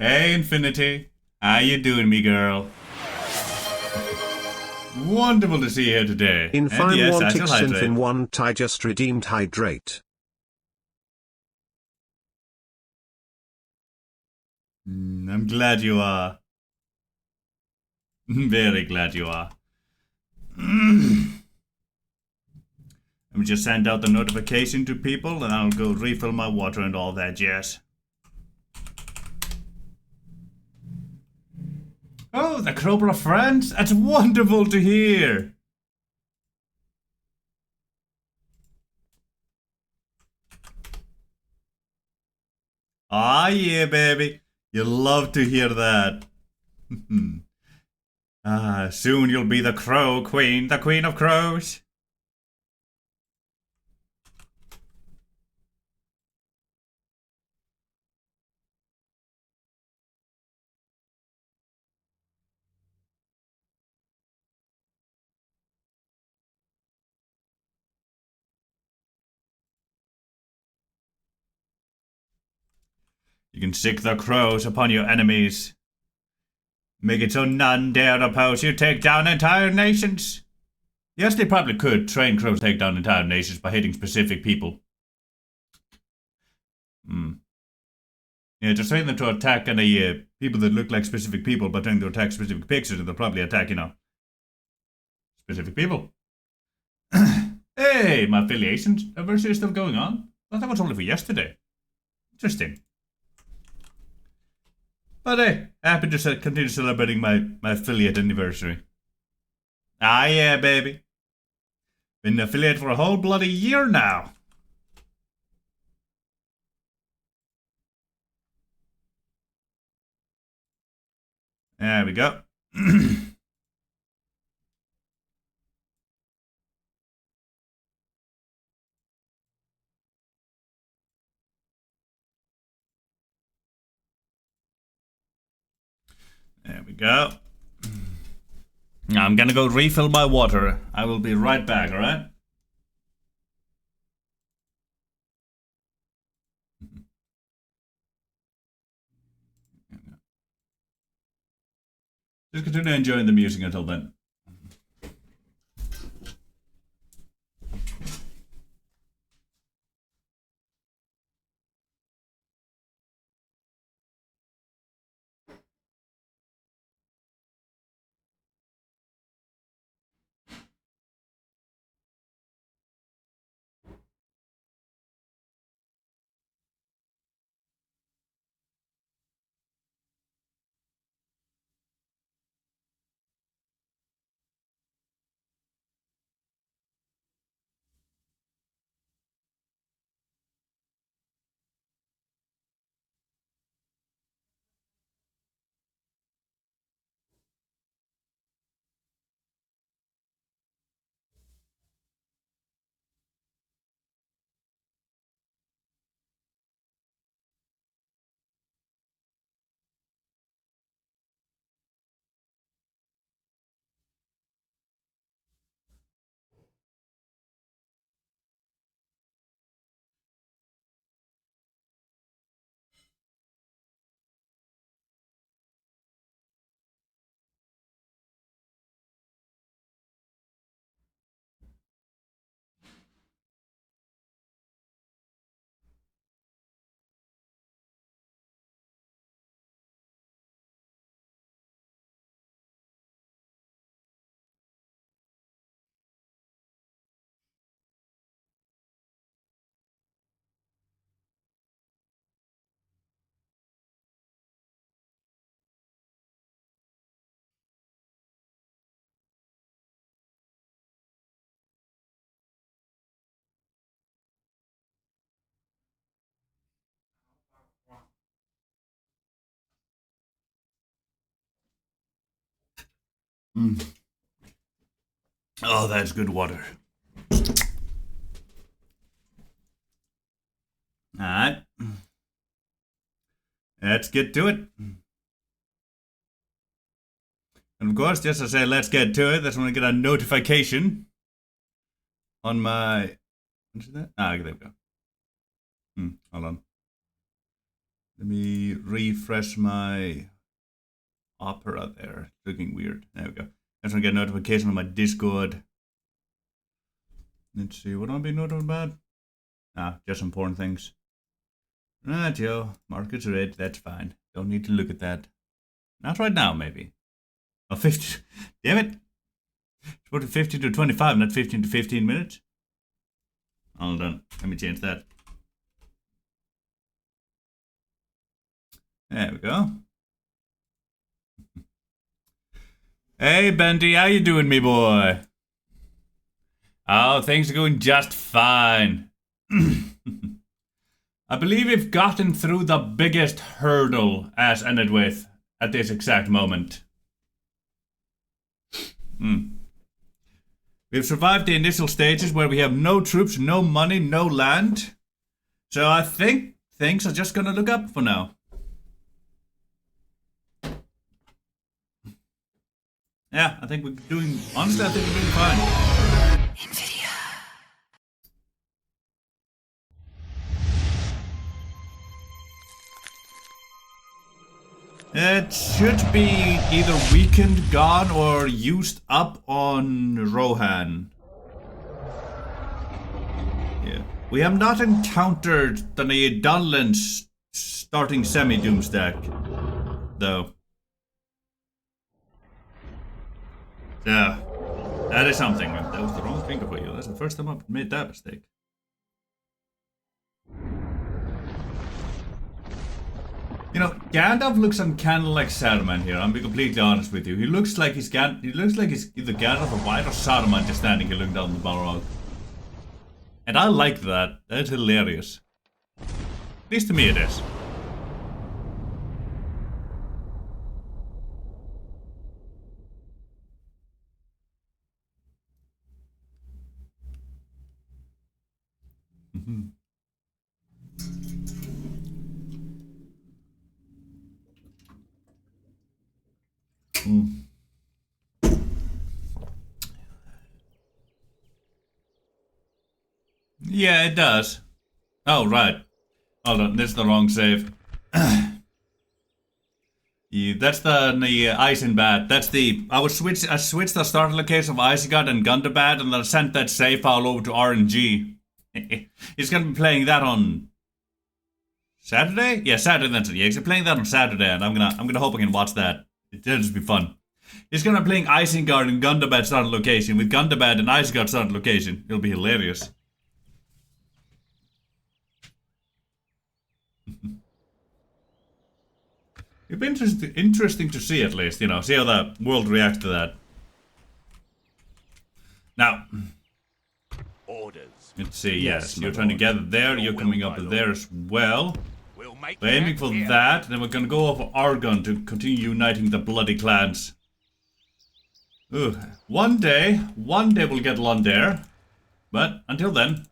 Hey, Infinity. How you doing, me girl? Wonderful to see you here today. And yes, I shall hydrate. Infin1 I just redeemed hydrate. I'm glad you are. Very glad you are. Let me just send out the notification to people and I'll go refill my water and all that jazz. Oh, the Crowborough friends? That's wonderful to hear. Ah, yeah, baby. You love to hear that. Soon you'll be the Crow Queen, the Queen of Crows. You can sick the crows upon your enemies. Make it so none dare oppose you, take down entire nations. Yes, they probably could train crows to take down entire nations by hitting specific people. Yeah, just train them to attack any people that look like specific people, but trying to attack specific pictures, and they'll probably attack, specific people. Hey, my affiliation anniversary is still going on? I thought that was only for yesterday. Interesting. But hey, happy to continue celebrating my affiliate anniversary. Ah, yeah, baby. Been an affiliate for a whole bloody year now. There we go. There we go. Now I'm gonna go refill my water. I will be right back, alright? Just continue enjoying the music until then. Oh, that's good water. Alright. Let's get to it. And of course, just to say let's get to it, that's when I get a notification on my... What is that? Ah, there we go. Hold on. Let me refresh my Opera there. It's looking weird. There we go. I just want to get a notification on my Discord. Let's see, what am I being notified about? Ah, just important things. Right, yo. Market's red, that's fine. Don't need to look at that. Not right now, maybe. Oh, 50. Damn it. It's supposed to 15 to 25, not 15 to 15 minutes. Hold on. Let me change that. There we go. Hey, Bendy, how you doing, me boy? Oh, things are going just fine. I believe we've gotten through the biggest hurdle as Enedwaith at this exact moment. We've survived the initial stages where we have no troops, no money, no land. So I think things are just gonna look up for now. Yeah, I think we're doing, honestly, I think we're doing fine. NVIDIA. It should be either weakened, gone, or used up on Rohan. Yeah. We have not encountered the Dunland's starting semi-doom stack, though. Yeah, that is something. That was the wrong finger for you. That's the first time I've made that mistake. You know, Gandalf looks uncannily like Saruman here. I'm being completely honest with you. He looks like he's either Gandalf or White or Saruman just standing here looking down the Balrog. And I like that. That's hilarious. At least to me it is. Yeah, it does. Oh, right. Hold on, this is the wrong save. Yeah, that's the Eisenbad. That's the... I switched the starter location of Isengard and Gundabad, and I sent that save file over to RNG. He's gonna be playing that on Saturday? Yeah, Saturday. That's it. Yeah, he's playing that on Saturday, and I'm gonna hope I can watch that. It'll just be fun. He's gonna be playing Isengard and Gundabad starter location with Gundabad and Isengard starter location. It'll be hilarious. It'd be interesting to see, at least, you know, see how the world reacts to that. Now, orders. Let's see, yes, you're trying to gather there, you're coming up there as well. We're aiming for that, then we're gonna go over Argon to continue uniting the bloody clans. Ugh. One day we'll get Londair, but until then,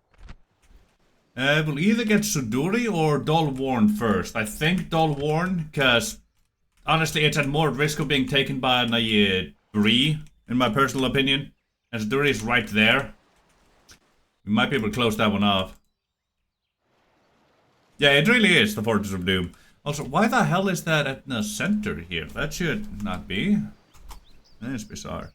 we'll either get Suduri or Dolwarn first. I think Dolwarn, because honestly, it's at more risk of being taken by a Bree, in my personal opinion. And Suduri is right there. We might be able to close that one off. Yeah, it really is the Fortress of Doom. Also, why the hell is that at the center here? That should not be. That is bizarre.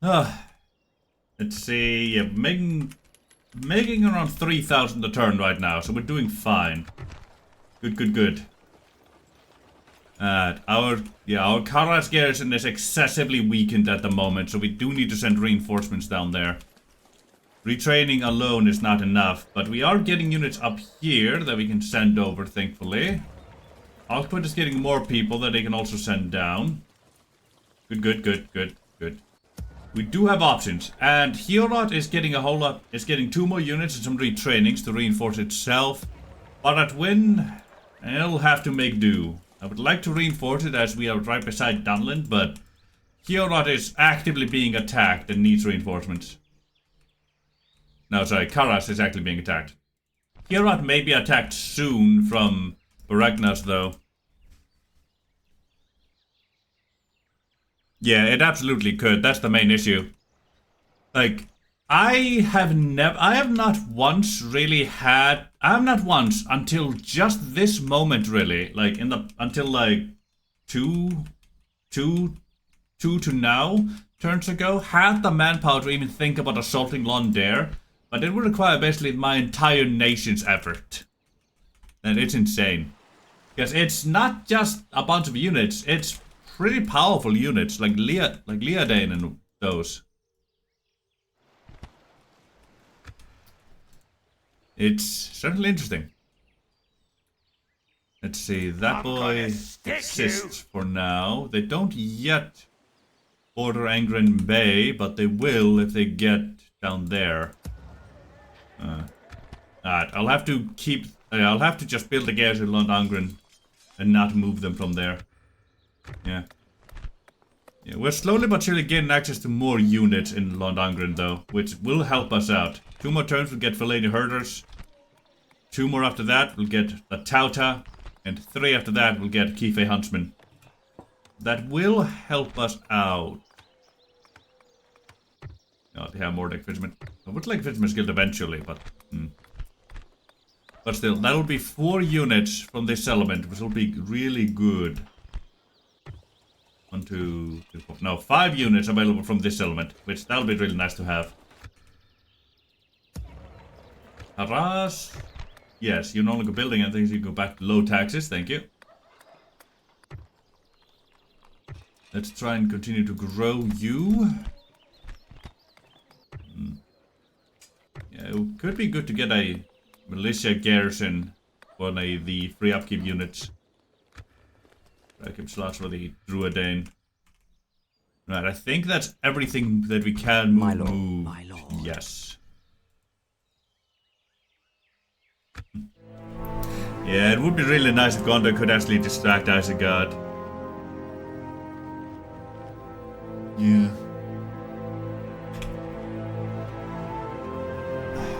Let's see. Yeah, making around 3,000 a turn right now, so we're doing fine. Good. Our Kara's garrison is excessively weakened at the moment, so we do need to send reinforcements down there. Retraining alone is not enough, but we are getting units up here that we can send over, thankfully. Alquid is getting more people that they can also send down. Good. We do have options, and Heorot is getting is getting 2 more units and some retrainings to reinforce itself. But at Wynn, it'll have to make do. I would like to reinforce it as we are right beside Dunland, but Heorot is actively being attacked and needs reinforcements. No, sorry, Karas is actually being attacked. Heorot may be attacked soon from Baragnas, though. Yeah, it absolutely could. That's the main issue. Like, I have not once really had, I have not once until just this moment really, like until like two to now turns ago, had the manpower to even think about assaulting Londare, but it would require basically my entire nation's effort. And it's insane. Because it's not just a bunch of units, it's pretty powerful units, like Leodane and those. It's certainly interesting. Let's see, that boy exists for now. They don't yet border Angren Bay, but they will if they get down there. Alright, I'll have to just build a garrison in Lond Angren and not move them from there. Yeah. Yeah, we're slowly but surely getting access to more units in Lond Angren though, which will help us out. 2 more turns we'll get Fellaini Herders. 2 more after that we'll get the Tauta. And 3 after that we'll get Kife Huntsman. That will help us out. Oh, they have more like Fisherman. I would like Fisherman's Guild eventually, but... But still, that will be 4 units from this settlement, which will be really good. 1, 2, 3, 4... No, 5 units available from this settlement, which that'll be really nice to have. Haras... Yes, you're no longer building anything, so you go back to low taxes, thank you. Let's try and continue to grow you. Yeah, it could be good to get a militia garrison for the free upkeep units. Upkeep slots for the Druidane. Right, I think that's everything that we can move. My lord. Yes. Yeah, it would be really nice if Gondor could actually distract Isengard. Yeah.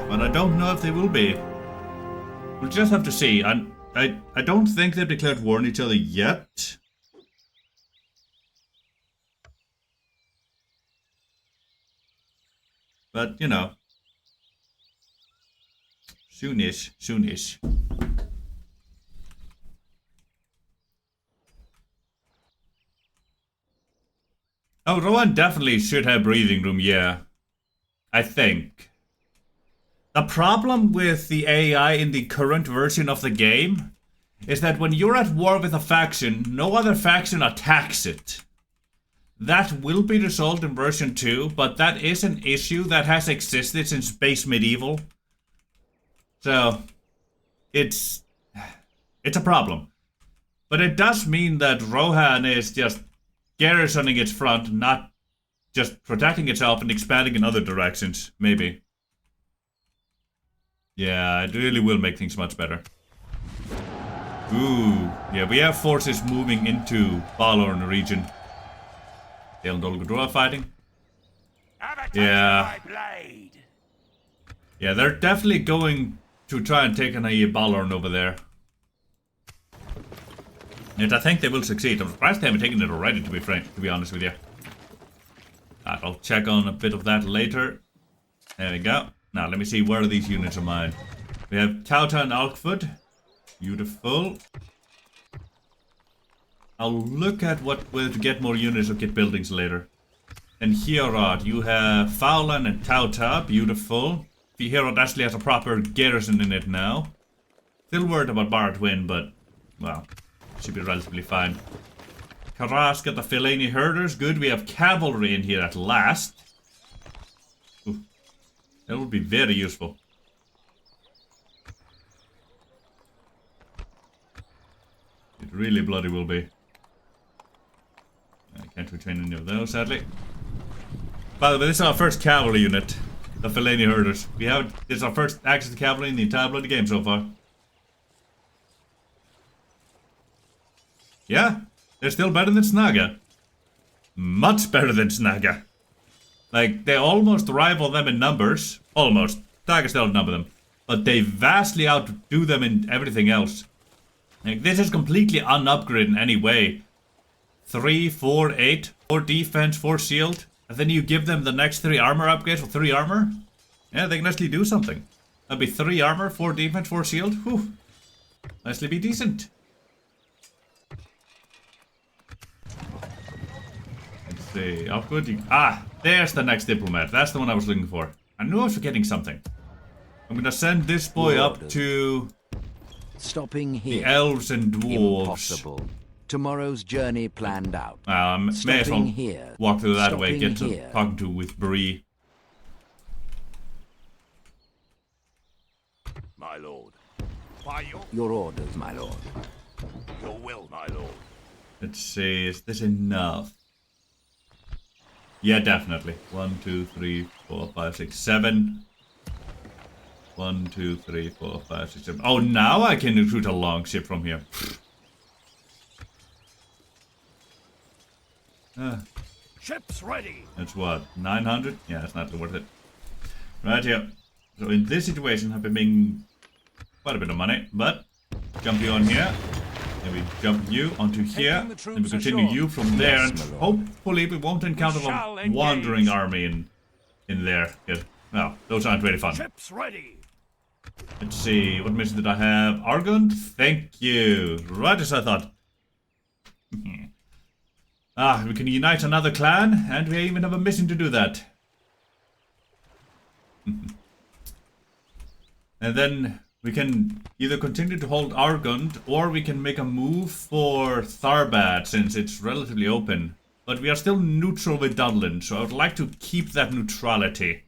But I don't know if they will be. We'll just have to see. I don't think they've declared war on each other yet. But, you know. Soonish, soonish. Oh, Rowan definitely should have breathing room, yeah. I think. The problem with the AI in the current version of the game is that when you're at war with a faction, no other faction attacks it. That will be resolved in version 2, but that is an issue that has existed since base medieval. So, it's a problem. But it does mean that Rohan is just garrisoning its front, not just protecting itself and expanding in other directions, maybe. Yeah, it really will make things much better. Ooh, yeah, we have forces moving into Balorn region. Dale and Dol Gudrua fighting. Yeah. Yeah, they're definitely going to try and take an Balorn over there. And I think they will succeed. I'm surprised they haven't taken it already, to be honest with you. I'll check on a bit of that later. There we go. Now, let me see where these units are mine. We have Tauta and Alkford. Beautiful. I'll look at whether to get more units or get buildings later. And Hierod, you have Faulan and Tauta. Beautiful. Hierod actually has a proper garrison in it now. Still worried about Bartwin, but, well, should be relatively fine. Karas got the Fellaini Herders. Good, we have cavalry in here at last. Ooh. That would be very useful. It really bloody will be. I can't retrain any of those, sadly. By the way, this is our first cavalry unit. The Fellaini Herders. This is our first access to cavalry in the entire bloody game so far. Yeah, they're still better than Snaga. Much better than Snaga. Like, they almost rival them in numbers. Almost. Snaga still outnumber them. But they vastly outdo them in everything else. Like, this is completely unupgraded in any way. 3, 4, 8, 4 defense, 4 shield. And then you give them the next 3 armor upgrades for 3 armor. Yeah, they can actually do something. That'd be 3 armor, 4 defense, 4 shield. Whew. Nicely be decent. Let's see. How good you... Ah, there's the next diplomat. That's the one I was looking for. I knew I was forgetting something. I'm gonna send this boy up to... Stopping here. The elves and dwarves. Impossible. Tomorrow's journey planned out. May as well here. walk through that way, get to here. talking to with Bree. My lord. By Your orders, my lord. your will, my lord. Let's see, is this enough? Yeah, definitely. 1, 2, 3, 4, 5, 6, 7. 1, 2, 3, 4, 5, 6, 7. Oh, now I can recruit a longship from here. Ships ready. That's what, 900? Yeah, it's not worth it. Right here. So in this situation, I've been making quite a bit of money, but jump you on here. Then we jump you onto here. Then we continue you from there, and hopefully we won't encounter a wandering army in there. Yeah. Well, those aren't very fun. Ships ready. Let's see, what mission did I have? Argund? Thank you. Right as I thought. We can unite another clan, and we even have a mission to do that. And then we can either continue to hold Argund, or we can make a move for Tharbad, since it's relatively open. But we are still neutral with Dublin, so I would like to keep that neutrality.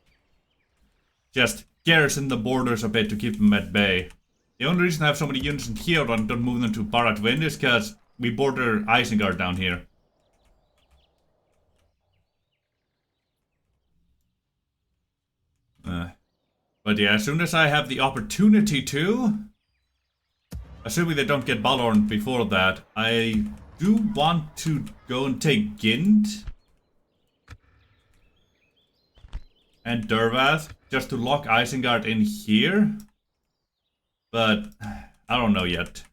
Just garrison the borders a bit to keep them at bay. The only reason I have so many units in here and don't move them to Baratwind is because we border Isengard down here. But yeah, as soon as I have the opportunity to, assuming they don't get Balorn before that, I do want to go and take Gint and Dervath just to lock Isengard in here. But I don't know yet.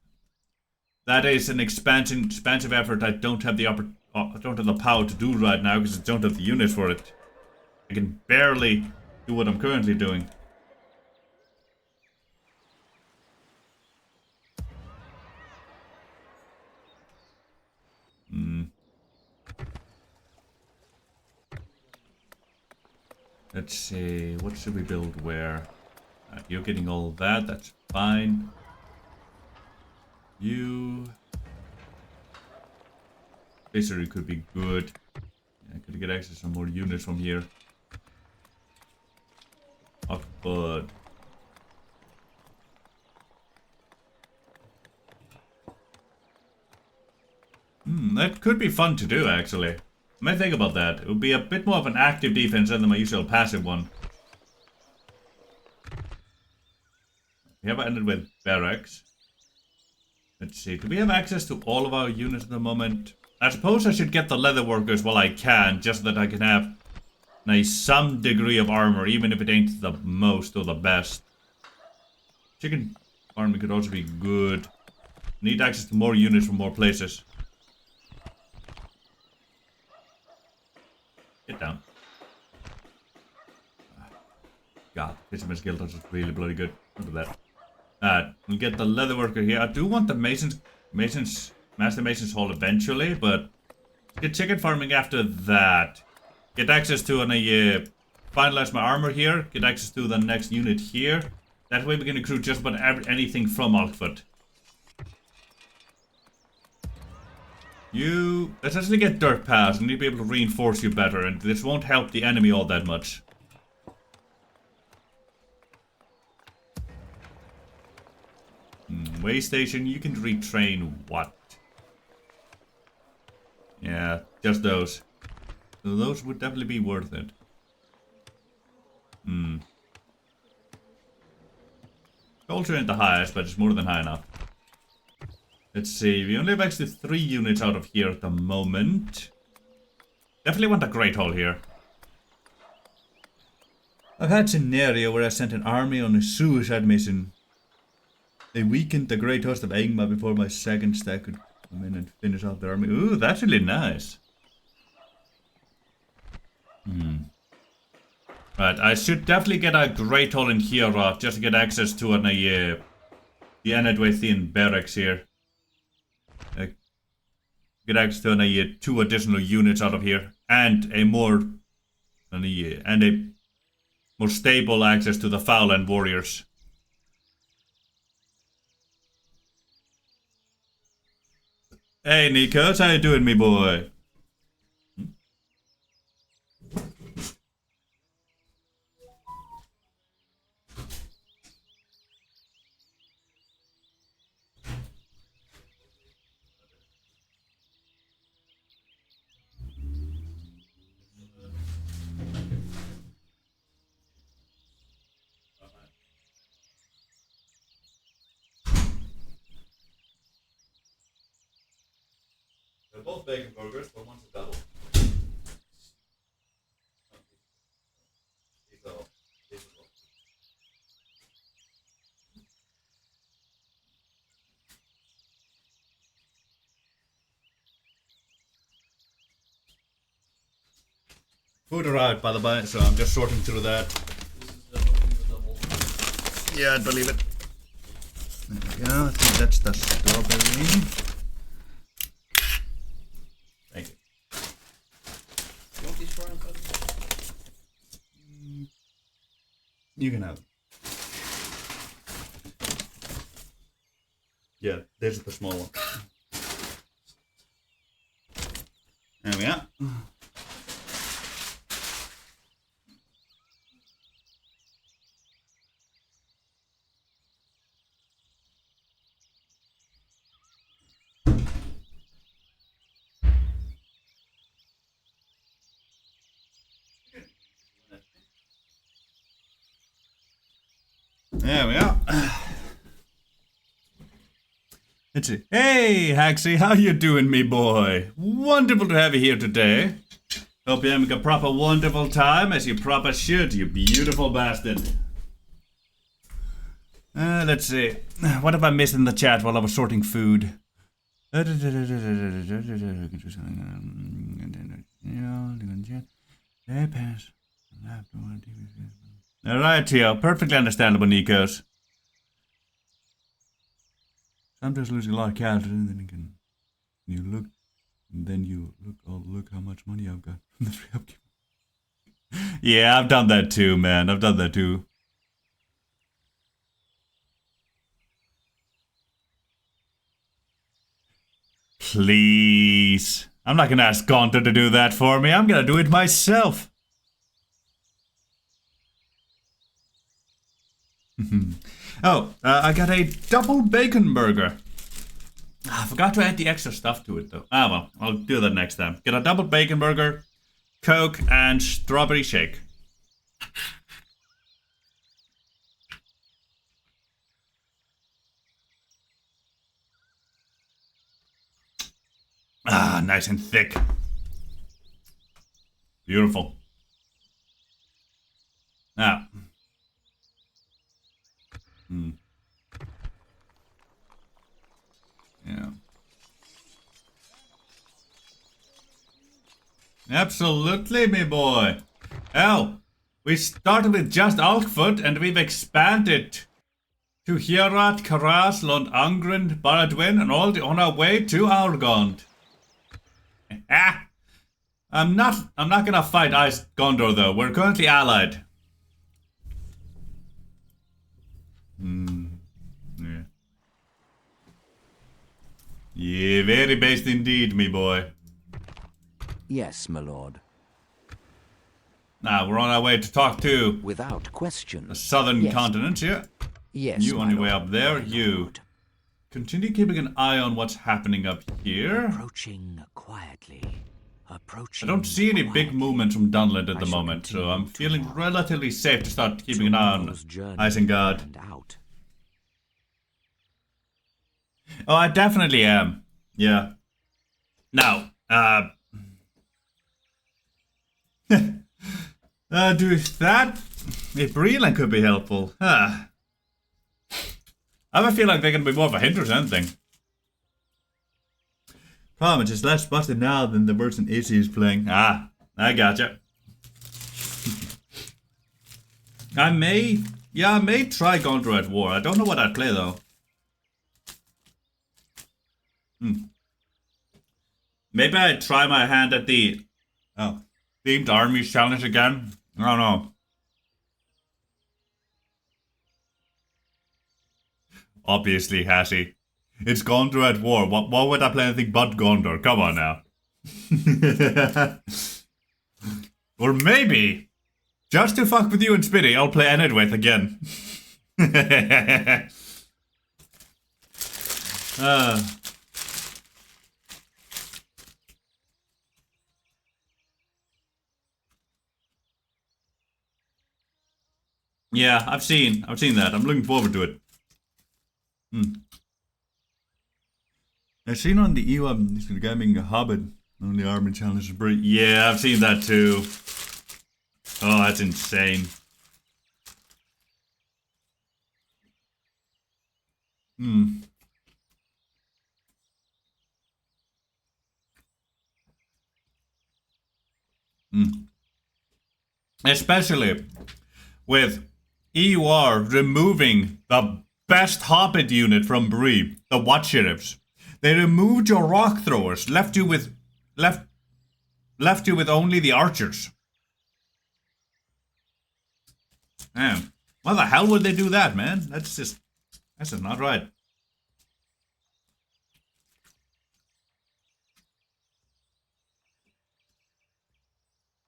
That is an expansive effort I don't have the power to do right now because I don't have the units for it. I can barely do what I'm currently doing. Let's see, what should we build where? You're getting all that, that's fine. You... Fishery could be good. I could get access to some more units from here. But that could be fun to do, actually. I might think about that. It would be a bit more of an active defense than my usual passive one. We have ended with barracks. Let's see, do we have access to all of our units at the moment? I suppose I should get the leather workers while I can, just so that I can have some degree of armor, even if it ain't the most or the best. Chicken farming could also be good. Need access to more units from more places. Get down. God, Fisherman's Guild is really bloody good. Look at that. We'll get the leather worker here. I do want the Master Mason's Hall eventually, but get chicken farming after that. Get access to and finalize my armor here. Get access to the next unit here. That way we can recruit just about anything from Alkfoot. Let's actually get dirt pass. I need to be able to reinforce you better, and this won't help the enemy all that much. Way station, you can retrain what? Yeah, just those. So those would definitely be worth it. Culture isn't the highest, but it's more than high enough. Let's see, we only have actually 3 units out of here at the moment. Definitely want a Great Hall here. I've had a scenario where I sent an army on a suicide mission. They weakened the Great Host of Angmar before my second stack could come in and finish off the army. Ooh, that's really nice. Right, I should definitely get a Great Hall in here, just to get access to the Enedwaith barracks here. Get access to 2 additional units out of here, and a more stable access to the Fowland warriors. Hey Nikos, how you doing, me boy? They're both bacon burgers, but one's a double. Food arrived, by the by, so I'm just sorting through that. Yeah, I believe it. There we go. I think that's the strawberry. Thank you. You want these frying pans? You can have it. Yeah, this is the small one. There we are. There we are. Let's see. Hey, Haxie, how you doing, me boy? Wonderful to have you here today. Hope you're having a proper wonderful time, as you proper should, you beautiful bastard. Let's see. What have I missed in the chat while I was sorting food? Alright, Tio. Perfectly understandable, Nikos. Sometimes losing a lot of calories, and then you look, and then you look, oh, look how much money I've got from the 3 upkeep. Yeah, I've done that too, man. I've done that too. Please. I'm not gonna ask Gonta to do that for me. I'm gonna do it myself. I got a double bacon burger. I forgot to add the extra stuff to it, though. Well, I'll do that next time. Get a double bacon burger, Coke, and strawberry shake. Nice and thick. Beautiful. Now. Yeah. Absolutely, me boy. Hell, we started with just Alkfoot and we've expanded to Hierat, Karas, Lond Angren, Baradwin, and all on our way to Aurgond. I'm not gonna fight Ice Gondor though. We're currently allied. Yeah. Yeah, very based indeed, me boy. Yes, my lord. Now we're on our way to talk to Without question. the southern Yes. continent here. Yes, You on my your way lord. up there, My you. lord. Continue keeping an eye on what's happening up here. Approaching quietly. I Approaching. don't see any big quietly. movements from Dunland at I the shall moment, so continue I'm feeling tomorrow. relatively safe to start keeping an eye on Tomorrow's journey Isengard. and out. Oh, I definitely am. Yeah. Now, do that. If Breland could be helpful. I have a feel like they're going to be more of a hindrance than anything. Problem is, it's less busted now than the version AC is playing. I gotcha. I may try Gondor at War. I don't know what I'd play though. Maybe I'd try my hand at the themed armies challenge again. I don't know. Obviously, Hassie. It's Gondor at War. What would I play anything but Gondor? Come on now. Or maybe, just to fuck with you and Spitty, I'll play Enedwaith again. Yeah, I've seen that. I'm looking forward to it. I've seen on the EU gaming a Hobbit on the Army Challenge. Yeah, I've seen that too. Oh, that's insane. Especially with EUR removing the best Hobbit unit from Bree, the Watch Sheriffs. They removed your rock throwers, left you with only the archers. Man, why the hell would they do that, man? That's just not right.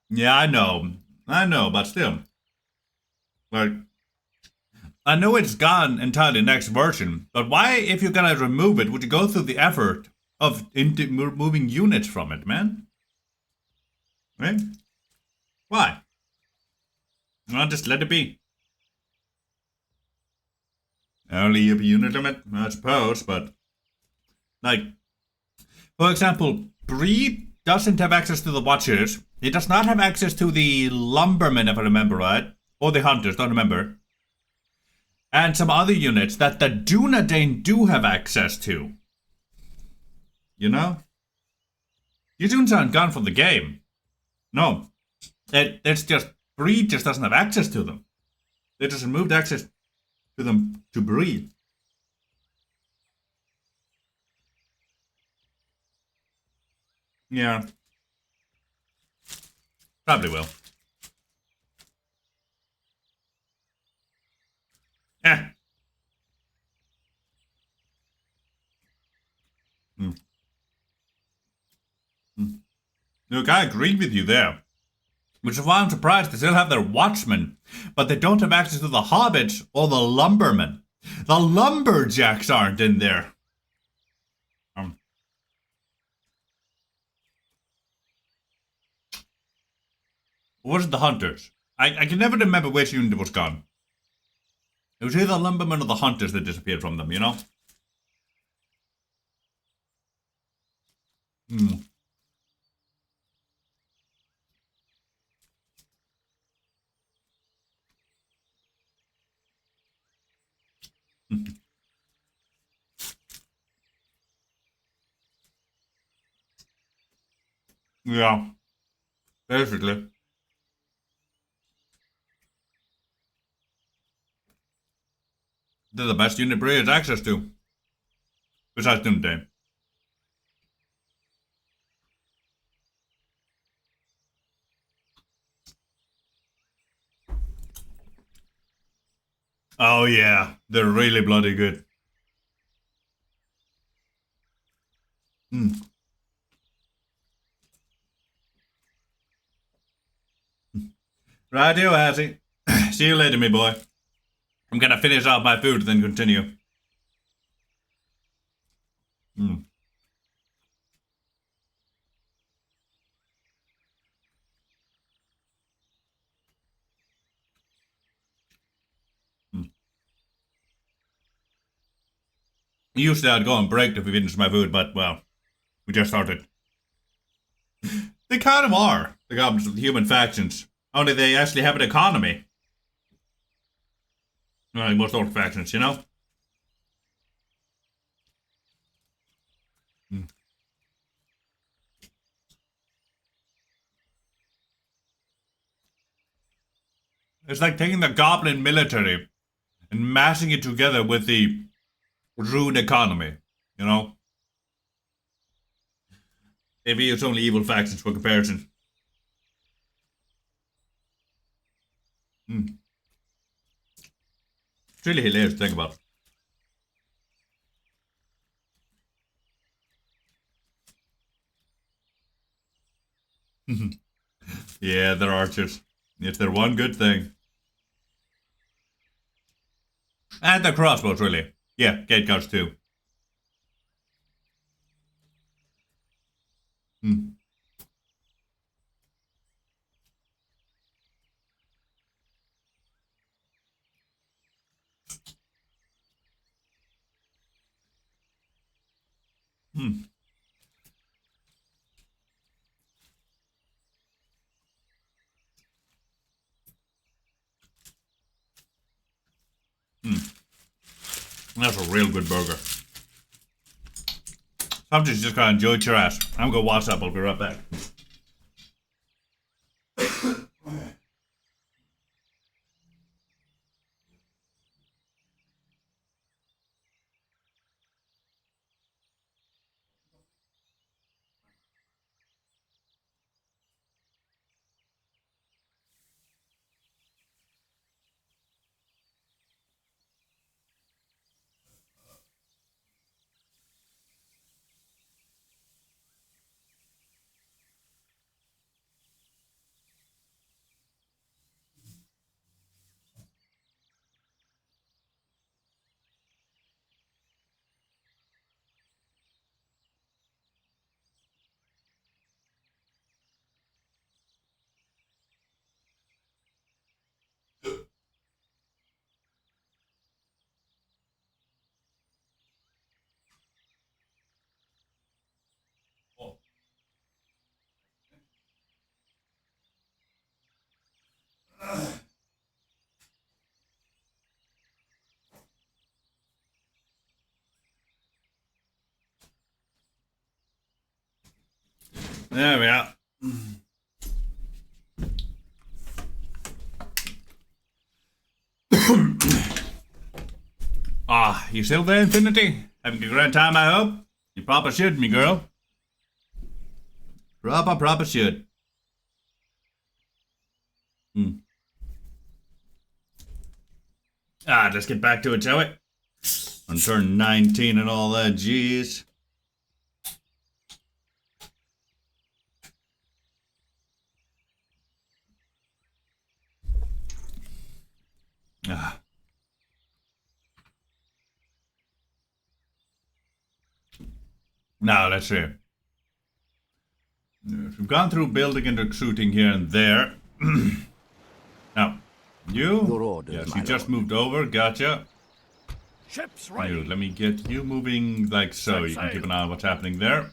Yeah, I know, but still. Like, I know it's gone entirely next version, but why, if you're gonna remove it, would you go through the effort of removing units from it, man? Right? Why? Well, just let it be. Only a unit limit, I suppose, but... Like, for example, Bree doesn't have access to the Watchers. He does not have access to the Lumbermen, if I remember right. Or the Hunters, don't remember. And some other units that the Dunedain do have access to. You know? These units aren't gone from the game. No. It's just, Bree just doesn't have access to them. They just removed access to them to Bree. Yeah. Probably will. Look, I agree with you there. Which is why I'm surprised they still have their watchmen, but they don't have access to the hobbits or the lumbermen. The lumberjacks aren't in there. What was the hunters? I can never remember which unit was gone. It was either the lumbermen or the hunters that disappeared from them, you know? Yeah. Basically. They're the best unit Bree has access to. Besides Doomday. Oh yeah, they're really bloody good. Rightio, Hattie. See you later, me boy. I'm gonna finish off my food, then continue. Usually I'd go on break to finish my food, but, well, we just started. They kind of are, the goblins of the human factions. Only they actually have an economy. Like most old factions, you know? It's like taking the goblin military and mashing it together with the rune economy, you know? If it's only evil factions for comparison. It's really hilarious to think about. Yeah, they're archers. It's their one good thing. And the crossbows, really. Yeah, gate guards too. That's a real good burger. Sometimes you just gotta enjoy your ass. I'm gonna watch up. I'll be right back. There we are. Ah, you still there, Infinity? Having a great time, I hope? You proper should, me girl. Proper should. Ah, let's get back to it, shall we? On turn 19 and all that, jeez. Ah. Now, let's see. We've gone through building and recruiting here and there. Now, you? Your orders, Yes, my you just lord. moved over, gotcha. Ships You, ready. let me get you moving like so. You can keep an eye on what's happening there.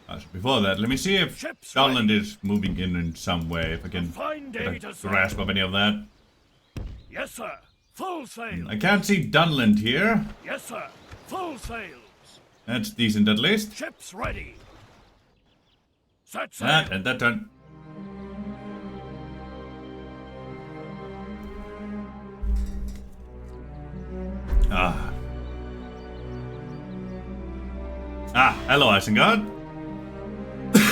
So before that, let me see if Ships Scotland ready. is moving in some way. If I can Fine day get to a sail. grasp of any of that. Yes, sir. Full sail. I can't see Dunland here. Yes, sir. Full sails. That's decent at least. Ships ready. Set sail. That and that turn. Ah. Hello, Isengard.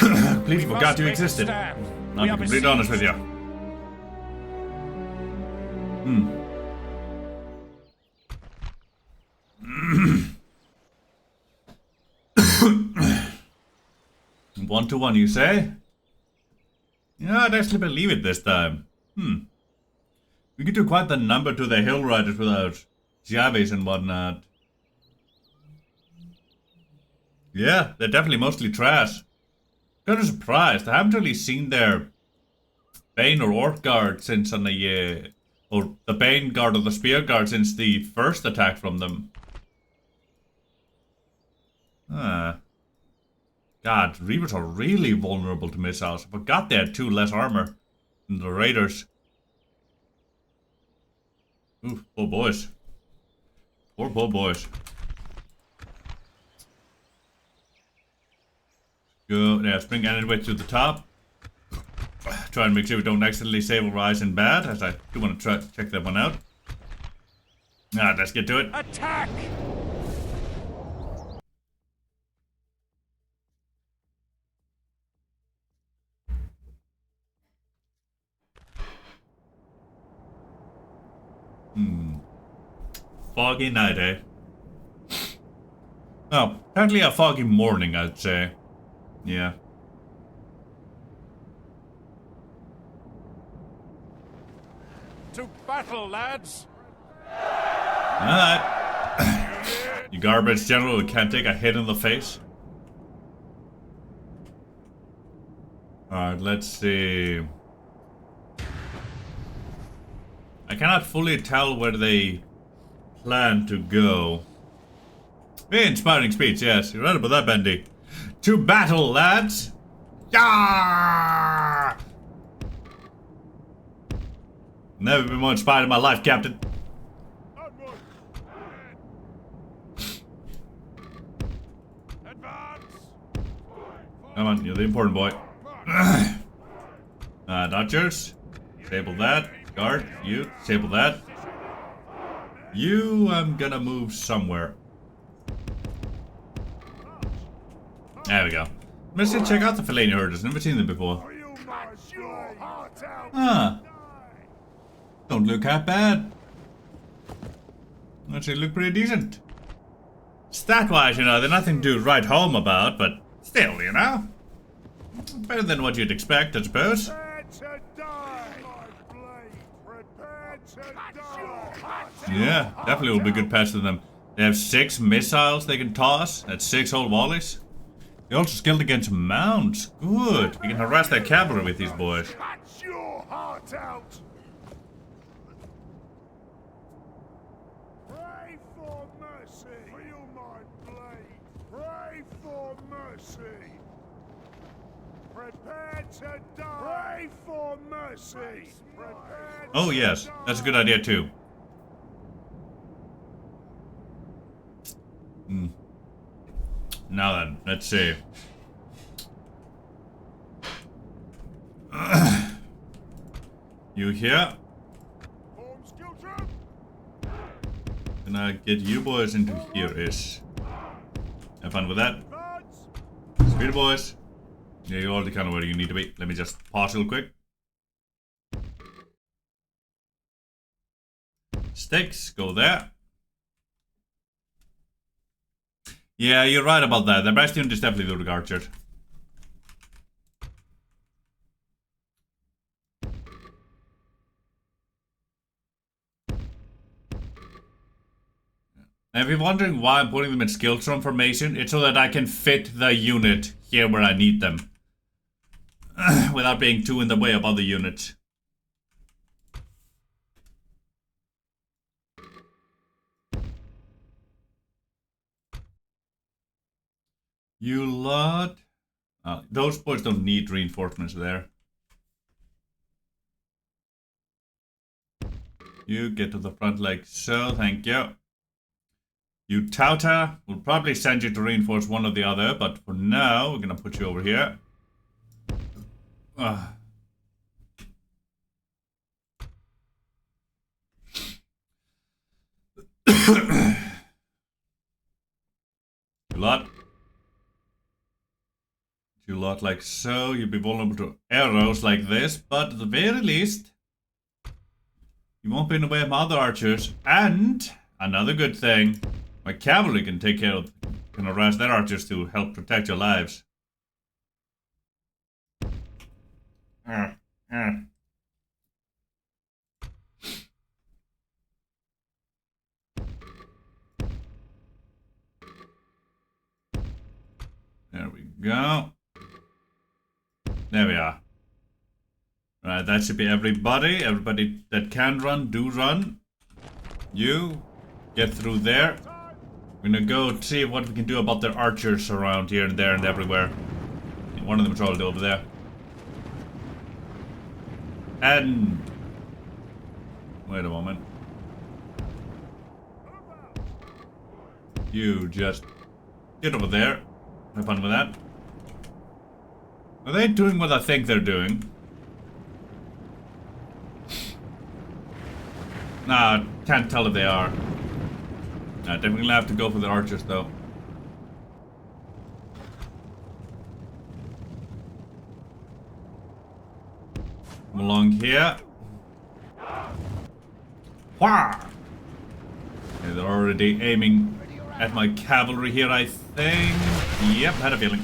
Completely forgot you existed. I'll be completely honest with you. One to one, you say? Yeah, I'd actually believe it this time. We could do quite the number to the Hill Riders without Javis and whatnot. Yeah, they're definitely mostly trash. Kind of surprised. I haven't really seen their Bane or Orc Guard since on the or the Bane Guard or the Spear Guard since the first attack from them. God, Reavers are really vulnerable to missiles. I forgot they had 2 less armor than the Raiders. Ooh, poor boys. Poor boys. Go, yeah, bring Enedwaith to the top. Try try and make sure we don't accidentally save rise in bad, as I do want to try check that one out. Let's get to it. Attack! Foggy night, eh? Oh, apparently a foggy morning, I'd say. Yeah. To battle, lads! Alright. You garbage general who can't take a hit in the face. Alright, let's see. I cannot fully tell where they plan to go. Very inspiring speech, yes. You're right about that, Bendy. To battle, lads! Yeah! Never been more inspired in my life, Captain. Advance! Come on, you're the important boy. Dodgers. Disable that. Guard, you. Disable that. You, I'm gonna move somewhere. There we go. Let's check out the Fellaini herders. Never seen them before. Ah. Don't look half bad. Actually look pretty decent. Stat-wise, you know, they're nothing to write home about, but still, you know. Better than what you'd expect, I suppose. Yeah, definitely will be good pets to them. They have 6 missiles they can toss. That's 6 whole volleys. They're also skilled against mounts. Good. You can harass that cavalry with these boys. Cut your heart out! Pray for mercy! Feel my blade! Pray for mercy! Prepare to die! Pray for mercy! Prepare Oh yes, that's a good idea too. Now then, let's see. You here? Form skill trap! Can I get you boys into here-ish? Have fun with that. Advance! Speed boys. Yeah, you're already kind of where you need to be. Let me just pause real quick. Sticks, go there. Yeah, you're right about that. The best unit is definitely the archer. And if you're wondering why I'm putting them in skill transformation, it's so that I can fit the unit here where I need them. Without being too in the way of other units. You lot. Those boys don't need reinforcements there. You get to the front like so, thank you. You Tauta, we'll probably send you to reinforce one or the other, but for now, we're gonna put you over here. You lot like so, you'll be vulnerable to arrows like this, but at the very least, you won't be in the way of my other archers. And another good thing, my cavalry can take care of, can harass their archers to help protect your lives. There we go. There we are. Right, that should be everybody. Everybody that can run, do run. You, get through there. We're gonna go see what we can do about their archers around here and there and everywhere. One of them is already over there. And... wait a moment. You just get over there. Have fun with that. Are they doing what I think they're doing? Nah, can't tell if they are. Nah, definitely have to go for the archers though. Come along here. Wah! Okay, they're already aiming at my cavalry here, I think. Yep, had a feeling.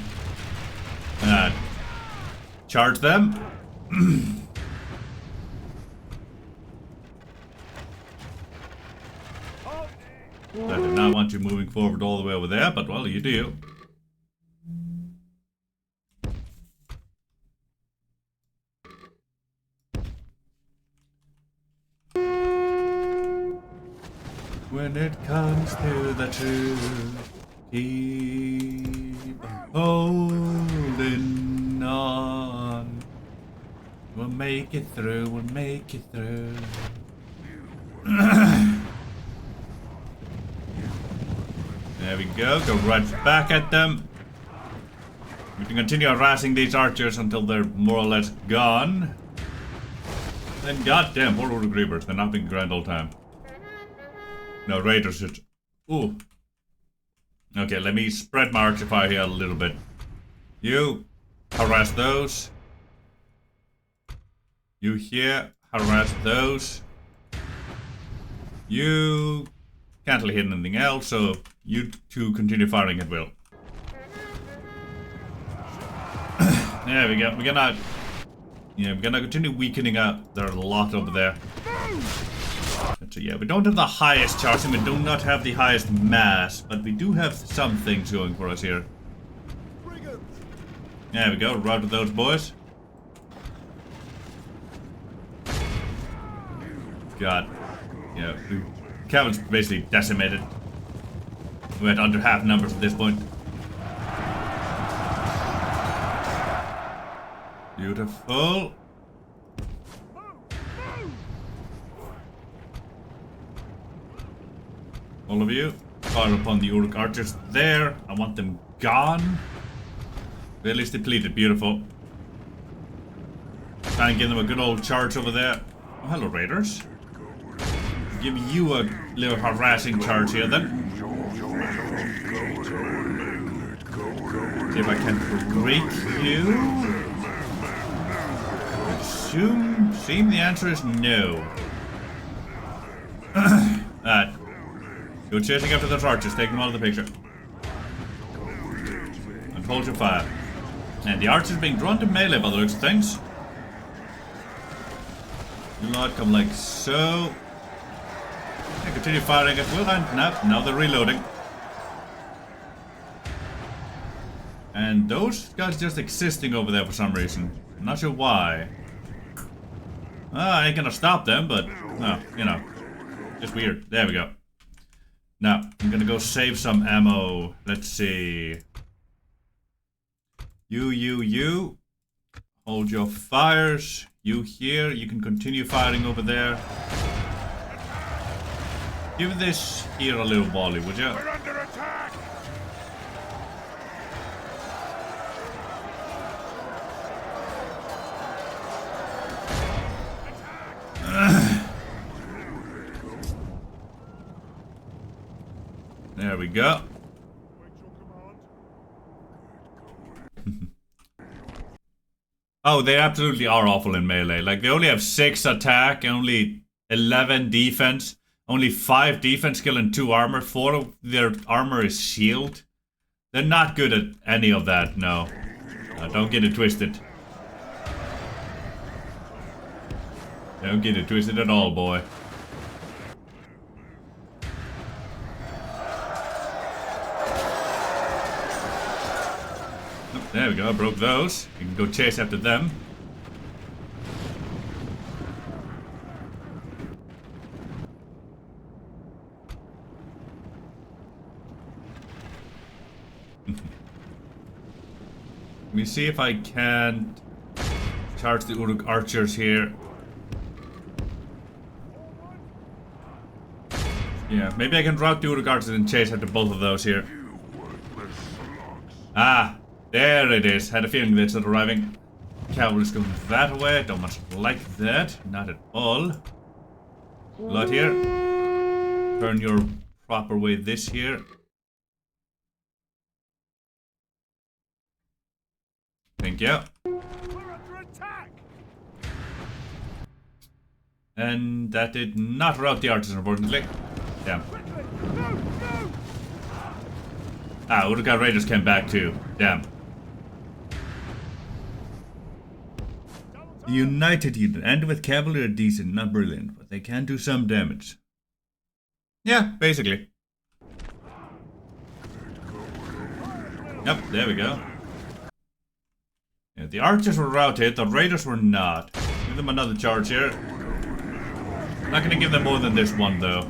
Charge them. I did not want you moving forward all the way over there, but well, you do. When it comes to the truth, keep holding on. We'll make it through, we'll make it through. There we go, go right back at them. We can continue harassing these archers until they're more or less gone. Then goddamn, poor little creepers, they're not being grand all time. No, raiders should... Ooh. Okay, let me spread my archer fire here a little bit. You, harass those. You here, harass those. You can't really hit anything else, so you two continue firing at will. There we go. We're gonna continue weakening up their lot over there. So yeah, we don't have the highest charging, we do not have the highest mass, but we do have some things going for us here. There we go, right with those boys. God. Yeah, the cavalry's basically decimated. We're at under half numbers at this point. Beautiful. All of you, fire upon the Uruk archers there. I want them gone. At least depleted. Beautiful. Try and give them a good old charge over there. Oh, hello, raiders. Give you a little harassing charge here then. See if I can break you. Seem the answer is no. Go chasing after those archers, take them out of the picture. And hold your fire. And the archers being drawn to melee by the looks of things. Do not come like so. And continue firing at will, and now they're reloading. And those guys just existing over there for some reason. I'm not sure why. I ain't gonna stop them, but, you know, just weird. There we go. Now, I'm gonna go save some ammo. Let's see. You. Hold your fires. You here, you can continue firing over there. Give this here a little volley, would you? We're under attack! There we go. Oh, they absolutely are awful in melee. Like, they only have 6 attack, only 11 defense, only 5 defense skill and 2 armor. 4 of their armor is shield. They're not good at any of that, no. Don't get it twisted. Don't get it twisted at all, boy. There we go, I broke those. You can go chase after them. Let me see if I can charge the Uruk archers here. Yeah, maybe I can route the Uruk archers and chase after both of those here. Ah! There it is. Had a feeling that it's not arriving. Cavalry's going that way. Don't much like that. Not at all. Lot here. Turn your proper way this here. Thank you. We're under attack! And that did not rout the archers, unfortunately. Damn. Quickly! No! No! Ah, Uruka Raiders came back too. Damn. The United unit, and with cavalry are decent, not brilliant, but they can do some damage. Yeah, basically. Yep, there we go. Yeah, the archers were routed, the raiders were not. Give them another charge here. Not gonna give them more than this one though.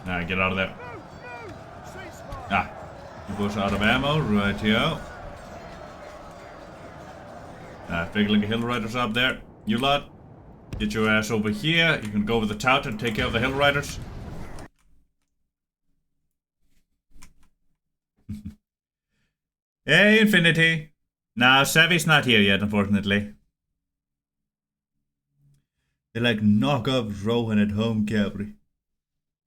Nah, get out of there. Ah, you push out of ammo, right here. Big like a hill riders up there. You lot, get your ass over here. You can go over the tower and take care of the hill riders. Hey, Infinity. Nah, Savvy's not here yet, unfortunately. They like knockoff Rohan at home cavalry.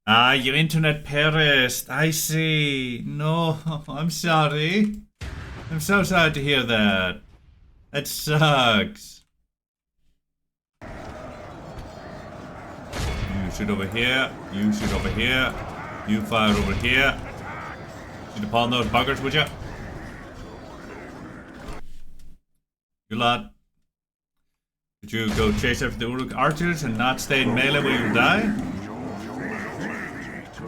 Ah, your internet perished. I see. No, I'm sorry. I'm so sorry to hear that. That sucks. You shoot over here. You shoot over here. You fire over here. Shoot upon those buggers, would you? You lot. Could you go chase after the Uruk archers and not stay in melee where you die?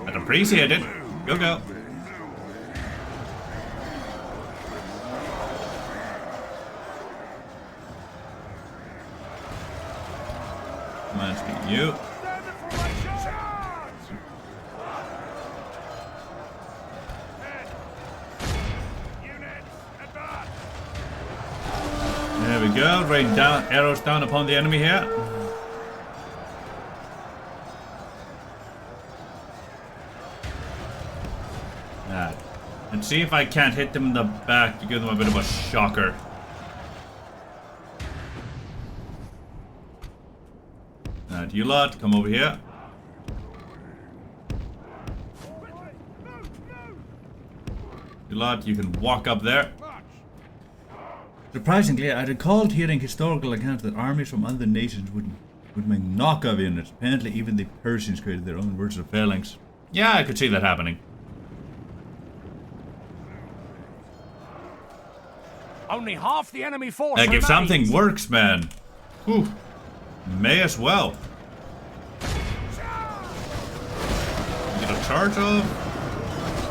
I'd appreciate it. Go, go. Come on, speak you. There we go. Rain down, arrows down upon the enemy here. And see if I can't hit them in the back to give them a bit of a shocker. And you lot, come over here. You lot, you can walk up there. Surprisingly, I recalled hearing historical accounts that armies from other nations would make knockoff units. Apparently, even the Persians created their own versions of phalanx. Yeah, I could see that happening. Only half the enemy force Like, if remains. something works, man. Whew. May as well. Get a charge off?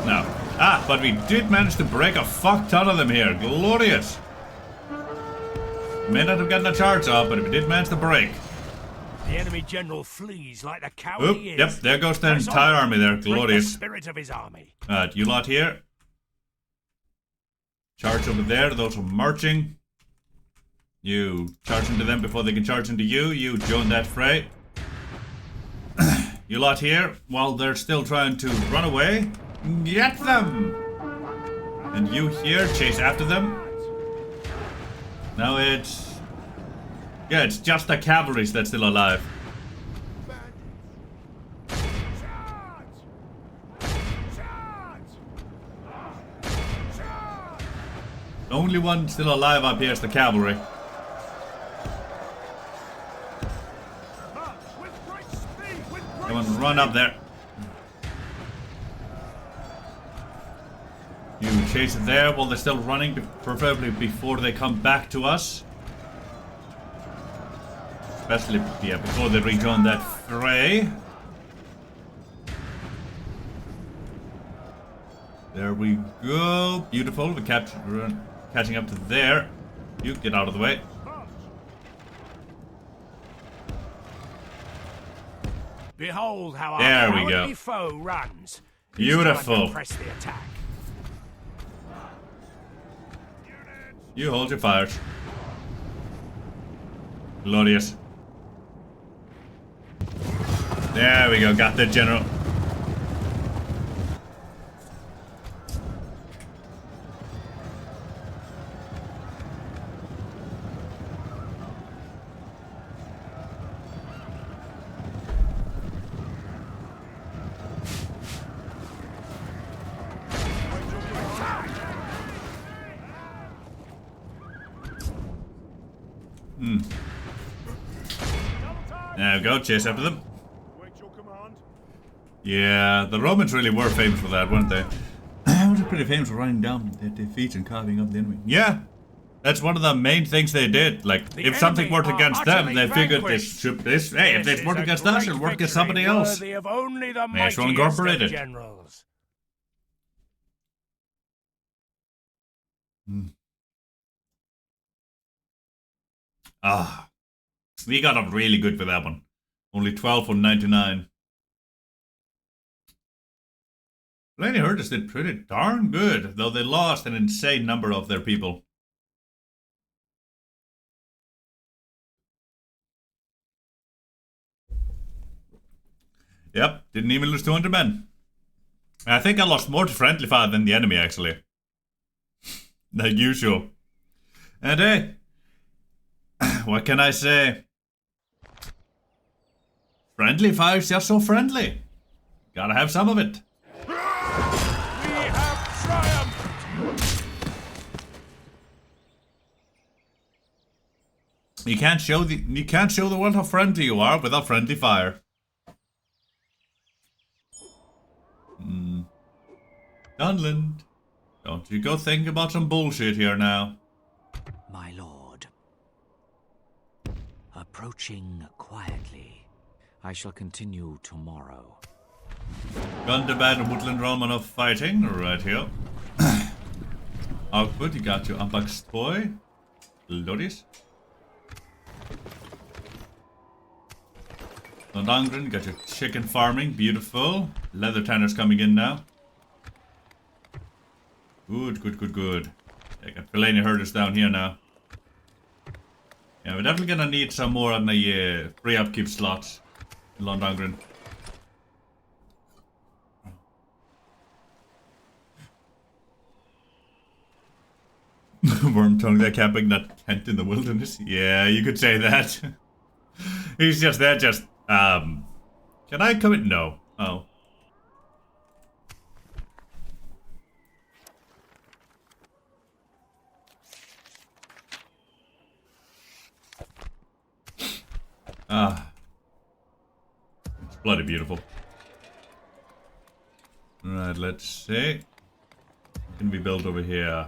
No. Ah, but we did manage to break a fuck ton of them here. Glorious. May not have gotten a charge off, but we did manage to break. The enemy general flees like the coward Oop, he is. yep, there goes the Press entire on. army there. Break the Glorious. spirit of his army. You lot here. Charge over there, those are marching. You charge into them before they can charge into you. You join that fray. You lot here, while they're still trying to run away, get them! And you here, chase after them. Now it's... yeah, it's just the cavalry that's still alive. The only one still alive up here is the cavalry. Come on, run up there. You chase it there while they're still running, preferably before they come back to us. Especially, yeah, before they rejoin that fray. There we go. Beautiful. We're catching up to there. You get out of the way. Behold how There our we go. cowardly foe runs. He's Beautiful. trying to press the attack. You hold your fires. Glorious. There we go. Got the general. There we go, chase after them. Wait your command. Yeah, the Romans really were famous for that, weren't they? They were pretty famous for running down their defeats and carving up the enemy. Yeah, that's one of the main things they did. Like, The if something enemy worked are against them, utterly they figured vanquished. hey, if this worked against us, it'll work against somebody else. Worthy of only the May as well mightiest incorporate of it. generals. Ah, we got up really good for that one. Only 12 on 99. Lady Herders did pretty darn good, though they lost an insane number of their people. Yep, didn't even lose 200 men. I think I lost more to friendly fire than the enemy, actually. Like usual. And hey, what can I say? Friendly fire's just so friendly. Gotta have some of it. We have triumphed! You can't show the world how friendly you are without friendly fire. Dunland, don't you go think about some bullshit here now. My lord. Approaching quietly. I shall continue tomorrow. Gundabad and Woodland Realm enough fighting right here. Output, you got your unboxed toy. Lodies. Londongren, you got your chicken farming, beautiful. Leather tanners coming in now. Good, good, good, good. I got Fellaini herders down here now. Yeah, we're definitely gonna need some more on the free upkeep slots in Londongren. Wormtongue, they're camping that tent in the wilderness. Yeah, you could say that. He's just there, just, can I commit? No. Oh. Ah. It's bloody beautiful. Alright, let's see. What can we build over here?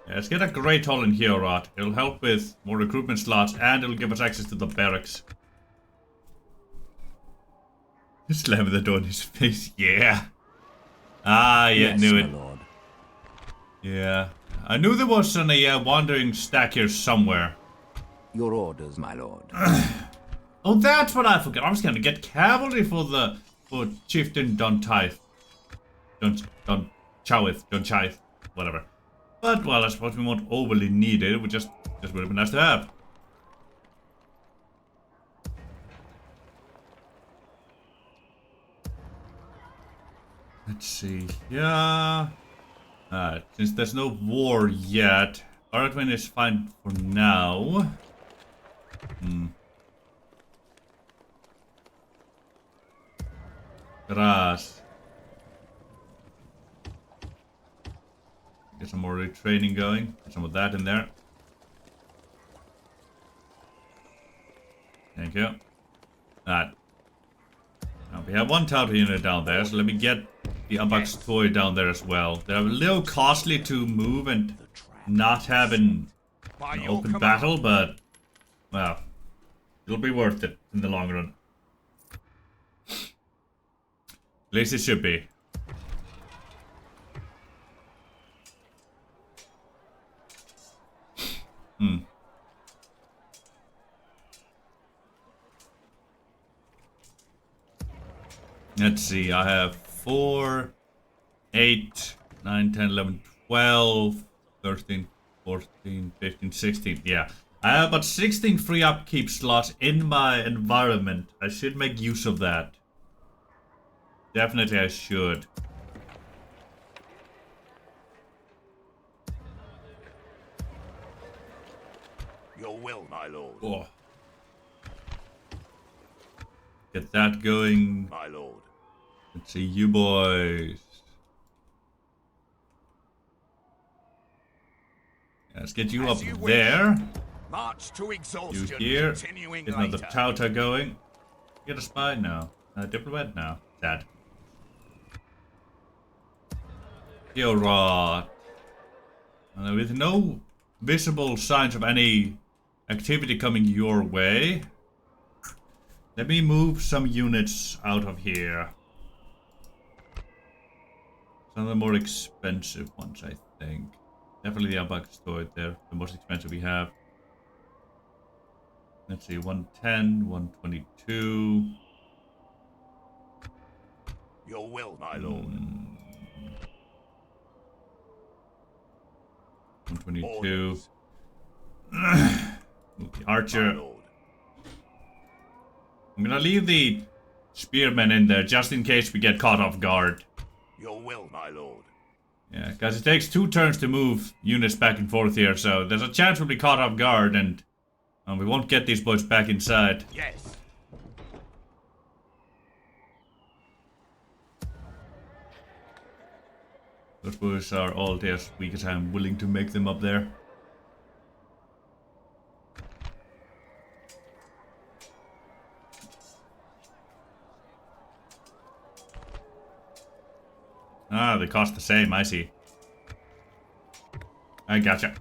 Yeah, let's get a Great Hall in here, right? It'll help with more recruitment slots and it'll give us access to the barracks. Slamming the door in his face, yeah. Ah, yeah, Yes, knew my it. lord. Yeah. I knew there was a wandering stack here somewhere. Your orders, my lord. Oh, that's what I forgot. I was gonna get cavalry for Chieftain Don Chowith, whatever. But, well, I suppose we won't overly need it. We just would have been nice to have. Let's see. Yeah. Since there's no war yet, Aragwin is fine for now. Grass. Get some more retraining going. Get some of that in there. Thank you. Alright. Now we have one touter unit down there, so let me get the unboxed toy down there as well. They're a little costly to move and not have an open battle, but, well, it'll be worth it in the long run. At least it should be. Let's see, I have 4, 8, 9, 10, 11, 12, 13, 14, 15, 16. Yeah, I have about 16 free upkeep slots in my environment. I should make use of that. Definitely I should. Your will, my lord. Oh. Get that going. My lord. Let's see, you boys. Yeah, let's get you up there. March to You exhaustion. here. Continuing Is another later. Tauta going? Get a spy now. Diplomat now. Sad. EUR. With no visible signs of any activity coming your way, let me move some units out of here. Some of the more expensive ones, I think. Definitely the Ambach stored there, the most expensive we have. Let's see, 110, 122. Your will, my lord. 122. Orders, Move the my archer. lord. I'm gonna leave the spearmen in there just in case we get caught off guard. Your will, my lord. Yeah, because it takes 2 turns to move units back and forth here, so there's a chance we'll be caught off guard and we won't get these boys back inside. Yes. Those boys are all as weak as I'm willing to make them up there. Ah, they cost the same, I see. I gotcha.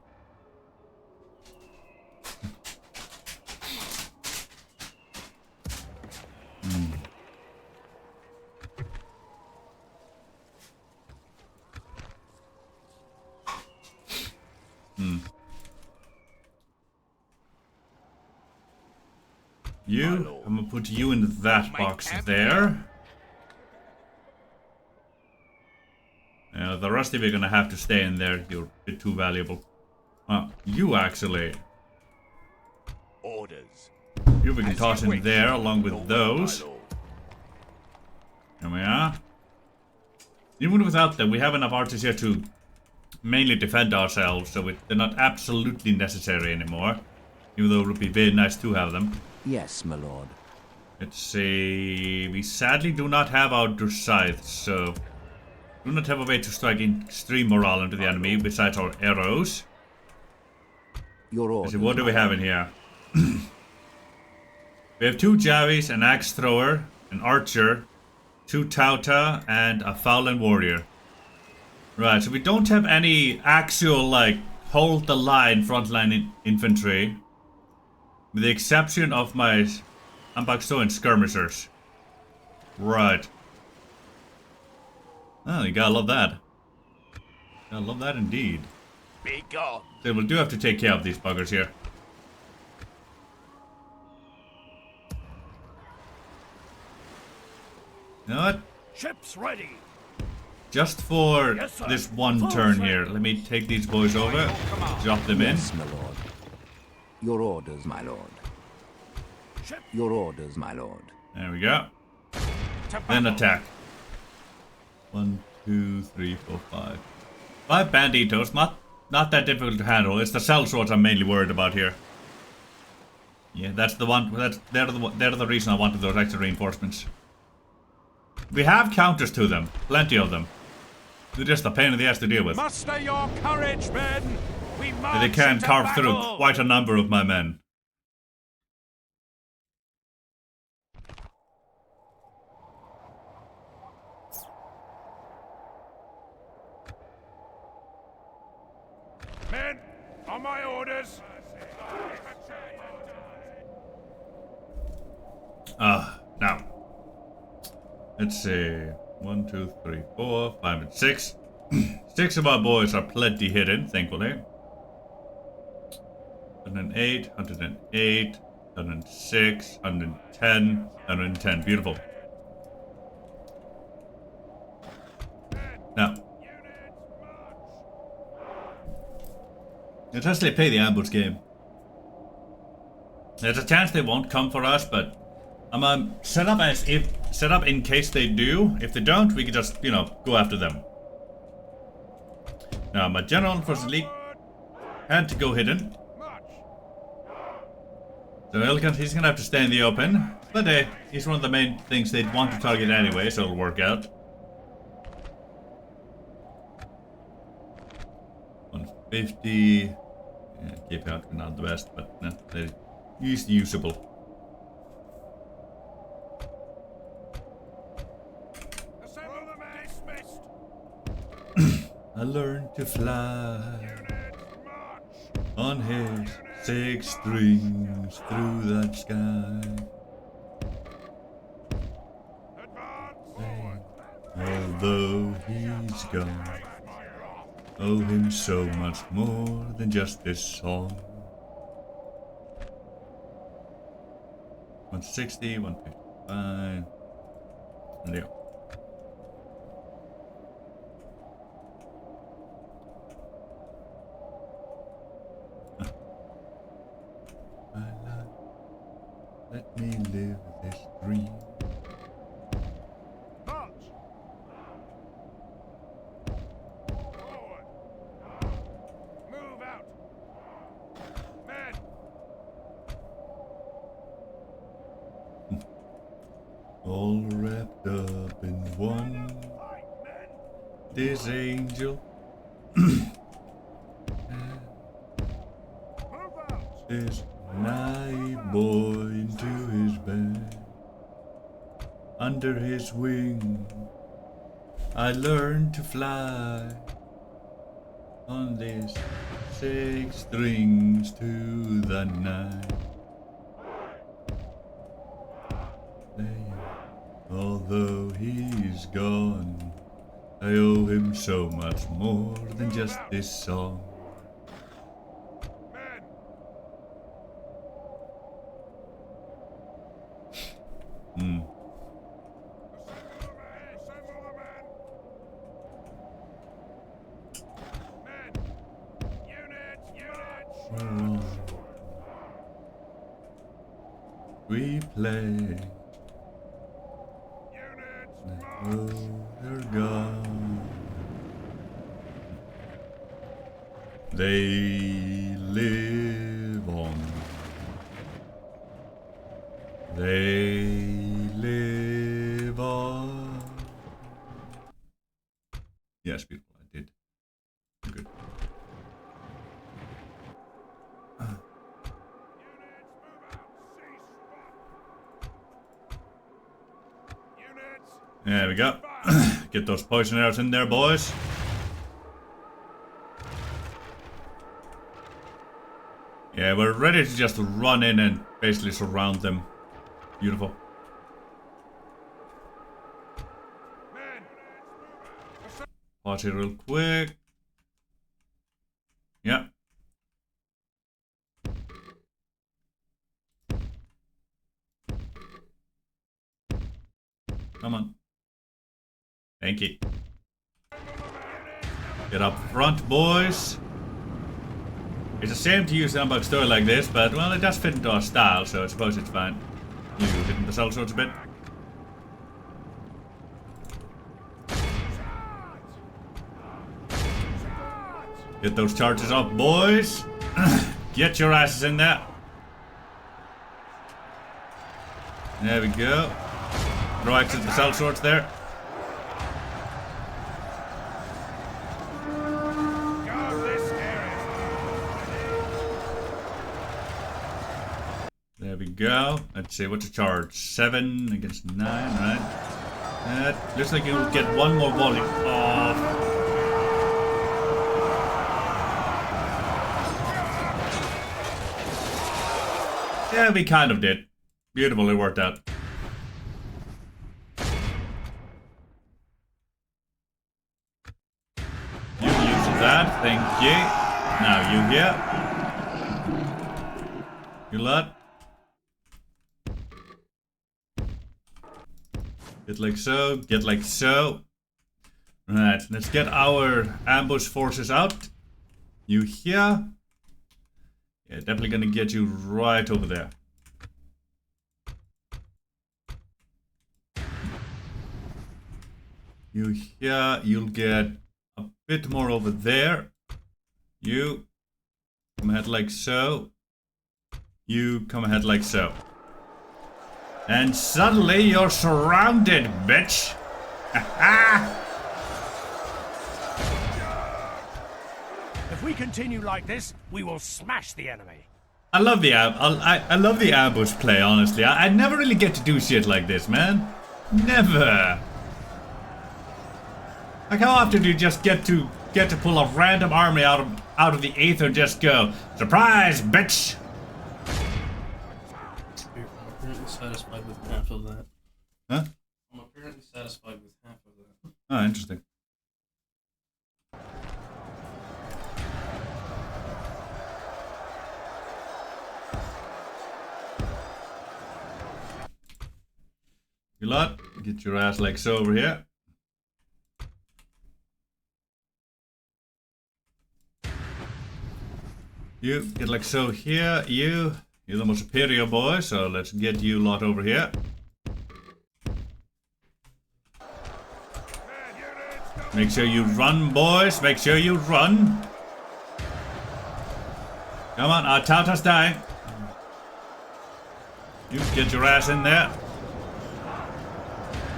You, I'm gonna put you in that box there. The rest of you are gonna have to stay in there. You're a bit too valuable. You actually. Orders. You we can As toss you in wish. there along Your with will, my those. lord. Here we are. Even without them, we have enough archers here to mainly defend ourselves, so they're not absolutely necessary anymore. Even though it would be very nice to have them. Yes, my lord. Let's see. We sadly do not have our scythes, so do not have a way to strike extreme morale into the enemy besides our arrows. Your Let's orders. see, what do we have in here? We have 2 Javis, an axe thrower, an archer, 2 Tauta, and a Fowland warrior. Right, so we don't have any actual, like, hold the line frontline infantry. With the exception of my Ambakstoan skirmishers. Right. Oh, you gotta love that. Gotta love that indeed. Be gone. So we'll do have to take care of these buggers here. You know what? Ships ready. Just for Yes, sir. this one Full turn sail. here, let me take these boys over, drop them in. Yes, my lord. Your orders, my lord. Ship Your orders, my lord. There we go. to Then battle. attack. 1, 2, 3, 4, 5. 5 banditos, not that difficult to handle. It's the sellswords I'm mainly worried about here. Yeah, that's the one. They're the reason I wanted those extra reinforcements. We have counters to them, plenty of them. They're just a pain in the ass to deal with. Muster your courage, men. We march They can into carve battle. through quite a number of my men. Men, on my orders. Now. Let's see. 1, 2, 3, 4, 5, and 6. 6 of our boys are plenty hidden, thankfully. 108, 108, 106, 110, 110. Beautiful. Now. Let's actually play the ambush game. There's a chance they won't come for us, but I'm set up in case they do. If they don't, we can just, go after them. Now, my general, unfortunately, had to go hidden. So Elkins, he's gonna have to stay in the open. But he's one of the main things they'd want to target anyway, so it'll work out. 150. Yeah, keep out not the best, but no, he's usable. Assemble the men. Dismissed. I learned to fly Units, march. on his 6 strings through that sky. Advance. Forward. Although he's gone, owe him so much more than just this song. 160, 155. There you go. My life, let me live this dream. March! Forward. Move out. Men. All wrapped up in one. Fight, men. This angel Move out! this naive boy into his bed. Under his wing, I learned to fly on these 6 strings to the night. Although he's gone, I owe him so much more than just this song. Men. Assemble the men. Men. Units, units. We play. Units, Oh, they're gone. They live on. They live on. Yes, people, I did. Good. There we go. Get those poison arrows in there, boys. Yeah, we're ready to just run in and basically surround them. Beautiful. Pause it real quick. Yeah. Come on. Thank you. Get up front, boys. It's a shame to use an unboxed story like this, but well, it does fit into our style, so I suppose it's fine. You hitting the cell swords a bit. Get those charges up, boys. Get your asses in there. There we go. Throw exit the cell swords there. There we go. Let's see, what's the charge? 7 against 9, right? Looks like you'll get one more volley off. Yeah, we kind of did. Beautifully worked out. You use that, thank you. Now you here. You lot. Get like so, get like so. Right, let's get our ambush forces out. You here. Yeah, definitely gonna get you right over there. You here, you'll get a bit more over there. You come ahead like so. You come ahead like so. And suddenly you're surrounded, bitch! If we continue like this, we will smash the enemy. I love the I love the ambush play, honestly. I never really get to do shit like this, man. Never. Like, how often do you just get to pull a random army out of the ether and just go, surprise, bitch? I'm apparently satisfied with half of that. Huh? I'm apparently satisfied with half of that. Oh, interesting. You lot, get your ass like so over here. You get like so here. You're the most superior boy, so let's get you lot over here. Make sure you run, boys. Make sure you run. Come on, our Tauta's dying. You get your ass in there.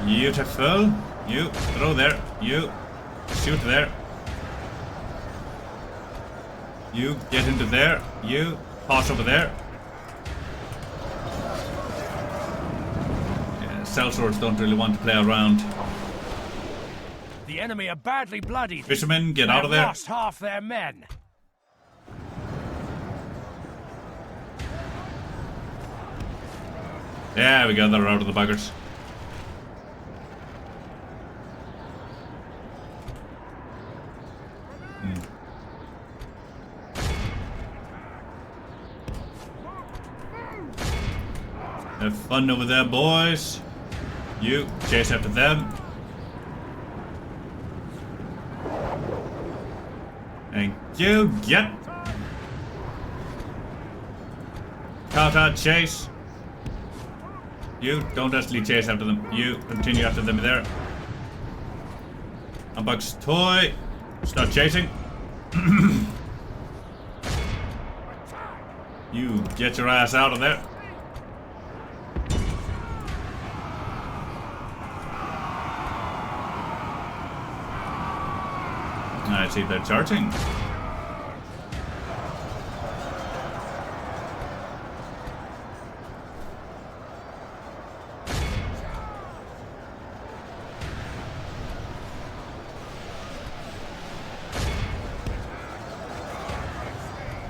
Beautiful. You throw there. You shoot there. You get into there. You pass over there. Yeah, sellswords don't really want to play around. The enemy are badly bloodied. Fishermen, get They out of have there. lost half their men. There we go, they're out of the buggers. Have fun over there, boys. You chase after them. Thank you. Get. Tauta, chase. You don't actually chase after them. You continue after them there. Unbox toy. Start chasing. You get your ass out of there. I see they're charging.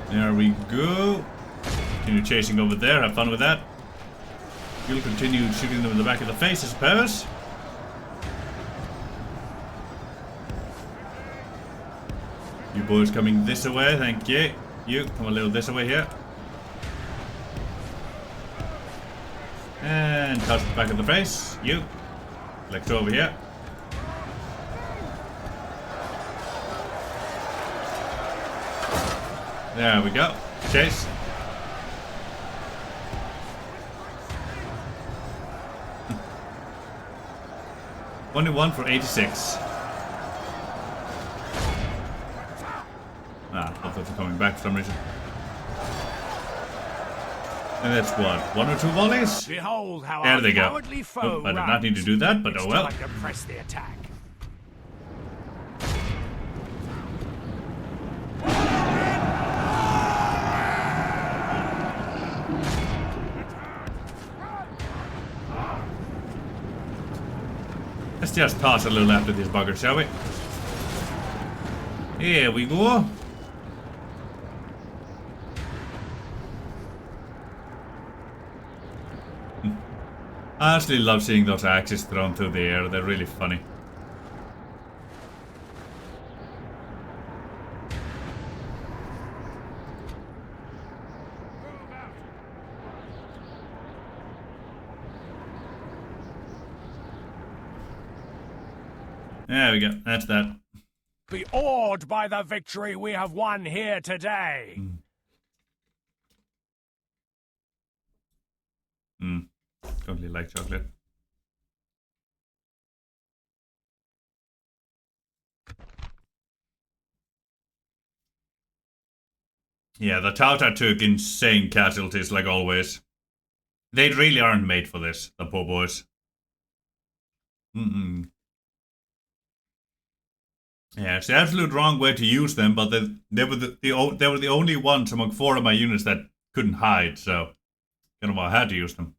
There we go. Continue chasing over there. Have fun with that. You'll continue shooting them in the back of the face, I suppose. You boys coming this way, thank you. You come a little this way here. And touch the back of the face. You. Let's go over here. There we go. Chase. Only one for 86. Ah, I thought they were coming back for some reason. And that's what? One or two volleys? Behold how There our they go. cowardly foe Oh, I did not need to do that, but oh well. It's time to press the attack. Let's just toss a little after these buggers, shall we? Here we go. I honestly love seeing those axes thrown through the air. They're really funny. There we go. That's that. Be awed by the victory we have won here today. Totally like chocolate. Yeah, the Tauta took insane casualties like always. They really aren't made for this, the poor boys. Yeah, it's the absolute wrong way to use them, but they were the only ones among 4 of my units that couldn't hide, so kind of I had to use them.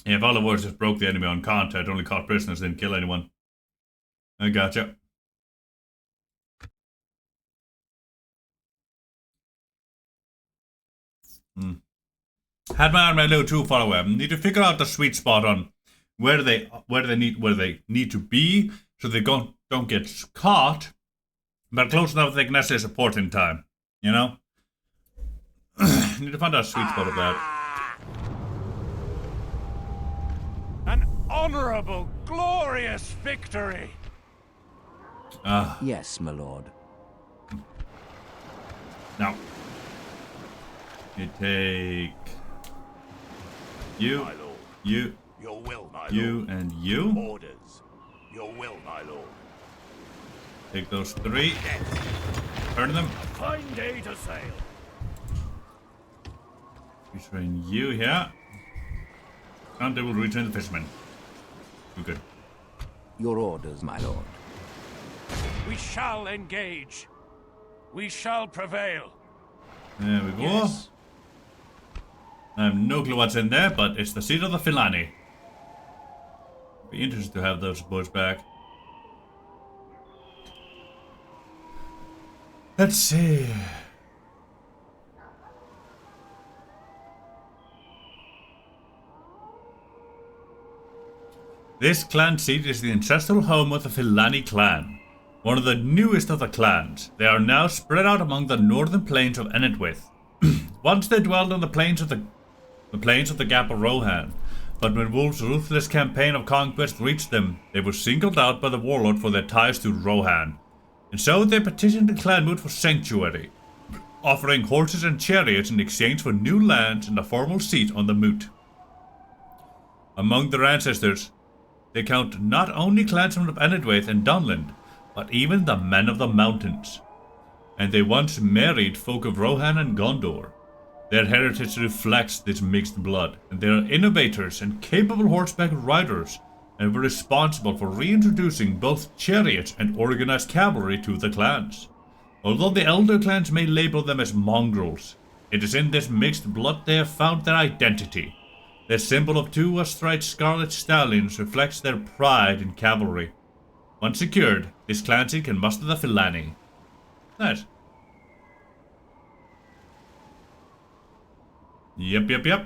Yeah, if all it was just broke the enemy on contact, only caught prisoners, didn't kill anyone. I gotcha. Had my army a little too far away. I need to figure out the sweet spot on where they need to be, so they don't get caught, but close enough they can actually support in time. You know, need to find out a sweet spot of that. An honorable, glorious victory! Yes, my lord. Now, you take you, My lord. you, Your will, my you, lord. and you. Orders. Your will, my lord. Take those 3. Yes. Turn them. Fine day to sail. Retrain you here. And they will retrain the fishermen. Too good. Your orders, my lord. We shall engage. We shall prevail. There we go. Yes. I have no clue what's in there, but it's the seat of the Filani. Be interested to have those boys back. Let's see. This clan seat is the ancestral home of the Filani clan, one of the newest of the clans. They are now spread out among the northern plains of Enedwaith. Once they dwelled on the plains of the Gap of Rohan, but when Wolf's ruthless campaign of conquest reached them, they were singled out by the warlord for their ties to Rohan, and so they petitioned the clan moot for sanctuary, offering horses and chariots in exchange for new lands and a formal seat on the moot. Among their ancestors, they count not only clansmen of Enedwaith and Dunland, but even the Men of the Mountains. And they once married folk of Rohan and Gondor. Their heritage reflects this mixed blood, and they are innovators and capable horseback riders, and were responsible for reintroducing both chariots and organized cavalry to the clans. Although the elder clans may label them as mongrels, it is in this mixed blood they have found their identity. Their symbol of 2 astride scarlet stallions reflects their pride in cavalry. Once secured, this clan seat can muster the Filani. Nice. Yep.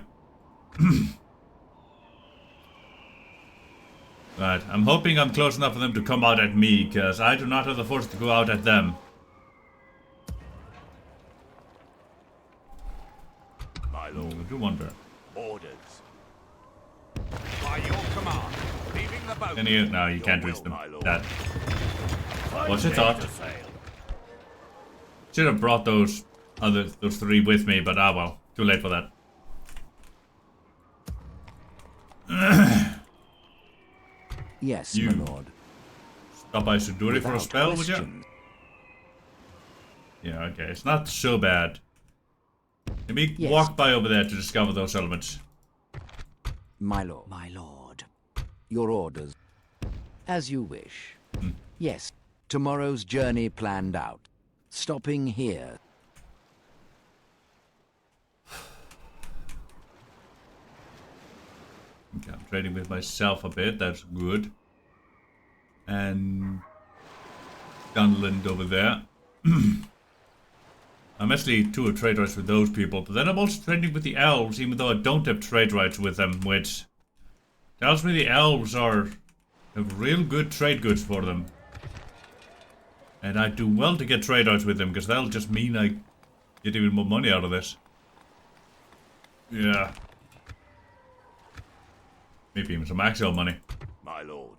Right, I'm hoping I'm close enough for them to come out at me, because I do not have the force to go out at them. My lord. I do wonder. Orders. By your command, leaving the boat. Can you? No, you Your can't will, reach them. my lord. That. Fine What's your day thought? to sail. Should have brought those 3 with me, but well, too late for that. Yes, You. my lord. Stop by Suduri for a Without spell, would you? question. Yeah, okay, it's not so bad. Maybe Yes. walk by over there to discover those elements. My lord. My lord. Your orders. As you wish. Yes. Tomorrow's journey planned out. Stopping here. Okay, I'm trading with myself a bit, that's good. And Dunland over there. I'm actually to a trade rights with those people, but then I'm also trading with the elves, even though I don't have trade rights with them, which tells me the elves have real good trade goods for them. And I do well to get trade rights with them, because that'll just mean I get even more money out of this. Yeah. Maybe even some actual money. My lord.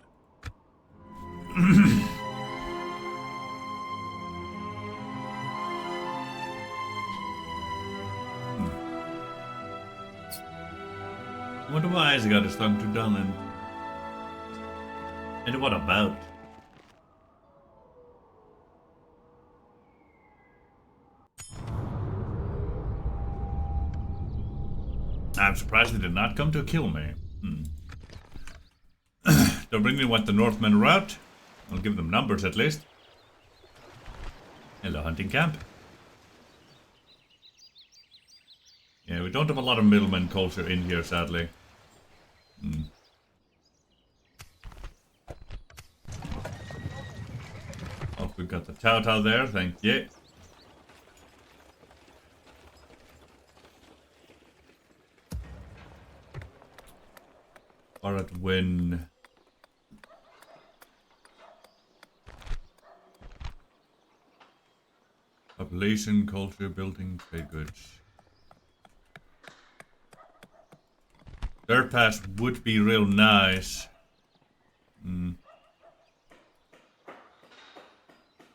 I wonder why Isaac got his tongue too dull and what about? I'm surprised they did not come to kill me. Don't bring me what the Northmen route. I'll give them numbers at least. Hello, hunting camp. Yeah, we don't have a lot of middleman culture in here, sadly. Oh, we've got the Tau there, thank you. Barret win. Population, culture, building, trade goods. Dirt pass would be real nice.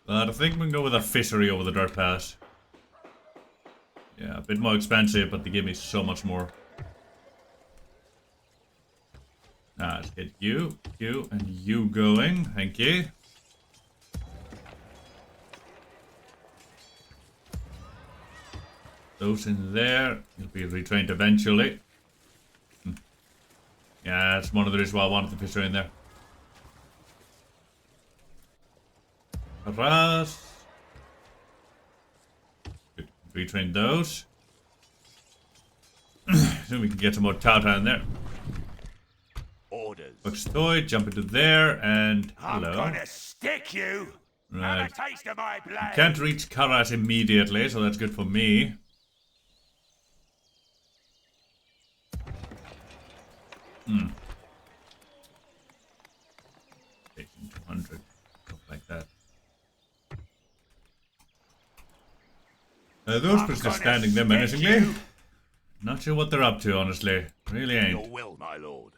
But I think we can go with a fishery over the dirt pass. Yeah, a bit more expensive, but they give me so much more. Let's get you, and you going. Thank you. Those in there will be retrained eventually. Yeah, that's one of the reasons why I wanted the fisher in there. Harass. Retrain those. Then we can get some more Tauta in there. Orders. Bucks toy, jump into there, and I'm hello. gonna stick you. Right. Have a taste of my blade. Can't reach Karas immediately, so that's good for me. Hmm. 200, stuff like that. Those prisoners standing there menacingly. Not sure what they're up to, honestly. Really ain't. Your will, my lord.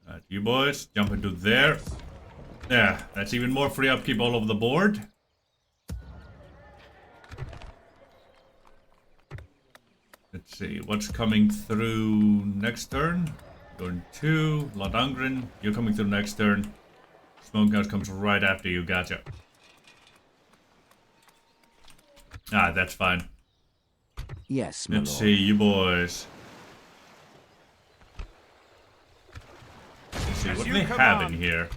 Right, you boys, jump into there. Yeah, that's even more free upkeep all over the board. Let's see, what's coming through next turn? Turn 2, Lodangren, you're coming through next turn. Smokehouse comes right after you, gotcha. That's fine. Yes, my Let's lord. see, you boys. Let's see, what do they have in here?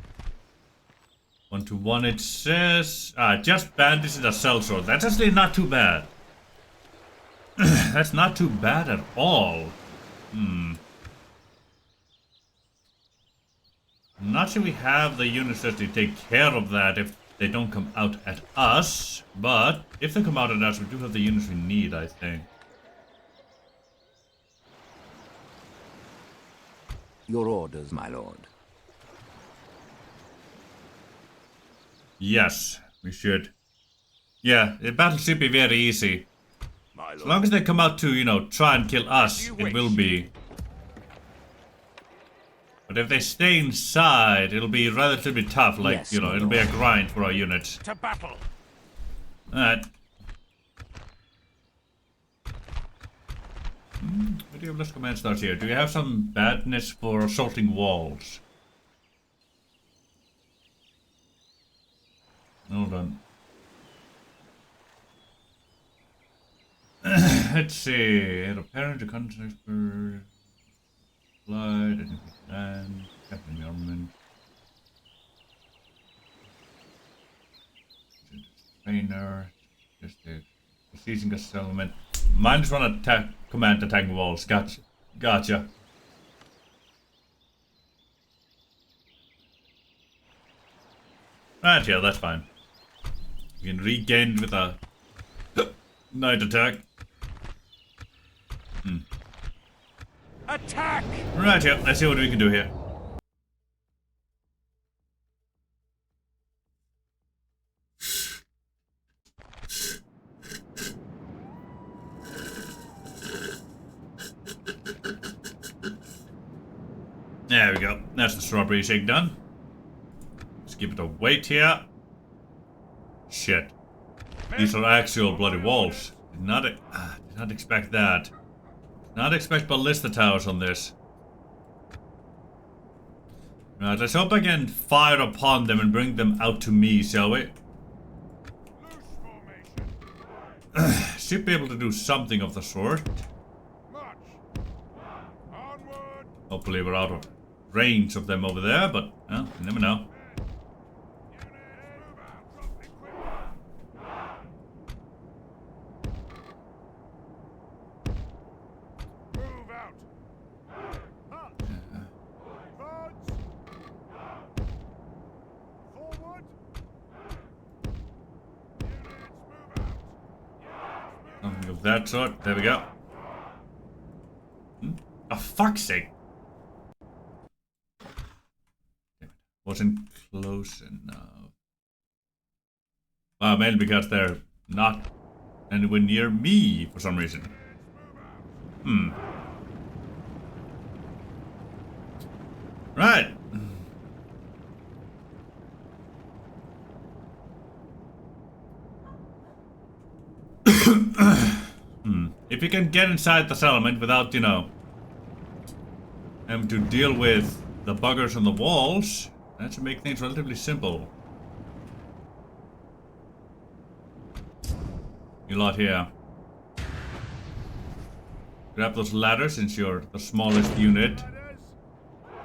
1-1 it says... just bandits and a sellsword. That's actually not too bad. That's not too bad at all. I'm not sure we have the units that to take care of that if they don't come out at us. But if they come out at us, we do have the units we need, I think. Your orders, my lord. Yes, we should. Yeah, the battle should be very easy. My lord. As long as they come out to, try and kill us, it will be. But if they stay inside, it'll be relatively tough. Like, Yes, it'll be a grind for our units. To battle. Alright. What do you have less command starts here? Do you have some badness for assaulting walls? Hold on. Let's see. Head of parent to contract for slide, and captain government. Trainer. Just a seizing a settlement. -1 attack command attacking walls. Gotcha. Right, yeah, that's fine. You can regain with a night attack. Attack! Right, yeah, let's see what we can do here. There we go. That's the strawberry shake done. Let's give it a weight here. Shit. These are actual bloody walls. Did not expect that. Did not expect ballista towers on this. Right, let's hope I can fire upon them and bring them out to me, shall we? should be able to do something of the sort. March. Onward. Hopefully we're out of range of them over there, but well, you never know. Units, move out. Drop equipment. Move out. Halt. Forwards. Forward. Units, move out. Something of that sort. There we go. Oh, fuck's sake. Damn it. Wasn't close enough. Mainly because they're not anywhere near me for some reason. Right. If you can get inside the settlement without, you know, having to deal with the buggers on the walls, that should make things relatively simple. You lot here. Grab those ladders since you're the smallest unit.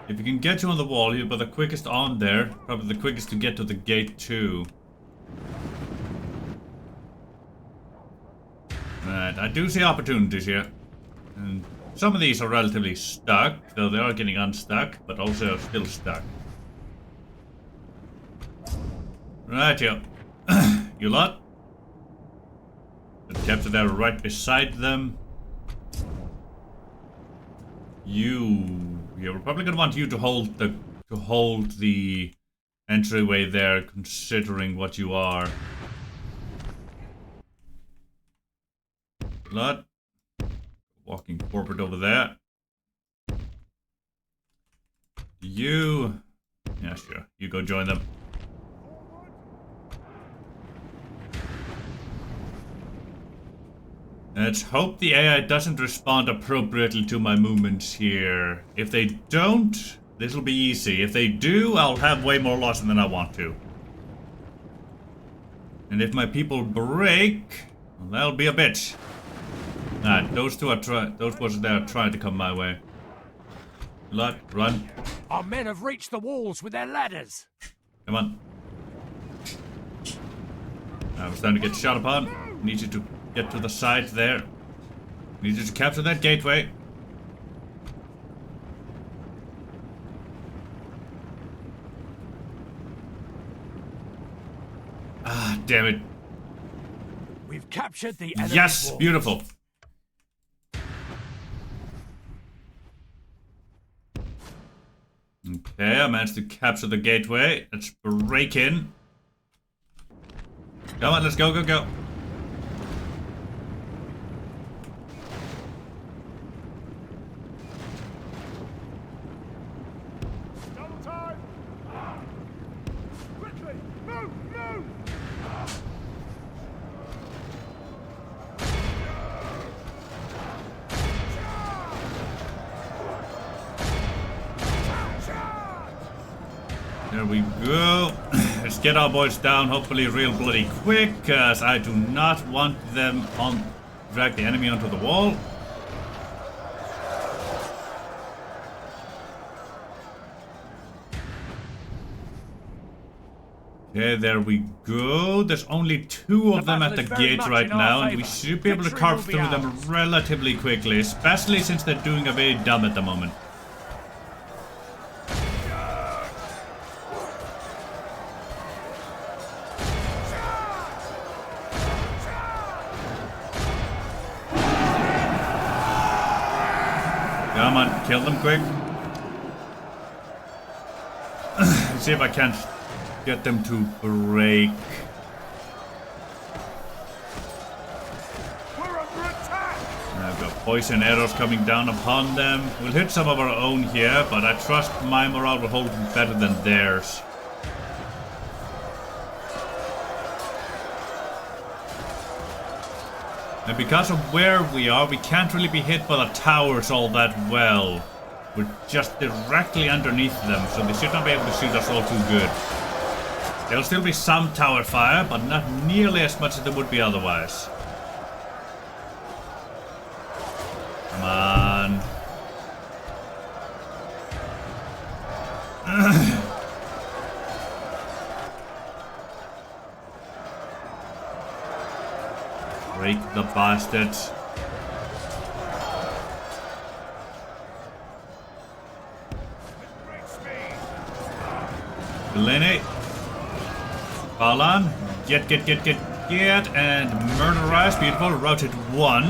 If you can get you on the wall, you'll be the quickest on there. Probably the quickest to get to the gate too. Right, I do see opportunities here. And some of these are relatively stuck, though they are getting unstuck, but also still stuck. Right, you. You lot. Capture there right beside them. We're probably gonna want you to hold the entryway there, considering what you are. Lot. Walking forward over there. You. Yeah, sure. You go join them. Let's hope the AI doesn't respond appropriately to my movements here. If they don't, this will be easy. If they do, I'll have way more loss than I want to. And if my people break, well, that'll be a bitch. Alright, those ones there are trying to come my way. Lot, run. Our men have reached the walls with their ladders. Come on. I'm starting to get shot upon. Need you to get to the side there. Need you to capture that gateway. Ah, damn it. We've captured the enemy's Yes, walls. beautiful. Okay, I managed to capture the gateway. Let's break in. Come on, let's go, go, go. Double time. Quickly. Move, move. There we go. Let's get our boys down, hopefully real bloody quick, because I do not want them on drag the enemy onto the wall. Okay, there we go. There's only 2 of them at the gate right now, and we should be able to carve through them relatively quickly, especially since they're doing a very dumb at the moment. Come on, kill them quick. Let's see if I can't get them to break. We're under attack. I've got poison arrows coming down upon them. We'll hit some of our own here, but I trust my morale will hold better than theirs. And because of where we are, we can't really be hit by the towers all that well. We're just directly underneath them, so they should not be able to shoot us all too good. There'll still be some tower fire, but not nearly as much as there would be otherwise. Come on. Break the bastards. Delaney. Balan. Get. And murderize. Beautiful. Routed 1.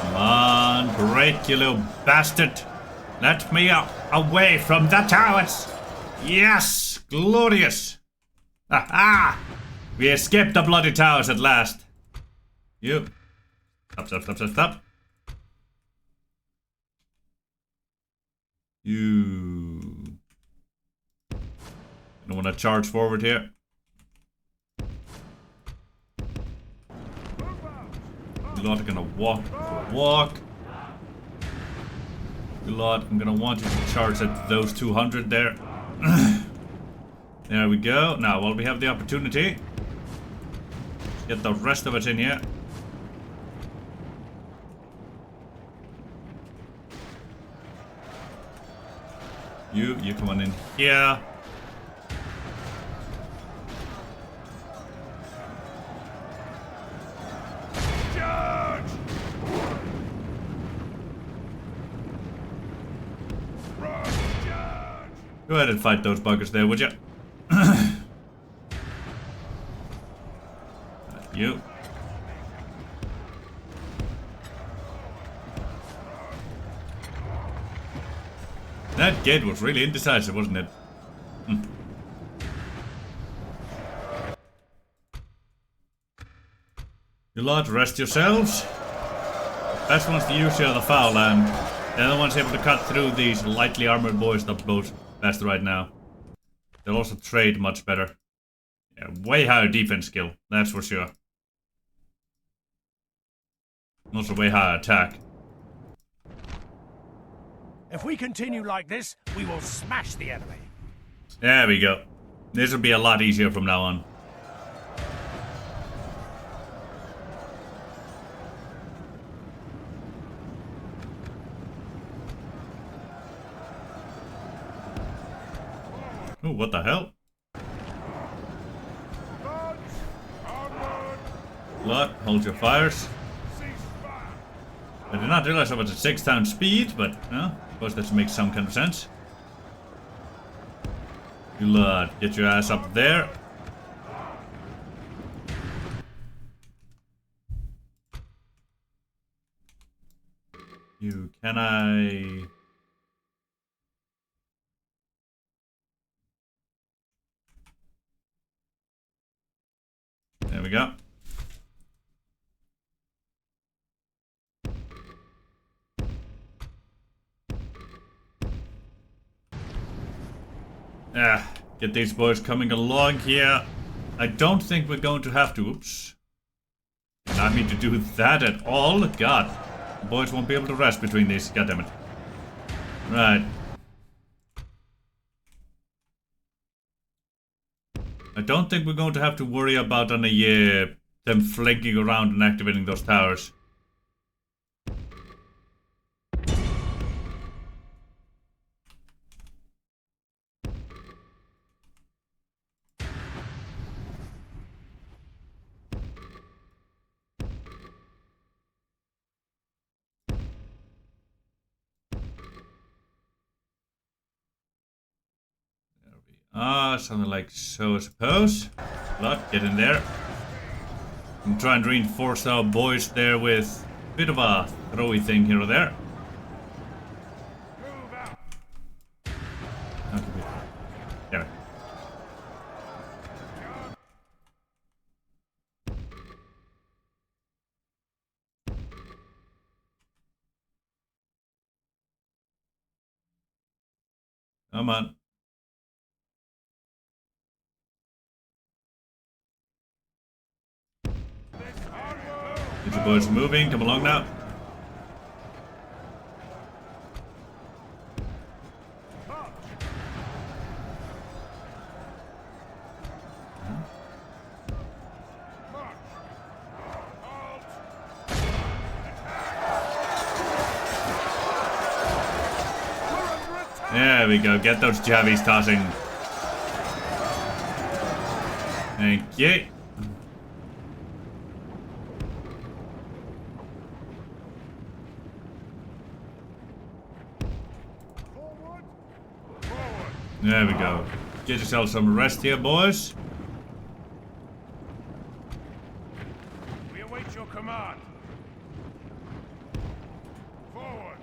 Come on. Break, you little bastard. Let me away from the towers. Yes. Glorious. Aha. We escaped the bloody towers at last. You. Stop. You don't want to charge forward here. You lot are gonna walk. You lot, I'm gonna want you to charge at those 200 there. There we go. Now, while we have the opportunity, get the rest of us in here. You come on in here. Charge! Run, charge! Go ahead and fight those buggers there, would you? You. That gate was really indecisive, wasn't it? You lot, rest yourselves. Best ones to use here are the foul land. They're the ones able to cut through these lightly armored boys that both best right now. They'll also trade much better. Yeah, way higher defense skill, that's for sure. Also way higher attack. If we continue like this, we will smash the enemy. There we go. This will be a lot easier from now on. Oh, what the hell? Lads, onward! Lot, hold your fires. Ceasefire! I did not realize I was at 6 times speed, but well, I suppose that makes some kind of sense. You lot, get your ass up there. You, can I... There we go. Get these boys coming along here. I don't think we're going to have to. Oops. Did not mean to do that at all. God. The boys won't be able to rest between these. God damn it. Right. I don't think we're going to have to worry about them flanking around and activating those towers. Something like so, I suppose. Lot, get in there. I'm trying to reinforce our boys there with a bit of a throwy thing here or there. Move out! There. Come on. Get your boys moving. Come along now. There we go. Get those jabbies tossing. Thank you. Forward. Forward. There we go. Get yourself some rest here, boys. We await your command. Forward.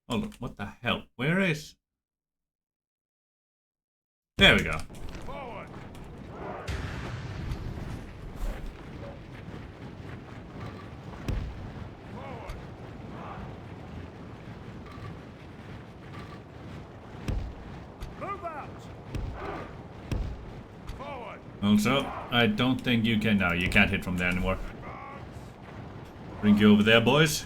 Hold on, what the hell? Where is... There we go. Forward. Forward. Move out. Forward. Also, I don't think you can... No, you can't hit from there anymore. Bring you over there, boys.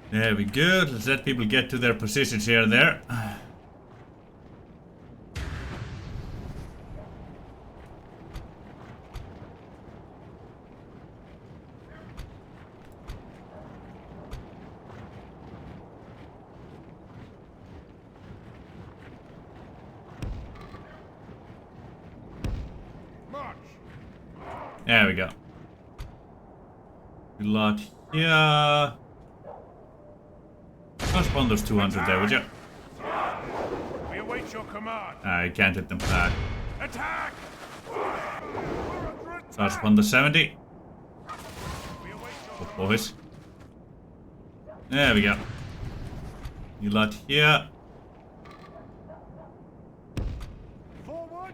There we go. Let's let people get to their positions here and there. March. There we go. Good lot here. I'll spawn those 200 there, would you? We await your command. I can't hit them. Attack. We're under I'll attack. spawn the 70. We await your Good boys. There we go. You lot here. forward.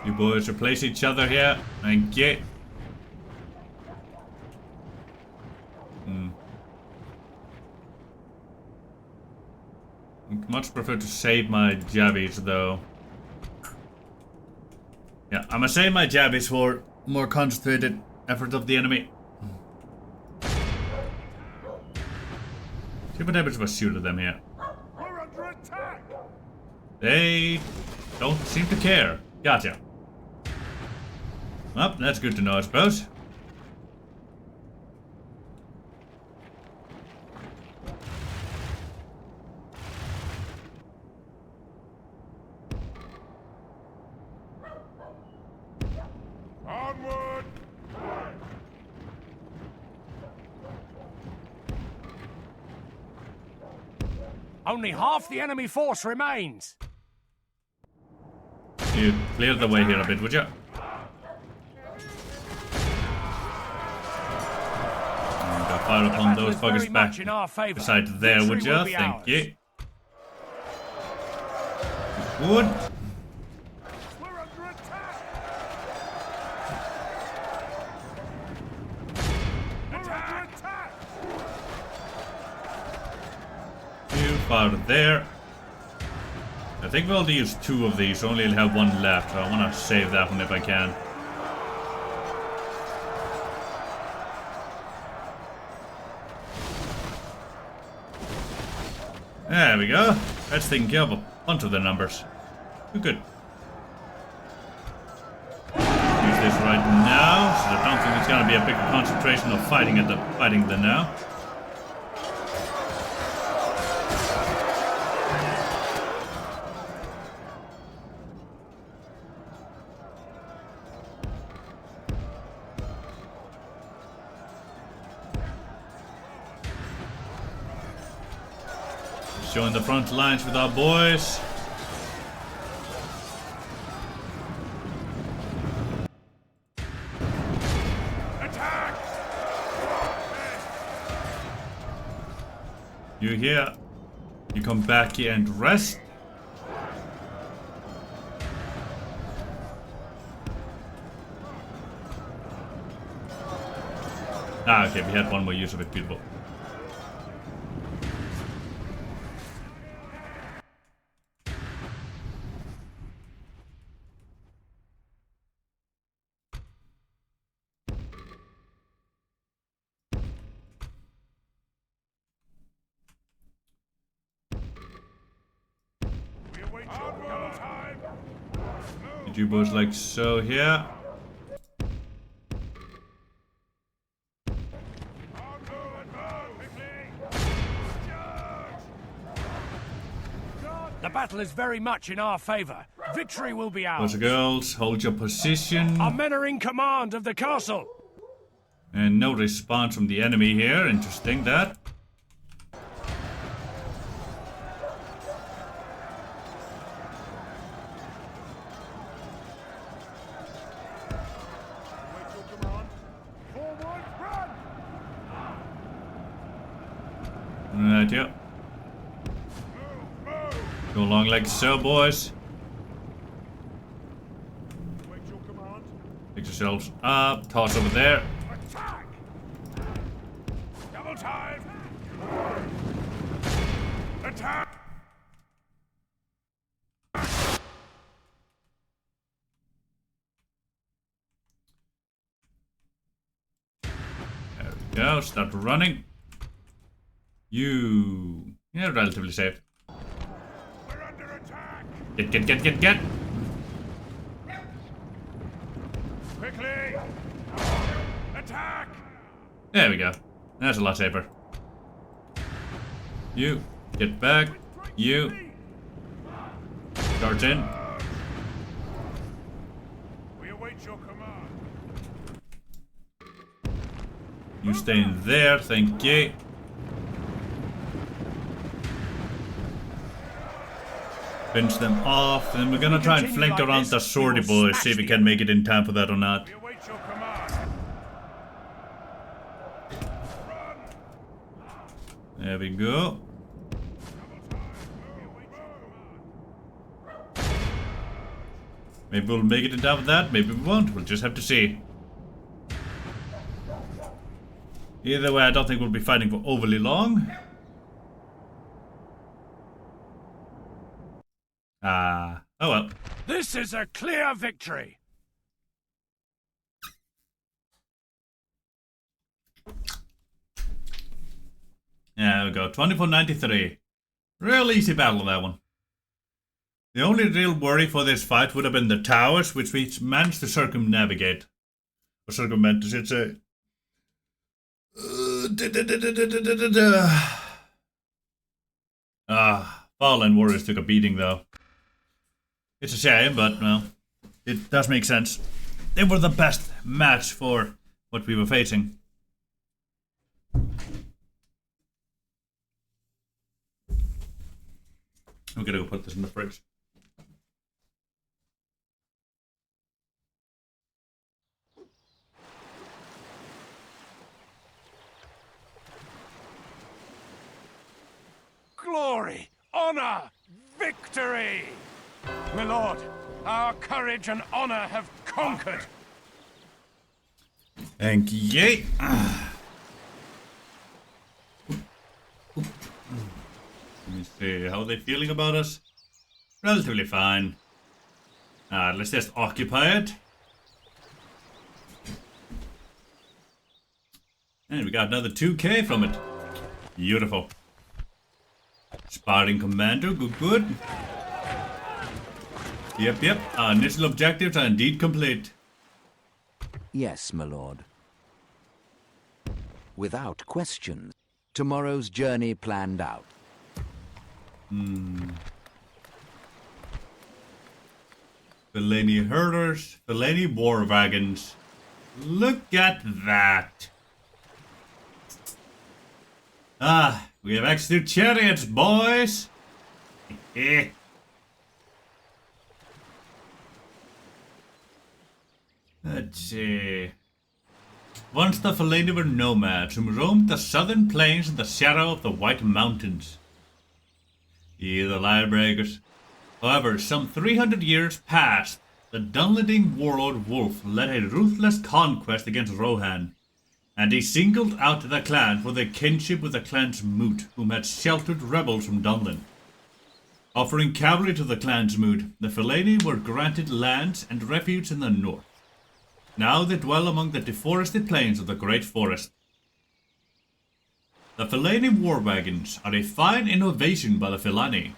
You boys replace each other here. Thank you. I'd much prefer to save my jabbies though. Yeah, I'm gonna save my jabbies for more concentrated effort of the enemy. See what happens if I shoot at them here. We're under attack. They don't seem to care. Gotcha. Well, that's good to know, I suppose. Onward. Only half the enemy force remains. You clear the way here a bit, would you? And go fire upon those Battle is buggers very back much in our favour. beside there, would Victory you? will be Thank ours. you. Good. We're under attack. We're under attack. You fire there. I think we'll use 2 of these, only have 1 left, so I want to save that one if I can. There we go. That's taking care of a bunch of the numbers. Good. Use this right now, so I don't think it's gonna be a big concentration of fighting the now. Showing the front lines with our boys. Attack. You here. You come back here and rest. Ah, okay, we had 1 more use of it, beautiful. Get you boys like so here. The battle is very much in our favor. Victory will be ours. Boys and girls, hold your position. Our men are in command of the castle. And no response from the enemy here. Interesting that. Wait your command. Forward, run! Right, yep. Go along like so, boys. Wait your command. Pick yourselves up. Toss over there. Attack! Double time! Attack! There we go. Start running. Yeah, relatively safe. We're under attack! Get. Quickly! Attack! There we go. That's a lot safer. You, get back. You. Charge in. We await your command. You stay in there, thank you. Finish them off, and we're gonna try and continue flank like around this, the we sortie will boys, smash see if we the can make it in time for that or not. We await your command. There we go. Maybe we'll make it in time for that, maybe we won't, we'll just have to see. Either way, I don't think we'll be fighting for overly long. Oh well. This is a clear victory. There we go, 2493. Real easy battle, that one. The only real worry for this fight would have been the towers, which we managed to circumnavigate. Or circumvent, I should say. Fallen warriors took a beating, though. It's a shame, but, well, it does make sense. They were the best match for what we were facing. I'm gonna go put this in the fridge. Glory, honor, victory! My lord, our courage and honor have conquered. Thank you. Let me see, how are they feeling about us? Relatively fine. Let's just occupy it. And we got another 2k from it. Beautiful. Sparring commando, good. Yep. Our initial objectives are indeed complete. Yes, my lord. Without question. Tomorrow's journey planned out. Fellaini herders, Fellaini war wagons. Look at that. We have extra chariots, boys. Let's see. Once the Fellaini were nomads who roamed the southern plains in the shadow of the White Mountains. The Lirebreakers. However, some 300 years passed. The Dunlending warlord Wolf led a ruthless conquest against Rohan, and he singled out the clan for their kinship with the clan's Moot, whom had sheltered rebels from Dunland. Offering cavalry to the clan's Moot, the Fellaini were granted lands and refuge in the north. Now they dwell among the deforested plains of the Great Forest. The Fellaini war wagons are a fine innovation by the Fellaini.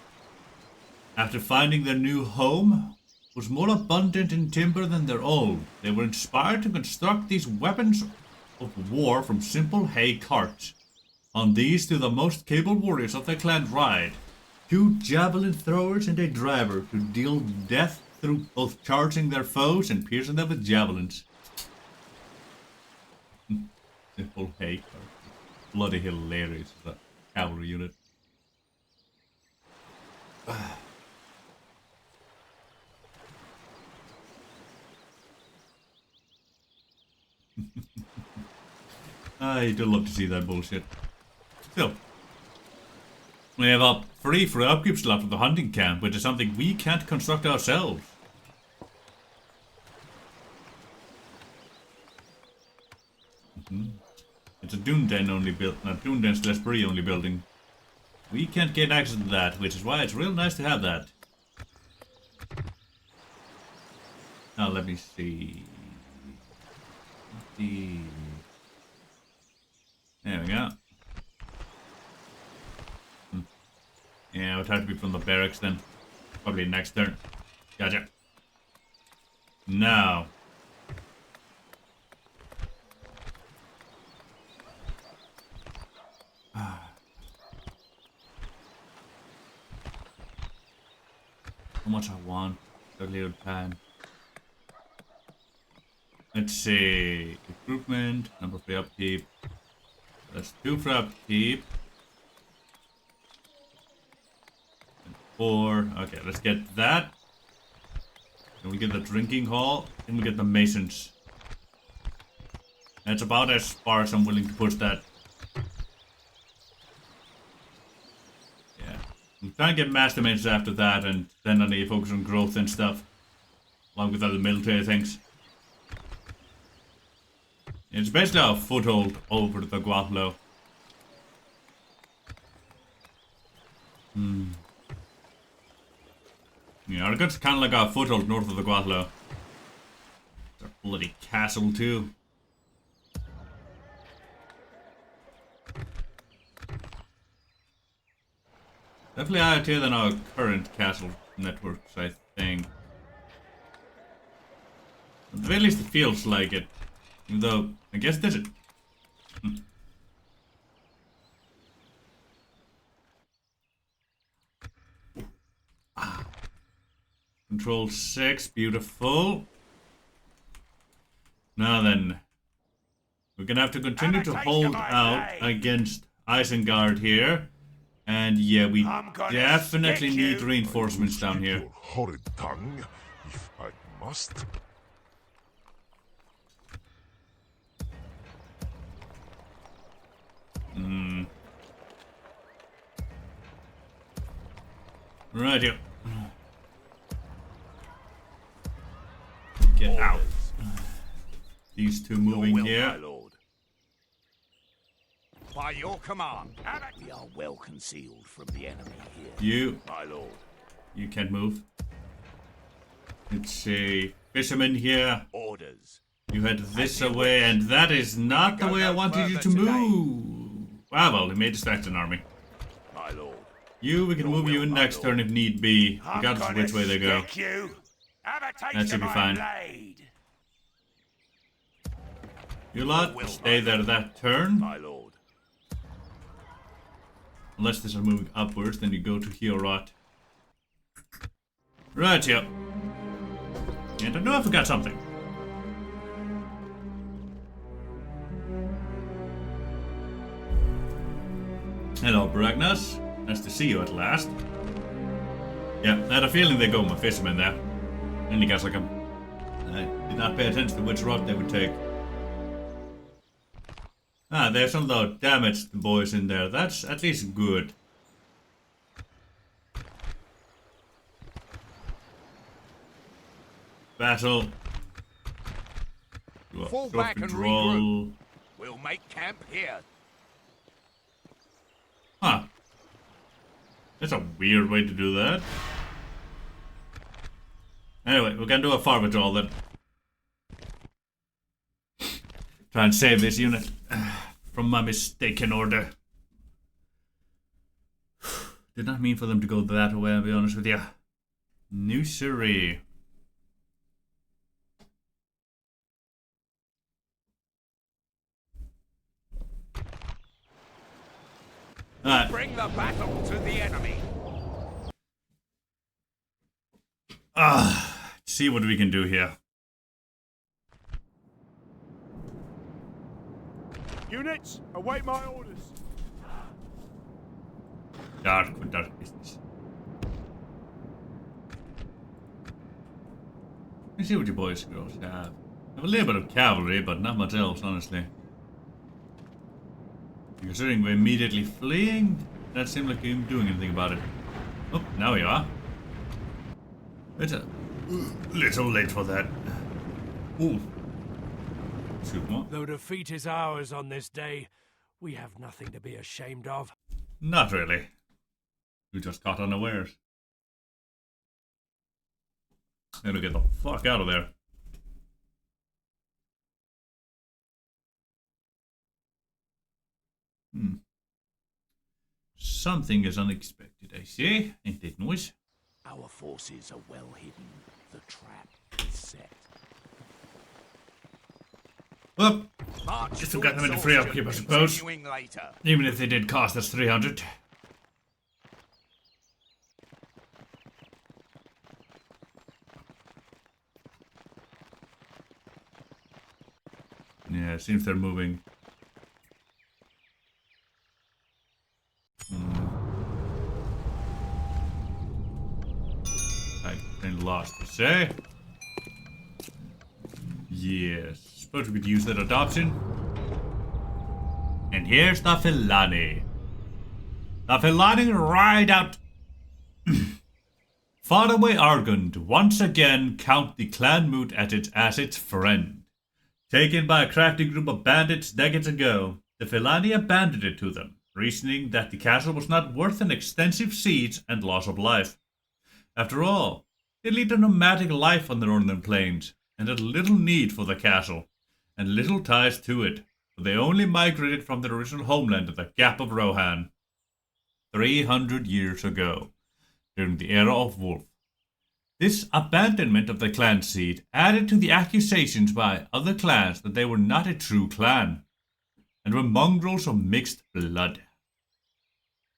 After finding their new home, was more abundant in timber than their own. They were inspired to construct these weapons of war from simple hay carts. On these do the most capable warriors of the clan ride. 2 javelin throwers and a driver to deal death through both charging their foes and piercing them with javelins. Simple hay cart. Bloody hilarious, that cavalry unit. I do love to see that bullshit. Still, we have up free for upkeep slot for the hunting camp, which is something we can't construct ourselves. It's a Dúnedain only build, not Dúnedain/Bree only building. We can't get access to that, which is why it's real nice to have that. Now let me see. There we go. Yeah, it would have to be from the barracks then. Probably next turn. Gotcha. Now. How much I want. A little time. Let's see. Recruitment. Number 3 upkeep. That's 2 for upkeep. And 4. Okay, let's get that. Then we get the drinking hall. Then we get the masons. That's about as far as I'm willing to push that. I'm trying to get masterminds after that, and then I need to focus on growth and stuff. Along with other military things. It's basically a foothold over the Guahlo. Yeah, it's kind of like a foothold north of the Guahlo. It's a bloody castle too. Definitely higher tier than our current castle networks, I think. At the very least it feels like it. Even though, I guess this is... Control 6, beautiful. Now then. We're gonna have to continue to hold out against Isengard here. And yeah, we definitely need reinforcements down here. Your horrid tongue, if I must. Right here. Get out. These two moving here. My lord. By your command. We are well concealed from the enemy here. You. My lord. You can't move. It's a fisherman here. Orders. You head this away, and that is not the way I wanted you to move. Ah, well, it may distract an army. My lord. You, we can move you in next turn if need be, regardless of which way they go. You. Have a taste That should of be my fine. blade. You lot stay there that turn. My lord. Unless these are moving upwards, then you go to Hierot. Right here. And I know I forgot something. Hello, Bragnas. Nice to see you at last. Yeah, I had a feeling they'd go with my fishermen there. Any guys like them. I did not pay attention to which route they would take. Ah, there's some of the damaged boys in there. That's at least good. Battle. Fall back and regroup. We'll make camp here. Huh. That's a weird way to do that. Anyway, we're gonna do a far withdrawal then. Try and save this unit from my mistaken order. Did not mean for them to go that way, I'll be honest with you. No siree. Alright. Bring the battle to the enemy. See what we can do here. Units, await my orders. Dark business. Let's see what you boys and girls have. I have a little bit of cavalry, but not much else, honestly. Considering we're immediately fleeing, that seems like you're doing anything about it. Oh, now we are. It's a little late for that. Ooh. Shoot more. Though defeat is ours on this day, we have nothing to be ashamed of. Not really. We just caught unawares. Gotta get the fuck out of there. Something is unexpected, I see. Ain't that noise? Our forces are well hidden. The trap is set. Well, March still to got them in the free exhaustion, upkeep, I suppose. continuing later. Even if they did cost us 300. Yeah, it seems they're moving. I kind of lost, you say? Yes. Suppose we could use that adoption. And here's the Filani. The Filani ride out. Far away Argund once again count the clan moot as its friend. Taken by a crafty group of bandits decades ago, the Filani abandoned it to them, reasoning that the castle was not worth an extensive siege and loss of life. After all, they lead a nomadic life on the northern plains, and had little need for the castle, and little ties to it, for they only migrated from their original homeland at the Gap of Rohan 300 years ago, during the era of Wolf. This abandonment of the clan seat added to the accusations by other clans that they were not a true clan, and were mongrels of mixed blood.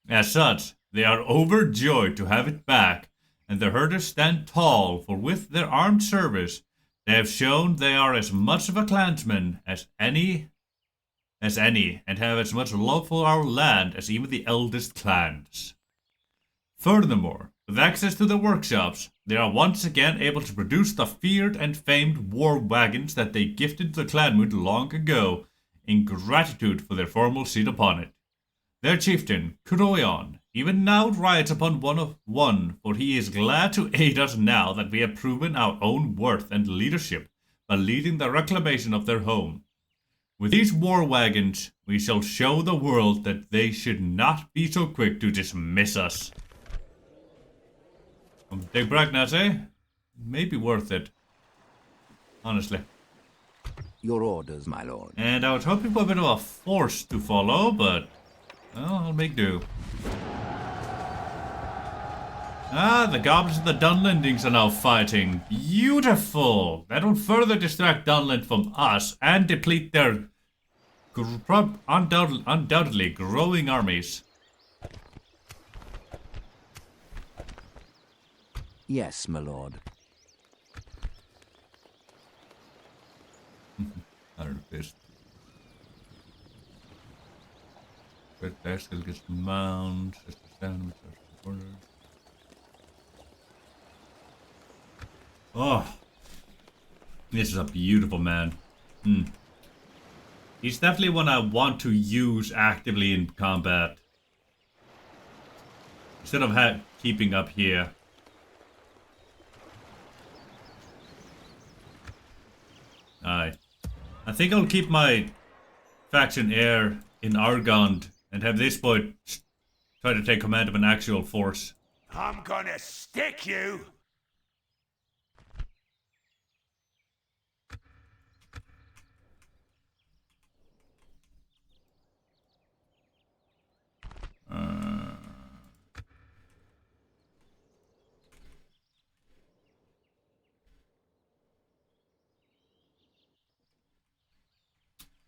As such, they are overjoyed to have it back, and the herders stand tall, for with their armed service, they have shown they are as much of a clansman as any, and have as much love for our land as even the eldest clans. Furthermore, with access to the workshops, they are once again able to produce the feared and famed war wagons that they gifted the Clanmoot long ago, in gratitude for their formal seat upon it. Their chieftain, Kuroyon, even now rides upon one, for he is glad to aid us now that we have proven our own worth and leadership by leading the reclamation of their home. With these war wagons, we shall show the world that they should not be so quick to dismiss us. Big Brackness, eh? Maybe worth it. Honestly. Your orders, my lord. And I was hoping for a bit of a force to follow, but well, I'll make do. Ah, the goblins and the Dunlendings are now fighting. Beautiful! That will further distract Dunland from us and deplete their undoubtedly growing armies. Yes, my lord. Best. Red Basket gets mounds. Oh, this is a beautiful man. He's definitely one I want to use actively in combat instead of keeping up here. I think I'll keep my faction heir in Argond and have this boy try to take command of an actual force. I'm gonna stick you.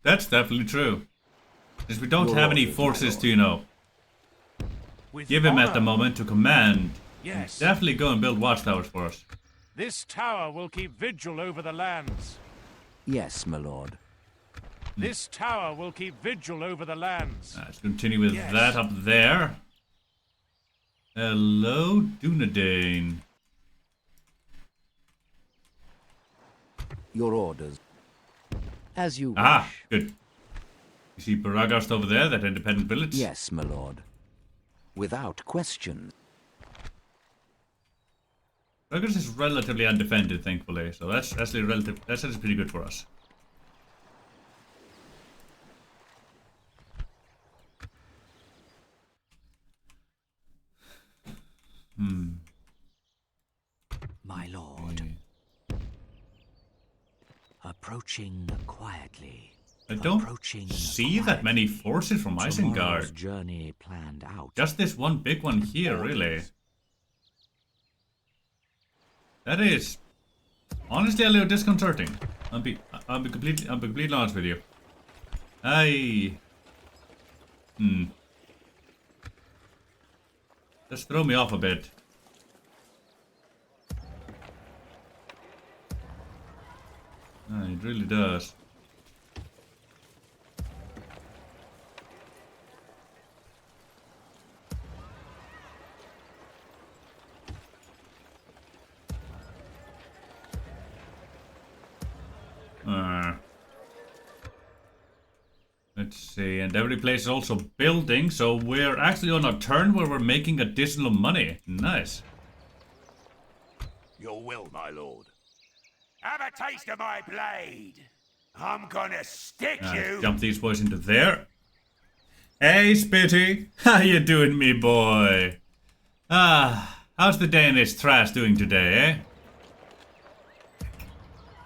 That's definitely true. Because we don't have any forces to, with give him at the honor. moment to command. Yes. Definitely go and build watchtowers for us. This tower will keep vigil over the lands. Yes, my lord. This tower will keep vigil over the lands. Let's continue with Yes. that up there. Hello, Dunedain. Your orders. As you wish. Ah, good. You see Baragast over there, that independent village? Yes, my lord. Without question. Baragast is relatively undefended, thankfully, so that's actually that's pretty good for us. My lord. Approaching quietly. I don't Approaching see that many forces from Tomorrow's Isengard. journey planned out. Just this one big one here, really. That is honestly a little disconcerting. I'll be completely honest with you. Just throw me off a bit. It really does. Let's see, and every place is also building, so we're actually on a turn where we're making additional money. Nice. Your will, my lord. Have a taste of my blade. I'm gonna stick you. Jump these boys into there. Hey, Spitty. How you doing, me boy? How's the Danish trash doing today, eh?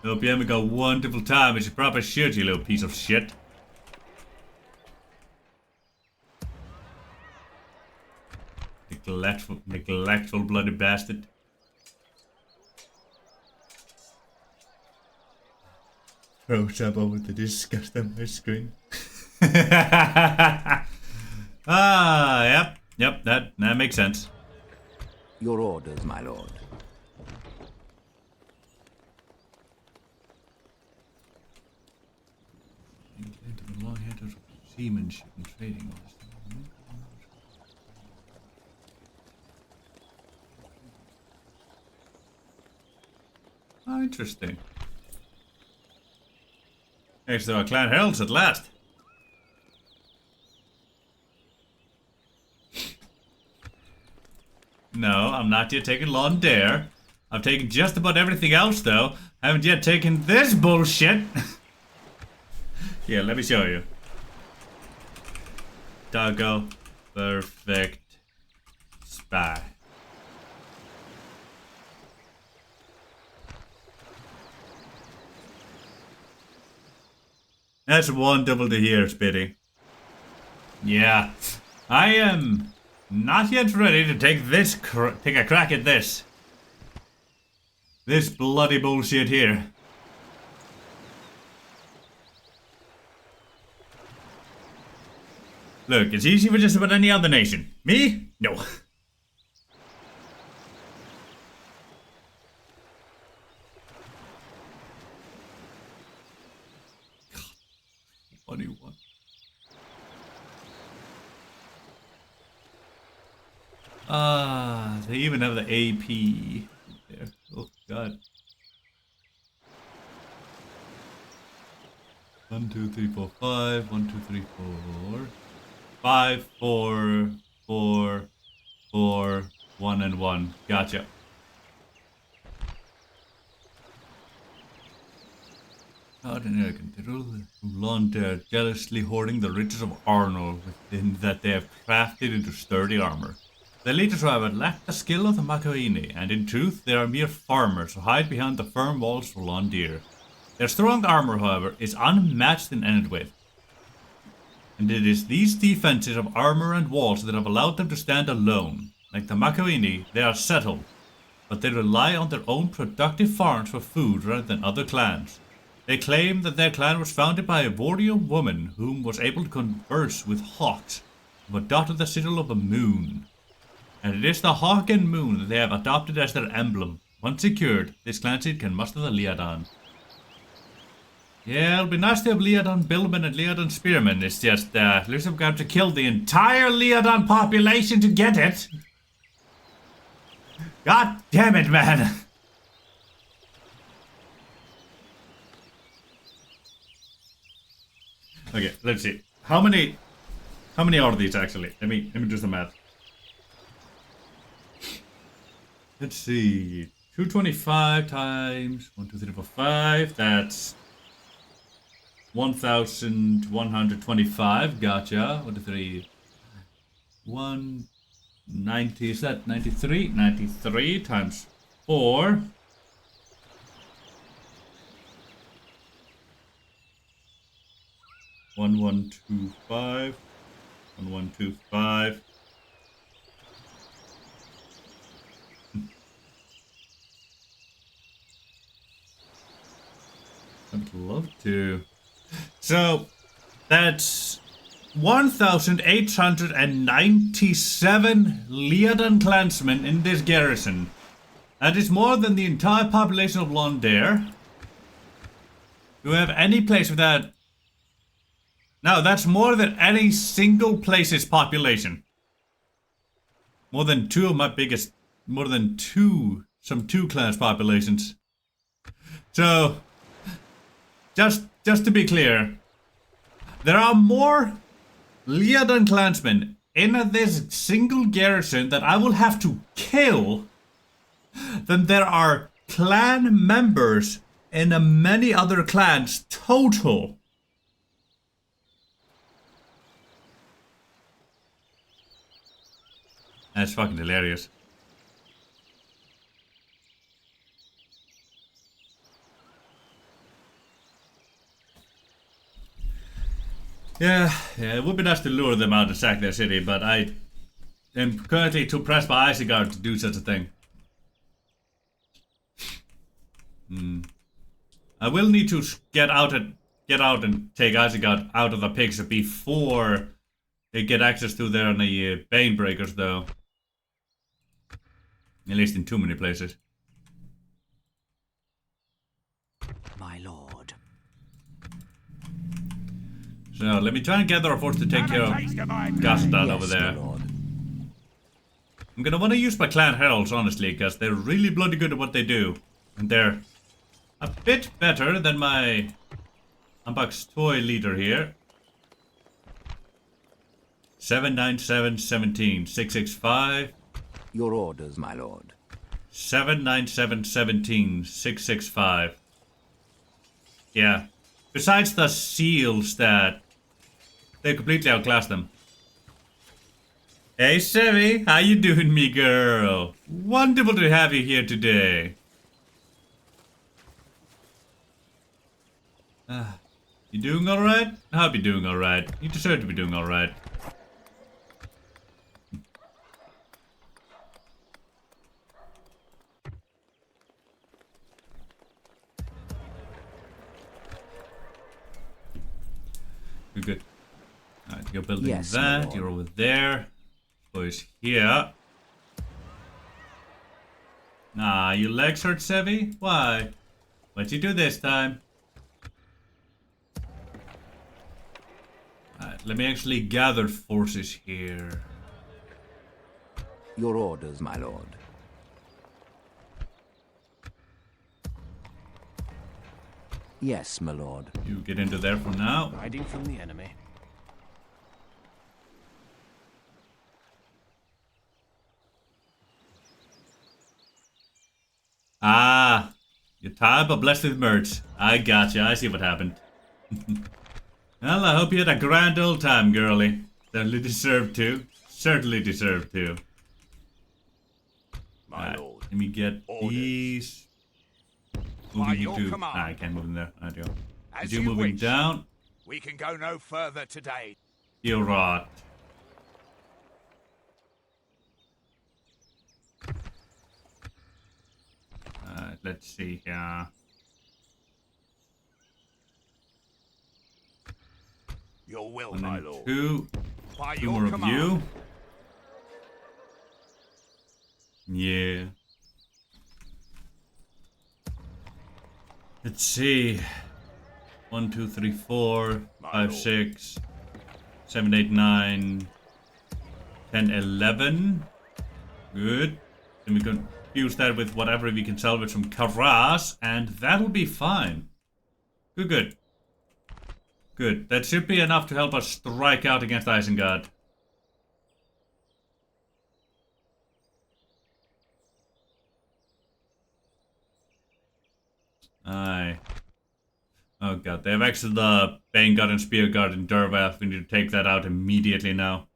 Hope you're having a wonderful time. It's a proper shit, you little piece of shit. Neglectful bloody bastard. Throws up over the disgust on my screen. Yep, that makes sense. Your orders, my lord. Into the long-headed of seamanship and trading. Oh, interesting. Next to our clan heralds at last. No, I'm not yet taking Lawn Dare. I've taken just about everything else, though. I haven't yet taken this bullshit. Yeah, let me show you. Doggo. Perfect. Spy. That's wonderful to hear, Spitty. Yeah, I am not yet ready to take take a crack at this. This bloody bullshit here. Look, it's easy for just about any other nation. Me? No. What do you want? They even have the AP there. Oh god. 1, 2, 3, 4, 5. 1, 2, 3, 4. 5, 4, 4, 4, 1 and 1. Gotcha. How arrogant. They rule the Londare, jealously hoarding the riches of Arnold within that they have crafted into sturdy armor. The leaders, however, lack the skill of the Macoini, and in truth, they are mere farmers who hide behind the firm walls of Londare. Their strong armor, however, is unmatched in Enedwaith. And it is these defenses of armor and walls that have allowed them to stand alone. Like the Macoini, they are settled, but they rely on their own productive farms for food rather than other clans. They claim that their clan was founded by a warrior woman whom was able to converse with hawks, who adopted the sigil of a moon. And it is the hawk and moon that they have adopted as their emblem. Once secured, this clan seat can muster the Leodon. Yeah, it'll be nice to have Leodon Billman and Leodon Spearman. It's just, looks like we've got to kill the entire Leodon population to get it. God damn it, man. Okay, let's see. How many are these actually? Let me do some math. Let's see. 225 times 1, 2, 3, 4, 5. That's 1,125. Gotcha. 1, 2, 3. 190. Is that 93? 93 times 4. 1125. 1125. I'd love to. So, that's 1,897 Leodon clansmen in this garrison. That is more than the entire population of Londair. Do we have any place with that? No, that's more than any single place's population. More than two of my biggest... More than some two clans populations. So... Just to be clear, there are more Leodon clansmen in this single garrison that I will have to kill than there are clan members in many other clans total. That's fucking hilarious. Yeah, it would be nice to lure them out and sack their city, but I am currently too pressed by Isengard to do such a thing. I will need to get out and take Isengard out of the picture before they get access to their Bane Breakers, though. At least in too many places. My lord. So let me try and gather a force to take care of Gaston over there. I'm gonna want to use my clan heralds, honestly, because they're really bloody good at what they do. And they're a bit better than my Unbox toy leader here. 79717 665. Your orders, my lord. 79717 665. Yeah. Besides the seals that they completely outclass them. Hey Sammy, how you doing, me girl? Wonderful to have you here today. You doing alright? I hope you're doing alright. You deserve to be doing alright. Good. Alright, you're building that. You're over there. Boys here. Ah, your legs hurt, Sevi? Why? What'd you do this time? Alright, let me actually gather forces here. Your orders, my lord. Yes, my lord. You get into there for now. Hiding from the enemy. Ah, you're tired but blessed with merch. I gotcha. I see what happened. Well, I hope you had a grand old time, girlie. Certainly deserved to. Certainly deserved to. My lord. Let me get Orders. these. By Moving your you to... command. I can't move in there. I do. As You you moving wish. down? We can go no further today. You're right. Let's see here. Your will, One my and lord. two. By Two your more of command. you. Yeah. Let's see. 1, 2, 3, 4, 5, 6, 7, 8, 9, 10, 11. Good. Then we can use that with whatever we can salvage from Karas, and that'll be fine. Good, good. Good. That should be enough to help us strike out against Isengard. Aye. Oh god, they have actually the Bane Guard and Spear Guard in Dervath. We need to take that out immediately now.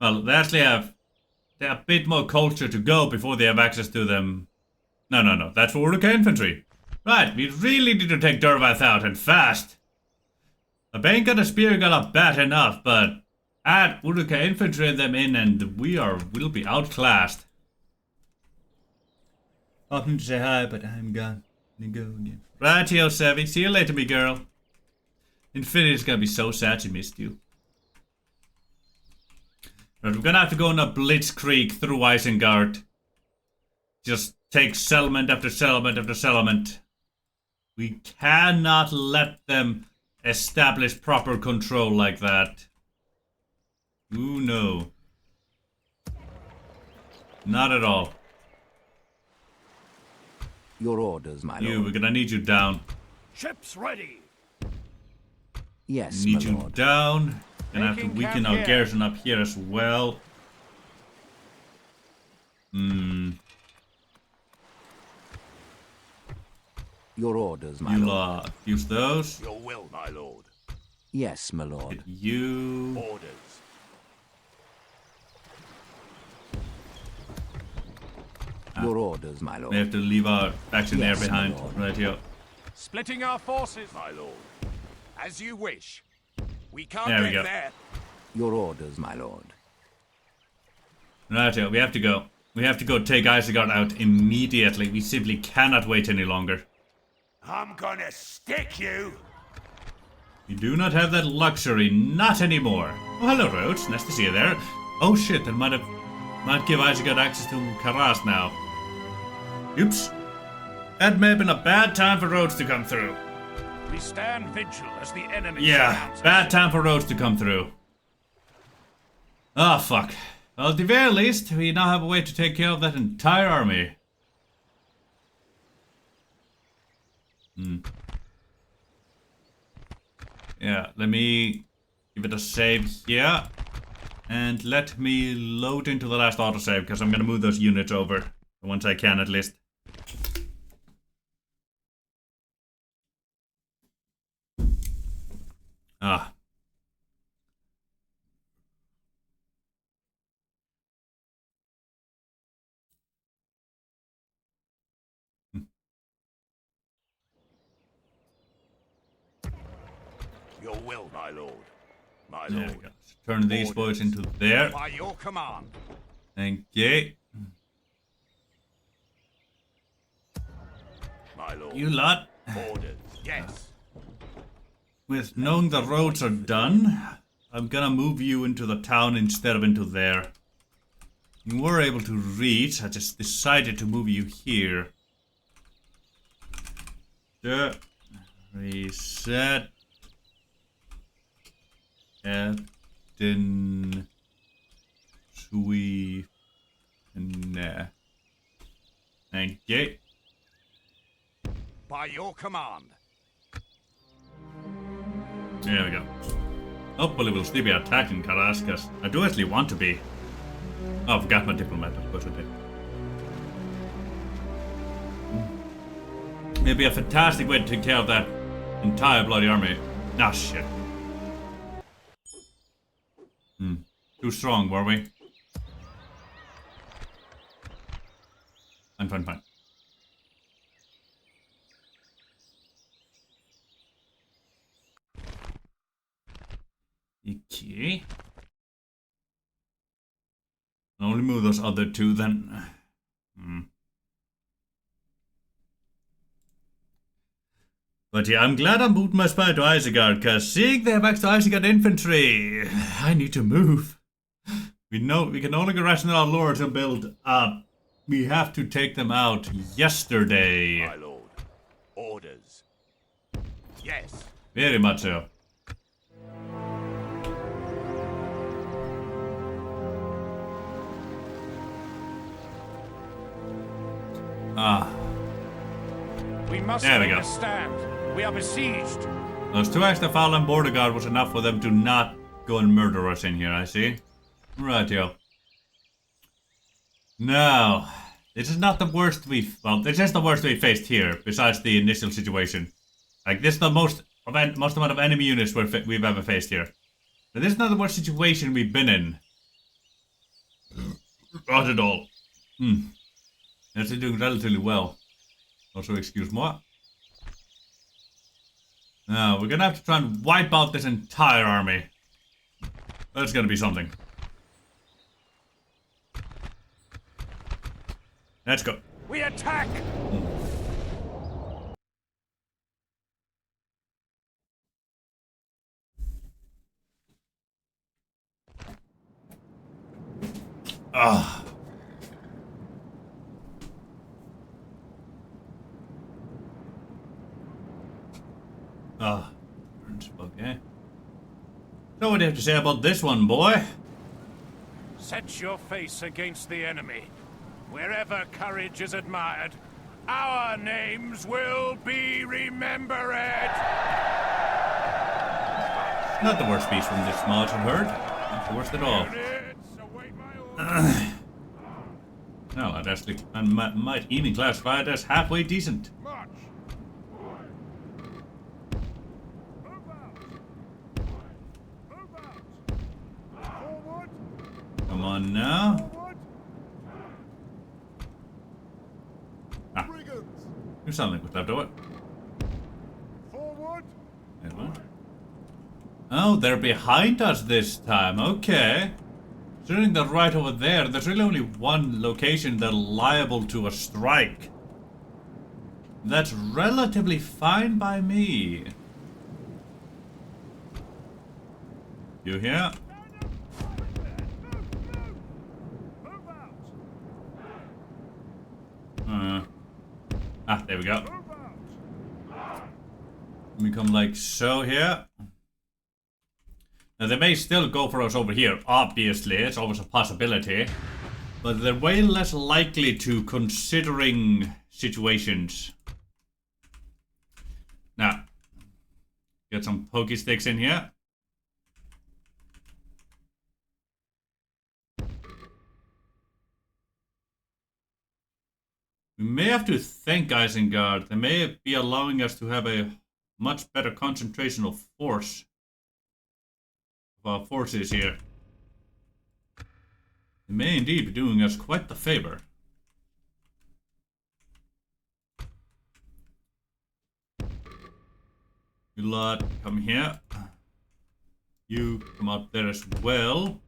Well, they actually have a bit more culture to go before they have access to them. No. That's for Uruka infantry. Right, we really need to take Dervath out, and fast. The Bane Guard and Spear Guard are bad enough, but add Uruka infantry them in and we'll be outclassed. Often to say hi, but I'm gone. Then go again. Rightio, Savvy. See you later, me girl. Infinity's gonna be so sad she missed you. Right, we're gonna have to go on a blitzkrieg through Isengard. Just take settlement after settlement after settlement. We cannot let them establish proper control like that. Ooh, no. Not at all. Your orders, my You, lord. we're gonna need you down. Ships ready. Yes, Need my you lord. down. Gonna have to Making weaken camp our here. garrison up here as well. Your orders, my You'll lord. use those. Your will, my lord. Yes, my lord. You. Orders. Your orders, my We lord. have to leave our faction Yes, there behind. my lord. Right here. Splitting our forces. My lord. As you wish. We can't There we get go. there. Your orders, my lord. Right here. We have to go. We have to go take Isengard out immediately. We simply cannot wait any longer. I'm gonna stick you. We do not have that luxury. Not anymore. Oh, hello, Rhodes. Nice to see you there. Oh shit, that might give Isengard access to Karas now. Oops. That may have been a bad time for Rhodes to come through. We stand vigil as the enemy Yeah, surrounds us. bad time for Rhodes to come through. Ah, fuck. Well, at the very least, we now have a way to take care of that entire army. Yeah, let me give it a save here. And let me load into the last autosave, because I'm going to move those units over. Once I can, at least. Ah. Your will, my lord. My There lord. we go. Turn these boys into there. By your command. Thank you. My lord. You lot. Orders. Yes. With knowing the roads are done, I'm gonna move you into the town instead of into there. You were able to reach, I just decided to move you here. Sure. Reset. Captain Sweet. Thank you. By your command. There we go. Hopefully we'll still be attacking Karaskas. I do actually want to be. Oh, I forgot my diplomat, of course I did. It'd be a fantastic way to take care of that entire bloody army. Ah, shit. Too strong, were we? Fine. Okay. I'll only move those other two then. But yeah, I'm glad I moved my spy to Isengard, because seeing they have extra Isengard infantry, I need to move. We know we can only get rational our lords and build up. We have to take them out yesterday. My lord. Orders. Yes. Very much so. We must There we take go. a stand. We are besieged. Those 2 extra Fowler border guard was enough for them to not go and murder us in here, I see. Right, yo. No. This is not the worst well, this is the worst we faced here, besides the initial situation. Like, this is the most amount of enemy units we've ever faced here. But this is not the worst situation we've been in. Not at all. Actually doing relatively well. Also, excuse moi. Now, we're gonna have to try and wipe out this entire army. That's gonna be something. Let's go. We attack! Ah. Okay. So what do you have to say about this one, boy? Set your face against the enemy. Wherever courage is admired, our names will be remembered. Not the worst piece from this march I've heard. Not the worst at all. Units, await my orders. No, I'd actually, I might even classify it as halfway decent. March. Move out. Move out. Forward. Come on now. Forward. Ah. Brigands. Do something with that, do it. Forward. Edward. Oh, they're behind us this time. Okay. Considering they're right over there, there's really only one location they're liable to a strike. That's relatively fine by me. You here? Move out. There we go. Move out. Let me come like so here. Now they may still go for us over here, obviously, it's always a possibility. But they're way less likely to, considering situations. Now, get some pokey sticks in here. We may have to thank Isengard. They may be allowing us to have a much better concentration of force. Of our forces here. They may indeed be doing us quite the favor. You lot, come here. You come out there as well.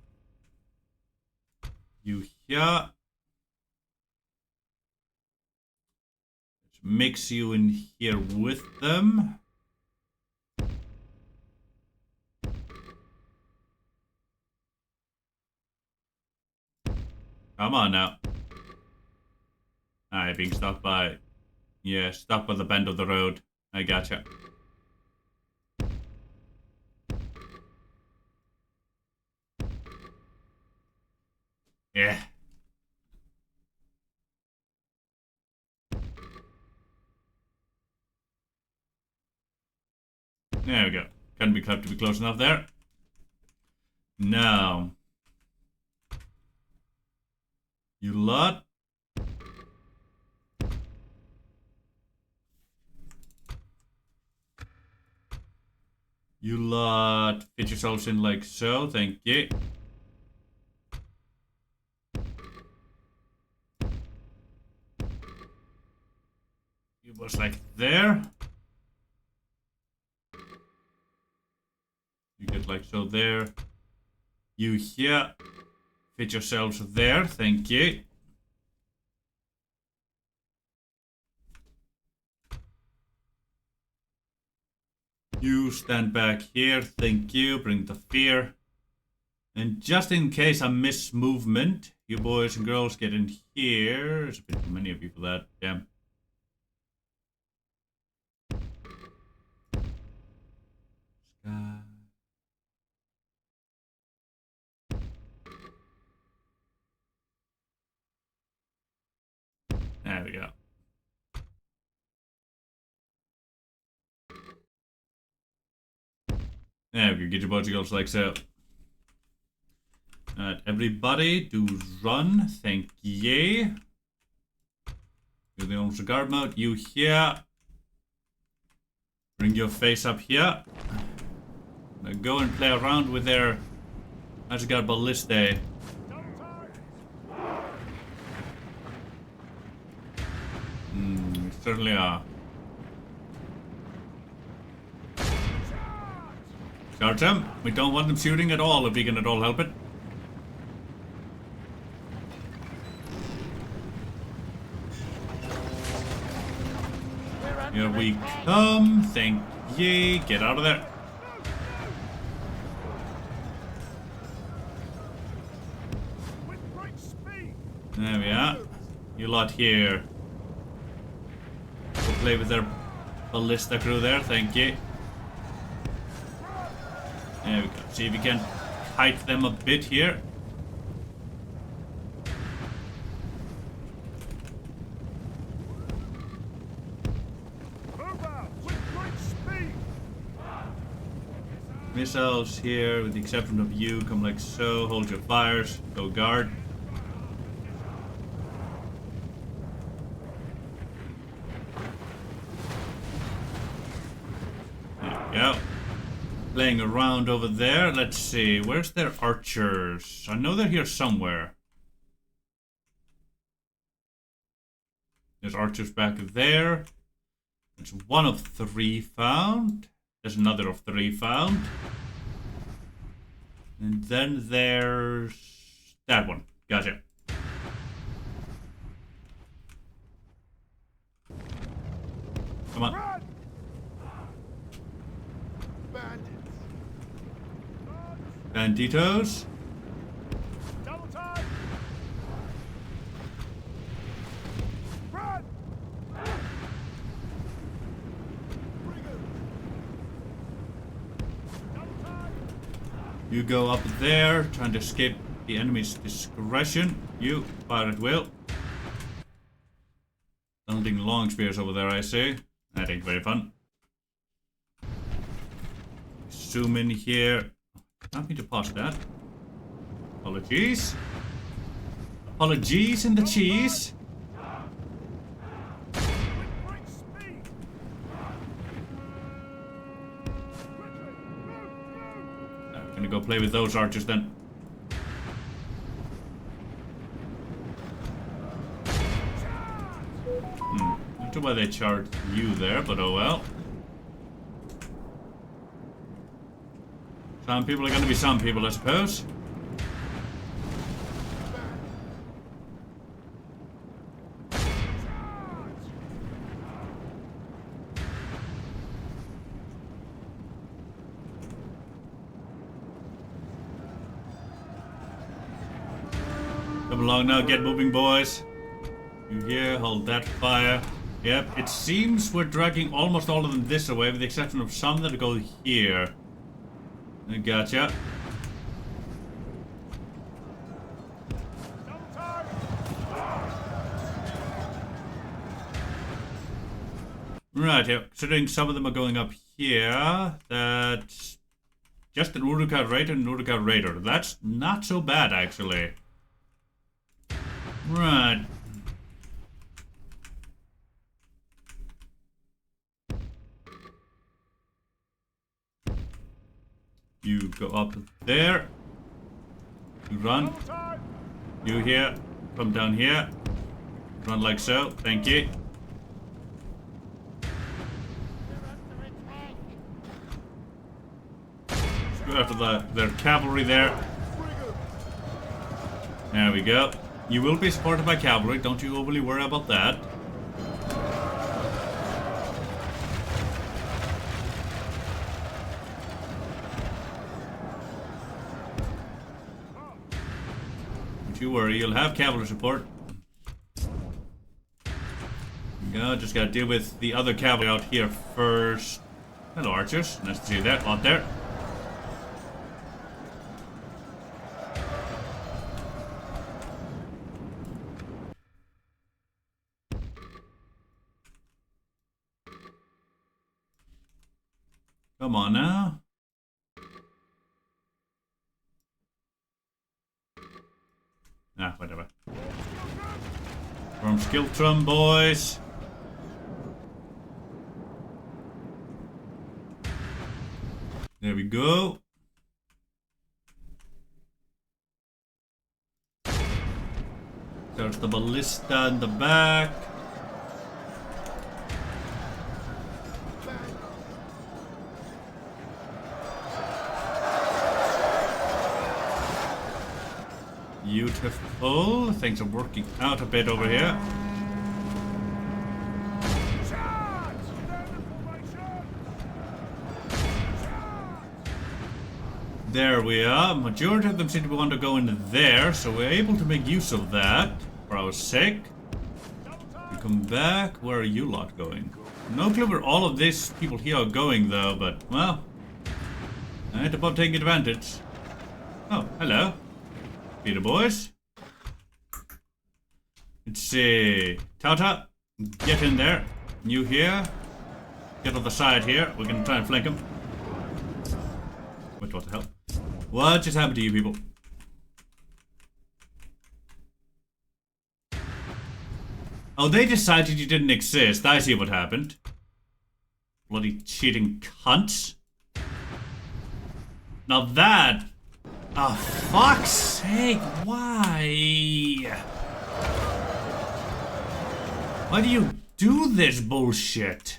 You here. Let's mix you in here with them. Come on now. Alright, being stopped by... Yeah, stopped by the bend of the road. I gotcha. Yeah. There we go. Couldn't be clapped to be close enough there. Now. You lot. You lot. Fit yourselves in like so. Thank you. It was like there. You get like so there. You here. Fit yourselves there, thank you. You stand back here, thank you. Bring the fear. And just in case I miss movement, you boys and girls get in here. There's a bit too many of you for that. Damn. Sky. There we go. There we go. Get your boys and girls like so. Everybody do run. Thank ye. Do the almost guard mode. You here. Bring your face up here. Now go and play around with their Asgard Ballistae. We certainly are. Charge them. We don't want them shooting at all if we can at all help it. Here we come. Thank ye. Get out of there. There we are. You lot here. Go play with their ballista crew there. Thank you. There we go. See if we can kite them a bit here. Missiles here, with the exception of you, come like so. Hold your fires. Go guard. There we go. Playing around over there. Let's see. Where's their archers? I know they're here somewhere. There's archers back there. There's one of 3 found. There's another of 3 found. And then there's that one. Gotcha. Come on. Banditos. Double time. Run. You go up there, trying to escape the enemy's discretion. You fire at will. Landing long spears over there, I see. That ain't very fun. Zoom in here. Not me to pause that. Apologies. Apologies in the cheese. I'm gonna go play with those archers then. Not sure why they charged you there, but oh well. Some people are gonna be some people, I suppose. Come along now, get moving, boys. You here, hold that fire. Yep, it seems we're dragging almost all of them this way, with the exception of some that go here. I gotcha. Right, yeah, considering some of them are going up here, that's just an Urukar Raider and Urukar Raider. That's not so bad, actually. Right. You go up there. You run. You here. Come down here. Run like so. Thank you. Go after their cavalry there. There we go. You will be supported by cavalry. Don't you overly worry about that. you worry, you'll have cavalry support. Go, just gotta deal with the other cavalry out here first. Hello, archers. Nice to see you there. Out there. Come on now. Ah, whatever. From Skiltrum, boys. There we go. There's the ballista in the back. Beautiful. Things are working out a bit over here. There we are. Majority of them seem to want to go in there, so we're able to make use of that for our sake. We come back. Where are you lot going? No clue where all of these people here are going, though, but, well, I ain't about taking advantage. Oh, hello. Peter boys. Let's see. Tauta, get in there. You here. Get on the side here. We can try and flank him. Wait, what the hell? What just happened to you people? Oh, they decided you didn't exist. I see what happened. Bloody cheating cunts. Now that... Oh, fuck's sake, why? Why do you do this bullshit?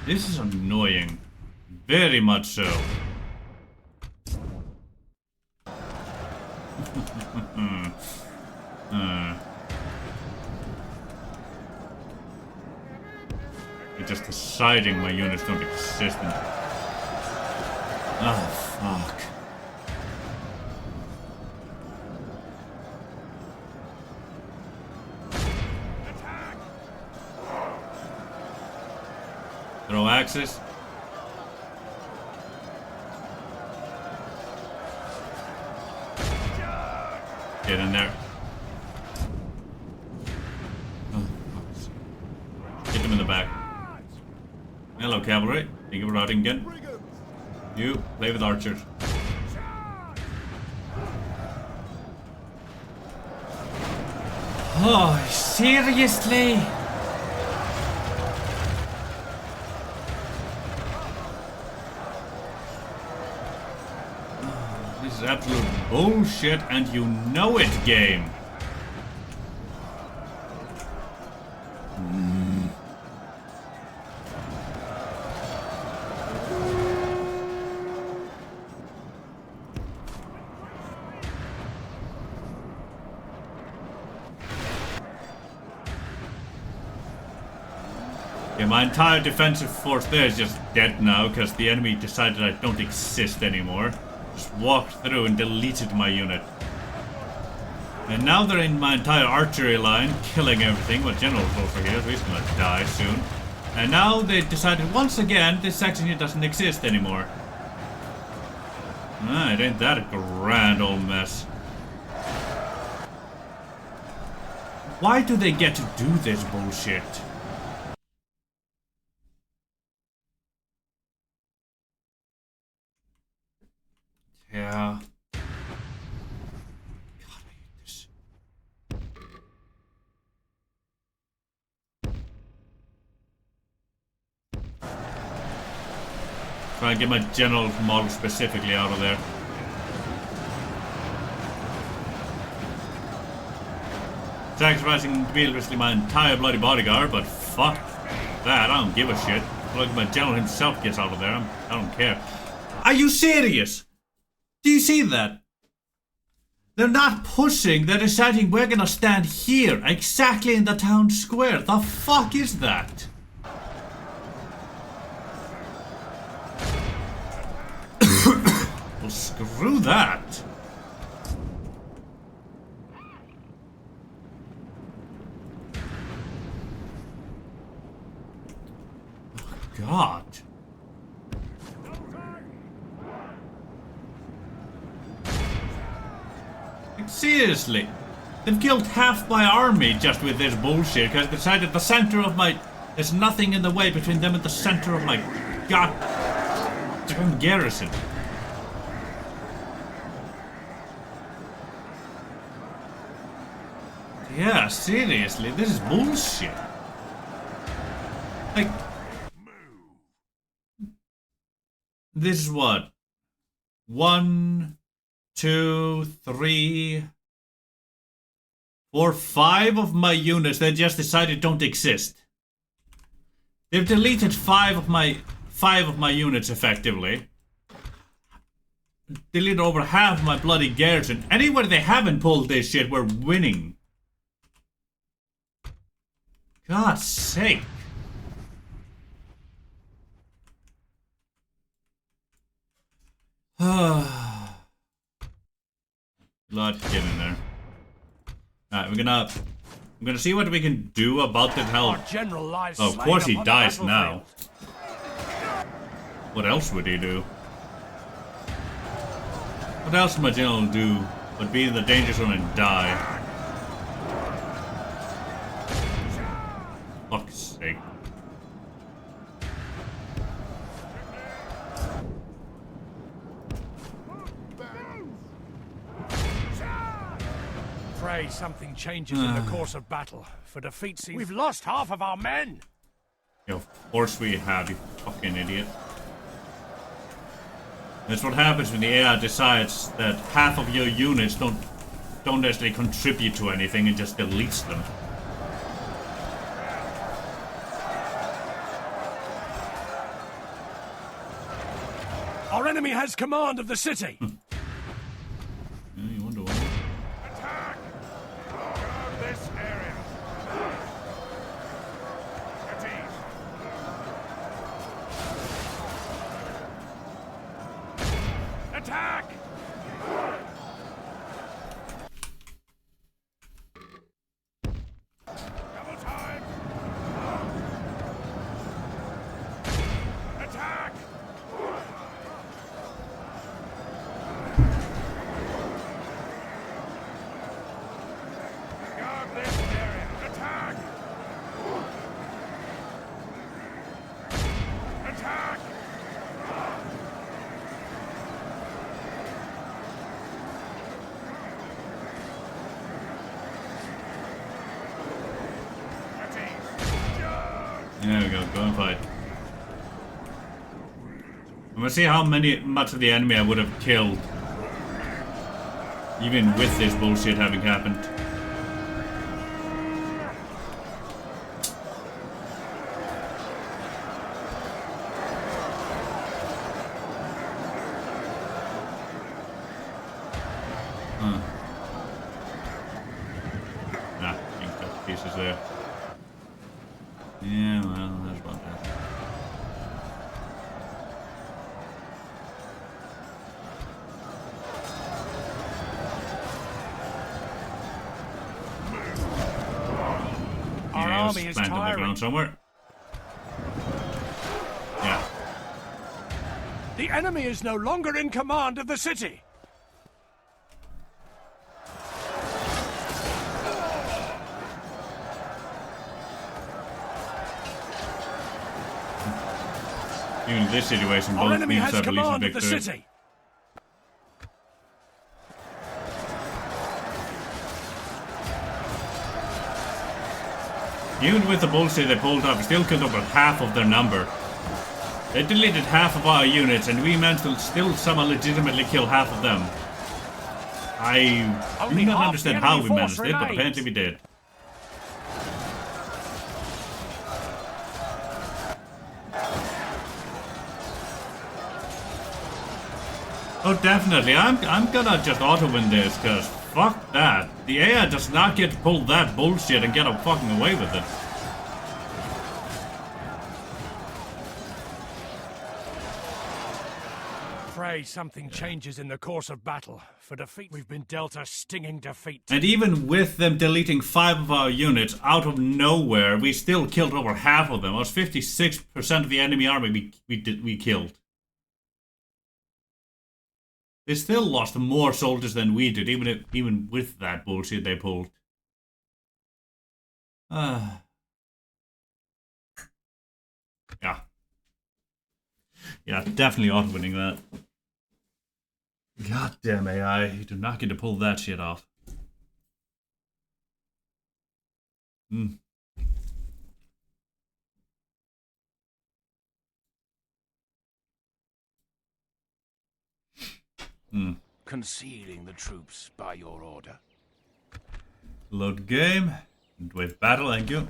This is annoying. Very much so. You're just deciding my units don't exist. Oh, fuck. Throw axes. Get in there. Oh, get them in the back. Hello, cavalry. Thank you for routing again. You play with archers. Oh, seriously? This is absolute bullshit, and you know it, game. Okay, my entire defensive force there is just dead now because the enemy decided I don't exist anymore. Just walked through and deleted my unit. And now they're in my entire archery line, killing everything. My general's over here, so he's gonna die soon. And now they decided once again this section here doesn't exist anymore. Ah, it ain't that a grand old mess. Why do they get to do this bullshit? Yeah. God, I hate this. Try and get my general model specifically out of there. Sacrificing needlessly my entire bloody bodyguard, but fuck that, I don't give a shit. Look, my general himself gets out of there, I don't care. Are you serious? Do you see that? They're not pushing, they're deciding we're gonna stand here, exactly in the town square. The fuck is that? Screw that. Oh, God. Like, seriously. They've killed half my army just with this bullshit because they decided the center of my... There's nothing in the way between them and the center of my goddamn garrison. Yeah, seriously, this is bullshit. Like... This is what? 1, 2, 3... 4, 5 of my units that just decided don't exist. They've deleted 5 of my units effectively. Deleted over half of my bloody garrison. Anywhere they haven't pulled this shit, we're winning. God's sake. Blood, get in there. Alright, I'm gonna see what we can do about the hell. Oh, of course he dies now. What else would he do? What else would my general do but be in the danger zone and die? Fuck's sake. Pray something changes in the course of battle. For defeat seems... We've lost half of our men! Yo, of course we have, you fucking idiot. That's what happens when the AI decides that half of your units don't actually contribute to anything and just deletes them. Our enemy has command of the city! Yeah, you wonder why. Attack! Guard this area. At ease. Attack! Double time! Attack! Guard this area. Attack! Attack! At ease. Charge! There we go, go and fight. I'm gonna see how much of the enemy I would have killed. Even with this bullshit having happened. Nah, you got pieces there. Yeah, well, there's about that. Our Yeah, army is planted on the tiring. ground somewhere. Yeah. The enemy is no longer in command of the city! Even in this situation, Our both enemy teams has have at least a command of the victory. city! Even with the bullshit they pulled up, we still killed over half of their number. They deleted half of our units, and we managed to still somehow legitimately kill half of them. I Only do not half understand the how enemy we managed force it, but remains. apparently we did. Oh, definitely. I'm gonna just auto-win this, because fuck that. The AI does not get to pull that bullshit and get fucking away with it. Pray something changes in the course of battle. For defeat, we've been dealt a stinging defeat. And even with them deleting 5 of our units out of nowhere, we still killed over half of them. It was 56% of the enemy army we killed. They still lost more soldiers than we did, even with that bullshit they pulled. Yeah. Yeah, definitely auto-winning that. Goddamn AI, you do not get to pull that shit off. Concealing the troops by your order. Load game. With battle, thank you.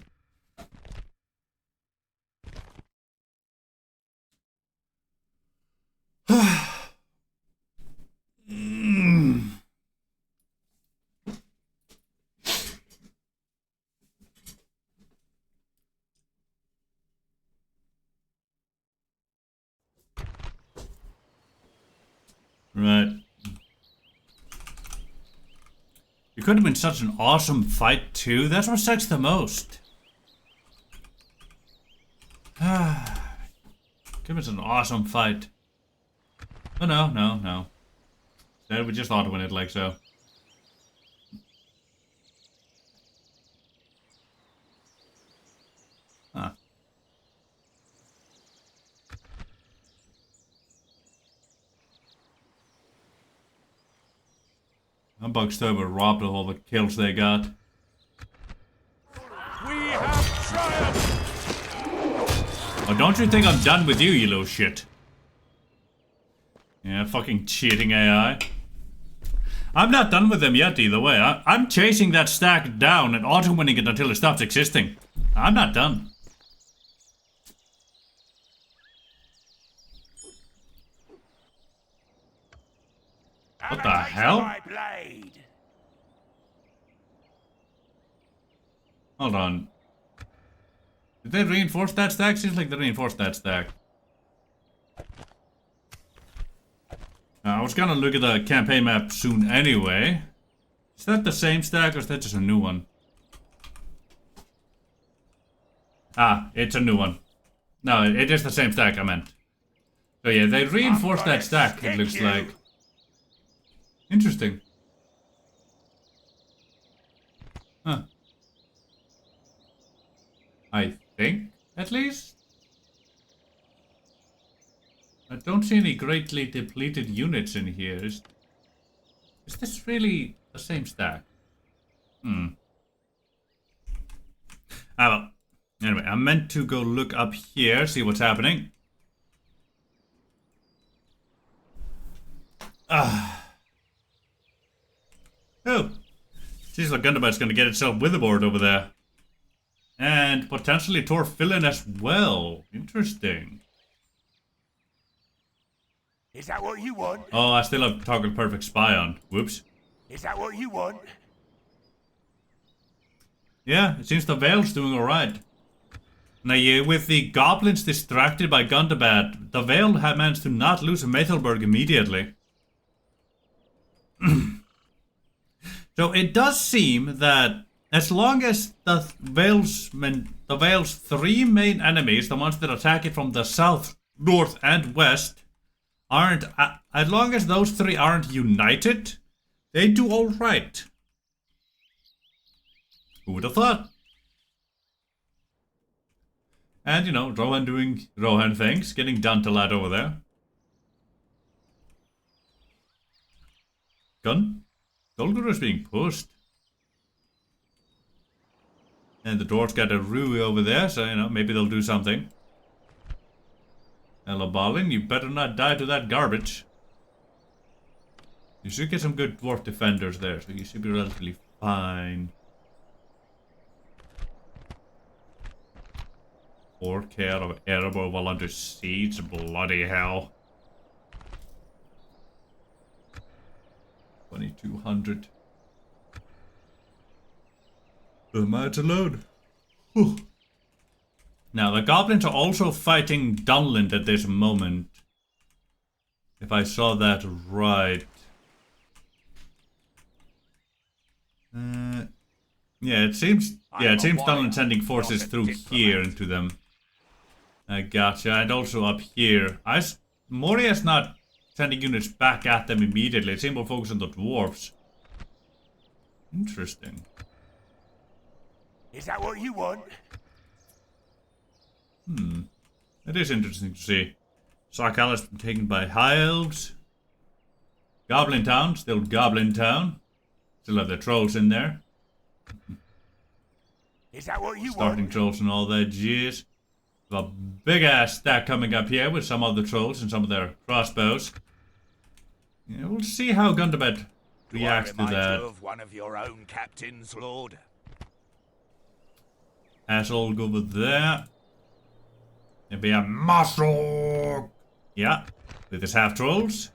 Right. It could have been such an awesome fight too. That's what sucks the most. Could have been an awesome fight. But no. Instead we just auto-win it like so. Huh. Bugstober robbed of all the kills they got. We have triumphed! Oh, don't you think I'm done with you, you little shit? Yeah, fucking cheating AI. I'm not done with them yet either way. I'm chasing that stack down and auto-winning it until it stops existing. I'm not done. What the hell? Hold on. Did they reinforce that stack? Seems like they reinforced that stack. I was gonna look at the campaign map soon anyway. Is that the same stack or is that just a new one? Ah, it's a new one. No, it is the same stack I meant. So yeah, they reinforced that stack, it looks like. Interesting. Huh. I think, at least. I don't see any greatly depleted units in here. Is this really the same stack? Ah, well. Anyway, I meant to go look up here, see what's happening. Oh. Seems like Gundabad's gonna get itself witherboard over there. And potentially Torfillin as well. Interesting. Is that what you want? Oh, I still have Toggle Perfect Spy on. Whoops. Is that what you want? Yeah, it seems the Vale's doing alright. Now, yeah, with the goblins distracted by Gundabad, the Vale had managed to not lose Methelburg immediately. So it does seem that as long as the Vale's 3 main enemies, the ones that attack it from the south, north, and west, aren't, as long as those 3 aren't united, they do alright. Who would have thought? And, you know, Rohan doing Rohan things, getting done to lad over there. Golguru is being pushed. And the dwarves got a Rui over there, so, you know, maybe they'll do something. Elabalin, you better not die to that garbage. You should get some good dwarf defenders there, so you should be relatively fine. 4k out of Erebor while under siege, bloody hell. 2200. Am I to load? Whew. Now, the goblins are also fighting Dunland at this moment. If if I saw that right. Yeah, it seems Dunland sending forces through here into them. I gotcha. And also up here. Moria's not sending units back at them immediately. It seems more focused on the dwarves. Interesting. Is that what you want? It is interesting to see. Sarkal has been taken by high elves. Goblin Town, still Goblin Town. Still have the trolls in there. Is that what you Starting want? trolls and all that jizz. A big ass stack coming up here with some of the trolls and some of their crossbows. Yeah, we'll see how Gundabad reacts to that. Of one of your own captains, Lord. Asshole over there. There'll be a muscle. Yeah, with his half trolls.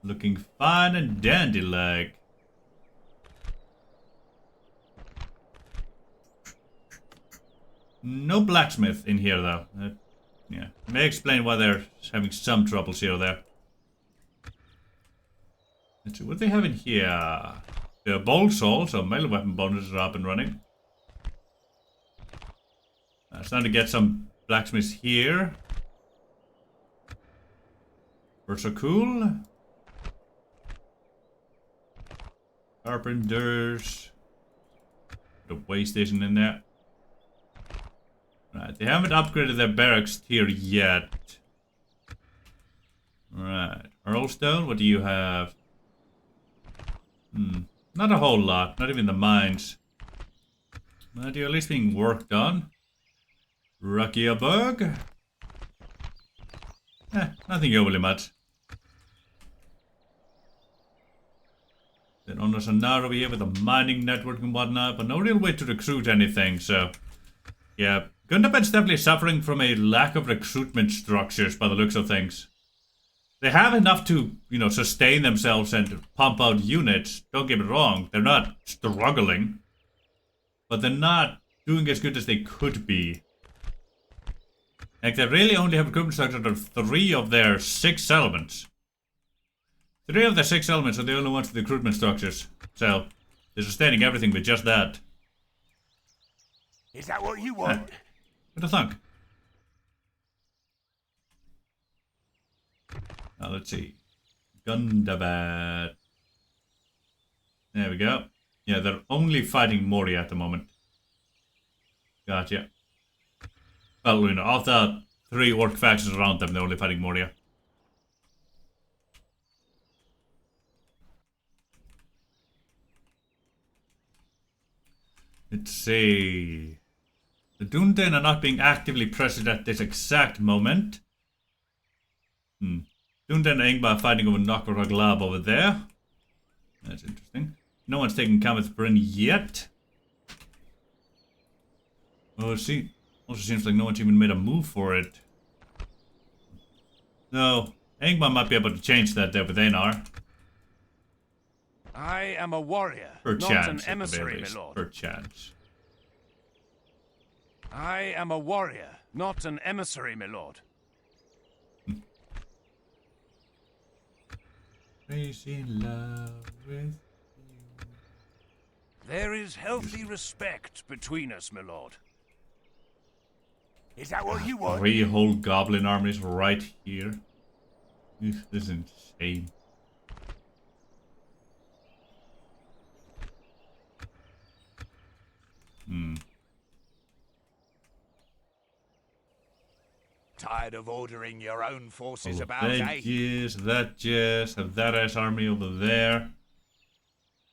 Looking fine and dandy like. No blacksmith in here though. Yeah, may explain why they're having some troubles here or there. Let's see what they have in here. The bolt saw, so melee weapon bonuses are up and running. Starting to get some blacksmiths here. Versa cool. Carpenters. The way station in there. Right, they haven't upgraded their barracks tier yet. Right, Earlstone, what do you have? Not a whole lot, not even the mines. But you're at least being worked on. Ruckiaburg? Nothing overly much. Then on the Sonar over here with a mining network and whatnot, but no real way to recruit anything, so... Yeah, Gundabad's definitely suffering from a lack of recruitment structures by the looks of things. They have enough to, sustain themselves and pump out units. Don't get me wrong, they're not struggling. But they're not doing as good as they could be. Like, they really only have recruitment structures of 3 of their 6 settlements. 3 of their 6 elements are the only ones with recruitment structures. So, they're sustaining everything with just that. Is that what you want? What a thunk. Now let's see. Gundabad. There we go. Yeah, they're only fighting Moria at the moment. Gotcha. Well, of the 3 orc factions around them, they're only fighting Moria. Let's see. The Dundan are not being actively pressured at this exact moment. Dundan and Ingba are fighting over Nokaraglab over there. That's interesting. No one's taken Kameth Bryn yet. Oh, see. Also seems like no one's even made a move for it. No. Ingba might be able to change that there with Einar. I am a warrior, Perchance, not an emissary, my lord. Perchance. I am a warrior, not an emissary, my lord. Crazy love with you. There is healthy respect between us, my lord. Is that what you want? 3 whole goblin armies right here. This is insane. Tired of ordering your own forces Oh, about, that yes, have that ass army over there.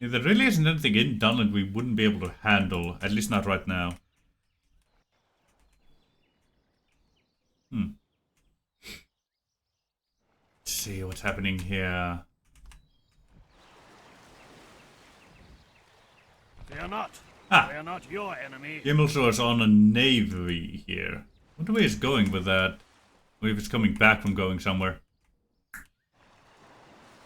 Yeah, there really isn't anything in Dunland we wouldn't be able to handle, at least not right now. Let's see what's happening here. Fear not. We are not your enemy. Gimmelshaw's on a navy here. I wonder where he's going with that. Or if it's coming back from going somewhere.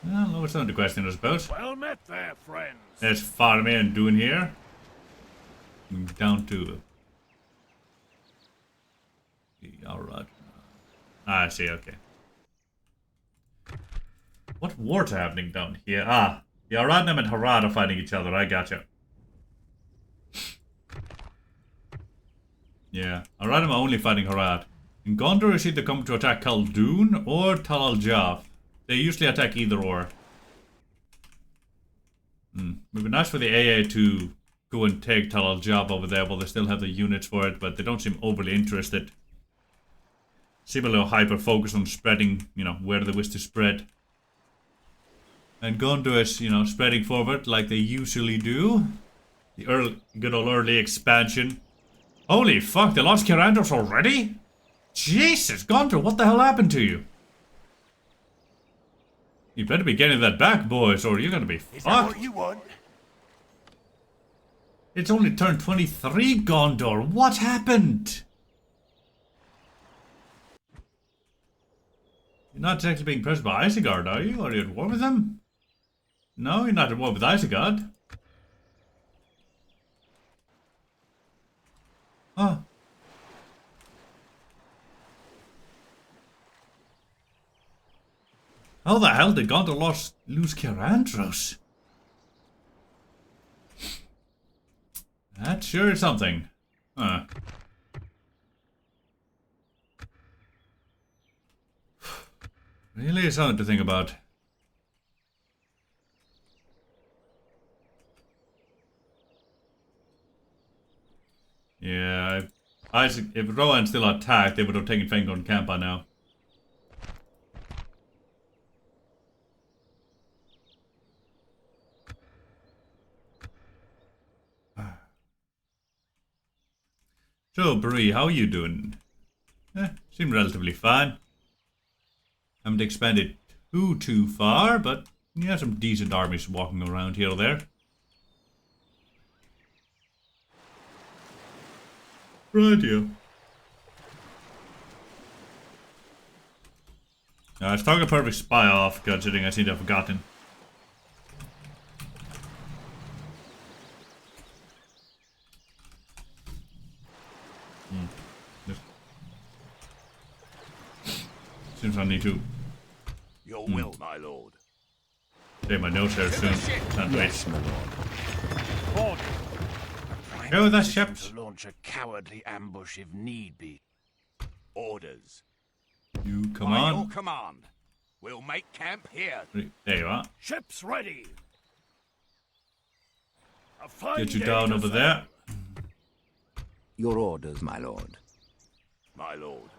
Well, it's not the question, I suppose. Well met there, friends. There's Farmian doing here. Down to... Alright. I see, okay. What wars are happening down here? Ah, the Aradnam and Harad are fighting each other. I gotcha. Yeah, Aradnam are only fighting Harad. In Gondor is either coming to attack Khaldun or Tal al-Jaf. They usually attack either or. It would be nice for the AA to go and take Tal al-Jaf over there while they still have the units for it, but they don't seem overly interested. Seem a little hyper-focused on spreading, you know, where they wish to spread. And Gondor is, you know, spreading forward like they usually do. The good old early expansion. Holy fuck, they lost Kyrandos already? Jesus, Gondor, what the hell happened to you? You better be getting that back, boys, or you're gonna be fucked. Is that what you want? It's only turned 23, Gondor. What happened? You're not actually being pressed by Isengard, are you? Are you at war with them? No, you're not at war with Isengard. Huh. How the hell did Gondor lose Kyrandos? That sure is something. Huh. Really is something to think about. Yeah, if Rohan still attacked, they would have taken Fengorn Camp by now. So, Bree, how are you doing? Seem relatively fine. Haven't expanded too far, but yeah, some decent armies walking around here or there. Radio. It's talking a perfect spy off, considering I seem to have forgotten. Seems I need to. Your will, my lord. Take my notes there soon. Can't wait. Order. Go with that, ships. To launch a cowardly ambush if need be. Orders. You come By on. your command, we'll make camp here. There you are. Ships ready. A fine Get you day down to over sail. there. Your orders, my lord. My lord.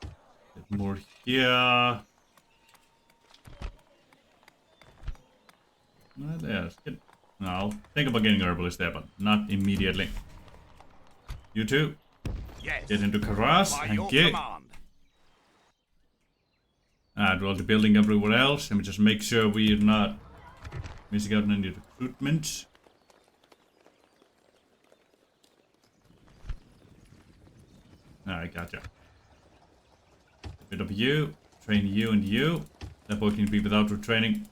Get more here. There's good. No, think about getting herbalist there, but not immediately. You two, Yes. get into Karas By and your get. command. Add all the building everywhere else, and we just make sure we're not missing out on any recruitment. Alright, gotcha. Bit of you, train you and you. That boy can be without retraining.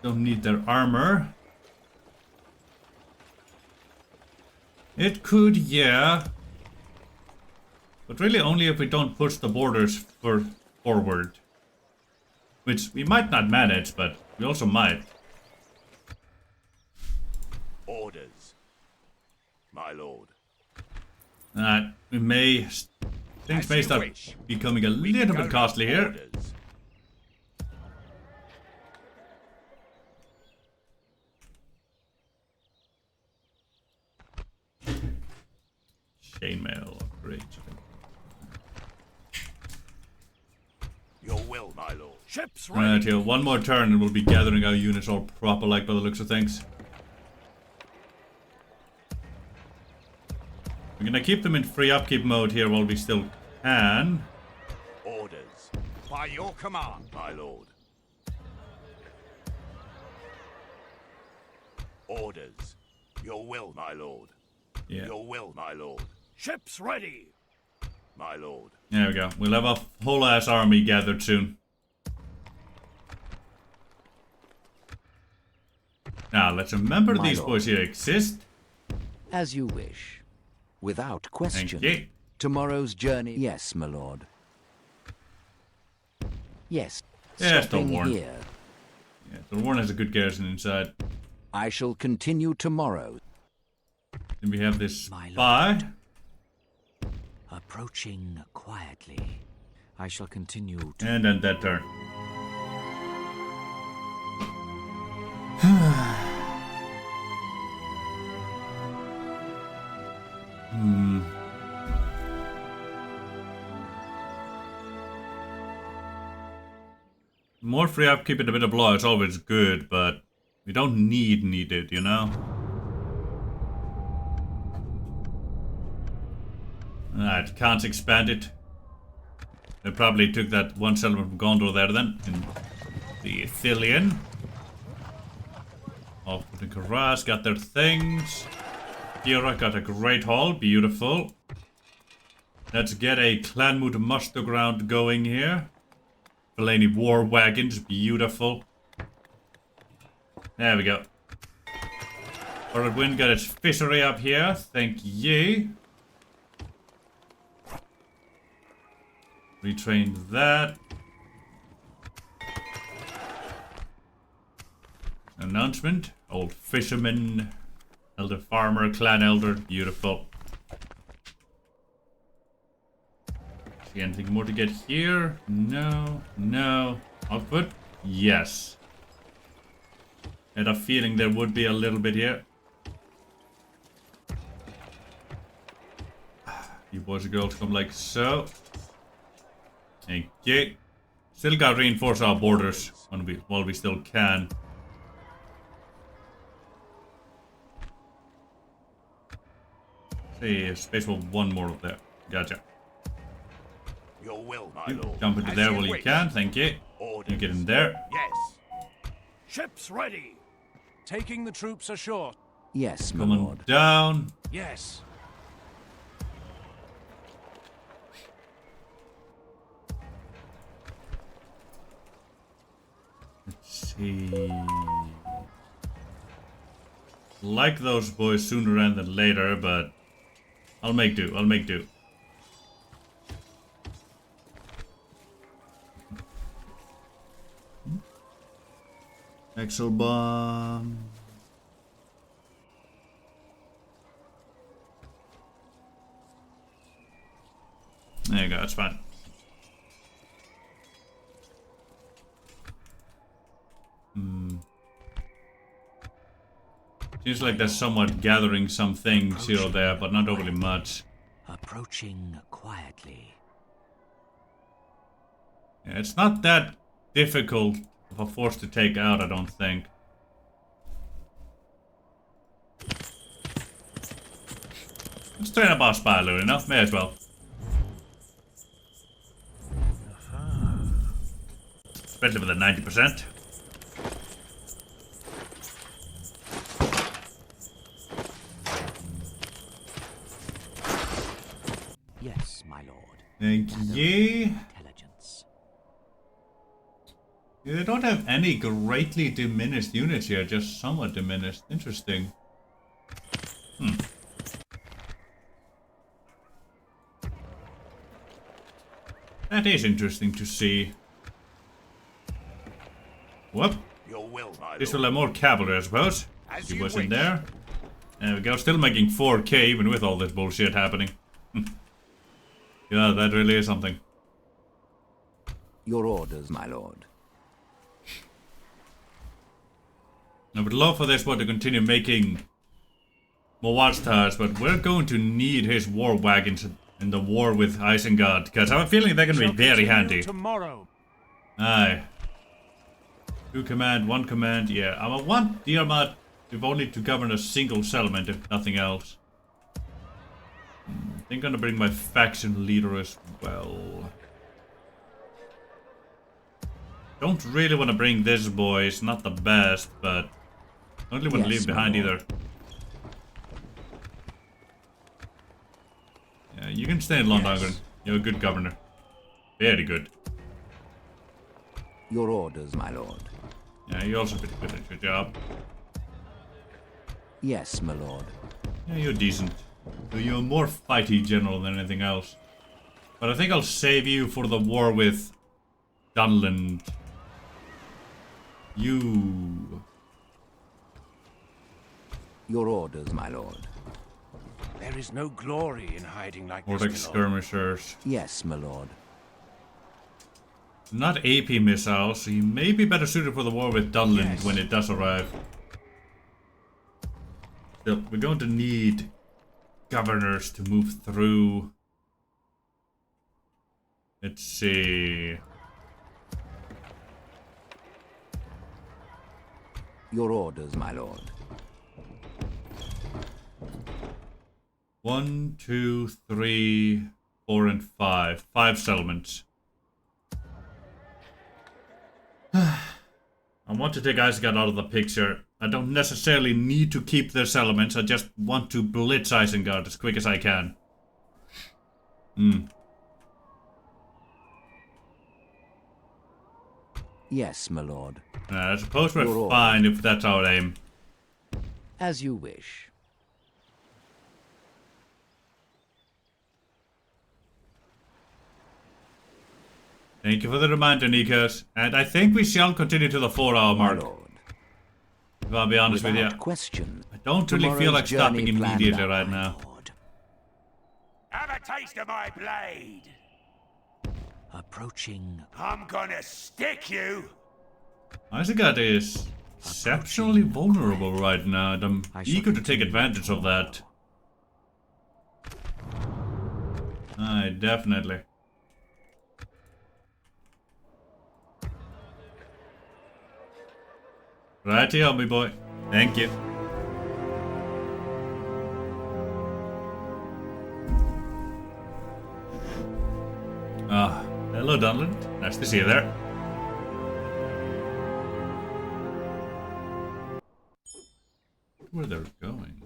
Don't need their armor. It could, yeah. But really only if we don't push the borders forward. Which we might not manage, but we also might. Orders. My lord. We may... Things As may you start wish. becoming a We little go bit costly here. orders. Chainmail upgrade. Your will, my lord. Ships Right ready. here, one more turn and we'll be gathering our units all proper like by the looks of things. We're gonna keep them in free upkeep mode here while we still can. Orders. By your command, my lord. Orders. Your will, my lord. Yeah, Your will, my lord. Ships ready. My lord. there we go. We'll have a whole ass army gathered soon. Now, let's remember My these lord. boys here exist. As you wish. Without question. Thank you. Tomorrow's journey. Yes, my lord. Yes. Yes, Stopping Thorwarn. here. Yeah, Thorwarn has a good garrison inside. I shall continue tomorrow. Then we have this My spy. Approaching quietly. I shall continue to... And then that turn. More free upkeep and a bit of law is always good, but we don't need it, you know? Alright, can't expand it. They probably took that one settlement from Gondor there then, in the Ithilien. Off with the Karaz, got their things. Fiora got a great haul, beautiful. Let's get a Clanmoot muster ground going here. Fellaini war wagons, beautiful. There we go. Alright, Wind got its fishery up here, thank ye. Retrained that. Announcement. Old fisherman. Elder farmer. Clan elder. Beautiful. See anything more to get here? No. No. Output? Yes. Had a feeling there would be a little bit here. You boys and girls come like so. Thank you. Still gotta reinforce our borders while we still can. See, space for one more up there. Gotcha. Your will, my You lord. jump into As there you while you wish. can, thank you. Orders. You get in there. Yes. Ships ready. Taking the troops ashore. Yes, my Coming lord. down. Yes. Let's see. Like those boys sooner rather than later, but I'll make do. I'll make do. Exo bomb. There you go, that's fine. Seems like they're somewhat gathering some things here or there, but not overly much. Approaching quietly. Yeah, it's not that difficult of a force to take out, I don't think. Let's train a boss pilot enough, may as well. Especially with the 90%. Yes, my lord. Thank ye. Intelligence. They don't have any greatly diminished units here, just somewhat diminished. Interesting. That is interesting to see. Whoop. Your will, my This lord. will have more cavalry, I suppose. As He you was in wish. there. There we go. Still making 4k even with all this bullshit happening. Yeah, that really is something. Your orders, my lord. I would love for this one to continue making more watchtowers, but we're going to need his war wagons in the war with Isengard, because I have a feeling they're going to be very handy. Tomorrow. Aye. 2 command, 1 command, yeah. I want Diarmid if only to govern a single settlement, if nothing else. I think I'm gonna bring my faction leader as well. Don't really want to bring this boy, it's not the best, but don't really want to Yes, leave my behind lord. either. Yeah, you can stay in London. You're a good governor. Very good. Your orders, my lord. Yeah, you also pretty good at your job. Yes, my lord. Yeah, you're decent. You're more fighty general than anything else. But I think I'll save you for the war with Dunland. You... Your orders, my lord. There is no glory in hiding like Nordic this, my lord. skirmishers. Yes, my lord. Not AP missiles, so you may be better suited for the war with Dunland Yes. when it does arrive. Still, we're going to need governors to move through. Let's see. Your orders, my lord. 1, 2, 3, 4, and 5. 5 settlements. I want to take Isengard out of the picture. I don't necessarily need to keep their settlements. I just want to blitz Isengard as quick as I can. Yes, my lord. I suppose we're Your fine if that's our aim. As you wish. Thank you for the reminder, Nikos. And I think we shall continue to the 4-hour My mark. lord. If I'll be honest with you. Without question. I don't really feel like Tomorrow's stopping journey planned immediately out, right my now. lord. Have a taste of my blade. Approaching. I'm gonna stick you. Isengard is exceptionally vulnerable right now, and I'm I shall eager to take continue advantage of that. Aye, definitely. Right here, me boy. Thank you. Ah, hello, Dunland. Nice to see you there. Where they're going?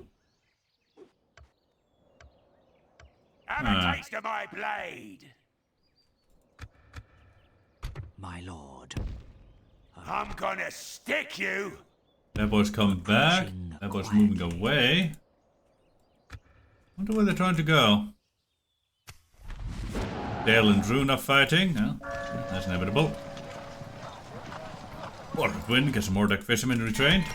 Have Ah. a taste of my blade. My lord. I'm gonna stick you. That boy's come back. That boy's moving away. Wonder where they're trying to go. Dale and Droon are fighting. Oh, that's inevitable. Wind gets some more deck fishermen retrained.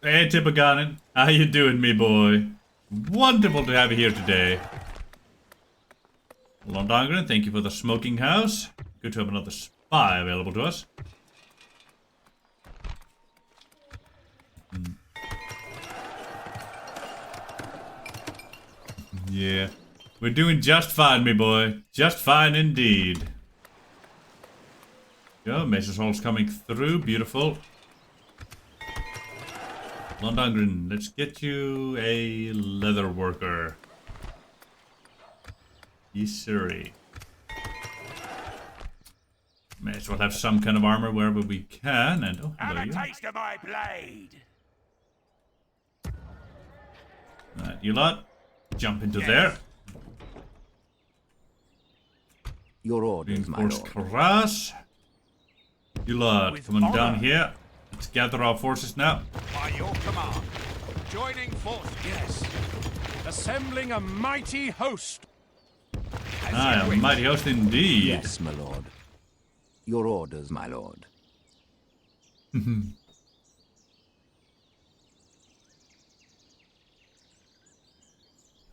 Hey, Tippaganen. How you doing, me boy? Wonderful to have you here today. Londongren, thank you for the smoking house. Good to have another spy available to us. Yeah. We're doing just fine, me boy. Just fine indeed. Go, Mace's Hall's coming through. Beautiful. Londongren, let's get you a leather worker. Yes, sirree. May as well have some kind of armor wherever we can, and oh, Have hello a you. taste of my blade. Right, you lot, jump into there. Your orders, my Reinforced lord. Karas. You lot, With come on down honor. here. Let's gather our forces now. By your command. Joining force. Yes. Assembling a mighty host. Aye, a mighty host indeed. Yes, my lord. Your orders, my lord.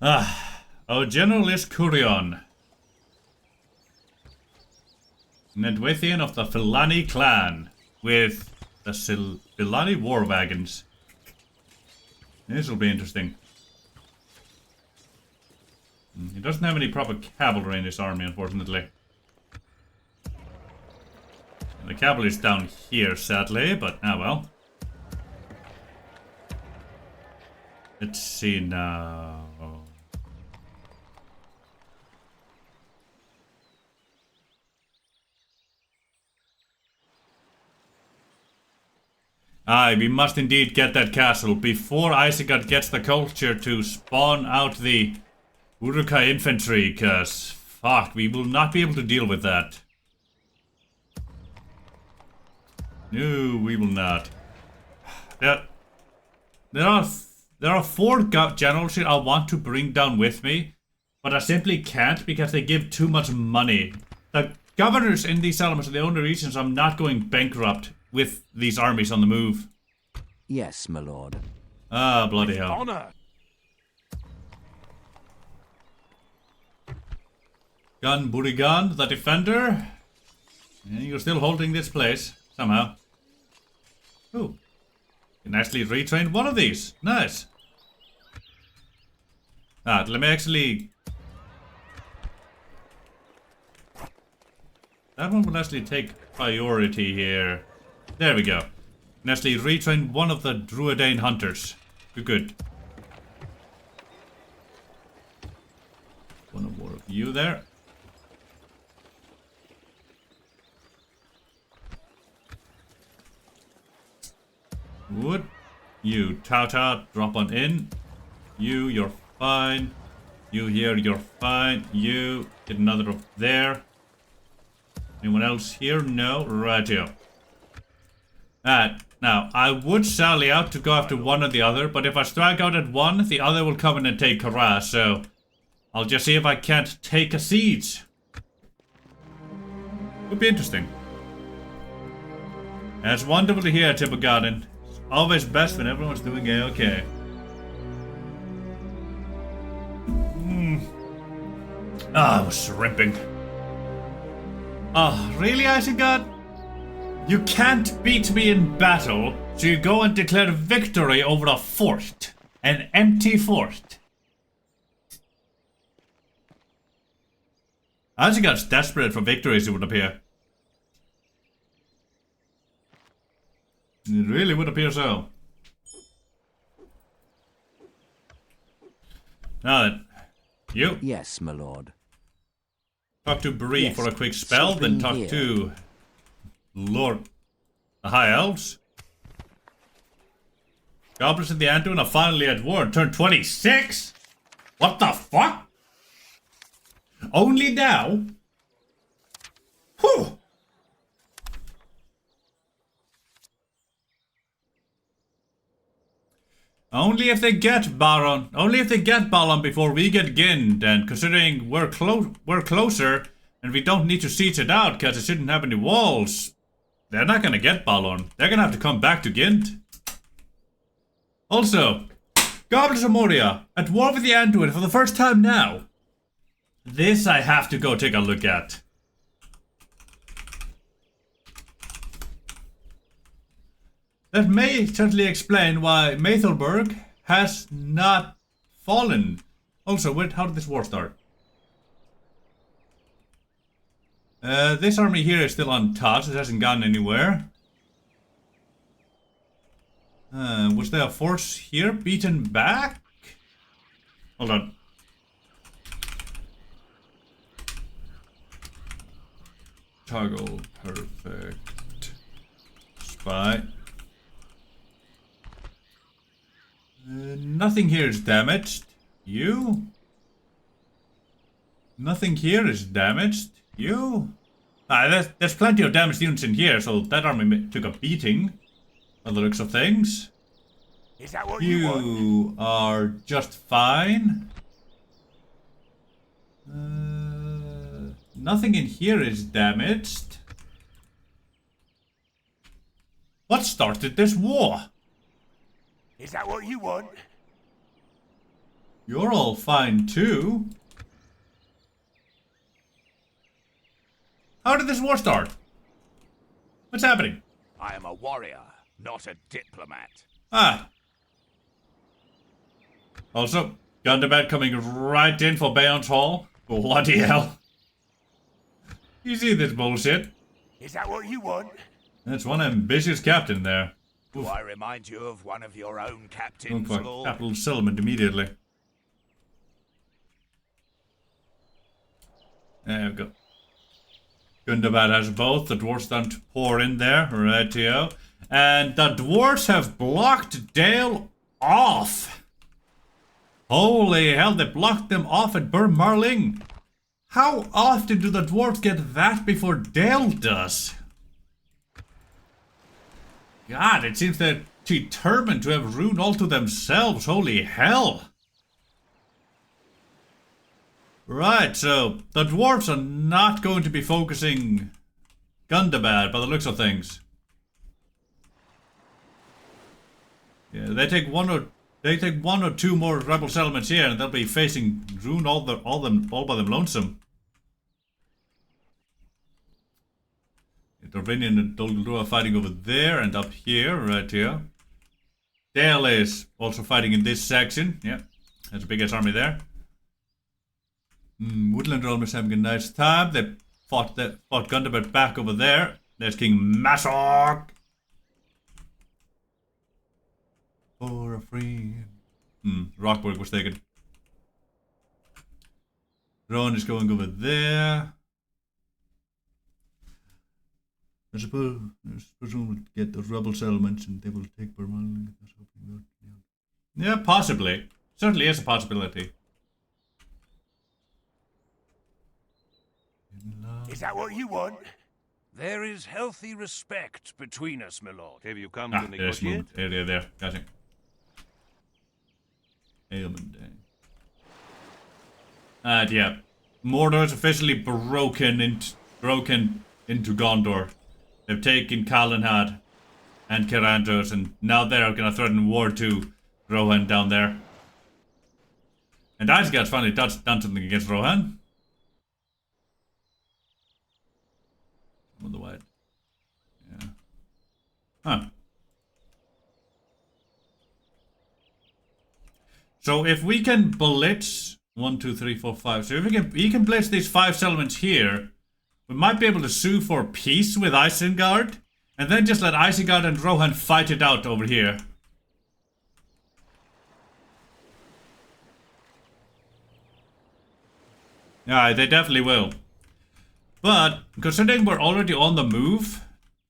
Our general is Curion. Enedwaithian of the Filani clan, with the Filani war wagons. This will be interesting. He doesn't have any proper cavalry in his army, unfortunately. The cavalry's down here, sadly, but ah well. Let's see now. Aye, we must indeed get that castle before Isengard gets the culture to spawn out the Uruk-hai infantry, cause fuck, we will not be able to deal with that. No, we will not. There are 4 generals here I want to bring down with me, but I simply can't because they give too much money. The governors in these settlements are the only reasons I'm not going bankrupt with these armies on the move. Yes, my lord. Ah, bloody hell. Honor. Gun Burigan, the defender. Yeah, you're still holding this place, somehow. Ooh. You can actually retrain one of these. Nice. Ah, let me actually... That one will actually take priority here. There we go. And actually retrain one of the Druidane hunters. Good. One more of you there. Wood. You, Tauta, drop on in. You, you're fine. You here, you're fine. You, get another up there. Anyone else here? No? Rightio. Now, I would sally out to go after one or the other, but if I strike out at one, the other will come in and take Kara, so... I'll just see if I can't take a siege. Would be interesting. It's wonderful to hear, Tippergarden. It's always best when everyone's doing A-okay. Ah, I was shrimping. Oh, really, Isengard? You can't beat me in battle, so you go and declare victory over a fort. An empty fort. Isengard's desperate for victories, it would appear. It really would appear so. Now then, you. Yes, my lord. Talk to Bree Yes, for a quick spell, then talk here. to Lord the High Elves. Goblins in the Anduin are finally at war. Turn 26? What the fuck? Only now? Whew! Only if they get Baron. Only if they get Baron before we get Gind. And considering we're closer and we don't need to siege it out because it shouldn't have any walls, they're not gonna get Baron. They're gonna have to come back to Gind. Also, Goblins of Moria at war with the Anduin for the first time now. This I have to go take a look at. That may certainly explain why Maethelberg has not fallen. Also, how did this war start? This army here is still untouched. It hasn't gone anywhere. Was there a force here beaten back? Hold on. Toggle, perfect. Spy. Nothing here is damaged. You? Nothing here is damaged. You? There's plenty of damaged units in here, so that army took a beating. By the looks of things. Is that what you want? You are just fine. Nothing in here is damaged. What started this war? Is that what you want? You're all fine too. How did this war start? What's happening? I am a warrior, not a diplomat. Ah. Also, Gundabad coming right in for Bayon's Hall. Bloody hell. You see this bullshit? Is that what you want? That's one ambitious captain there. Do I remind you of one of your own Look captains, for Lord? capital settlement immediately. There we go. Gundabad has both. The dwarves don't pour in there. Rightio. And the dwarves have blocked Dale off. Holy hell, they blocked them off at Burr Marling. How often do the dwarves get that before Dale does? God, it seems they're determined to have Rune all to themselves. Holy hell. Right, so the dwarves are not going to be focusing Gundabad by the looks of things. Yeah, they take one or two more rebel settlements here, and they'll be facing Rune all by them lonesome. Dorvinian and Dol Guldur are fighting over there and up here, right here. Dale is also fighting in this section. Yeah, that's the biggest army there. Woodland are almost having a nice time. They fought Gundabad back over there. There's King Masok. For a friend. Rockburg was taken. Rowan is going over there. I suppose we'll get those rebel settlements and they will take Burma. Yeah, possibly. Certainly is a possibility. Is that what you want? There is healthy respect between us, my lord. Have you come to There's negotiate? area there. Got it. Ailment. And yeah, Mordor is officially broken into Gondor. They've taken Kalinhad and Kirantos, and now they're going to threaten war to Rohan down there. And Isengard's finally done something against Rohan. On the white. Yeah. Huh. So if we can blitz 1, 2, 3, 4, 5. So if we can blitz these 5 settlements here, we might be able to sue for peace with Isengard, and then just let Isengard and Rohan fight it out over here. Yeah, they definitely will. But considering we're already on the move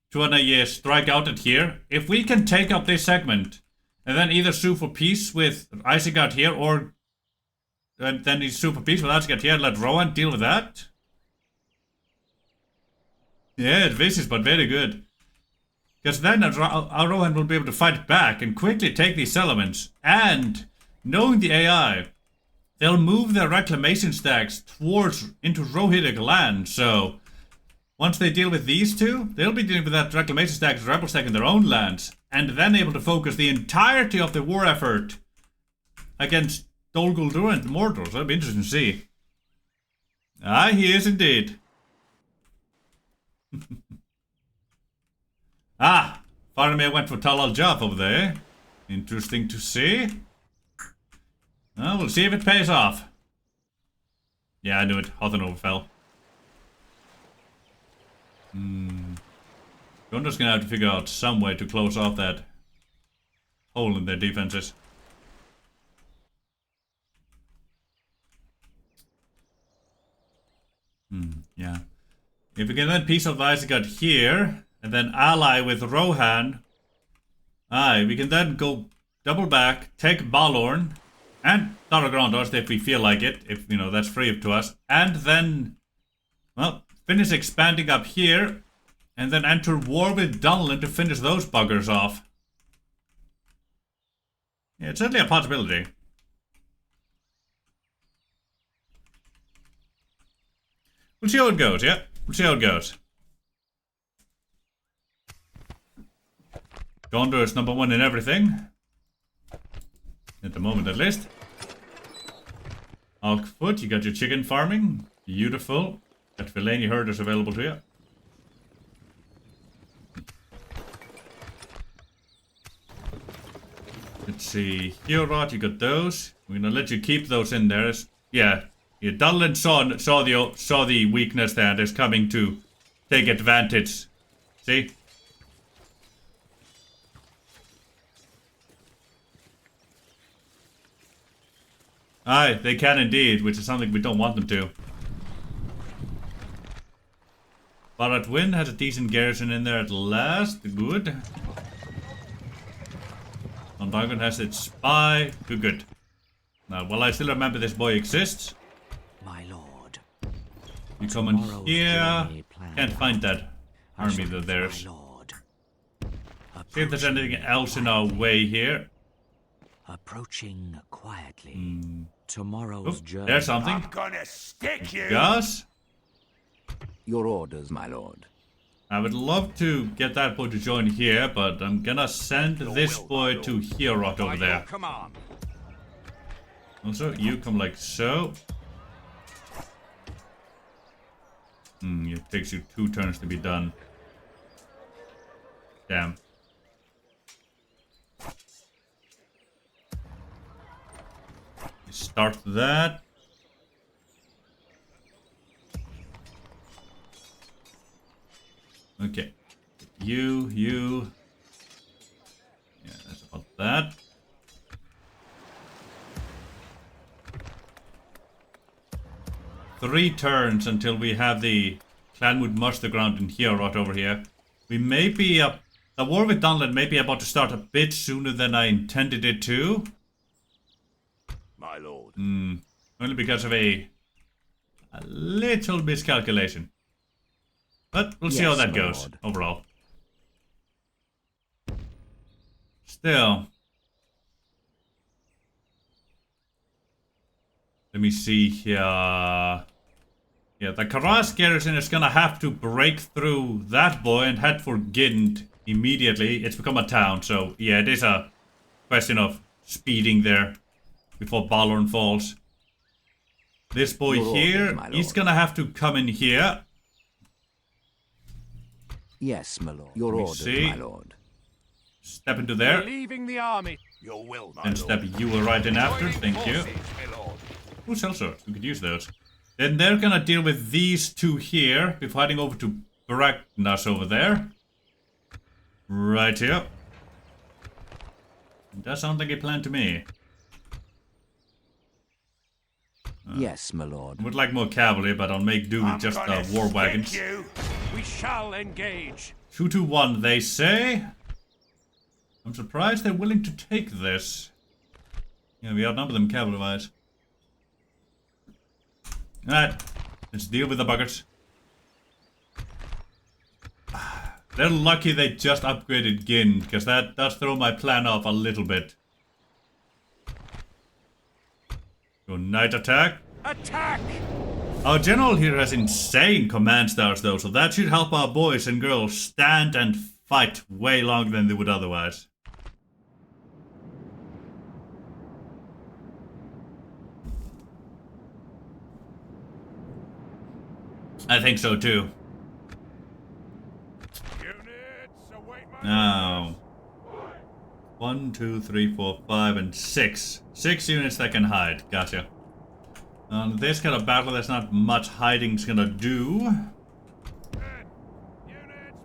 to wanna strike out at here, if we can take up this segment and then either sue for peace with Isengard here, or then you sue for peace with Isengard here and let Rohan deal with that. Yeah, it's vicious, but very good. Because then our Rohan will be able to fight back and quickly take these settlements. And, knowing the AI, they'll move their reclamation stacks into Rohirric land. So, once they deal with these two, they'll be dealing with that reclamation stack, rebel stack in their own lands. And then able to focus the entirety of the war effort against Dol Guldur and Mordor. So that'll be interesting to see. Ah, he is indeed. Faramir went for Tal al-Jaf over there. Interesting to see. Well, we'll see if it pays off. Yeah, I knew it. Hothenova fell. Gondor's gonna have to figure out some way to close off that hole in their defenses. Yeah. If we can then peace of Isengard here, and then ally with Rohan, we can then go double back, take Balorn, and Thorogrondos if we feel like it, if, that's free to us, and then, well, finish expanding up here, and then enter war with Dunlin to finish those buggers off. Yeah, it's certainly a possibility. We'll see how it goes, yeah? We'll see how it goes. Gondor is number 1 in everything. At the moment, at least. Alkfoot, you got your chicken farming. Beautiful. Got Villani herders available to you. Let's see. Heorot, you got those. We're gonna let you keep those in there. Yeah. Dunlin saw the weakness there and is coming to take advantage. See? Aye, they can indeed, which is something we don't want them to. Barad Wynn has a decent garrison in there at last. Good. Ondargon has its spy. Good. Now, well, I still remember this boy exists. My lord. You come in Tomorrow's here. journey planned Can't find that I army shall that give there's. my lord a See if there's anything else in our way here. Approaching quietly. Tomorrow's Oh, journey. there's something. I'm gonna stick you! Gus? Your orders, my lord. I would love to get that boy to join here, but I'm gonna send this boy to here right over there. Come on. Also, you come like so. It takes you 2 turns to be done. Damn. Start that. Okay. You. Yeah, that's about that. Three turns until we have the Clanwood muster ground in here, right over here. We may be the war with Dunland may be about to start a bit sooner than I intended it to. My lord. Only because of a little miscalculation. But we'll see how Yes, that my goes lord. overall. Still. Let me see here. Yeah, the Karas garrison is gonna have to break through that boy and head for Gident immediately. It's become a town, so yeah, it is a question of speeding there before Balorn falls. This boy Your orders, here, my he's lord. gonna have to come in here. Yes, my lord. Your Let me orders, see. my lord. Step into there. Leaving the army. Your will, my And lord. step you right in after. Thank you. My lord. Ooh, cell swords. We could use those. Then they're gonna deal with these two here before heading over to Baraknas over there. Right here. That sounds like a plan to me. Yes, my lord. Would like more cavalry, but I'll make do with I'm just gonna war stick wagons. you. We shall engage. 2 to 1, they say. I'm surprised they're willing to take this. Yeah, we outnumber them cavalry-wise. Alright, let's deal with the buggers. They're lucky they just upgraded Gin, because that does throw my plan off a little bit. Go night attack. Attack! Our general here has insane command stars though, so that should help our boys and girls stand and fight way longer than they would otherwise. I think so too. Units, await my Now, 1, 2, 3, 4, 5, and 6. 6 units that can hide. Gotcha. On this kind of battle, there's not much hiding's gonna do. Units,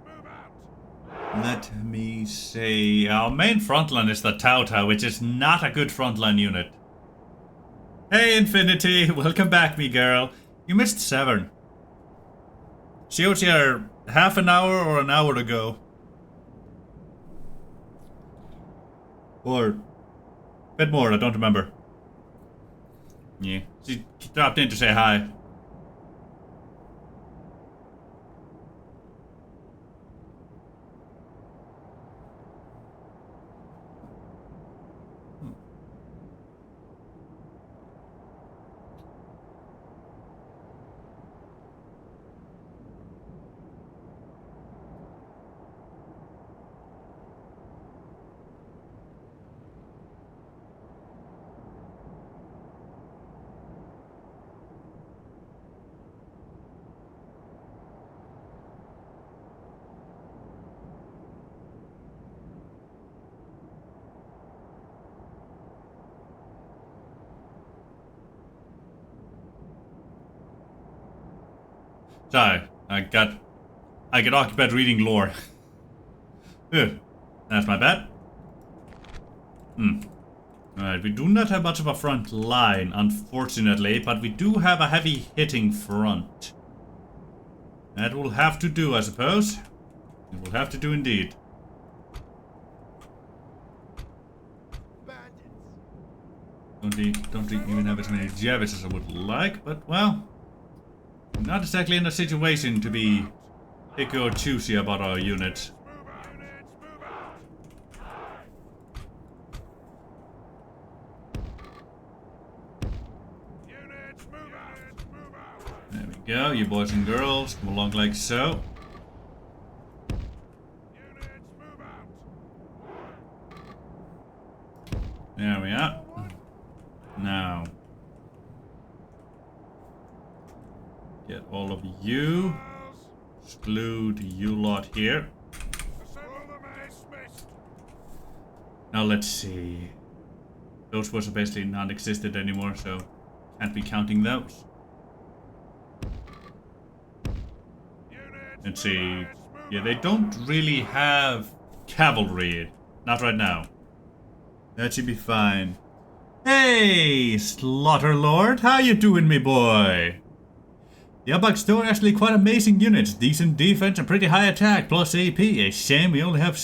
move out. Let me see. Our main frontline is the Tauta, which is not a good frontline unit. Hey, Infinity! Welcome back, me girl. You missed Severn. She was here half an hour or an hour ago. Or a bit more, I don't remember. Yeah, she dropped in to say hi. Sorry, I get occupied reading lore. Ugh, that's my bad. Alright, we do not have much of a front line, unfortunately, but we do have a heavy hitting front. That will have to do, I suppose. It will have to do indeed. Don't even have as many Javis as I would like, but well, not exactly in a situation to be picky or choosy about our units. go, you boys and girls. Come along like so. Units, move out. There we are. Now. Get all of you. Exclude you lot here. Now let's see. Those was basically non-existent anymore, so can't be counting those. Let's see. Yeah, they don't really have cavalry. Not right now. That should be fine. Hey, Slaughter Lord, how you doing, me boy? The Abak Store actually quite amazing units. Decent defense and pretty high attack, plus AP. A shame we only have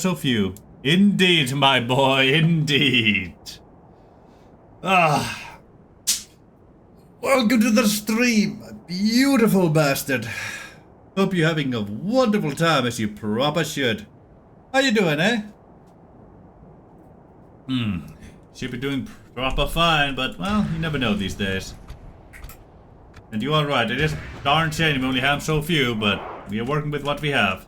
so few. Indeed, my boy, indeed. Ah. Welcome to the stream, beautiful bastard. Hope you're having a wonderful time as you proper should. How you doing, eh? Should be doing proper fine, but, well, you never know these days. And you are right, it is darn shame we only have so few, but we are working with what we have.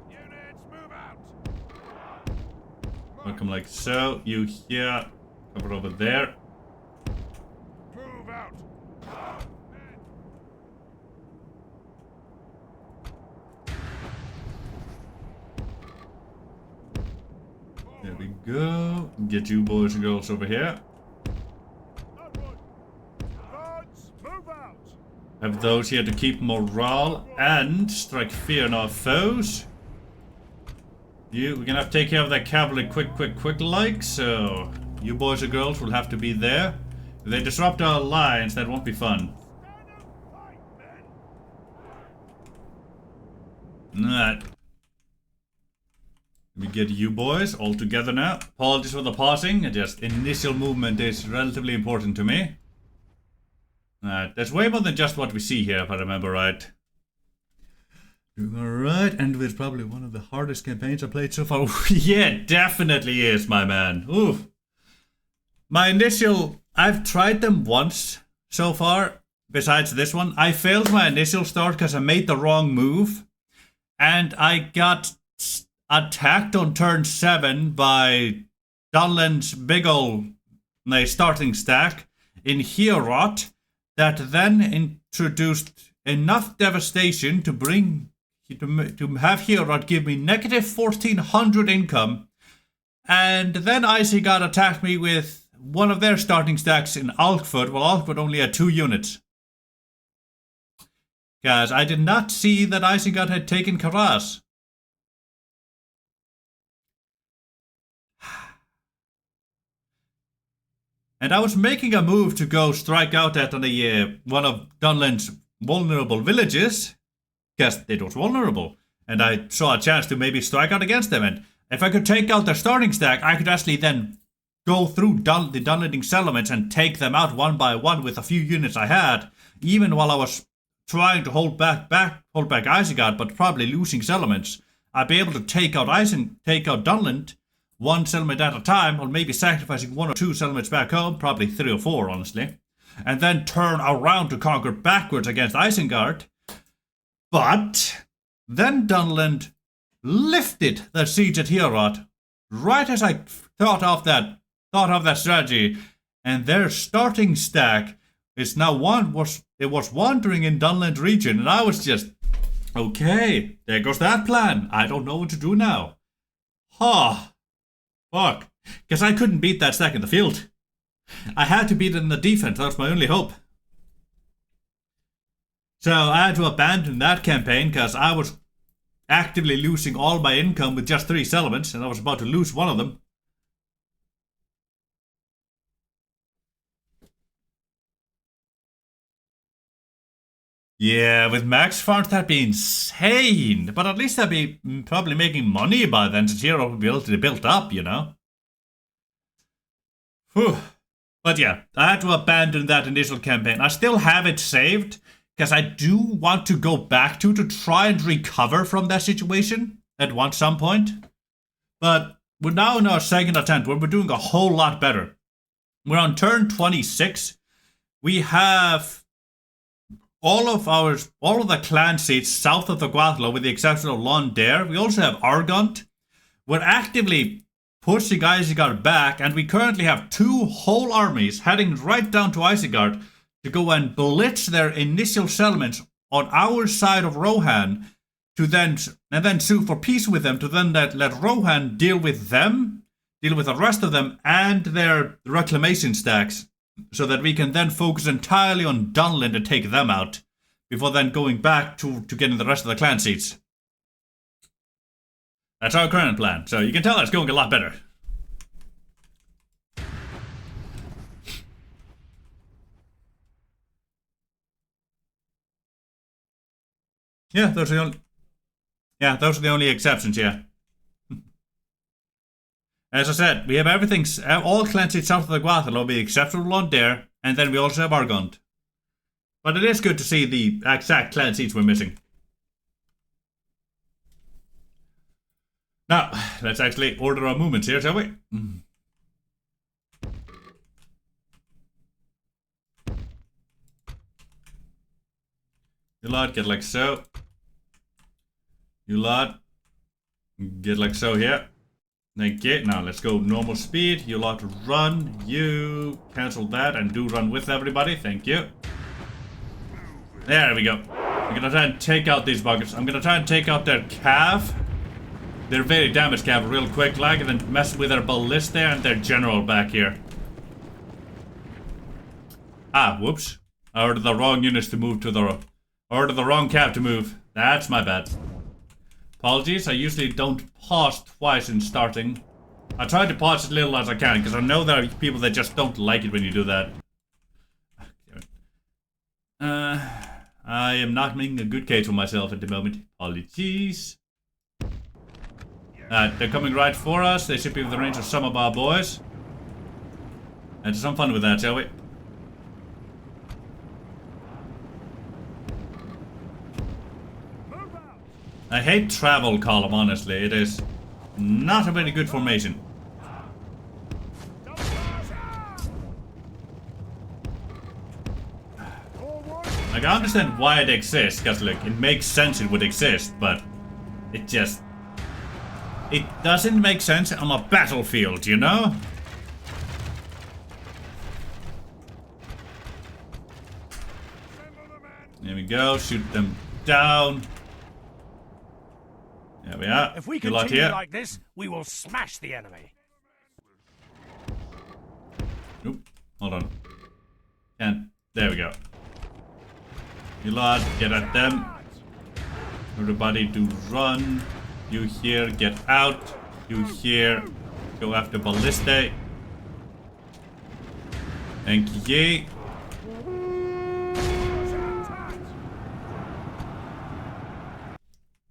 Units, move out. Welcome like so. You here. Cover over there. Move out. There we go. Get you boys and girls over here. Guards, move out. Have those here to keep morale and strike fear in our foes. We're gonna have to take care of that cavalry quick like, so you boys and girls will have to be there. If they disrupt our lines, that won't be fun. Alright. We get you boys all together now. Apologies for the pausing, just initial movement is relatively important to me. Alright, there's way more than just what we see here, if I remember right. Doing alright, and with probably one of the hardest campaigns I've played so far. Yeah, definitely is, my man. Oof. I've tried them once so far, besides this one. I failed my initial start because I made the wrong move. And I got attacked on turn 7 by Dunland's big ol' starting stack in Heorot that then introduced enough devastation to have Heorot give me negative 1400 income, and then Isengard attacked me with one of their starting stacks in Alkford, while Alkford only had 2 units. Guys, I did not see that Isengard had taken Karaz. And I was making a move to go strike out at one of Dunland's vulnerable villages, because it was vulnerable, and I saw a chance to maybe strike out against them, and if I could take out their starting stack, I could actually then go through the Dunlanding settlements and take them out one by one with a few units I had, even while I was trying to hold back Isengard, but probably losing settlements. I'd be able to take out Dunland one settlement at a time, or maybe sacrificing 1 or 2 settlements back home, probably 3 or 4, honestly, and then turn around to conquer backwards against Isengard. But then Dunland lifted the siege at Heorot right as I thought of that strategy, and their starting stack is now was wandering in Dunland region, and I was just, okay, there goes that plan. I don't know what to do now. Fuck. Because I couldn't beat that stack in the field. I had to beat it in the defense. That was my only hope. So I had to abandon that campaign because I was actively losing all my income with just 3 settlements, and I was about to lose one of them. Yeah, with max farms that'd be insane, but at least I'd be probably making money by then, since Hero would be able to be built up, you know? Whew. But yeah, I had to abandon that initial campaign. I still have it saved, because I do want to go back to try and recover from that situation at some point. But we're now in our second attempt where we're doing a whole lot better. We're on turn 26. We have all of the clan seats south of the Guathlo, with the exception of Londare. We also have Argont. We're actively pushing Isengard back, and we currently have 2 whole armies heading right down to Isengard to go and blitz their initial settlements on our side of Rohan, to then sue for peace with them, to then let Rohan deal with the rest of them and their reclamation stacks, so that we can then focus entirely on Dunlin to take them out, before then going back to getting the rest of the clan seats. That's our current plan, so you can tell it's going a lot better. Yeah, those are the only exceptions, yeah. As I said, we have everything, all clan seats south of the Guathalo, with the exception of Londare, and then we also have Argont. But it is good to see the exact clan seats we're missing. Now, let's actually order our movements here, shall we? You lot, get like so. You lot, get like so here. Thank you. Now let's go normal speed. You lot run. You cancel that and do run with everybody. Thank you. There we go. I'm gonna try and take out these buggers. I'm gonna try and take out their cav. Their very damaged cav real quick, like, and then mess with their ballista and their general back here. Ah, whoops. I ordered the wrong units to move to the... Ordered the wrong cav to move. That's my bad. Apologies, I usually don't pause twice in starting. I try to pause as little as I can, because I know there are people that just don't like it when you do that. I am not making a good case for myself at the moment. Apologies. They're coming right for us. They should be within the range of some of our boys. And some fun with that, shall we? I hate travel column, honestly. It is not a very good formation. Like, I understand why it exists, because, like, it makes sense it would exist, but it just... It doesn't make sense on a battlefield, you know? There we go, shoot them down. There we are. If we Good luck continue here. like this, we will smash the enemy. Nope. Hold on. Can't. There we go. You lot, get at them. Everybody do run. You here, get out. You here, go after ballista. Thank you.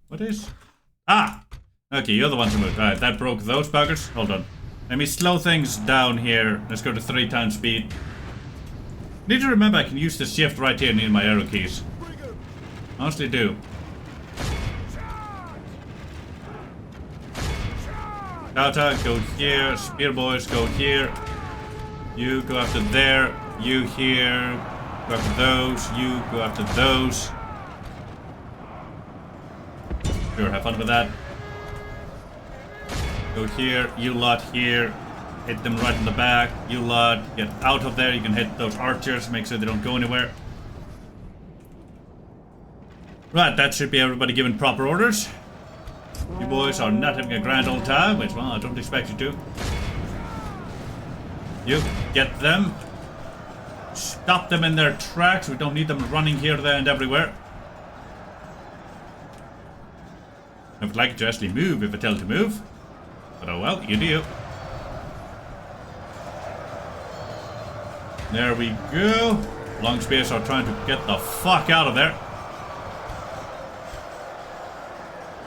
What is? Ah! Okay, you're the one to move. Alright, that broke those buggers. Hold on. Let me slow things down here. Let's go to 3 times speed. Need to remember I can use the shift right here near my arrow keys. Honestly do. Kata, go here. Spear boys, go here. You go after there. You here. Go after those. You go after those. Sure, have fun with that. Go here, you lot here. Hit them right in the back. You lot, get out of there. You can hit those archers, make sure they don't go anywhere. Right, that should be everybody given proper orders. You boys are not having a grand old time, which, well, I don't expect you to. You, get them. Stop them in their tracks. We don't need them running here, there, and everywhere. I would like to actually move if I tell to move. But oh well, you do. There we go. Long spears are trying to get the fuck out of there.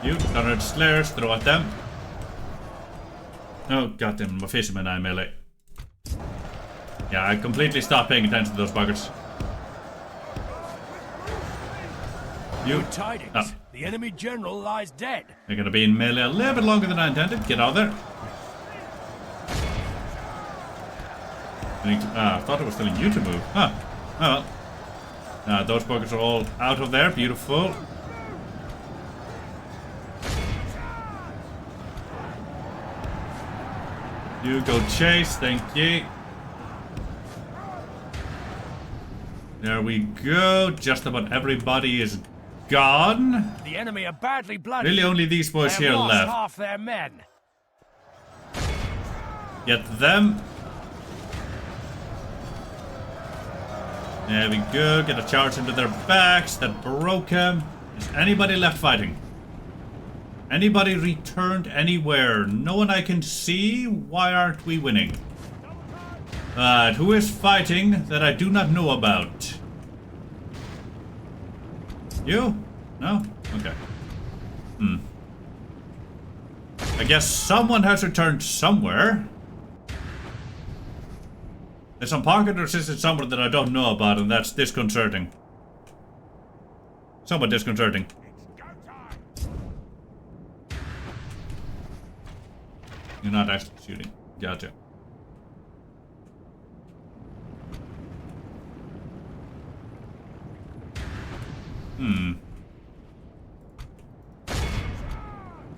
You, Thunder Slayers, throw at them. Oh, goddamn, my fisherman eye melee. Yeah, I completely stopped paying attention to those buggers. You. Good tidings. Oh. The enemy general lies dead. They're gonna be in melee a little bit longer than I intended. Get out of there. I thought it was telling you to move. Huh. Oh well. Those buggers are all out of there. Beautiful. You go chase, thank you. There we go. Just about everybody is gone. The enemy are badly blooded. Really only these boys They here have lost left. half their men. Get them. There we go. Get a charge into their backs. That broke him. Is anybody left fighting? Anybody returned anywhere? No one I can see? Why aren't we winning? Who is fighting that I do not know about? You? No? Okay. I guess someone has returned somewhere. There's some pocket resistance somewhere that I don't know about, and that's disconcerting. Somewhat disconcerting. You're not actually shooting. Gotcha.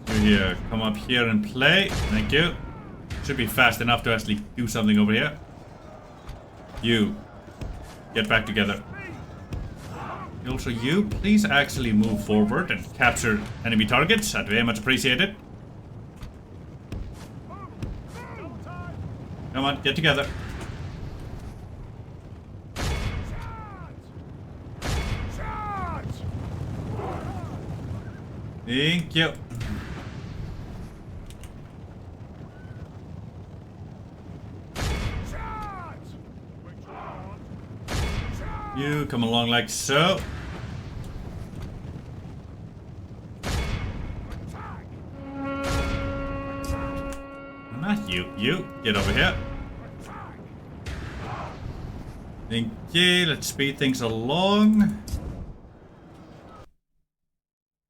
You here, come up here and play. Thank you. Should be fast enough to actually do something over here. You, get back together. Also, you, please actually move forward and capture enemy targets. I'd very much appreciate it. Come on, get together. Thank you. You come along like so. Not you. You get over here. Thank you. Let's speed things along.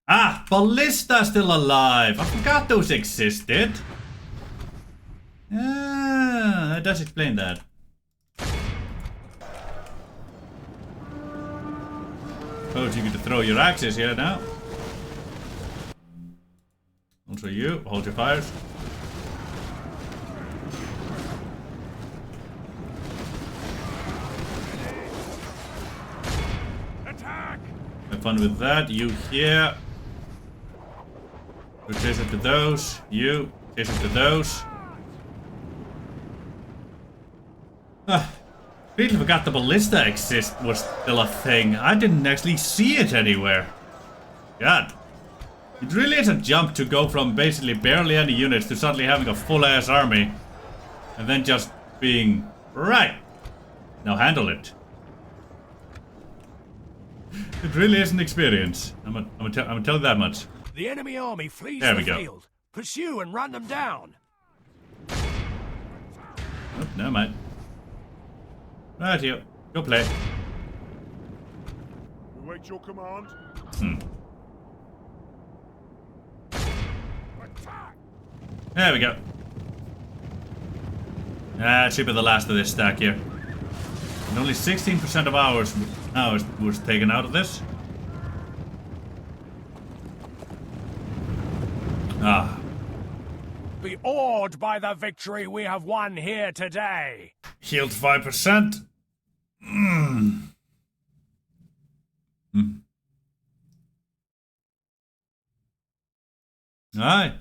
Ah, Ballista still alive. I forgot those existed. Ah, that does explain that. Suppose you get to throw your axes here now. Also you, hold your fires. Attack! Have fun with that. You here. Go chase into those. You chase into those. Really forgot the ballista was still a thing. I didn't actually see it anywhere. God. It really is a jump to go from basically barely any units to suddenly having a full-ass army. And then just being, right, now handle it. It really is an experience. I'm gonna tell you that much. The enemy army flees There the we go. field. Pursue and run them down. Oh, never mind. Right here. Go play. Await your command. Attack! There we go. That should be the last of this stack here. And only 16% of ours was taken out of this. Ah. Be awed by the victory we have won here today. Healed 5%. Aye.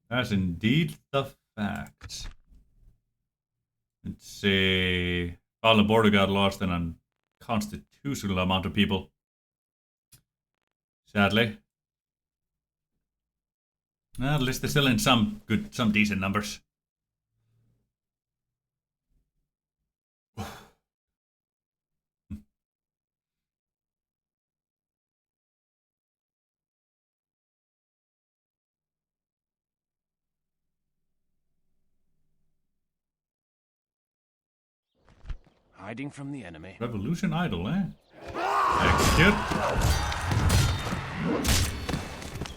That's indeed the fact. Let's see. All the border got lost in a constitutional amount of people. Sadly. Well, at least they're still in some decent numbers. Hiding from the enemy. Revolution idle, eh? Execute.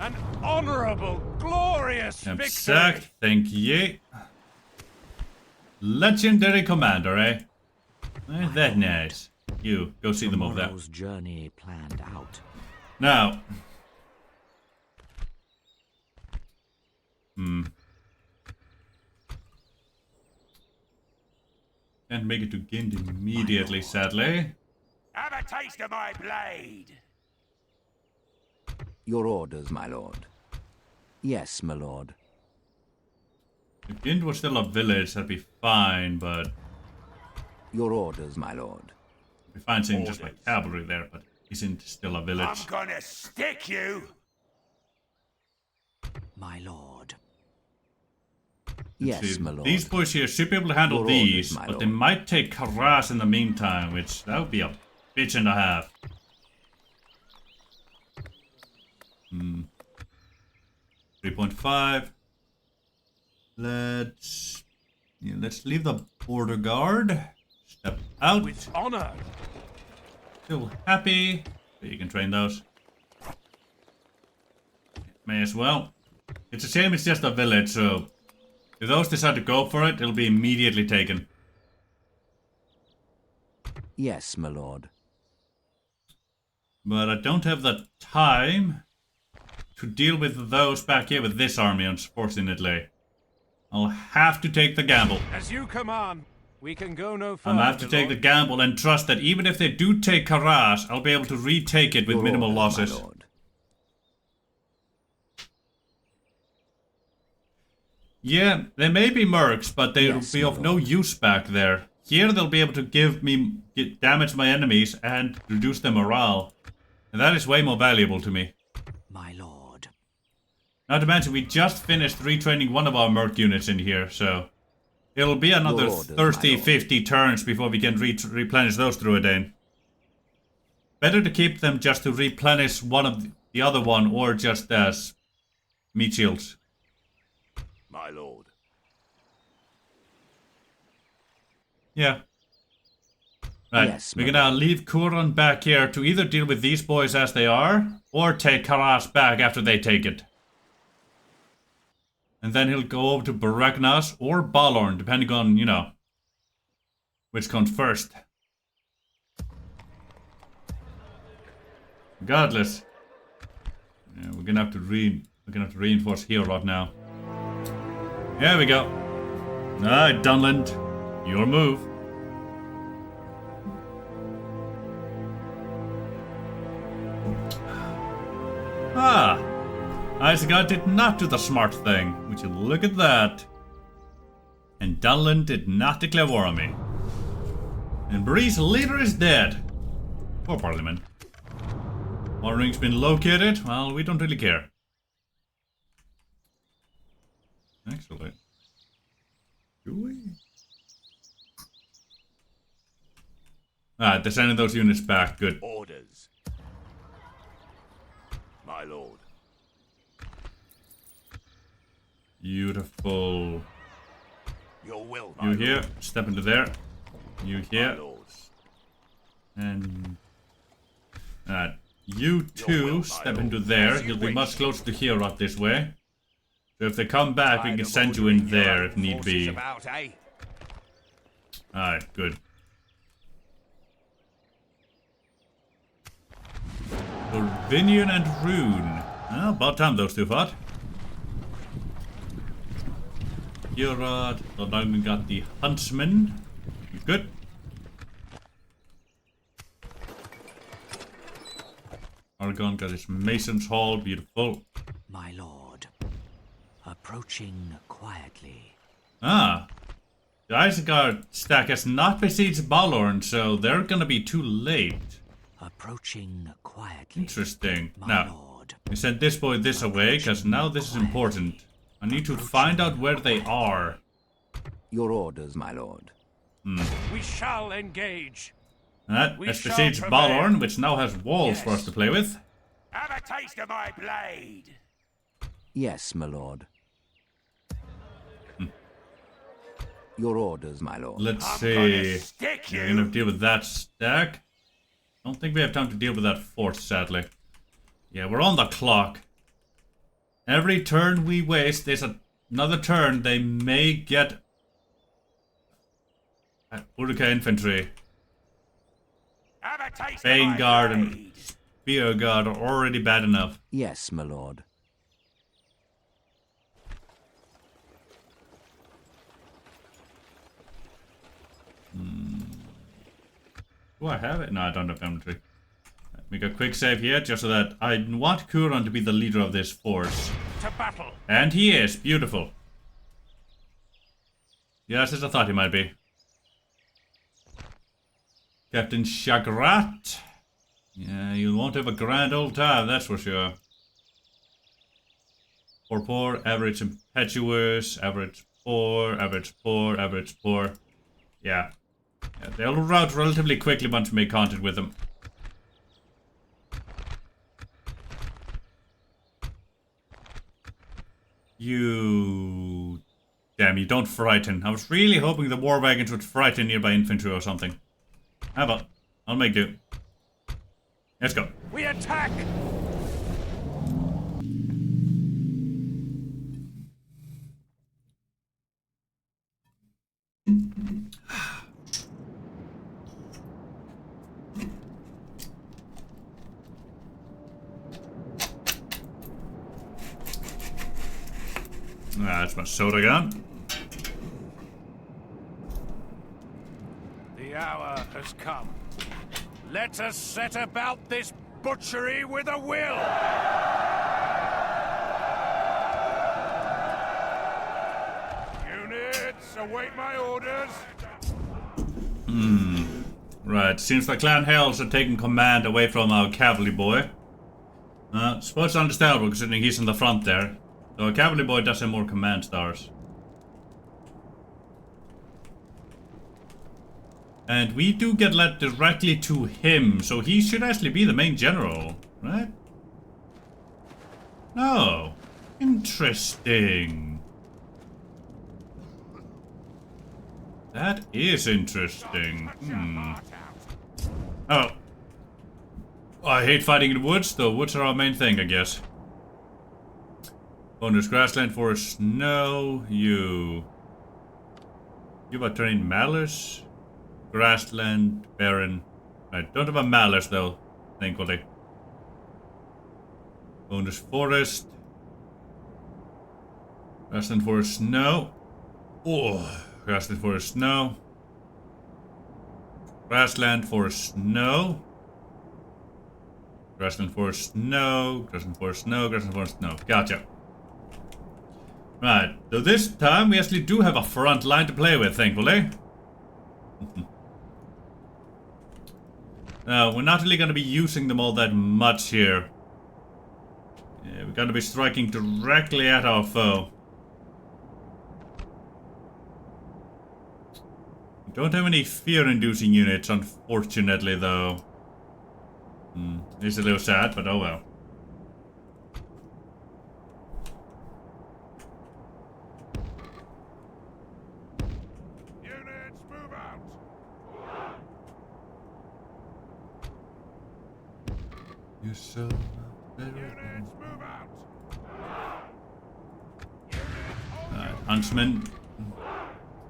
An honorable, glorious victory. Exact, thank ye. Legendary commander, eh? Ain't that nice? You, go see them over there. Tomorrow's journey planned out. Now. Can't make it to Gind immediately, sadly. Have a taste of my blade. Your orders, my lord. Yes, my lord. If Gind was still a village, that'd be fine, but... Your orders, my lord. It'd be fine seeing just my cavalry there, but isn't still a village. I'm gonna stick you. My lord. Yes, See, my lord. these boys here should be able to handle Your these, orders, my but they lord. might take Karas in the meantime, which that would be a bitch and a half. 3.5. Let's leave the border guard. Step out. With honor. Still happy. So you can train those. May as well. It's a shame it's just a village, so if those decide to go for it, it'll be immediately taken. Yes, my lord. But I don't have the time to deal with those back here with this army, unfortunately. I'll have to take the gamble. As you command, we can go no I'm further. gonna have to take the gamble and trust that even if they do take Karas, I'll be able to retake it with Your minimal orders, my losses. lord. Yeah, they may be mercs, but they'll Yes, be my of no lord. use back there. Here they'll be able to damage my enemies and reduce their morale. And that is way more valuable to me. My lord. Not to mention, we just finished retraining one of our merc units in here, so... It'll be another Your orders, my 30, lord. 50 turns before we can replenish those through a day. Better to keep them just to replenish one of the other one, or just as meat shields. My lord. Yeah. Right, Yes, we're my gonna leave Kuran back here to either deal with these boys as they are, or take Karas back after they take it. And then he'll go over to Baragnas or Balorn, depending on, you know, which comes first. Regardless, yeah, we're gonna have to reinforce here right now. There we go. Alright, Dunland, your move. Ah, Isengard did not do the smart thing. Would you look at that? And Dunland did not declare war on me. And Bree's leader is dead. Poor Parliament. One ring's been located. Well, we don't really care. Actually, do we? Alright, they're sending those units back. Good. Orders. My lord. Beautiful. Your will, my You here, lord. step into there. You My here, lord. and you two step into there. You'll be much closer to here right this way. So if they come back, we can send you in there if need be. About, eh? Alright, good. Corvinian and Rune. Oh, about time those two fought. Eurod, the diamond got the Huntsman. Good. Argon got his Mason's Hall, beautiful. My lord. Approaching quietly. Ah. The Isengard stack has not besieged Balorn, so they're gonna be too late. Approaching quietly. Interesting. My Now, lord. we send this boy this away, because now this is important. I need to find out where they are. Your orders, my lord. We shall engage. That We has shall besieged prevail. Balorn, which now has walls for us to play with. Have a taste of my blade. Yes, my lord. Your orders, my lord. Let's I'm see. gonna stick We're you. gonna deal with that stack. Don't think we have time to deal with that fort, sadly. Yeah, we're on the clock. Every turn we waste, there's another turn they may get Uruka infantry. Have a taste of Bane my guard and blade. Fear guard are already bad enough. Yes, my lord. Do I have it? No, I don't have infantry. Make a quick save here, just so that I want Kuron to be the leader of this force. To battle. And he is. Beautiful. Yes, as I thought he might be. Captain Shagrat. Yeah, you won't have a grand old time, that's for sure. Poor, average impetuous, average poor, average poor, average poor. Yeah. They'll rout relatively quickly once you make contact with them. You... Damn, you don't frighten. I was really hoping the war wagons would frighten nearby infantry or something. How about? I'll make do. Let's go. We attack! That's my soda gun. The hour has come. Let us set about this butchery with a will! Units, await my orders! Right, seems like Clan Hells are taking command away from our cavalry boy. Suppose understandable considering he's in the front there. So a cavalry boy does have more command stars. And we do get led directly to him, so he should actually be the main general, right? No. Interesting. That is interesting. Oh. I hate fighting in the woods, though woods are our main thing, I guess. Bonus grassland, forest, snow, you. You have a terrain malice? Grassland, barren. I don't have a malice though, thankfully. Bonus forest. Grassland, forest, snow. Oh, grassland, forest, snow. Grassland, forest, snow. Grassland, forest, snow. Grassland, forest, snow. Grassland, forest, snow. Gotcha. Right, so this time we actually do have a front line to play with, thankfully. Now, we're not really going to be using them all that much here. Yeah, we're going to be striking directly at our foe. We don't have any fear-inducing units, unfortunately, though. It's a little sad, but oh well. You're so Units, move out! Huntsman.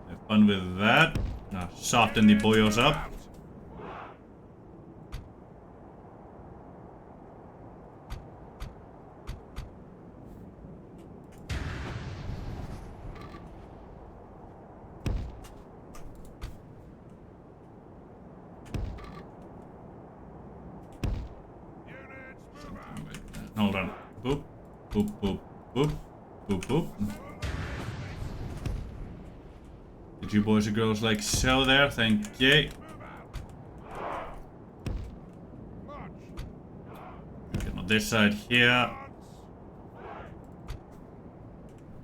Have fun with that. Now soften the boyos up. Hold on. Boop, boop, boop, boop, boop, boop. Did you boys and girls like so there? Thank you. Get on this side here.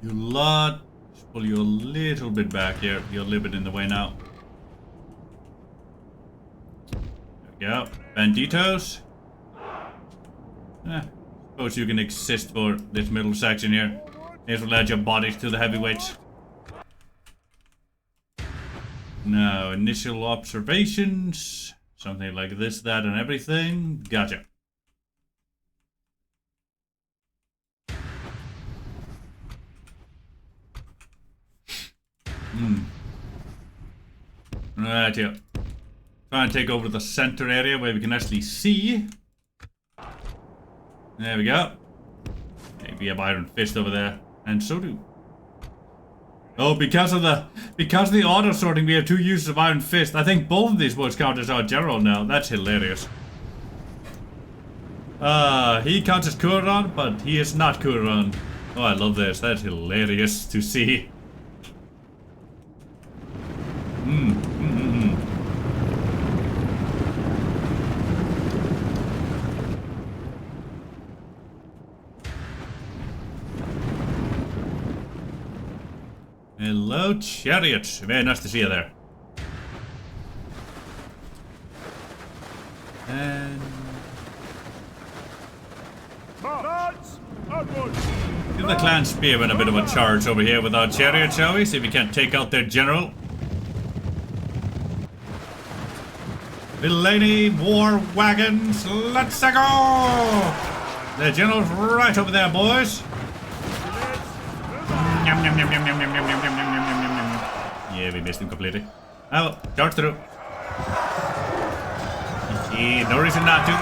You lot. Just pull you a little bit back here. You're a little bit in the way now. There we go. Banditos. Suppose you can exist for this middle section here. This will add your bodies to the heavyweights. Now, initial observations. Something like this, that, and everything. Gotcha. Right here. Try and take over the center area where we can actually see. There we go. Okay, we have Iron Fist over there. And so do. Oh, because of the auto sorting, we have 2 uses of Iron Fist. I think both of these words count as our general now. That's hilarious. He counts as Kuran, but he is not Kuran. Oh, I love this. That's hilarious to see. Hello, chariots. Very nice to see you there. And Lads, onward! give the clan spearmen a bit of a charge over here with our chariots, shall we? See if we can't take out their general. Villainy war wagons, let's go! The general's right over there, boys. Yum, yum, yum, yum, yum, yum, yum, yum, yum, yum, yum, yum, yum. Yeah, we missed him completely. Oh, charge through. Yeah, no reason not to.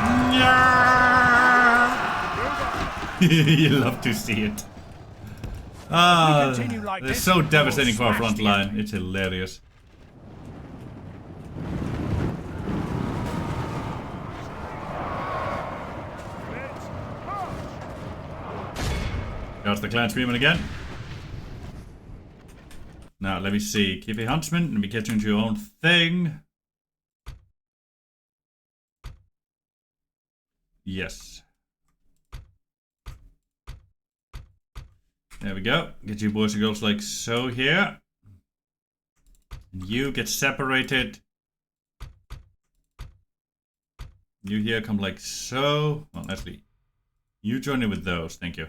You love to see it. They're so devastating for our front line. It's hilarious. Got the clan screaming again. Now, let me see. Keep a huntsman. Let me get you into your own thing. Yes. There we go. Get you boys and girls like so here. And you get separated. You here come like so. Well, actually, you join in with those. Thank you.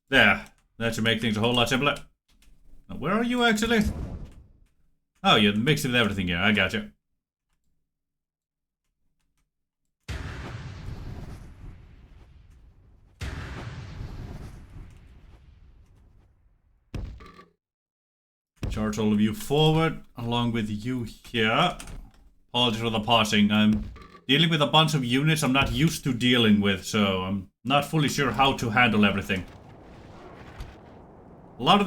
There. That should make things a whole lot simpler. Now, where are you actually? Oh, you're mixed with everything here. I got you. Charge all of you forward, along with you here. Apologies for the pausing. I'm dealing with a bunch of units I'm not used to dealing with, so I'm not fully sure how to handle everything. A lot of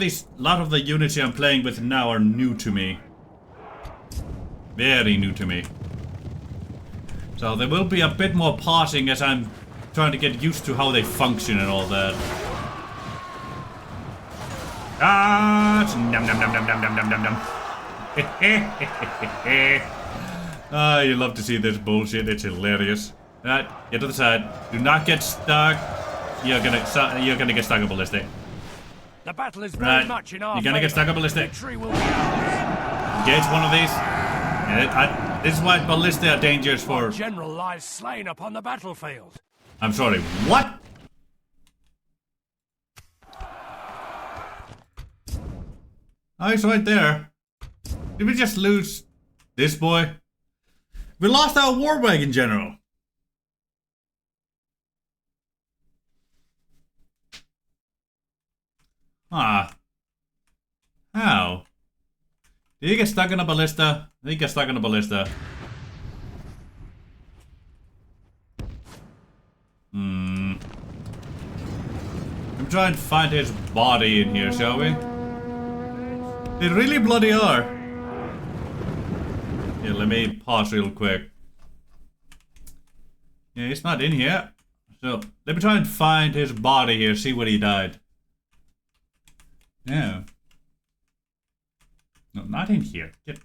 the units I'm playing with now are new to me. Very new to me. So there will be a bit more pausing as I'm trying to get used to how they function and all that. Num num num num num num num num num. You love to see this bullshit. It's hilarious. Right, get to the side. Do not get stuck. You're gonna get stuck on ballistic. The battle is very much in our You're gonna get stuck on ballistic. Victory will be ours. Engage one of these. This is why ballistic are dangerous for. Our general lies slain upon the battlefield. I'm sorry. What? Oh, he's right there. Did we just lose this boy? We lost our war wagon general. Ah. How? Did he get stuck in a ballista? Did he get stuck in a ballista? I'm trying to find his body in here, shall we? They really bloody are. Yeah, let me pause real quick. Yeah, he's not in here. So, let me try and find his body here, see where he died. Yeah. No, not in here. Get.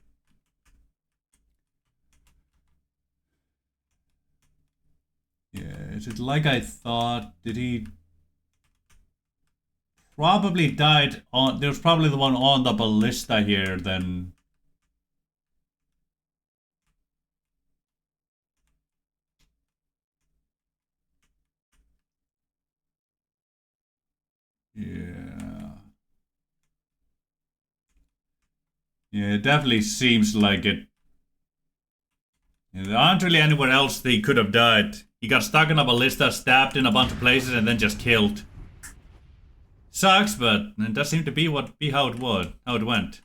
Yeah, is it like I thought? Did he... Probably died on... There's probably the one on the ballista here, then. Yeah. Yeah, it definitely seems like it. Yeah, there aren't really anywhere else they could have died. He got stuck in a ballista, stabbed in a bunch of places, and then just killed. Sucks, but it does seem to be how it went.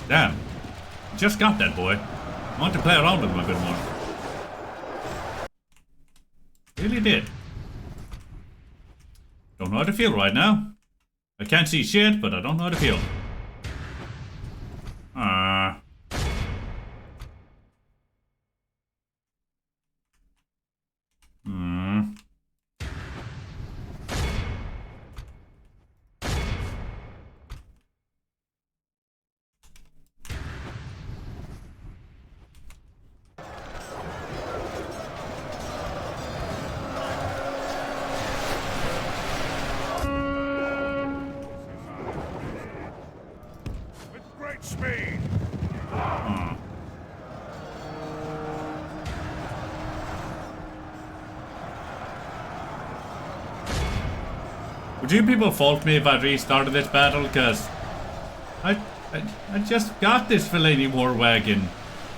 Damn. Just got that boy. I want to play around with him a bit more. Really did. Don't know how to feel right now. I can't see shit, but I don't know how to feel. With great speed. Would you people fault me if I restarted this battle? Cause I just got this Fellaini war wagon.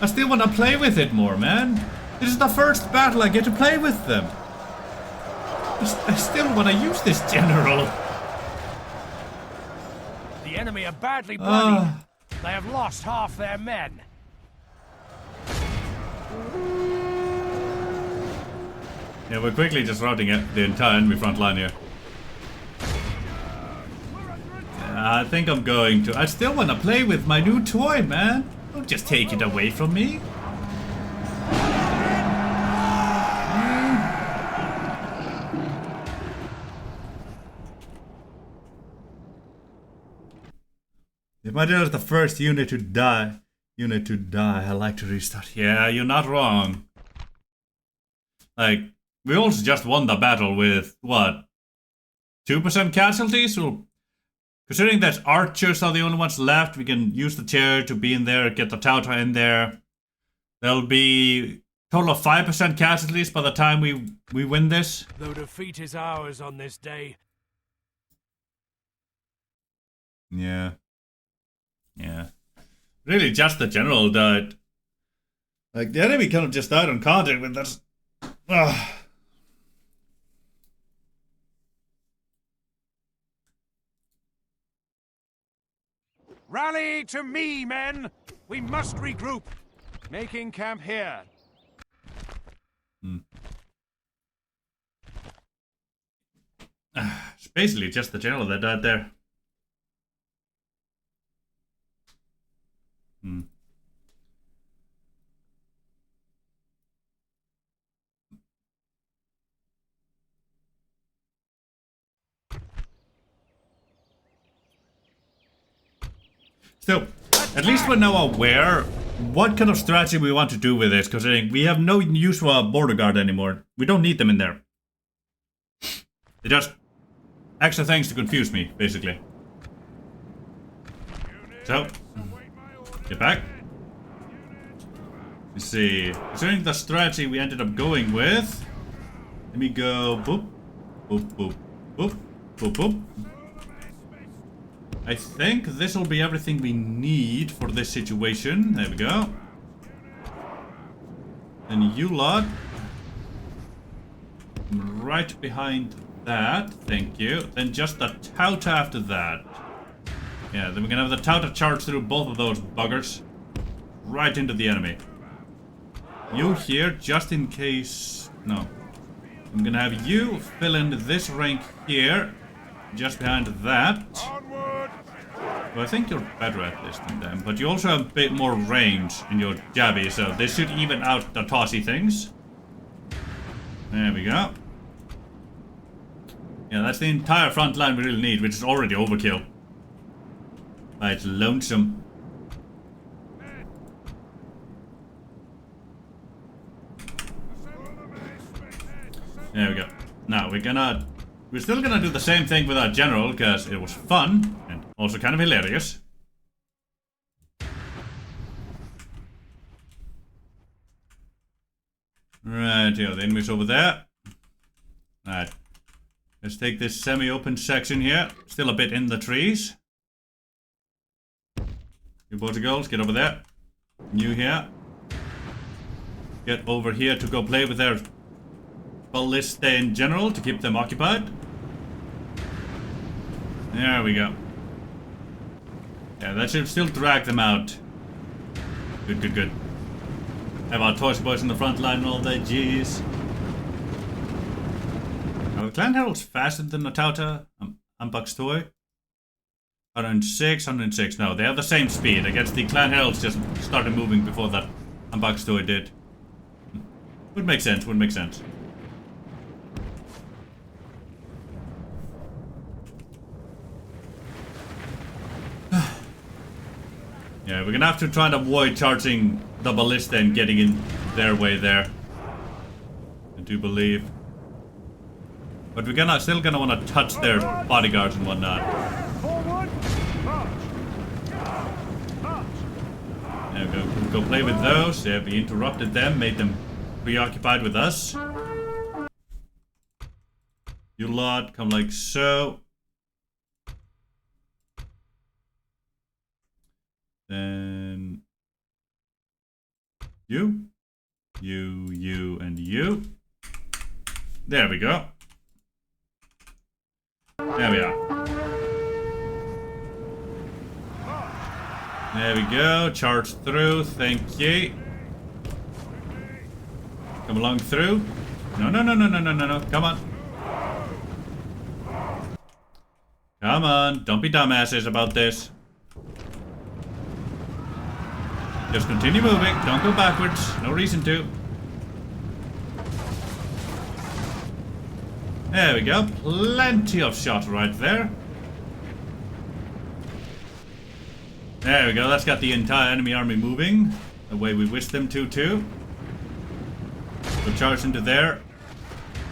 I still want to play with it more, man. This is the first battle I get to play with them. I still want to use this general. The enemy are badly bloodied. They have lost half their men. Yeah, we're quickly just routing it, the entire enemy front line here. I think I'm going to. I still want to play with my new toy, man. Don't just take it away from me. If my deal is the first unit to die, I like to restart. Yeah, you're not wrong. Like, we also just won the battle with, what, 2% casualties? So, considering that archers are the only ones left, we can use the chair to be in there, get the Tauta in there. There'll be a total of 5% casualties by the time we win this. Though defeat is ours on this day. Yeah. Yeah. Really, just the general died. Like, the enemy kind of just died on contact with us. Rally to me, men! We must regroup. Making camp here. It's basically just the general that died there. So, at least we're now aware what kind of strategy we want to do with this, considering we have no use for a border guard anymore. We don't need them in there. They're just extra things to confuse me, basically. So, get back. Let's see. Considering the strategy we ended up going with, let me go boop, boop, boop, boop, boop, boop. I think this will be everything we need for this situation. There we go. And you lot, right behind that. Thank you. Then just the Tauta after that. Yeah, then we're gonna have the Tauta charge through both of those buggers. Right into the enemy. You here, just in case... No. I'm gonna have you fill in this rank here. Just behind that. Well, I think you're better at this than them, but you also have a bit more range in your jabby, so this should even out the tossy things. There we go. Yeah, that's the entire front line we really need, which is already overkill. But it's lonesome. There we go. Now we're still gonna do the same thing with our general, because it was fun, and also kind of hilarious. Right, yeah, the enemy's over there. Right. Let's take this semi-open section here. Still a bit in the trees. You boys and girls, get over there. You here. Get over here to go play with their ballista in general to keep them occupied. There we go. Yeah, that should still drag them out. Good, good, good. Have our torch boys in the front line and all that, jeez. Are the Clan Heralds faster than the Tauta? Ambak's toy? 106, 106. No, they have the same speed. I guess the Clan Heralds just started moving before that Ambak's toy did. Would make sense, would make sense. Yeah, we're gonna have to try and avoid charging the ballista and getting in their way there. I do believe. But we're still gonna want to touch their bodyguards and whatnot. Forward. March. Yeah, we'll go play with those. Yeah, we interrupted them, made them preoccupied with us. You lot, come like so. Then you, and you. There we go. There we are. There we go. Charge through. Thank you. Come along through. No. Come on. Come on. Don't be dumbasses about this. Just continue moving. Don't go backwards. No reason to. There we go. Plenty of shot right there. There we go. That's got the entire enemy army moving the way we wish them to, too. We'll charge into there.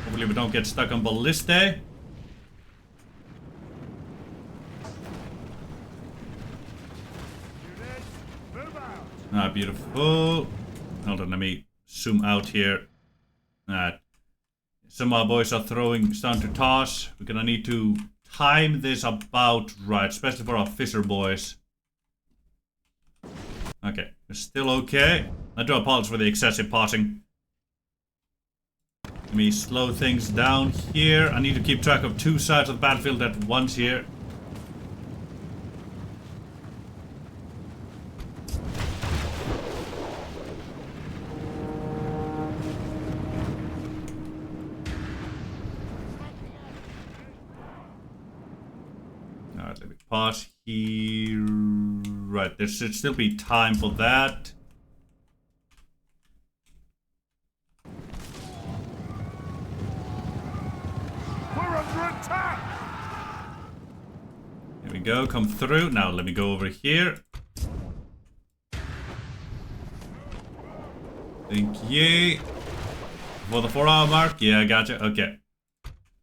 Hopefully we don't get stuck on ballistae. Ah, beautiful. Hold on, let me zoom out here. Some of our boys are starting to toss. We're gonna need to time this about right, especially for our fisher boys. Okay, we're still okay. I do apologize for the excessive pausing. Let me slow things down here. I need to keep track of two sides of the battlefield at once here. Alright, let me pause here. Right, there should still be time for that. We're under attack. Here we go, come through. Now let me go over here. Thank you. For the 4-hour mark? Yeah, I gotcha. Okay.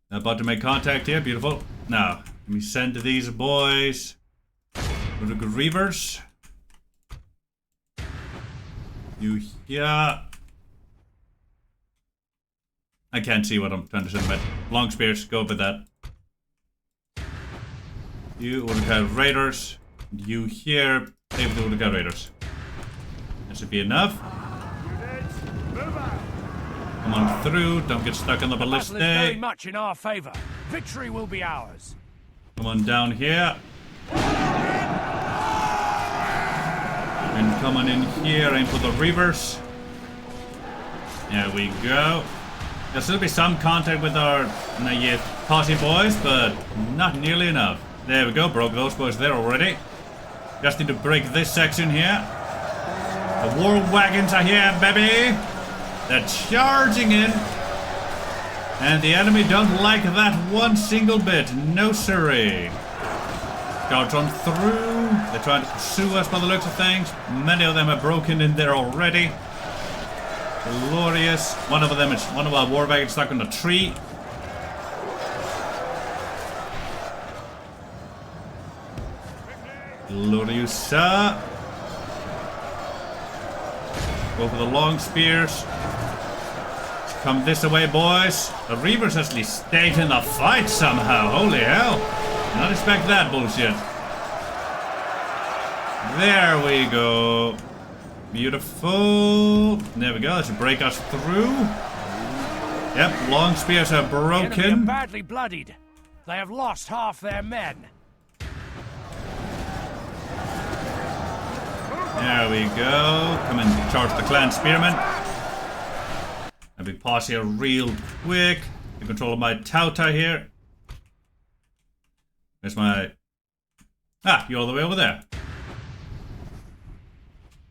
About to make contact here. Beautiful. Now, let me send to these boys. With the Grievers. You here. I can't see what I'm trying to send, but long spears, go with that. You would have raiders. You here, save the would have raiders. That should be enough. Come on through, don't get stuck on the ballista. Very much in our favor. Victory will be ours. Come on down here. And come on in here, aim for the reavers. There we go. There'll still be some contact with our posse boys, but not nearly enough. There we go, broke those boys there already. Just need to break this section here. The war wagons are here, baby. They're charging in. And the enemy don't like that one single bit. No siree. Guards on through. They're trying to pursue us by the looks of things. Many of them are broken in there already. Glorious. One of our war wagons stuck on a tree. Gloriosa. Go for the long spears. Come this way, boys. The Reavers actually stayed in the fight somehow. Holy hell. Did not expect that bullshit. There we go. Beautiful. There we go. That should break us through. Yep, long spears are The enemy are broken. badly bloodied. They have lost half their men. There we go. Come and charge the clan spearmen. A big pause here real quick. In control of my Tauta here. Where's my... Ah, you're all the way over there.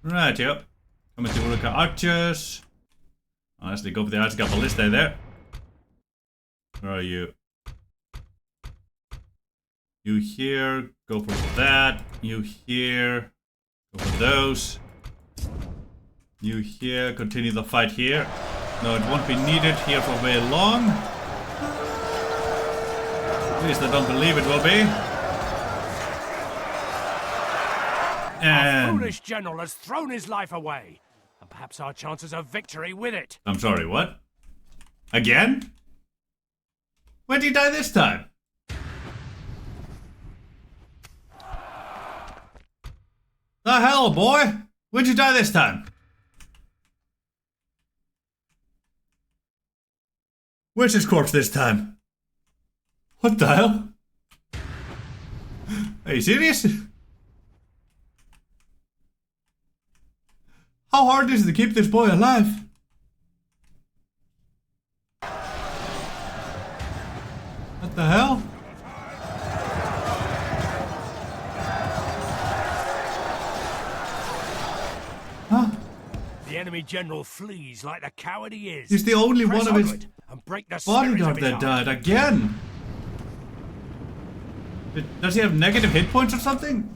Right, yep. Coming to Uruka archers. Honestly, go for the archer, got the list there. Where are you? You here, go for that. You here, go for those. You here, continue the fight here. No, it won't be needed here for very long. At least I don't believe it will be. Our foolish general has thrown his life away, and perhaps our chances of victory with it. I'm sorry, what? Again? When did he die this time? The hell, boy? When'd you die this time? Where's his corpse this time? What the hell? Are you serious? How hard is it to keep this boy alive? What the hell? Huh? The enemy general flees like the coward he is. He's the only Press one of his onward and break the bodyguard spirit of that his died heart. again. Does he have negative hit points or something?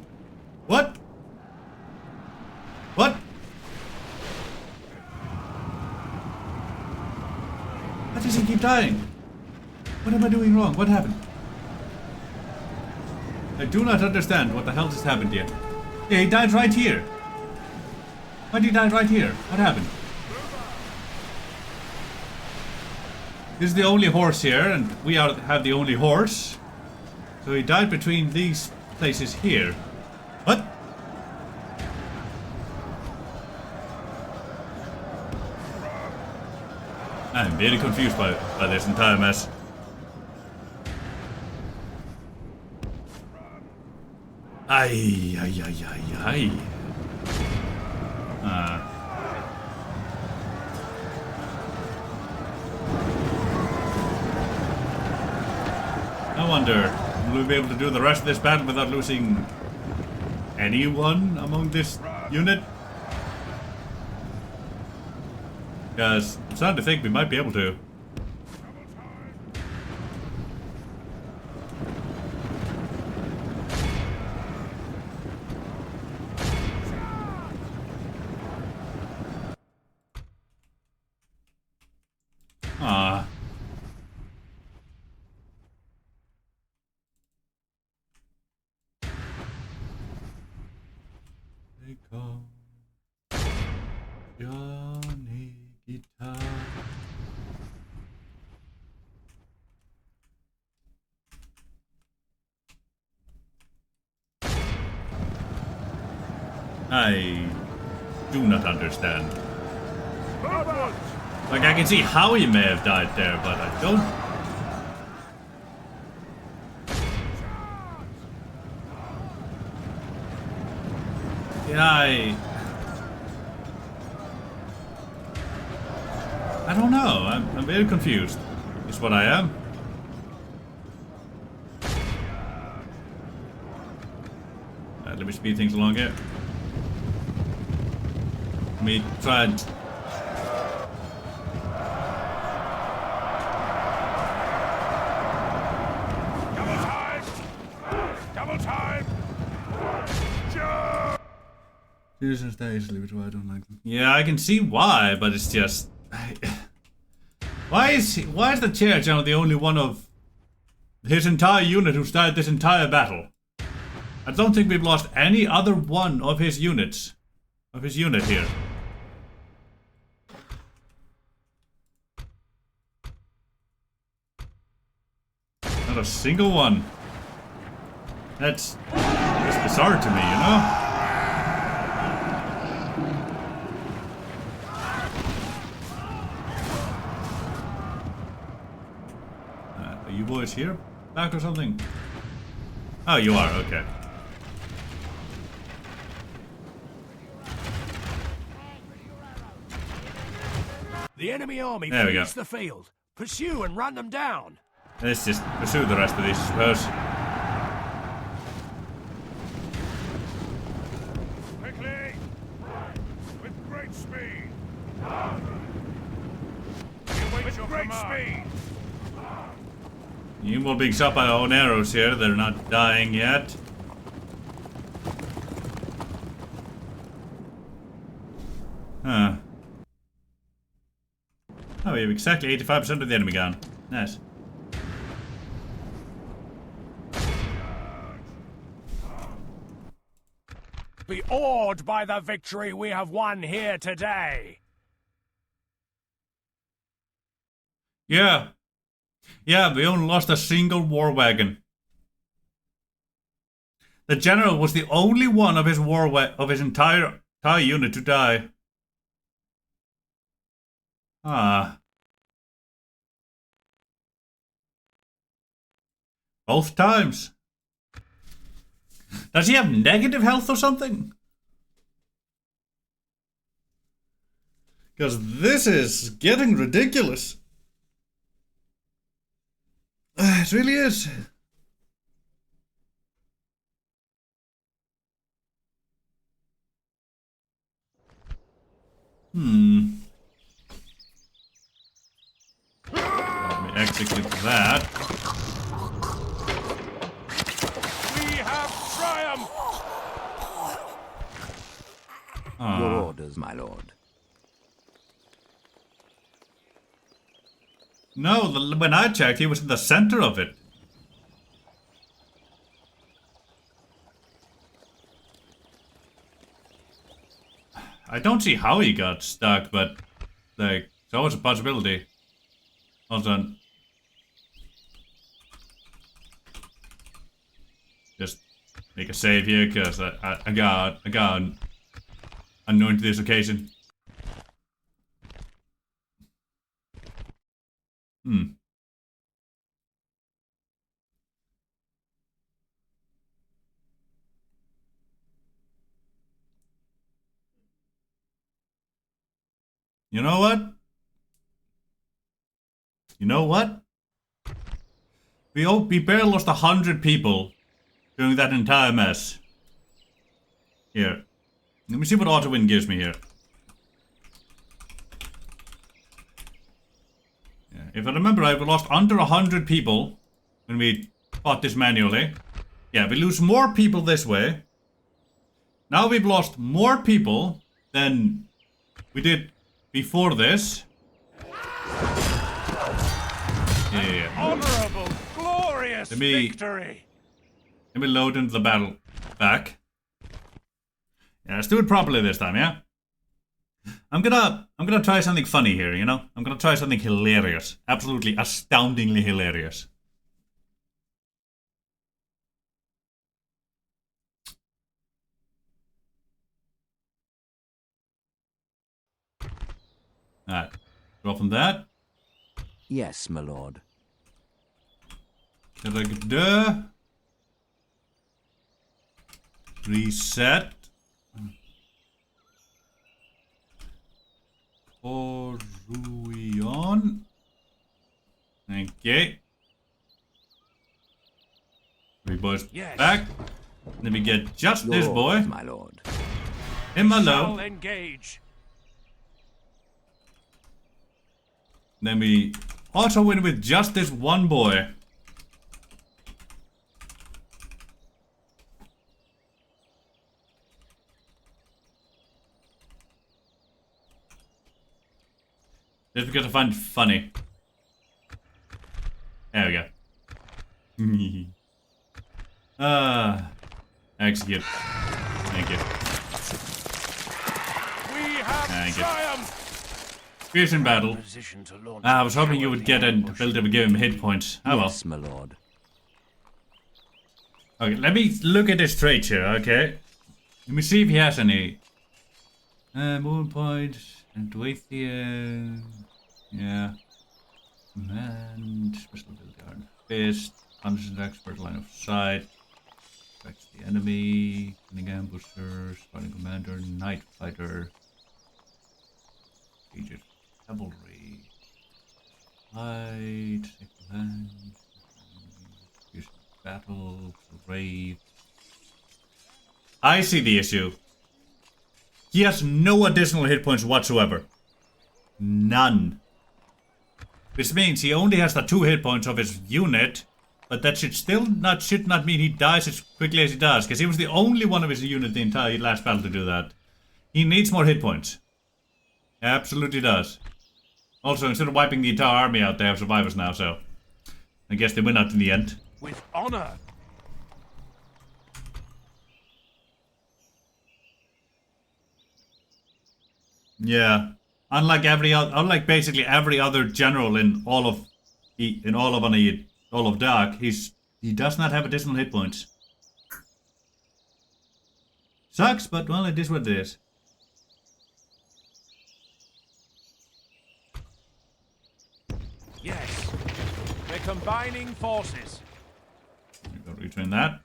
What? What? Why does he keep dying? What am I doing wrong? What happened? I do not understand what the hell just happened here. Yeah, he died right here. Why did he die right here? What happened? This is the only horse here, and we have the only horse. So he died between these places here. What? I'm very confused by this entire mess. Ay, ay, ay, ay, ay. I wonder, will we be able to do the rest of this battle without losing anyone among this unit? Because I'm starting to think we might be able to. Ah. They call Johnny Guitar. I do not understand. Like, I can see how he may have died there, but I don't. Yeah, I don't know. I'm very confused. Is what I am. Let me speed things along here. Let me try and... Double time! Citizens die easily, which is why I don't like them. Yeah, I can see why, but it's just... Why is the chair general the only one of his entire unit who's died this entire battle? I don't think we've lost any other one of his units. Of his unit here. Not a single one. That's bizarre to me, you know? Are you boys here? Back or something? Oh, you are, okay. The enemy army There we go. flees the field. Pursue and run them down. Let's just pursue the rest of these, I suppose. Quickly! With great speed! With great speed! You will being shot by our own arrows here. They're not dying yet. Huh. Oh, we have exactly 85% of the enemy gone. Nice. Be awed by the victory we have won here today. Yeah. Yeah, we only lost a single war wagon. The general was the only one of his entire unit to die. Ah. Both times. Does he have negative health or something? Because this is getting ridiculous. It really is. Let me execute that. We have triumphed! Your orders, my lord. No, when I checked, he was in the center of it. I don't see how he got stuck, but like, it's always a possibility. Hold on. Just make a save here, because I got unknown to this occasion. You know what? You know what? We barely lost 100 people during that entire mess. Here. Let me see what auto-win gives me here. Yeah, if I remember right, we lost under 100 people when we fought this manually. Yeah, we lose more people this way. Now we've lost more people than we did before this. Yeah. Honorable, glorious victory! Let me load into the battle back. Yeah, let's do it properly this time, yeah? I'm gonna try something funny here, you know? I'm gonna try something hilarious. Absolutely astoundingly hilarious. Alright. Draw from that. Yes, my lord. Reset. Oruion. Okay. Three boys back. Let me get just Your this boy. orders, my lord. Him Shall alone. engage. Then we auto win with just this one boy. Just because I find it funny. There we go. Execute. Thank you. We have Thank you. triumphed! Fierce in battle. Position to launch I was hoping you would get an ability to give him hit points. Oh well. Yes, my lord. Okay, let me look at his traits here, okay? Let me see if he has any. Movement point, Enedwaith Third. Yeah. And special ability Iron Fist. Punishes expert line of sight. Affects the enemy. Cunning ambusher. Spotting commander. Night fighter. Aegis cavalry. Light, land, battle, raid. I see the issue. He has no additional hit points whatsoever. None. Which means he only has the 2 hit points of his unit, but that should not mean he dies as quickly as he does, because he was the only one of his unit the entire last battle to do that. He needs more hit points. Absolutely does. Also, instead of wiping the entire army out, they have survivors now, so I guess they win out in the end. With honor. Yeah. Unlike basically every other general in all of DAC, he does not have additional hit points. Sucks, but well, it is what it is. Yes. We're combining forces. We've got to retrain that.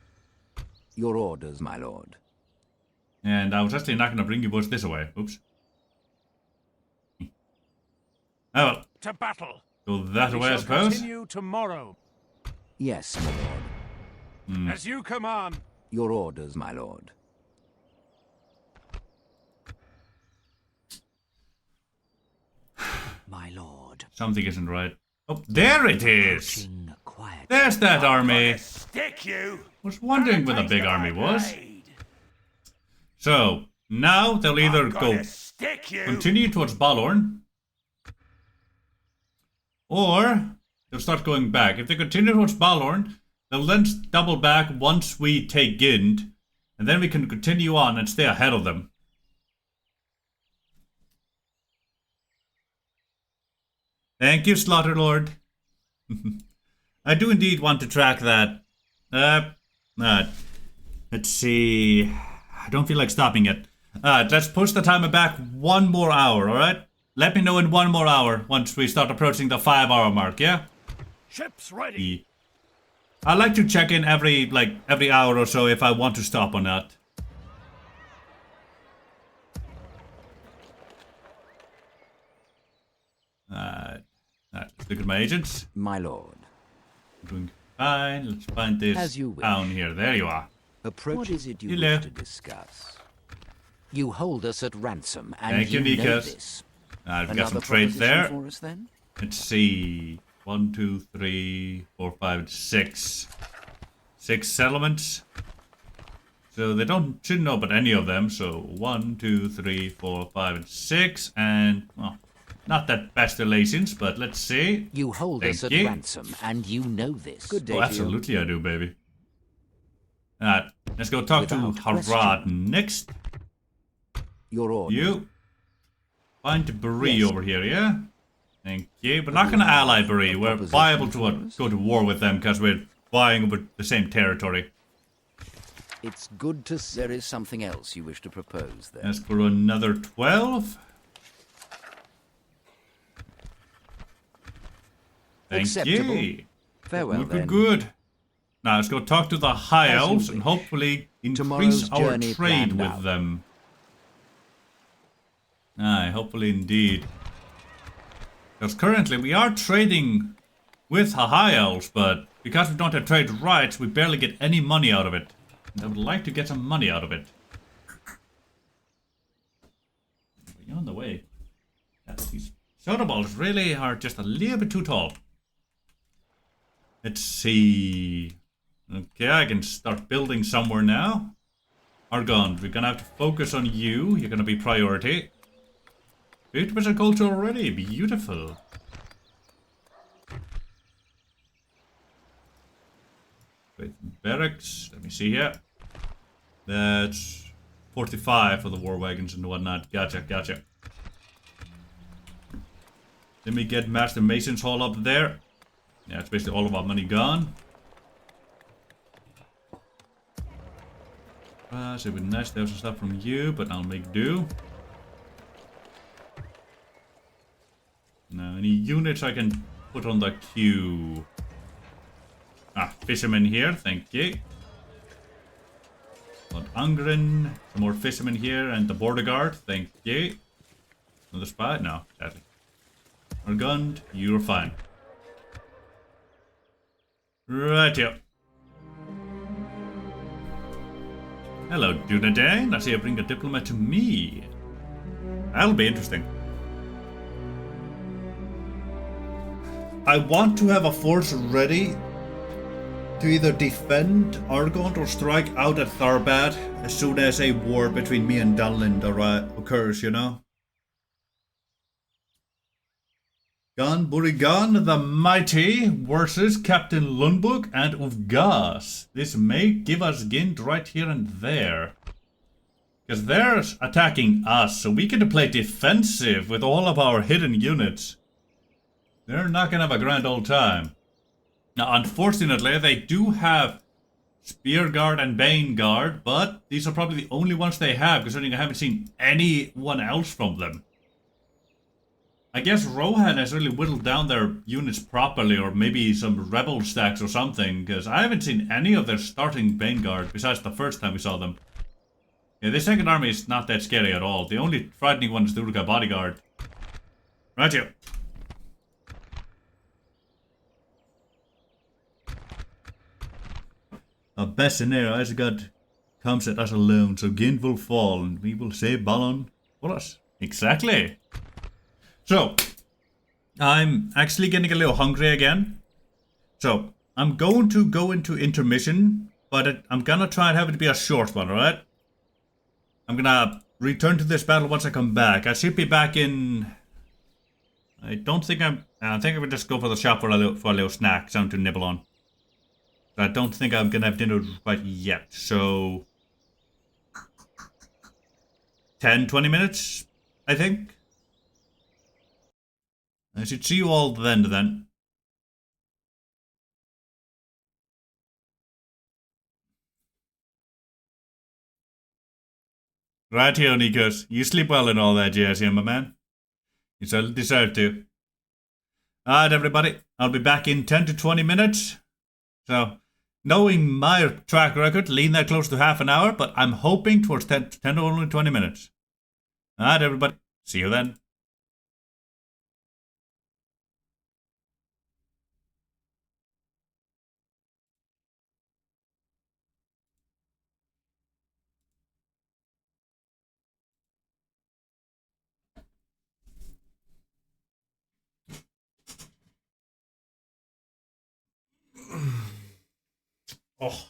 Your orders, my lord. And I was actually not going to bring you boys this away. Oops. Oh well. To battle. Go that We way, I shall suppose. continue tomorrow. Yes, my lord. As you command. Your orders, my lord. My lord. Something isn't right. Oh, there it is! Quiet. There's that army! Stick you. Was wondering where the big army was. So, now they'll either go Stick you. continue towards Balorn, or they'll start going back. If they continue towards Balorn, they'll then double back once we take Gind, and then we can continue on and stay ahead of them. Thank you, Slaughter Lord. I do indeed want to track that. Let's see. I don't feel like stopping it. Let's push the timer back 1 more hour, alright? Let me know in 1 more hour once we start approaching the 5-hour mark, yeah? Ships ready. I like to check in every hour or so if I want to stop or not. Let's look at my agents. My lord. Doing fine. Let's find this As you wish. town here. There you are. Approach. What is it you Hello. wish to discuss? You hold us at ransom, and Thank you, know Nikos. this. We've got Another some trade proposition there. for us, then? Let's see. 1, 2, 3, 4, 5, 6. 6 settlements. So they shouldn't know about any of them. So 1, 2, 3, 4, 5, and 6. And, well, not that best relations, but let's see. You hold Thank us at you. ransom, and you know this. Good day Oh, to you. absolutely I do, baby. Let's go talk Without to Harad question. next. Your orders. You. Find Brie Yes. over here, yeah? Thank you. We're not going to ally Brie. We're proposition viable to for us? go to war with them because we're vying over the same territory. It's good to... There is something else you wish to propose, then. Ask for another 12. Thank Acceptable. you. Farewell, Good, then. good. Now let's go talk to the High As you Elves and wish. hopefully increase Tomorrow's our journey trade planned with out. them. Aye, hopefully indeed. Because currently we are trading with the High Elves, but because we don't have trade rights, we barely get any money out of it. And I would like to get some money out of it. You're on the way. These soda balls really are just a little bit too tall. Let's see. Okay, I can start building somewhere now. Argon, we're gonna have to focus on you. You're gonna be priority. 50% culture already. Beautiful. Wait, barracks. Let me see here. That's 45 for the war wagons and whatnot. Gotcha, gotcha. Let me get Master Mason's Hall up there. Yeah, it's basically all of our money gone. So it would be nice to have some stuff from you, but I'll make do. Now, any units I can put on the queue? Fishermen here, thank you. Got Angren, some more fishermen here, and the border guard, thank you. Another spy? No, sadly. are gunned, you're fine. Right here. Hello, Dunedin. I see you bring a diplomat to me. That'll be interesting. I want to have a force ready to either defend Argont or strike out at Tharbad as soon as a war between me and Dunland occurs, you know? Gun Burigan the Mighty versus Captain Lundbuk and Uvgas. This may give us Gint right here and there. Because they're attacking us, so we get to play defensive with all of our hidden units. They're not gonna have a grand old time. Now, unfortunately, they do have Spear Guard and Bane Guard, but these are probably the only ones they have, considering I haven't seen anyone else from them. I guess Rohan has really whittled down their units properly, or maybe some rebel stacks or something, because I haven't seen any of their starting Bane Guard besides the first time we saw them. Yeah, the second army is not that scary at all. The only frightening one is the Urga Bodyguard. Right here. A Bessinera has got comes at us alone, so Gint will fall, and we will save Ballon for us. Exactly. So, I'm actually getting a little hungry again. So, I'm going to go into intermission, but I'm gonna try and have it be a short one, alright? I'm gonna return to this battle once I come back. I should be back in... I think I would just go for the shop for a little snack, something to nibble on. I don't think I'm gonna have dinner quite yet, so... 10-20 minutes, I think. I should see you all then. Right here, Nikos. You sleep well and all that jazz here, my man. You certainly deserve to. Alright, everybody. I'll be back in 10 to 20 minutes. So... knowing my track record, lean that close to half an hour, but I'm hoping towards 10 to only 20 minutes. Alright, everybody. See you then. Oh.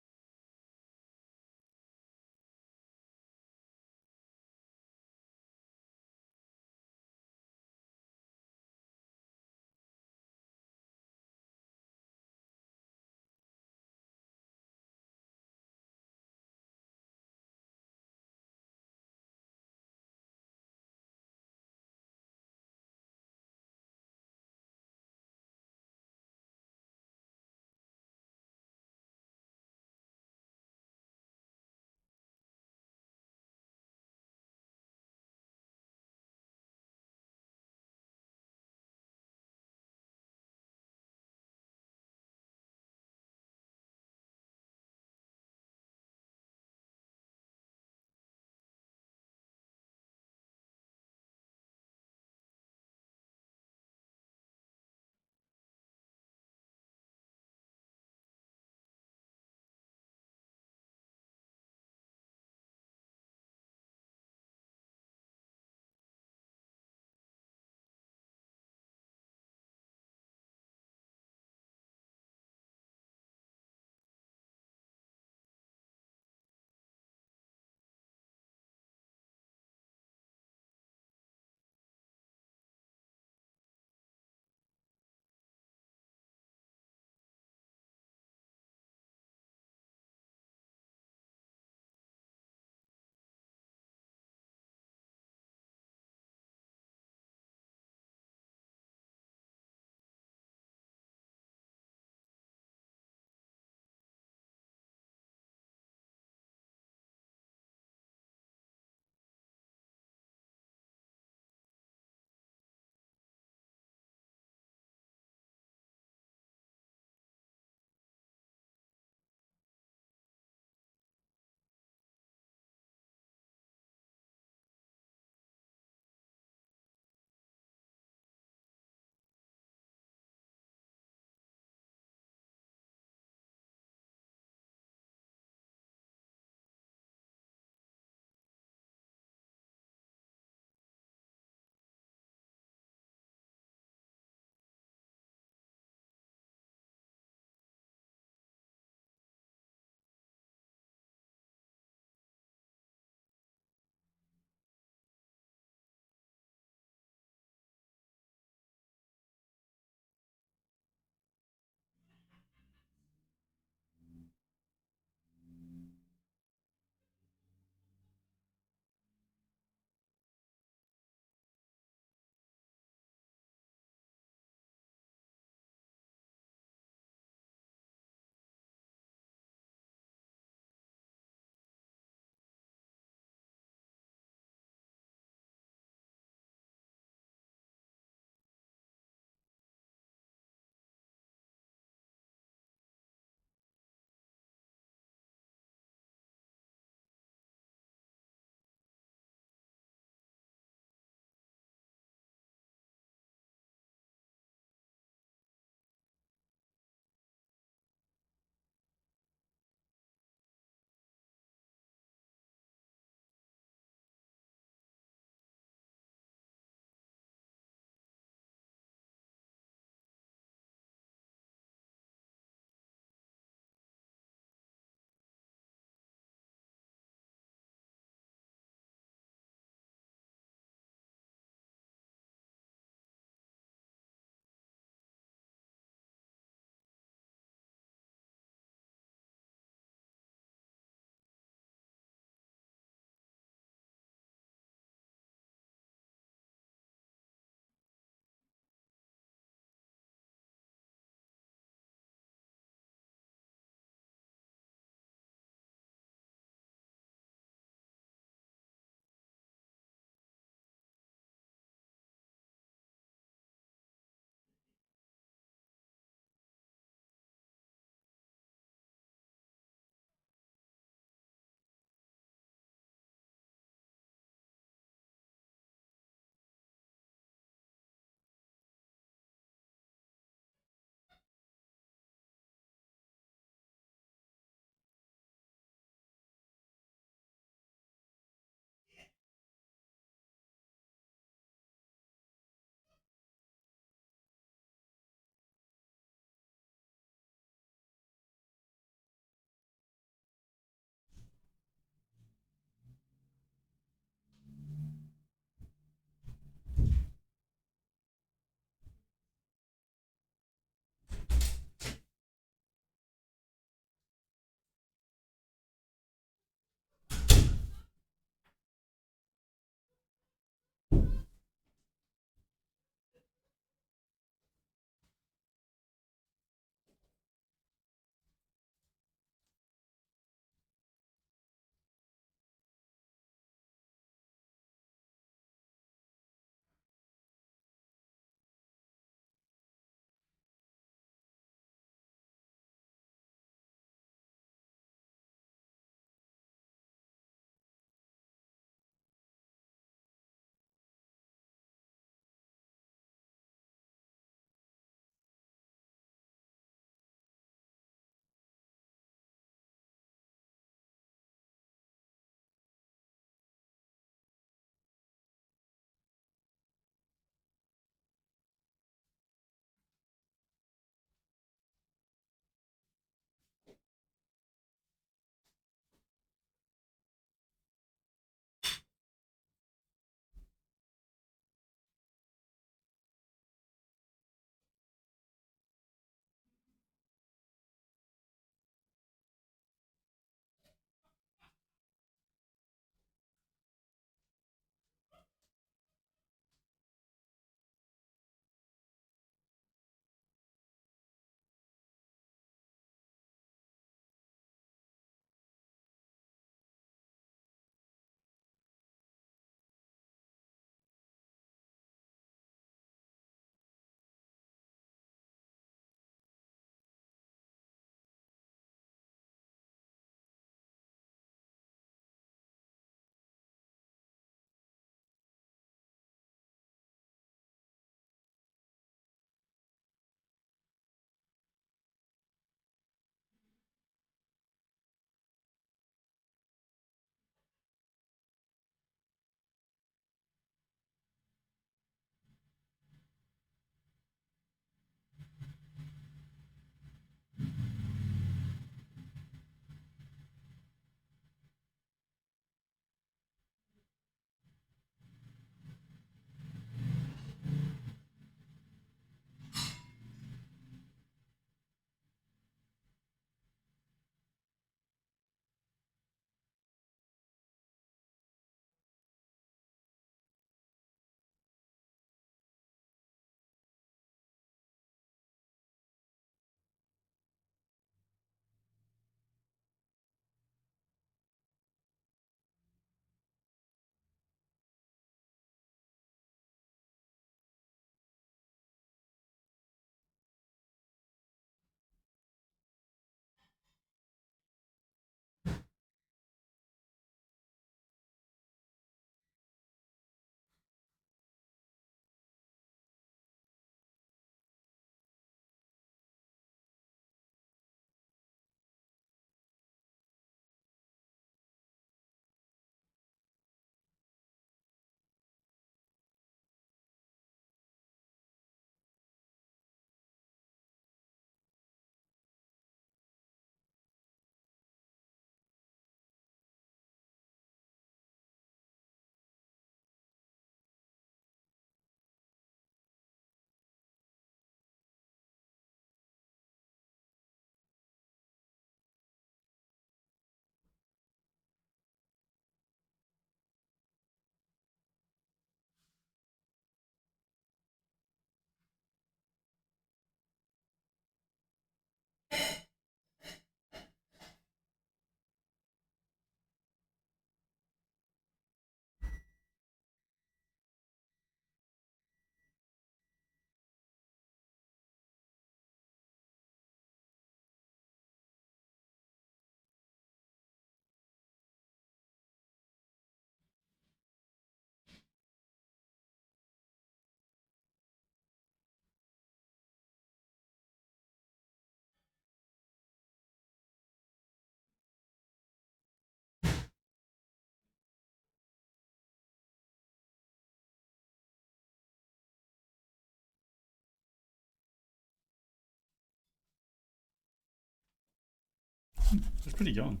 It's pretty young.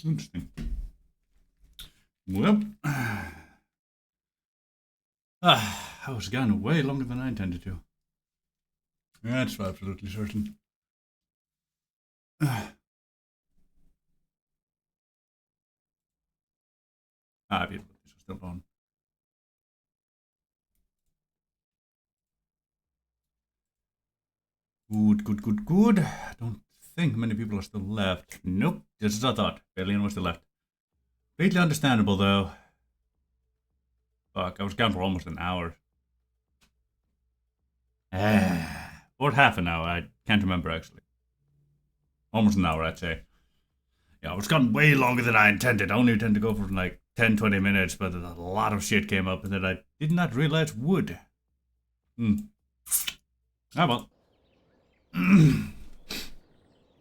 Interesting. Well, I was gone way longer than I intended to. That's absolutely certain. Beautiful. This was still on. Good. I don't think many people are still left. Nope, just as I thought. Barely anyone still left. Completely understandable, though. Fuck, I was gone for almost an hour. Or half an hour, I can't remember actually. Almost an hour, I'd say. Yeah, I was gone way longer than I intended. I only intended to go for like 10-20 minutes, but a lot of shit came up that I did not realize would. Well.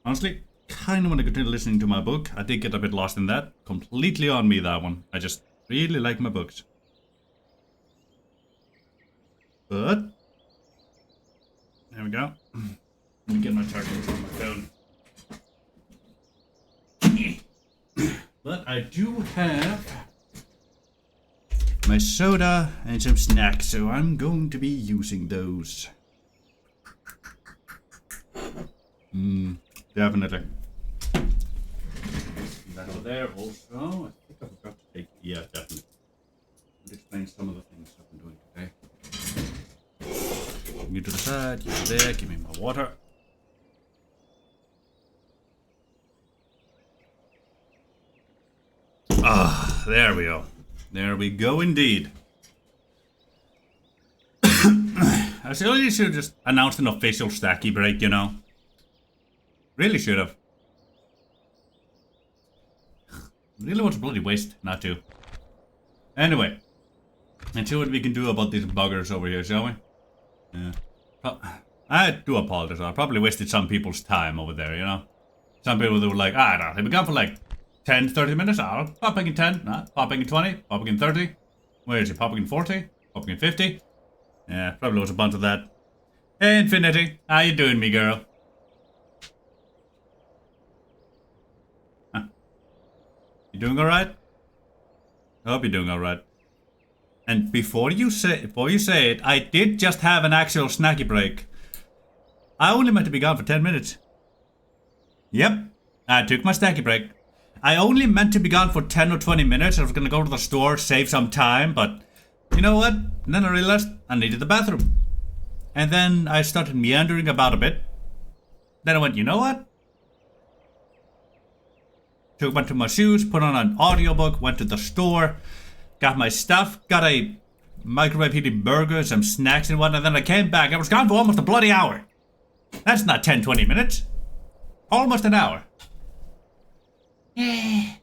Honestly, kind of want to continue listening to my book. I did get a bit lost in that. Completely on me, that one. I just really like my books. But there we go. Let me get my charger from my phone. But I do have my soda and some snacks, so I'm going to be using those. Definitely. That over there also. I think I forgot to take. Yeah, definitely. I'll explain some of the things I've been doing today. You to the side, you there, give me my water. There we go. There we go indeed. I really should have just announced an official stacky break, you know. Really should have. Really was a bloody waste not to. Anyway. Let's see what we can do about these buggers over here, shall we? Yeah. I do apologize. I probably wasted some people's time over there, you know? Some people that were like, no, they've been gone for like 10, 30 minutes. Popping in 10, popping in 20, popping in 30. Where is he? Popping in 40? Popping in 50? Yeah, probably was a bunch of that. Hey, Infinity. How you doing, me girl? You doing alright? I hope you're doing alright. And before you say it, I did just have an actual snacky break. I only meant to be gone for 10 minutes. Yep, I took my snacky break. I only meant to be gone for 10 or 20 minutes. I was gonna go to the store, save some time, but you know what? And then I realized I needed the bathroom. And then I started meandering about a bit. Then I went, you know what? Went to my shoes, put on an audiobook, went to the store, got my stuff, got a microwave heated burger, some snacks and whatnot. Then I came back. I was gone for almost a bloody hour. That's not 10, 20 minutes. Almost an hour. I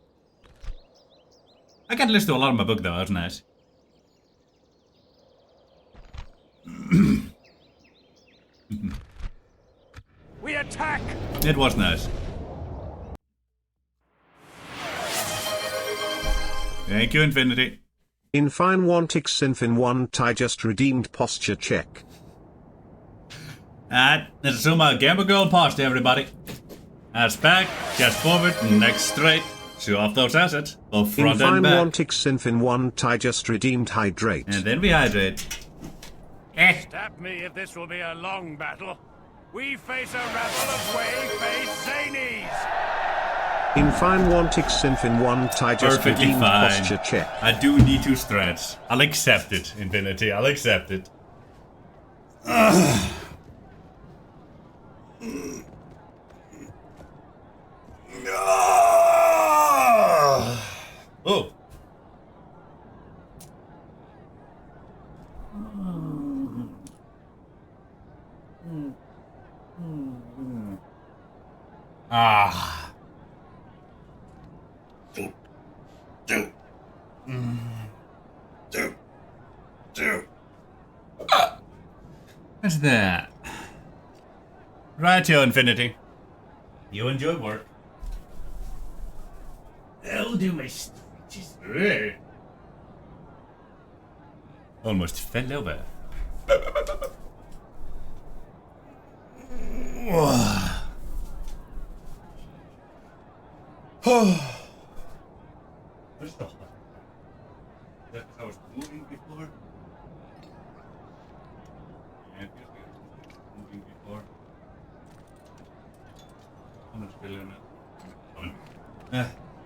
got to listen to a lot of my book though. That was nice. We attack! It was nice. Thank you, Infinity. Infine1 I just redeemed posture check. Alright, let's assume our Gamble Girl posture, everybody. Ass back, chest forward, neck straight. Show off those assets, both front and back. Infine1 I just redeemed hydrate. And then we hydrate. Stab me if this will be a long battle. We face a rabble of whey-faced zanies! Infine1 I just Perfectly redeemed fine. posture check. I do need to stretch. I'll accept it, Infinity. I'll accept it. Oh. What's that? Rightio, Infinity. You enjoy work. I'll do my stretches. Almost fell over. What's so hot? Is that because I was moving before? Yeah, it feels like I was moving before. How much billion?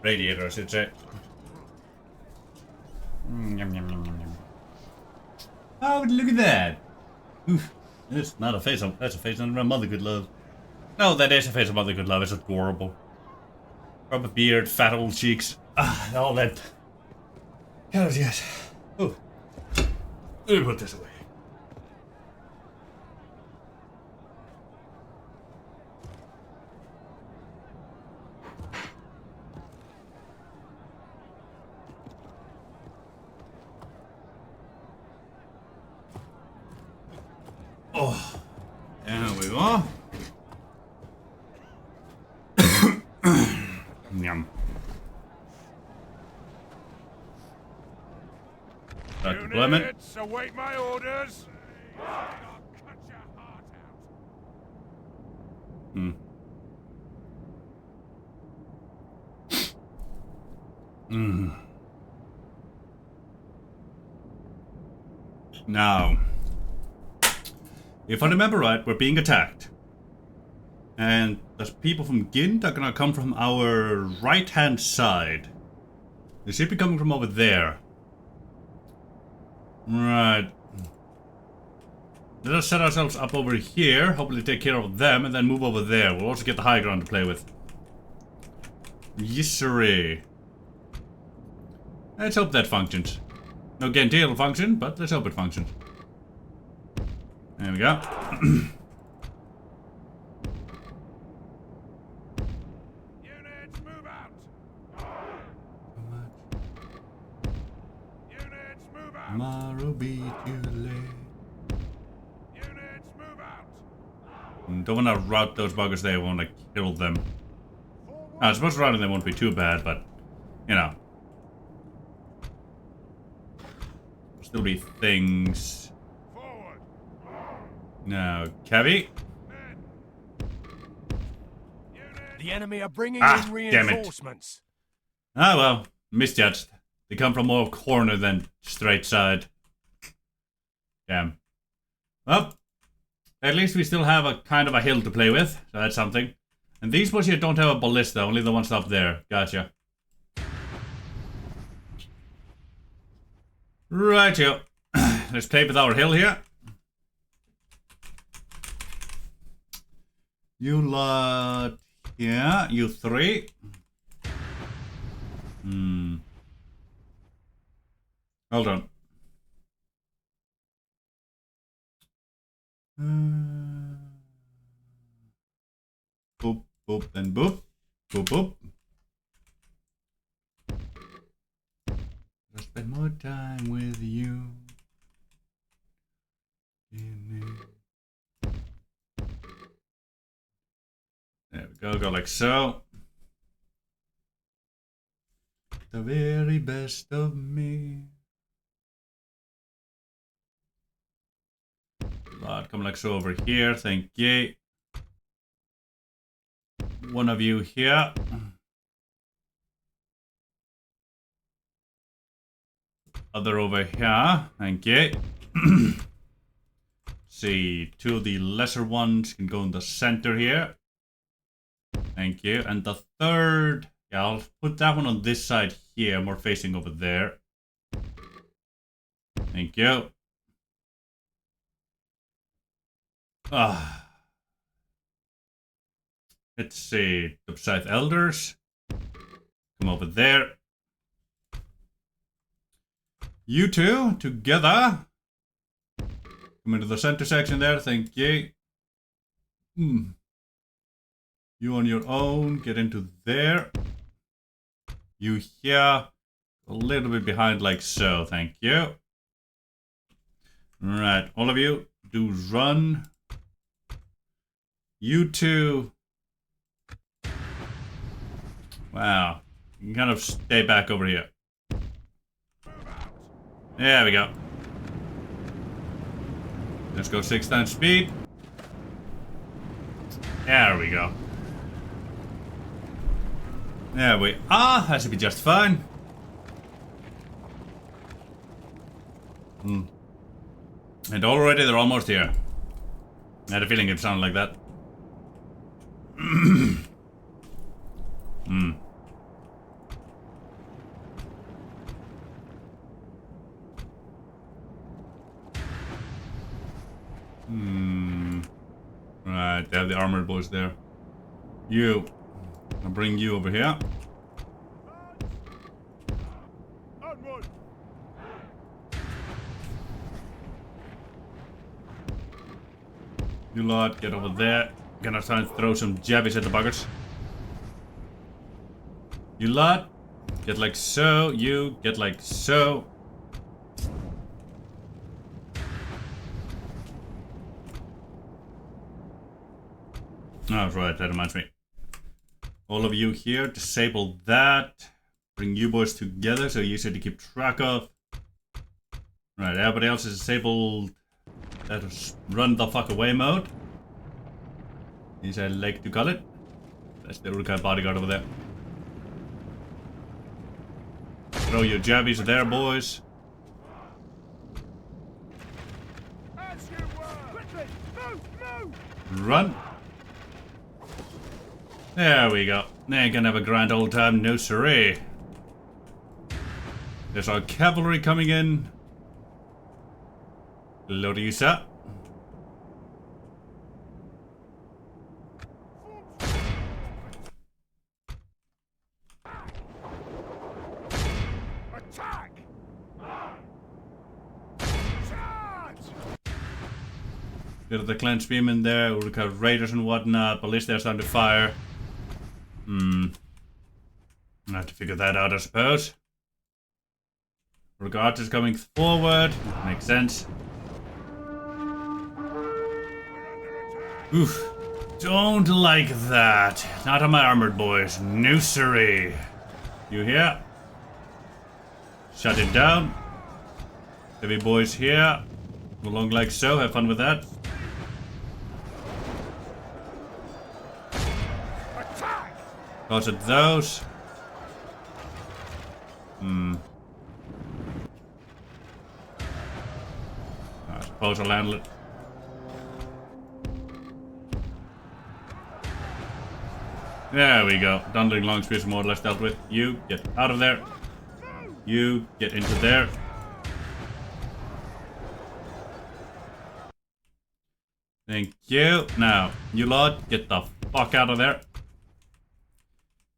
Radiator, I should say. Yum, yum, yum, yum, yum. Oh, look at that! Oof, that's not a face on. That's a face on Mother Good Love. No, that is a face of Mother Good Love. It's adorable. Rubber beard, fat old cheeks. Ah, all that. God, yes. Oh, let me put this away. Oh, there we go. Yum. Start deployment. Units, await my orders. I'll cut your heart out. Now, if I remember right, we're being attacked. And the people from Gint are gonna come from our right-hand side. They should be coming from over there. Right. Let us set ourselves up over here, hopefully take care of them, and then move over there. We'll also get the high ground to play with. Yes, sirree. Let's hope that functions. No guarantee it'll function, but let's hope it functions. There we go. Units, move out. Units, move out. Tomorrow be too late. Units, move out. Don't want to rout those buggers, they want to kill them. I suppose routing them won't be too bad, but, you know. Still be things. Forward. Now, Cavi. Men. Units. The enemy are bringing Ah, in damn it. reinforcements. Ah, well, misjudged. They come from more corner than straight side. Damn. Well, at least we still have a kind of a hill to play with, so that's something. And these ones here don't have a ballista, only the ones up there. Gotcha. Rightio. Let's play with our hill here. You lot. Yeah, you three. Hold on. Boop, boop, and boop. Boop, boop. I'll spend more time with you. There we go, go like so. The very best of me. Lot come like so over here, thank you. One of you here. Other over here, thank you. See, two of the lesser ones can go in the center here. Thank you. And the third, yeah, I'll put that one on this side here, more facing over there. Thank you. Let's see, Topside Elders. Come over there. You two, together. Come into the center section there, thank you. You on your own, get into there. You here, a little bit behind like so, thank you. Right, all of you, do run. You two. Wow, you can kind of stay back over here. There we go. Let's go 6 times speed. There we go. There we are. That should be just fine. And already they're almost here. I had a feeling it sounded like that. Right, they have the armored boys there. I'll bring you over here. Onward! You lot, get over there. Gonna try and throw some jabbies at the buggers. You lot, get like so. You get like so. Oh, right, that reminds me. All of you here, disable that. Bring you boys together so easy to keep track of. Right, everybody else is disabled. That is run the fuck away mode. As I like to call it. That's the Uruk-hai bodyguard over there. Throw your jabbies there, boys. As you were! Quickly! Move! Move! Run. There we go. They can have a grand old time, no siree. There's our cavalry coming in. Hello to you, sir. Attack! Charge! Bit of the clan spearmen there, Uruk-hai raiders and whatnot. Police there starting to fire. I have to figure that out, I suppose. Uruk-hai is coming forward. Makes sense. Oof. Don't like that. Not on my armored boys. No siree. You here? Shut it down. Heavy boys here. Along like so. Have fun with that. Toss at those. I suppose I'll handle it. There we go. Dundering long spears more or less dealt with. You get out of there. You get into there. Thank you. Now, you lot, get the fuck out of there.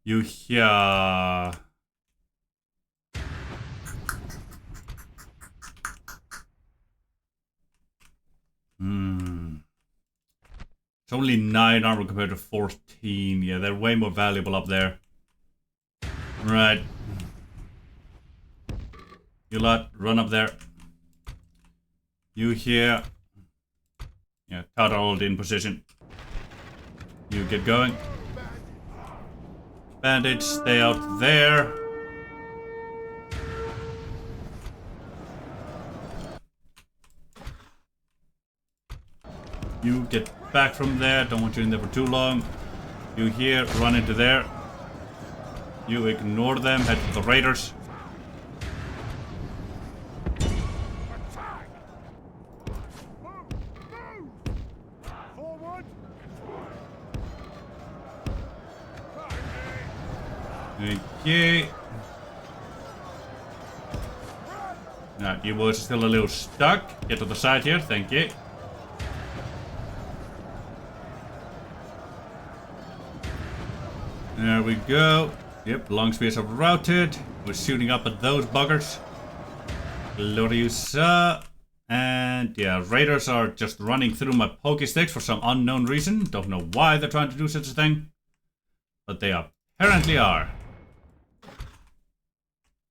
You here. It's only 9 armor compared to 14. Yeah, they're way more valuable up there. Right. You lot, run up there. You here. Yeah, Tata hold in position. You get going. Bandits, stay out there. You get back from there. Don't want you in there for too long. You here, run into there. You ignore them, head for the raiders. Attack! Move! Forward! Okay. Now, you boys are still a little stuck. Get to the side here, thank you. There we go. Yep, long spears are routed. We're shooting up at those buggers. Gloriosa. And yeah, raiders are just running through my pokey sticks for some unknown reason. Don't know why they're trying to do such a thing. But they apparently are.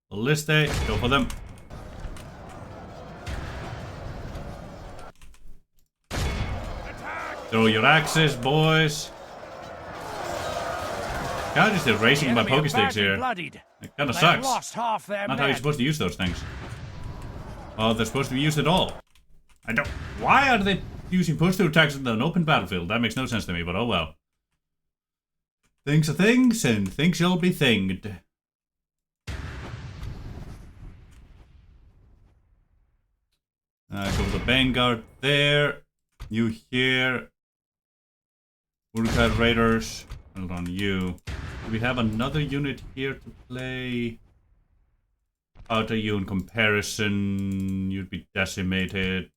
Ballista, go for them. Throw your axes, boys. God, just erasing my pokey sticks here. It kinda sucks. Not how you're supposed to use those things. Oh, they're supposed to be used at all. I don't. Why are they using push-through attacks in an open battlefield? That makes no sense to me, but oh well. Things are things, and things shall be thinged. Go with the Vanguard there. You here. Urukite Raiders. Hold on, you. Do we have another unit here to play? How are you in comparison? You'd be decimated.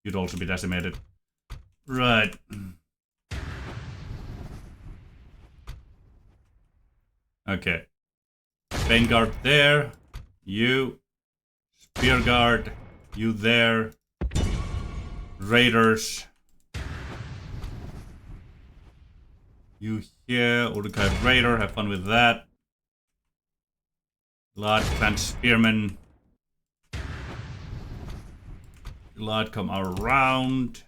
You'd also be decimated. Right. Okay. Vanguard there. You. Spear Guard. You there. Raiders. You here. Urukite Raider. Have fun with that. Lot Clan Spearmen. Lot come around.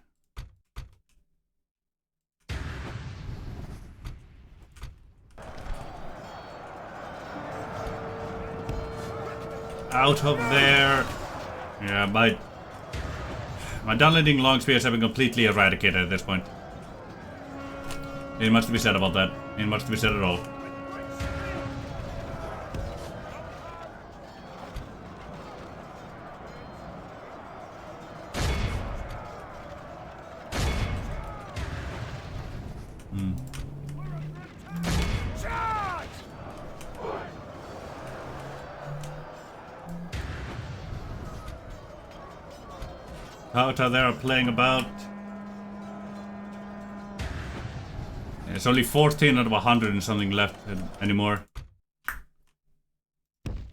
Out of there. Yeah, my downlanding long spears have been completely eradicated at this point. Ain't much to be said about that. Ain't much to be said at all. Kauta there are playing about. There's only 14 out of 100 and something left anymore.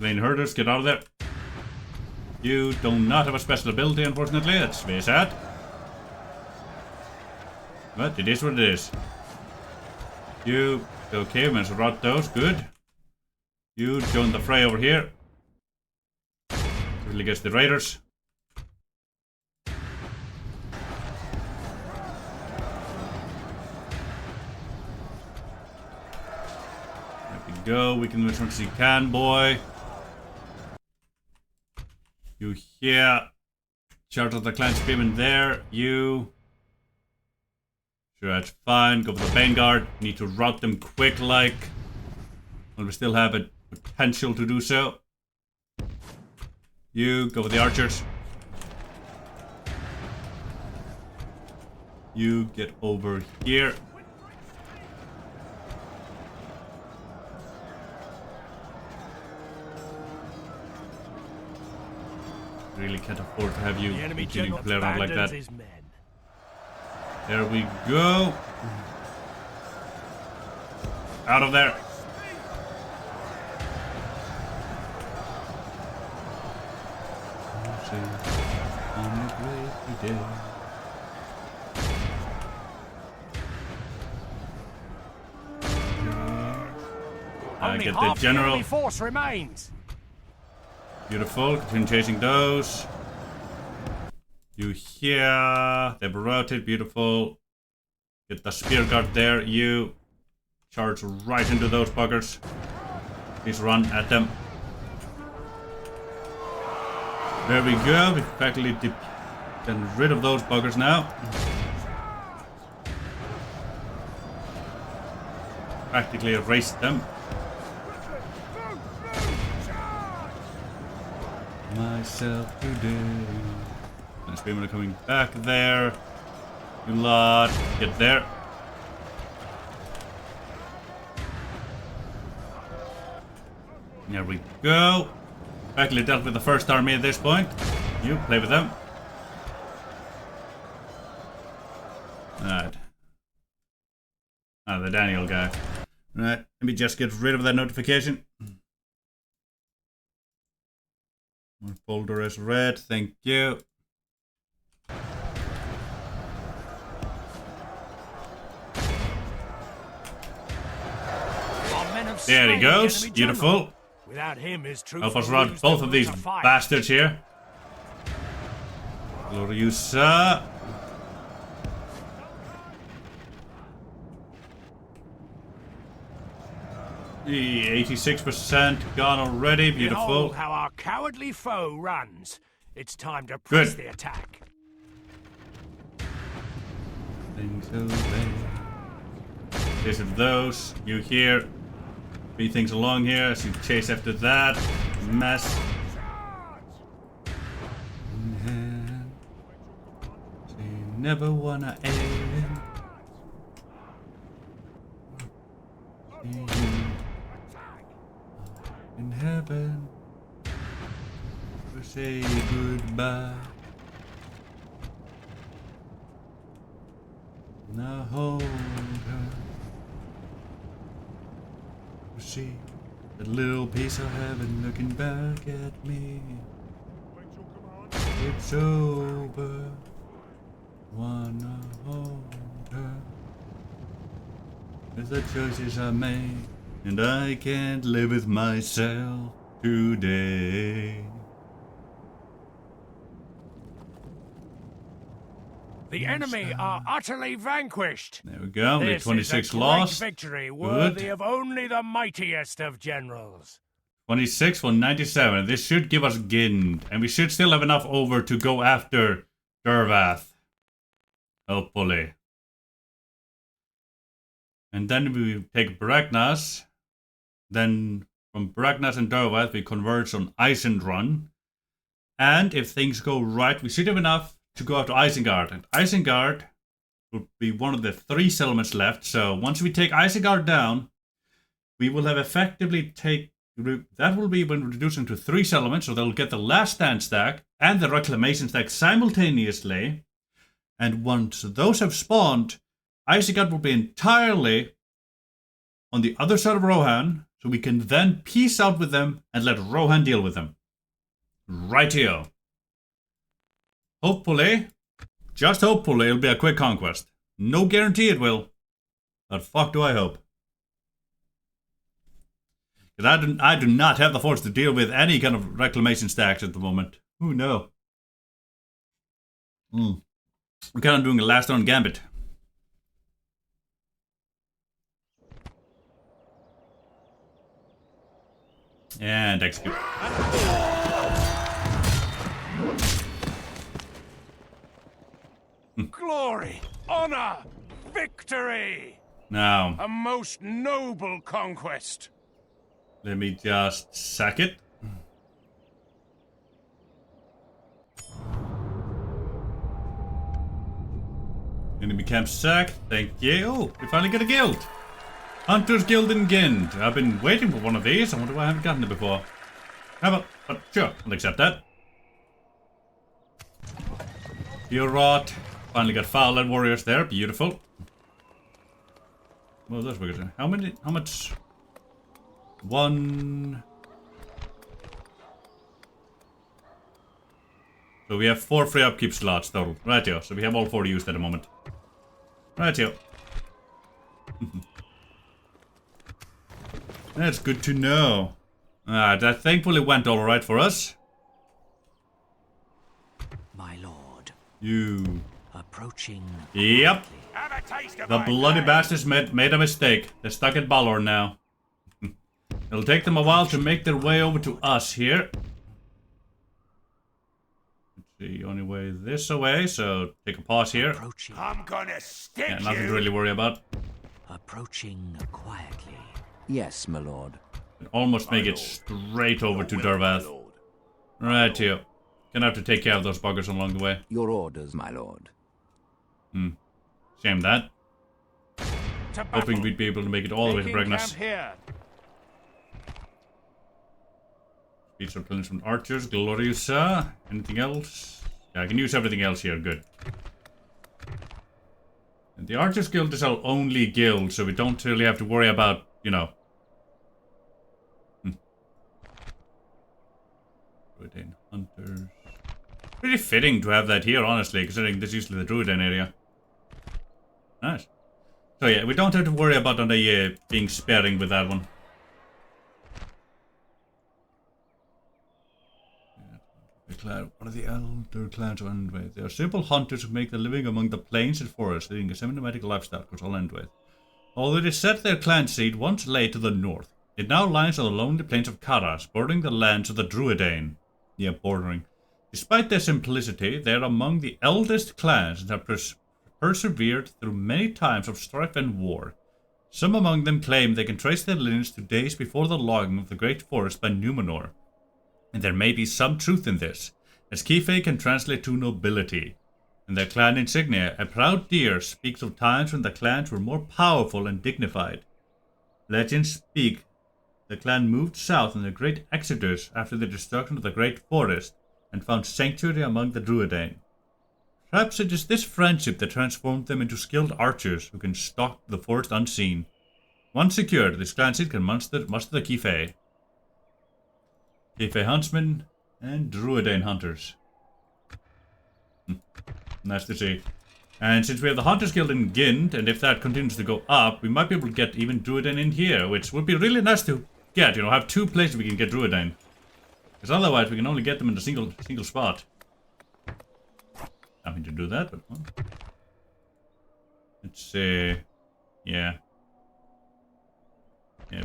Vain Herders, get out of there. You do not have a special ability, unfortunately. That's very sad. But it is what it is. You, okay, we managed to rout those, good. You join the fray over here. Really gets the Raiders. Go, we can do as much as you can, boy. You here. Shout out the Clan Spearman there. You. Sure, that's fine. Go for the Vanguard. Need to rout them quick, like. Well, we still have a potential to do so. You go for the archers. You get over here. Really can't afford to have you continuing to play around like that. There we go. Out of there. I get the general. Force remains. Beautiful, continue chasing those. You here. They're routed, beautiful. Get the spear guard there, you. Charge right into those buggers. Please run at them. There we go, we've practically gotten rid of those buggers now. Practically erased them. Myself today. Nice Spearmen are coming back there. You lot, get there. There we go. Practically dealt with the first army at this point. You play with them. Alright. Ah, the Daniel guy. Right, let me just get rid of that notification. My folder is red, thank you. There he goes, beautiful. Without him, his troops Help us rout both of these bastards here. Gloriosa. 86% gone already. Beautiful. Behold how our cowardly foe runs. It's time to press the attack. Things away. This of those. You here. Three things along here as you chase after that. Mess. never wanna end. See you in heaven. We say goodbye. Now hold her. We see that little piece of heaven looking back at me. It's over. Wanna hold her. It's the choices I made, and I can't live with myself today. The enemy are utterly vanquished. There we go. We This 26 is a lost. great victory Good. worthy of only the mightiest of generals. 26 for 97. This should give us Gind, and we should still have enough over to go after Dervath. Hopefully. And then we take Bragnas. Then from Bragnas and Dervath we converge on Isengard. And if things go right, we should have enough to go after Isengard. And Isengard will be one of the 3 settlements left. So once we take Isengard down, we will have effectively that will be when reducing to 3 settlements, so they'll get the last stand stack and the reclamation stack simultaneously. And once those have spawned, Isengard will be entirely on the other side of Rohan, so we can then peace out with them and let Rohan deal with them. Rightio. Hopefully, just hopefully, it'll be a quick conquest. No guarantee it will, but fuck do I hope. Because I do not have the force to deal with any kind of reclamation stacks at the moment. Ooh, no. We're kind of doing a last round gambit. And execute. Glory, honor, victory! Now, A most noble conquest. let me just sack it. Enemy camp sacked. Thank you. Oh, we finally get a guild. Hunters Guild in Gind. I've been waiting for one of these. I wonder why I haven't gotten it before. But sure, I'll accept that. You're rot. Finally got Foulland warriors there. Beautiful. Well, that's weird. How much? 1. So we have 4 free upkeep slots total. Rightio. So we have all 4 used at the moment. Rightio. That's good to know. That thankfully went alright for us. My lord. You. Approaching. Yep. Have a taste of The my bloody blade. bastards made a mistake. They're stuck at Balor now. It'll take them a while to make their way over to us here. Let's see, only way this away, so take a pause here. Approaching. I'm gonna stick Yeah, nothing you. to really worry about. Approaching quietly. Yes, my lord. Almost make it straight over to Dervath. Right here. Gonna have to take care of those buggers along the way. Your orders, my lord. Shame that. To Hoping battle. we'd be able to make it all the way to Taking Bragnas. camp here. Speeds of plans from archers, Gloriosa. Anything else? Yeah, I can use everything else here. Good. And the Archers Guild is our only guild, so we don't really have to worry about, you know. Druidane Hunters. Pretty fitting to have that here, honestly, considering this is usually the Druidane area. Nice. So yeah, we don't have to worry about being sparing with that one. One of the elder clans of Enedwaith. They are simple hunters who make their living among the plains and forests, leading a semi-nomadic lifestyle across all Enedwaith. Although they set their clan seat once lay to the north, it now lies on the lonely plains of Karas, bordering the lands of the Druidane. Yeah, bordering. Despite their simplicity, they are among the eldest clans and have persevered through many times of strife and war. Some among them claim they can trace their lineage to days before the logging of the great forest by Numenor. And there may be some truth in this, as Kife can translate to nobility. And their clan insignia. A proud deer speaks of times when the clans were more powerful and dignified. Legends speak the clan moved south in the Great Exodus after the destruction of the Great Forest and found sanctuary among the Druidain. Perhaps it is this friendship that transformed them into skilled archers who can stalk the forest unseen. Once secured, this clan seat can muster the Kifei. Kifei huntsmen and Druidain hunters. Nice to see. And since we have the Hunters Guild in Gint, and if that continues to go up, we might be able to get even Druidain in here, which would be really nice to get, you know, have 2 places we can get Druidain. Because otherwise we can only get them in a single spot. Nothing to do that, but well. Let's see. Yeah,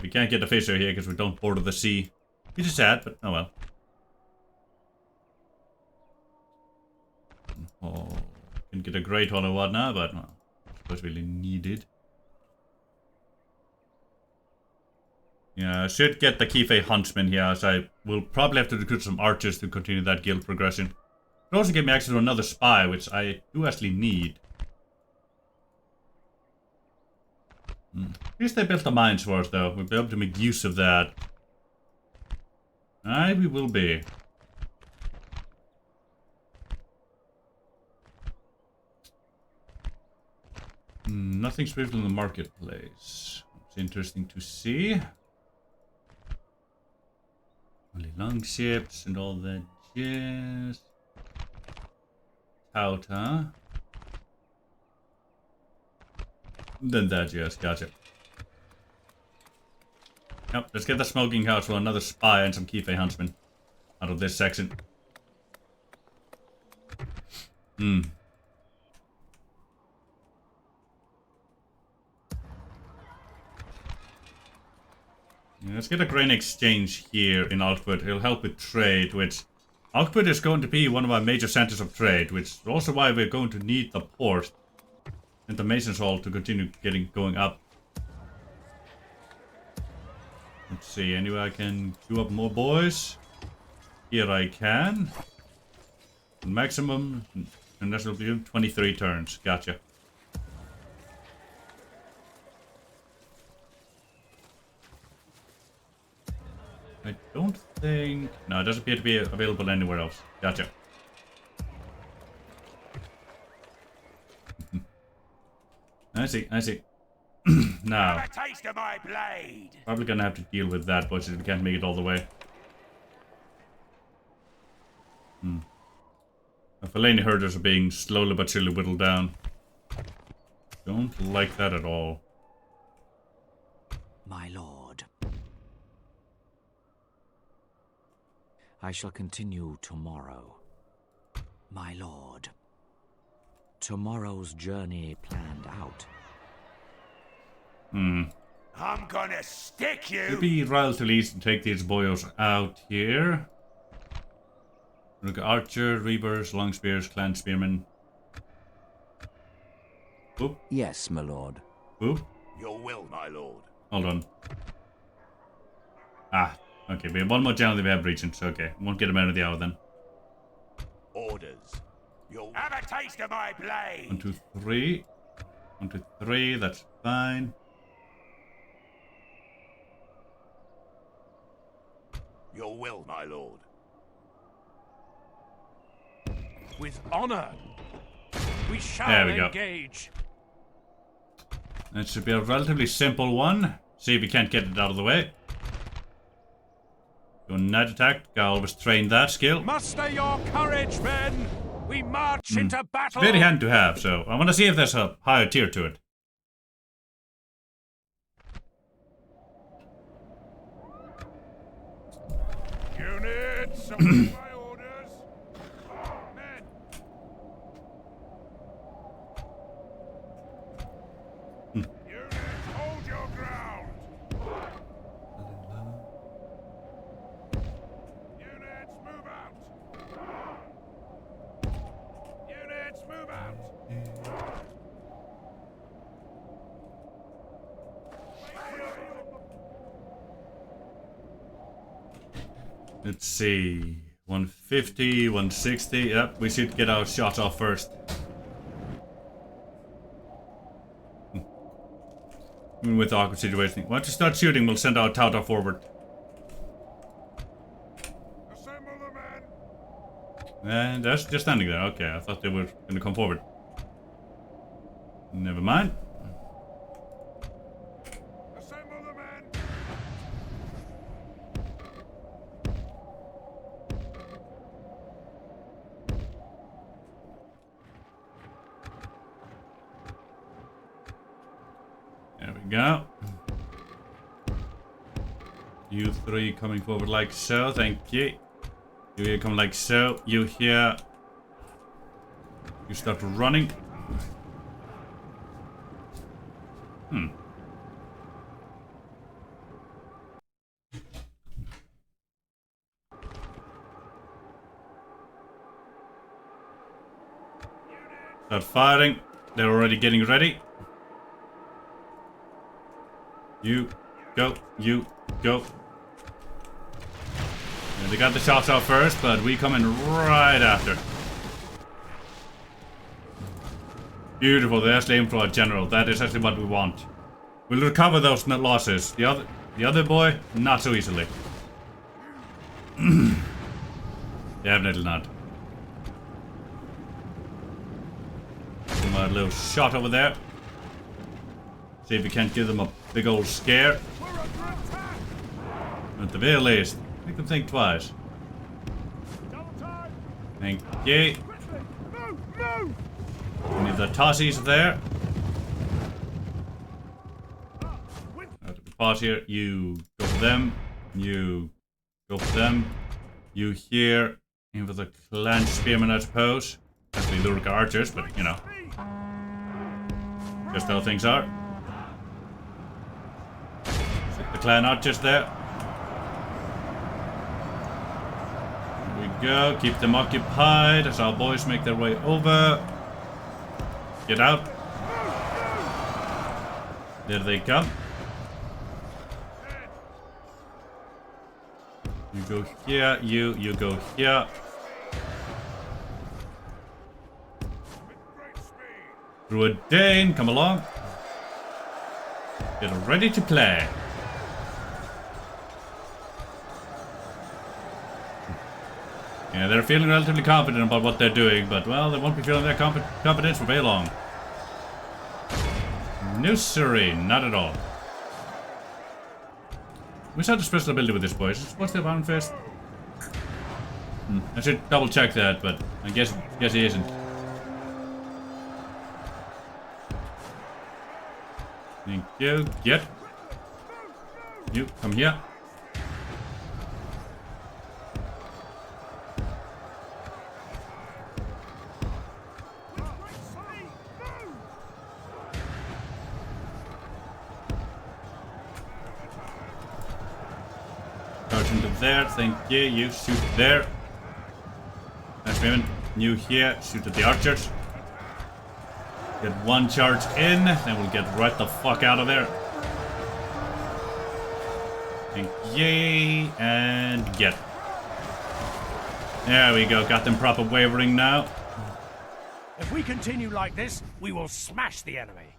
we can't get the fisher here because we don't border the sea. Which is sad, but oh well. Oh, can get a great hole or whatnot, but well, I suppose really needed. Yeah, I should get the Kifei huntsman here, as I will probably have to recruit some archers to continue that guild progression. It also gave me access to another spy, which I do actually need. At least they built the mines for us, though. We'll be able to make use of that. Aye, we will be. Nothing special in the marketplace. It's interesting to see. Only longships and all that jazz. Out, huh? Then that, yes, gotcha. Yep, let's get the smoking house for another spy and some Kifei huntsmen out of this section. Yeah, let's get a grain exchange here in Alkwood. It'll help with trade, which Alkwood is going to be one of our major centers of trade, which is also why we're going to need the port and the Mason's Hall to continue going up. Let's see, anyway I can queue up more boys. Here I can. Maximum, and that will be 23 turns. Gotcha. I don't think... No, it doesn't appear to be available anywhere else. Gotcha. I see, I see. Now, Have a taste of my blade. probably gonna have to deal with that, but we can't make it all the way. The Fellaini herders are being slowly but surely whittled down. Don't like that at all. My lord. I shall continue tomorrow. My lord. Tomorrow's journey planned out. I'm gonna stick you. It'd be relatively easy to take these boyos out here. Look at Archer, Reavers, Long Spears, Clan Spearmen. Oop, Yes, my lord. oop. Your will, my lord. Hold on. Ah, okay, we have one more general than we have regents. Okay, won't get him out of the hour then. Orders. Your Have a taste of my blade. 1, 2, 3. 1, 2, 3, that's fine. Your will, my lord. With honor, we shall There we go. engage. That should be a relatively simple one. See if we can't get it out of the way. Go night attack. I always train that skill. Muster your courage, men. We march into battle. Very handy to have, so I want to see if there's a higher tier to it. Units, obey my orders. Men, units, hold your ground. Units, move out. Units, move out. Let's see. 150, 160. Yep, we should get our shot off first. Even with the awkward situation. Once you start shooting, we'll send our Tauta forward. Assemble the men. And they're just standing there. Okay, I thought they were going to come forward. Never mind. Assemble the men. There we go. You three coming forward like so. Thank you. You here come like so. You here. You start running. Start firing. They're already getting ready. You go. You go. Yeah, they got the shots off first, but we come in right after. Beautiful. They actually aim for our general. That is actually what we want. We'll recover those losses. The other boy, not so easily. Definitely not. A little shot over there. See if we can't give them a big old scare. At the very least, make them think twice. Thank you. We need the tossies there. Have to pause here. You go for them. You go for them. You here. Aim for the clan spearmen, I suppose. Actually, Lurica archers, but you know. Just how things are. The clan archers there. Here we go. Keep them occupied as our boys make their way over. Get out. There they come. You go here. You go here. Druid Dane, come along. Get ready to play. Yeah, they're feeling relatively confident about what they're doing, but well, they won't be feeling their confidence for very long. No siree, not at all. What's the special ability with this boy? What's the Iron Fist? I should double check that, but I guess he isn't. Thank you. Get. You come here. Charge into there. Thank you. You shoot there. Nice women. You here. Shoot at the archers. Get one charge in, then we'll get right the fuck out of there. And yay, and get. There we go, got them proper wavering now. If we continue like this, we will smash the enemy.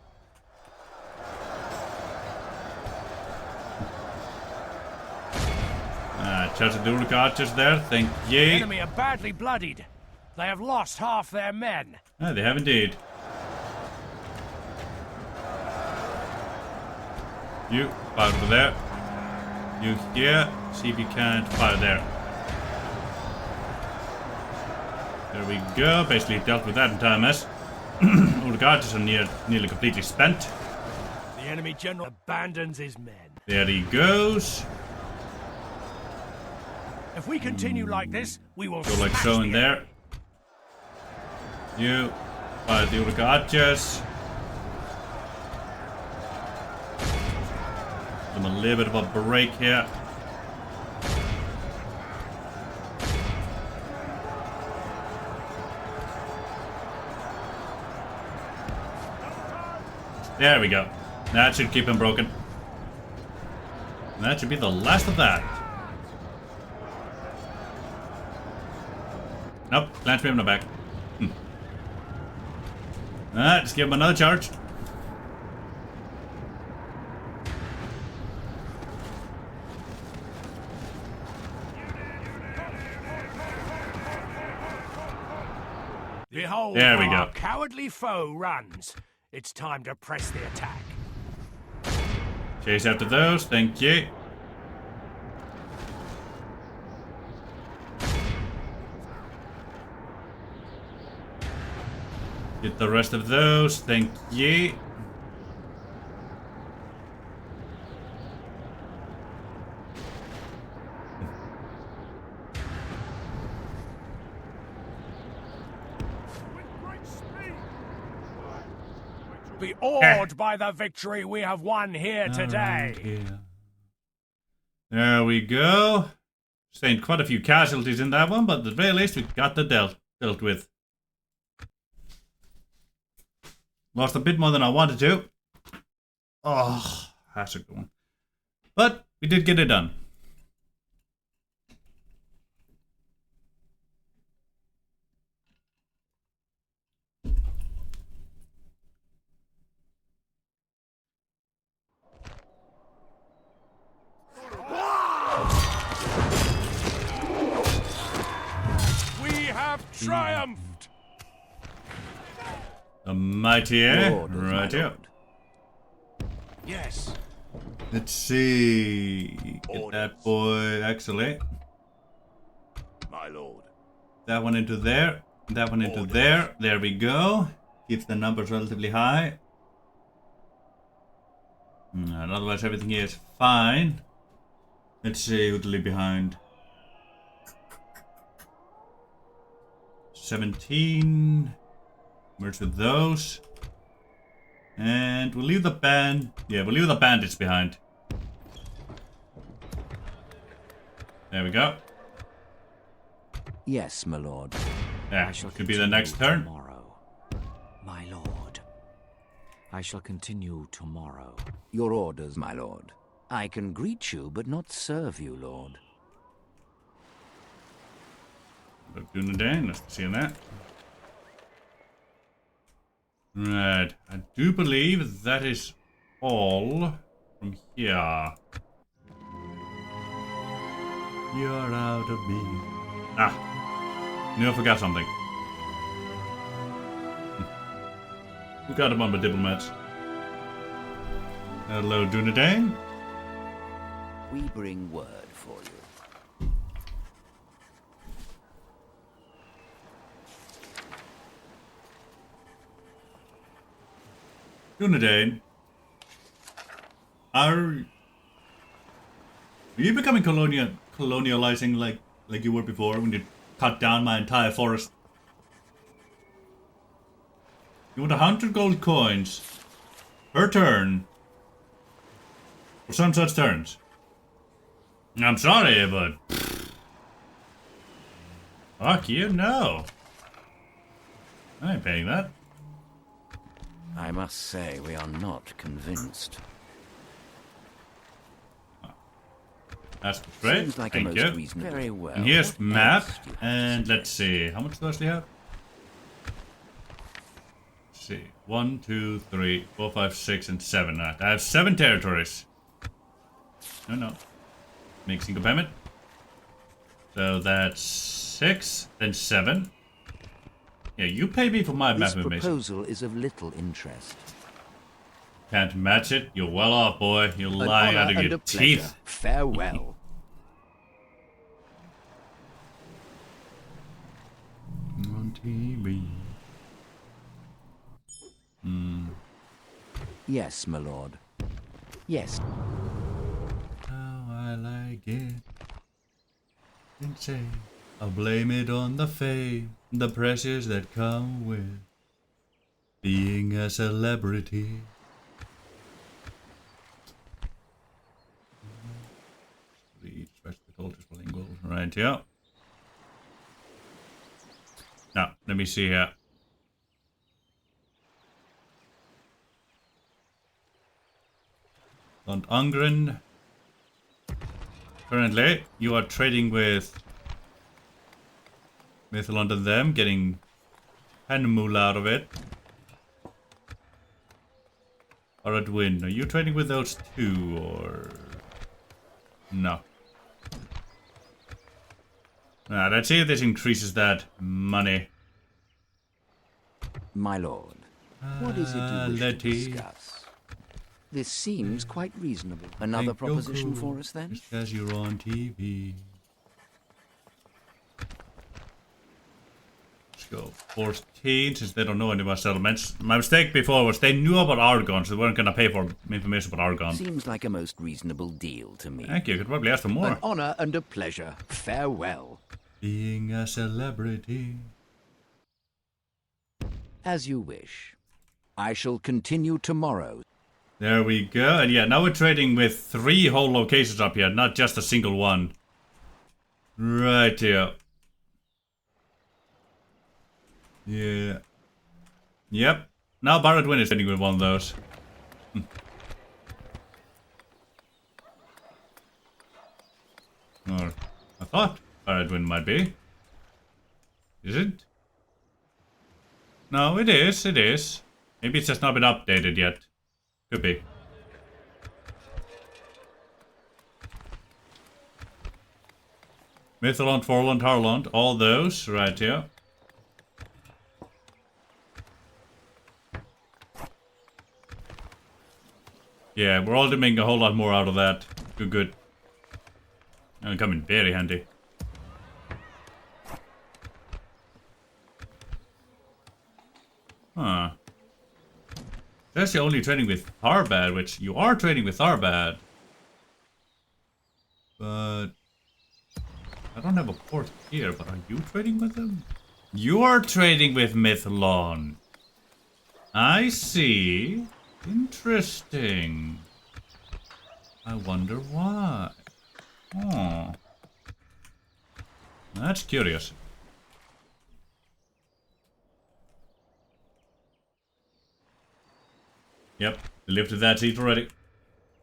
Charge the Lurica archers there, thank The ye. enemy are badly bloodied. They have lost half their men. They have indeed. You, fire over there. You here. See if you can't fire there. There we go. Basically dealt with that entire mess. All the guards are nearly completely spent. The enemy general abandons his men. There he goes. If we continue like this, we will Go like smash so the in there. You, fire the other archers. Give them a little bit of a break here. There we go. That should keep him broken. And that should be the last of that. Nope, Lance Raven back. Alright, just give him another charge. Behold, There we our go. cowardly foe runs. It's time to press the attack. Chase after those, thank you. Get the rest of those, thank you. With great speed. Be awed by the victory we have won here today. Here. There we go. Sustained quite a few casualties in that one, but at the very least we got the dealt with. Lost a bit more than I wanted to. Oh, that's a good one. But we did get it done. We have triumphed. The mightier. Your orders, my Right here. lord. Yes. Let's see. Get that boy, actually. My lord. That one into there. That one into there. There we go. Keeps the numbers relatively high. And otherwise everything here is fine. Let's see who to leave behind. 17. Merge with those. And we'll leave the band. Yeah, we'll leave the bandits behind. There we go. Yes, my lord. Yeah, I shall could be the next continue turn. tomorrow. My lord. I shall continue tomorrow. Your orders, my lord. I can greet you, but not serve you, lord. Doing the day. Let's see that. Right, I do believe that is all from here. You're out of me. Ah, knew I forgot something. Who got him on my diplomats? Hello, Dunedain. We bring word for you. Dunedain. Are you becoming colonializing like you were before when you cut down my entire forest? You want 100 gold coins per turn for some such turns. I'm sorry, but fuck you, no. I ain't paying that. I must say, we are not convinced. That's great. Seems like Thank a most you. reasonable. Very well. And here's What map, else do you have to and let's suggest? see, how much does he have? Let's see, 1, 2, 3, 4, 5, 6, and 7. I have 7 territories. No. Make single payment. So that's 6, then 7. Yeah, you pay me for my This map, Mason. proposal is of little interest. Can't match it? You're well off, boy. You're An lying out honor of and your a pleasure. teeth. Farewell. On TV. Yes, my lord. Yes. How I like it. And say, I'll blame it on the fame, the pressures that come with being a celebrity. The special soldiers bilingual. Right, yeah. Now, let me see here. Lord Ungren. Currently, you are trading with London them, getting Penmul out of it. Or at Win. Are you trading with those two, or no? Let's see if this increases that money. My lord, what is it you wish to Letty. discuss? This seems quite reasonable. Another proposition for us, then? Just as you're on TV. Let's go 14, since they don't know any about settlements. My mistake before was they knew about Argon, so they weren't going to pay for information about Argon. Seems like a most reasonable deal to me. Thank you, could probably ask for more. An honor and a pleasure. Farewell. Being a celebrity. As you wish. I shall continue tomorrow. There we go. And yeah, now we're trading with 3 whole locations up here, not just a single one. Right here. Yeah. Yep. Now Barradwin is trading with one of those. Or I thought Barradwin might be. Is it? No, it is. It is. Maybe it's just not been updated yet. Could be. Mythalond, Forland, Harland, all those right here. Yeah, we're all making a whole lot more out of that. Good, good. It'll come in very handy. Huh. That's only trading with Tharbad, which you are trading with Tharbad. But I don't have a port here, but are you trading with them? You are trading with Mythalon. I see. Interesting. I wonder why. Oh. That's curious. Yep, they lifted that seat already.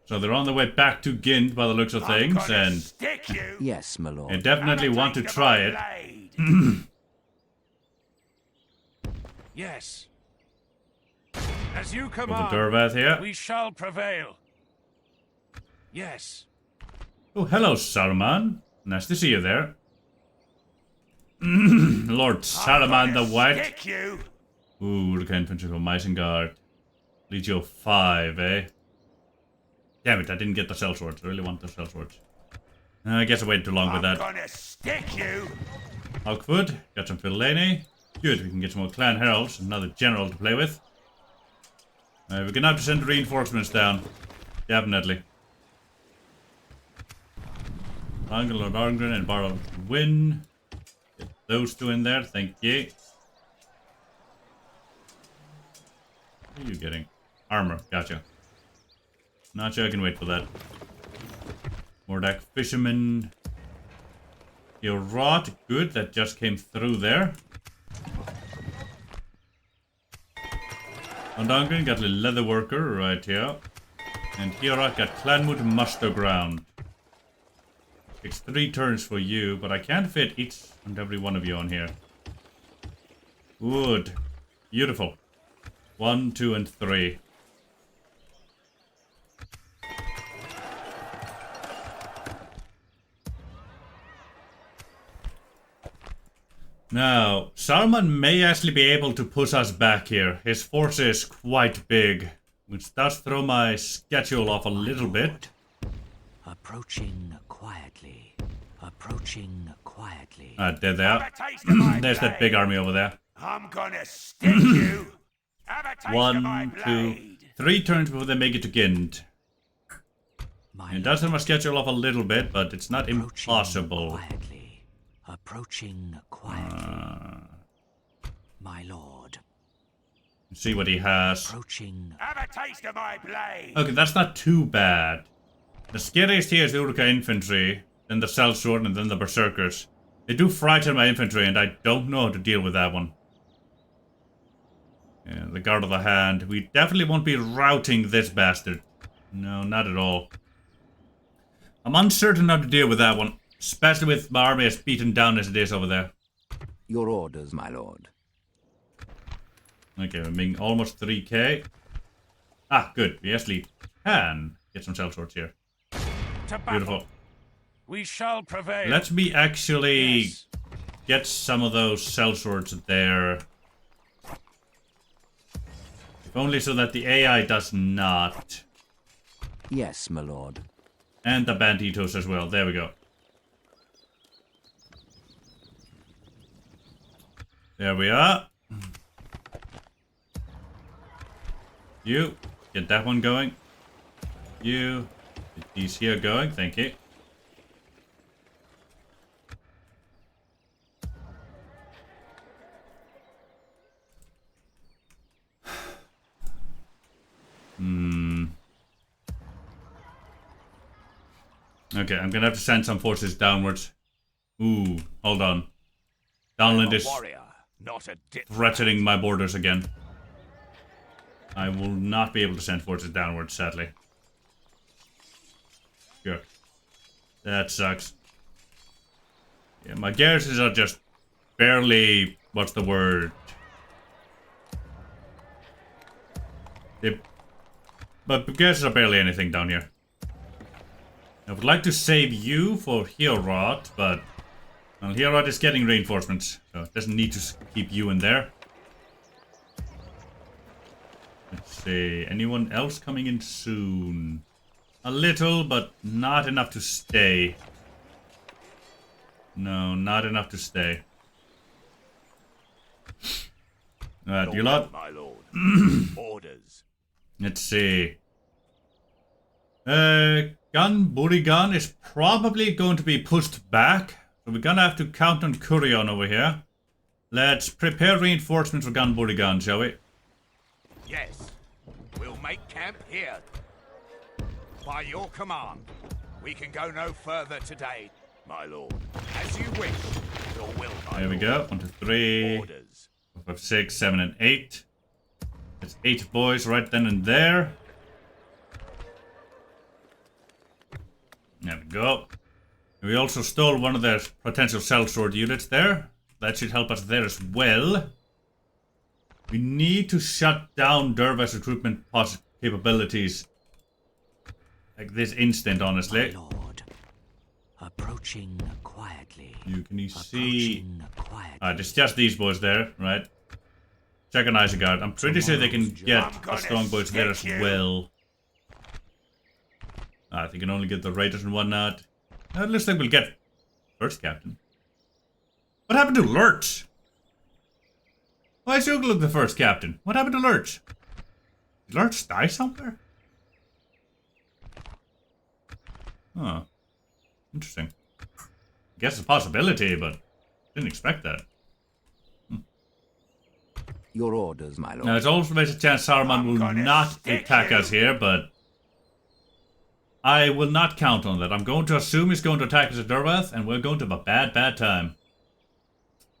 So they're on their way back to Gint by the looks of things, and yes, my lord. they definitely want to try it. Yes. As you With the command, Durvath here. we shall prevail. Yes. Oh, hello, Saruman. Nice to see you there. Lord Saruman the White. Ooh, look at infantry from Isengard. Legio 5, eh? Damn it, I didn't get the sellswords. I really want the sellswords. I guess I waited too long with that. Gonna stick you. Hawkwood, got some Fillaney. Good, we can get some more Clan Heralds, another general to play with. We're gonna have to send reinforcements down. Definitely. Angel Lord Arngren and Barrow win. Get those 2 in there, thank you. What are you getting? Armor, gotcha. Not sure I can wait for that. Mordak Fisherman. Your rod, good, that just came through there. Ondangren got a leather worker right here. And Hiorak got Clanwood Muster Ground. Takes 3 turns for you, but I can't fit each and every one of you on here. Wood. Beautiful. 1, 2, and 3. Now, Saruman may actually be able to push us back here. His force is quite big, which does throw my schedule off a little bit. Approaching quietly. Approaching quietly. There they are. There's that big army over there. I'm gonna stick you. Have a taste of my 1, 2, blade. 3 turns before they make it to Gint. My It does have my schedule off a little bit, but it's not approaching impossible. Quietly. Approaching quietly. My lord. See what he has. Approaching. Have a taste of my blade. Okay, that's not too bad. The scariest here is the Uruk infantry, then the sellsword, and then the berserkers. They do frighten my infantry, and I don't know how to deal with that one. Yeah, the guard of the hand. We definitely won't be routing this bastard. No, not at all. I'm uncertain how to deal with that one, especially with my army as beaten down as it is over there. Your orders, my lord. Okay, we're making almost 3k. Ah, good. We actually can get some sellswords here. To battle. Beautiful. We shall prevail. Let me actually Yes. get some of those sellswords there. If only so that the AI does not. Yes, my lord. And the banditos as well. There we go. There we are. You, get that one going. You, get these here going. Thank you. Okay, I'm gonna have to send some forces downwards. Ooh, hold on. Downland is warrior, not a threatening my borders again. I will not be able to send forces downwards, sadly. Good. That sucks. Yeah, my garrisons are just barely... What's the word? But garrisons are barely anything down here. I would like to save you for Heorot, but... Well, Heorot is getting reinforcements, so it doesn't need to keep you in there. Let's see, anyone else coming in soon? A little, but not enough to stay. No, not enough to stay. Alright, you lot. My lord. Orders. Let's see. Burigan is probably going to be pushed back. So we're gonna have to count on Kurion over here. Let's prepare reinforcements for Burigan, shall we? Yes. We'll make camp here. By your command, we can go no further today, my lord. As you wish. Your will, my There we lord. go. 1, 2, 3. Orders. 4, 5, 6, 7, and 8. That's 8 boys right then and there. There we go. We also stole one of their potential sellsword units there. That should help us there as well. We need to shut down Derva's recruitment capabilities. Like this instant, honestly. My lord, approaching quietly. You see... Approaching quietly. It's just these boys there, right? Check on Isengard. I'm pretty sure they can get a strong boys there as well. They can only get the raiders and whatnot. It looks like we'll get first captain. What happened to Lurch? Why is Ugluk the first captain? What happened to Lurch? Did Lurch die somewhere? Oh. Interesting. I guess it's a possibility, but didn't expect that. Your orders, my lord. Now, there's always a chance Saruman will not attack us here, but I will not count on that. I'm going to assume he's going to attack us at Dervath, and we're going to have a bad, bad time.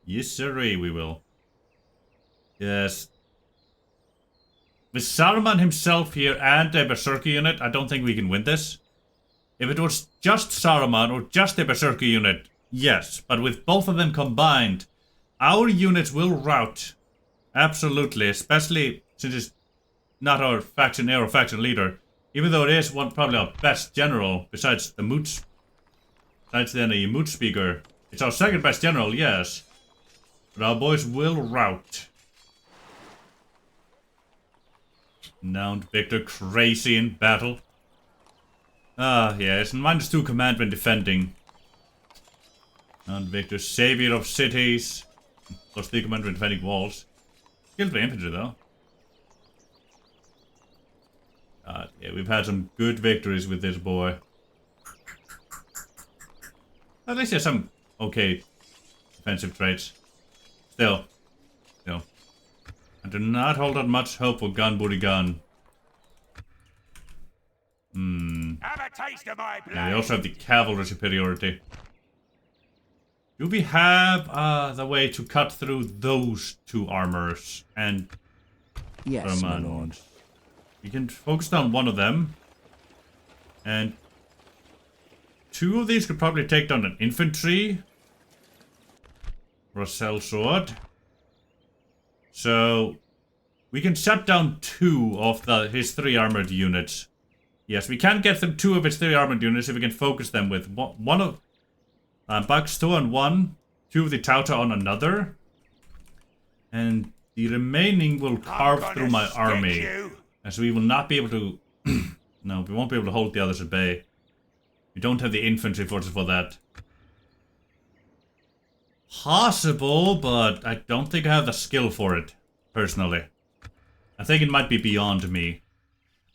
Yes, sirree, we will. Yes. With Saruman himself here and a Berserker unit, I don't think we can win this. If it was just Saruman or just a Berserker unit, yes. But with both of them combined, our units will rout. Absolutely, especially since it's not our faction heir or faction leader. Even though it is probably our best general, besides the Moots. Besides then a Moot speaker. It's our second best general, yes. But our boys will rout. Renowned Victor, crazy in battle. Yes, and -2 command when defending. Renowned Victor, savior of cities. +3 command when defending walls. Skilled for infantry though. Yeah, we've had some good victories with this boy. At least he has some okay defensive traits. Still. I do not hold out much hope for Burigan. Have a taste of my blade. Yeah, we also have the cavalry superiority. Do we have the way to cut through those two armors and Yes, my lord. We can focus down one of them. And 2 of these could probably take down an infantry. Or a sellsword. So we can shut down 2 of his 3 armored units. Yes, we can get through 2 of his 3 armored units if we can focus them with one of Baxto on one, 2 of the Tauta on another. And The remaining will carve I'm through gonna my stick army. you. As we will not be able to... No, we won't be able to hold the others at bay. We don't have the infantry forces for that. Possible, but I don't think I have the skill for it, personally. I think it might be beyond me.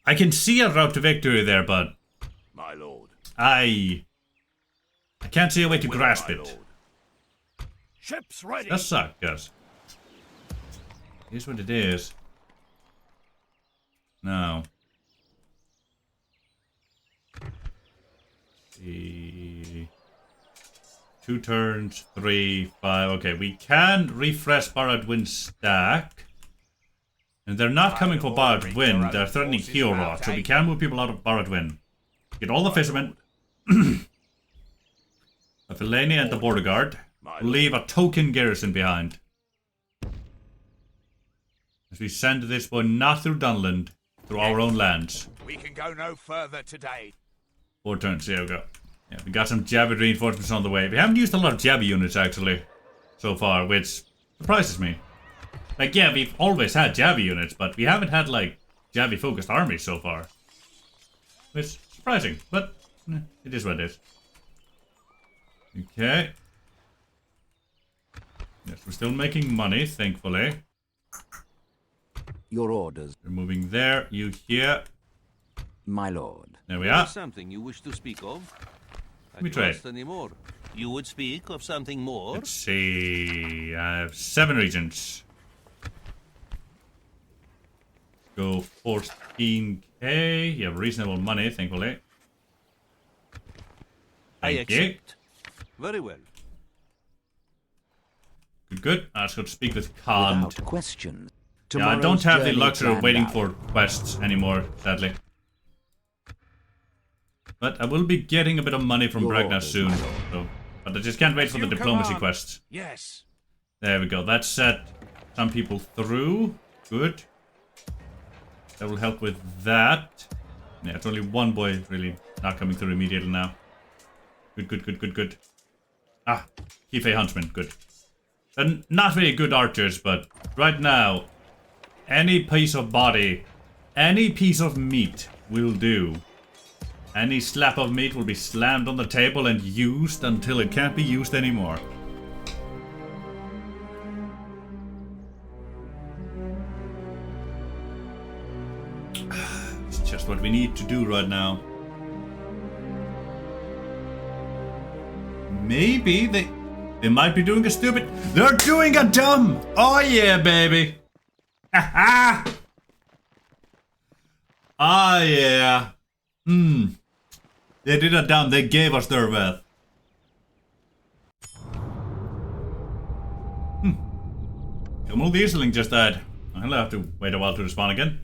I can see a route to victory there, but... My lord. I can't see a way to grasp My it. lord. Ships ready. That sucks, guys. Here's what it is. Now. See. 2 turns, 3, 5. Okay, we can refresh Borrowed Wind stack. And they're not coming for Borrowed Wind, they're threatening EUR, so we can move people out of Borrowed Wind. Get all the fishermen. A Fellaini and the border guard. Leave a token garrison behind. As we send this boy not through Dunland, through our own lands. We can go no further today. 4 turns, there we go. Yeah, we got some Jabby reinforcements on the way. We haven't used a lot of Jabby units actually, so far, which surprises me. Like, yeah, we've always had Jabby units, but we haven't had, like, Jabby focused armies so far. It's surprising, but it is what it is. Okay. Yes, we're still making money, thankfully. Your orders, We're moving there, you here. my lord. There we are. Something you wish to speak of? We trade. Anymore. You would speak of something more? Let's see. I have 7 regions. Go 14k. You have reasonable money, thankfully. I Thank you. accept. Very well. Good, good. Let's go to speak with Khan. Without question. Yeah, I don't Tomorrow's have the journey luxury of planned waiting out. for quests anymore, sadly. But I will be getting a bit of money from Your Bragna orders, soon. my lord. So, but I just can't wait for the You diplomacy command. quests. Yes. There we go. That set some people through. Good. That will help with that. Yeah, it's only one boy really not coming through immediately now. Good, good, good, good, good. Ah, Kife Huntsman, good. And not very good archers, but right now, any piece of body, any piece of meat will do. Any slab of meat will be slammed on the table and used until it can't be used anymore. It's just what we need to do right now. Maybe they might be doing a stupid... They're doing a dumb! Oh yeah, baby! Ha Ah yeah. They did a dumb, they gave us their wrath. Well, the Easterling just died. I'll have to wait a while to respawn again.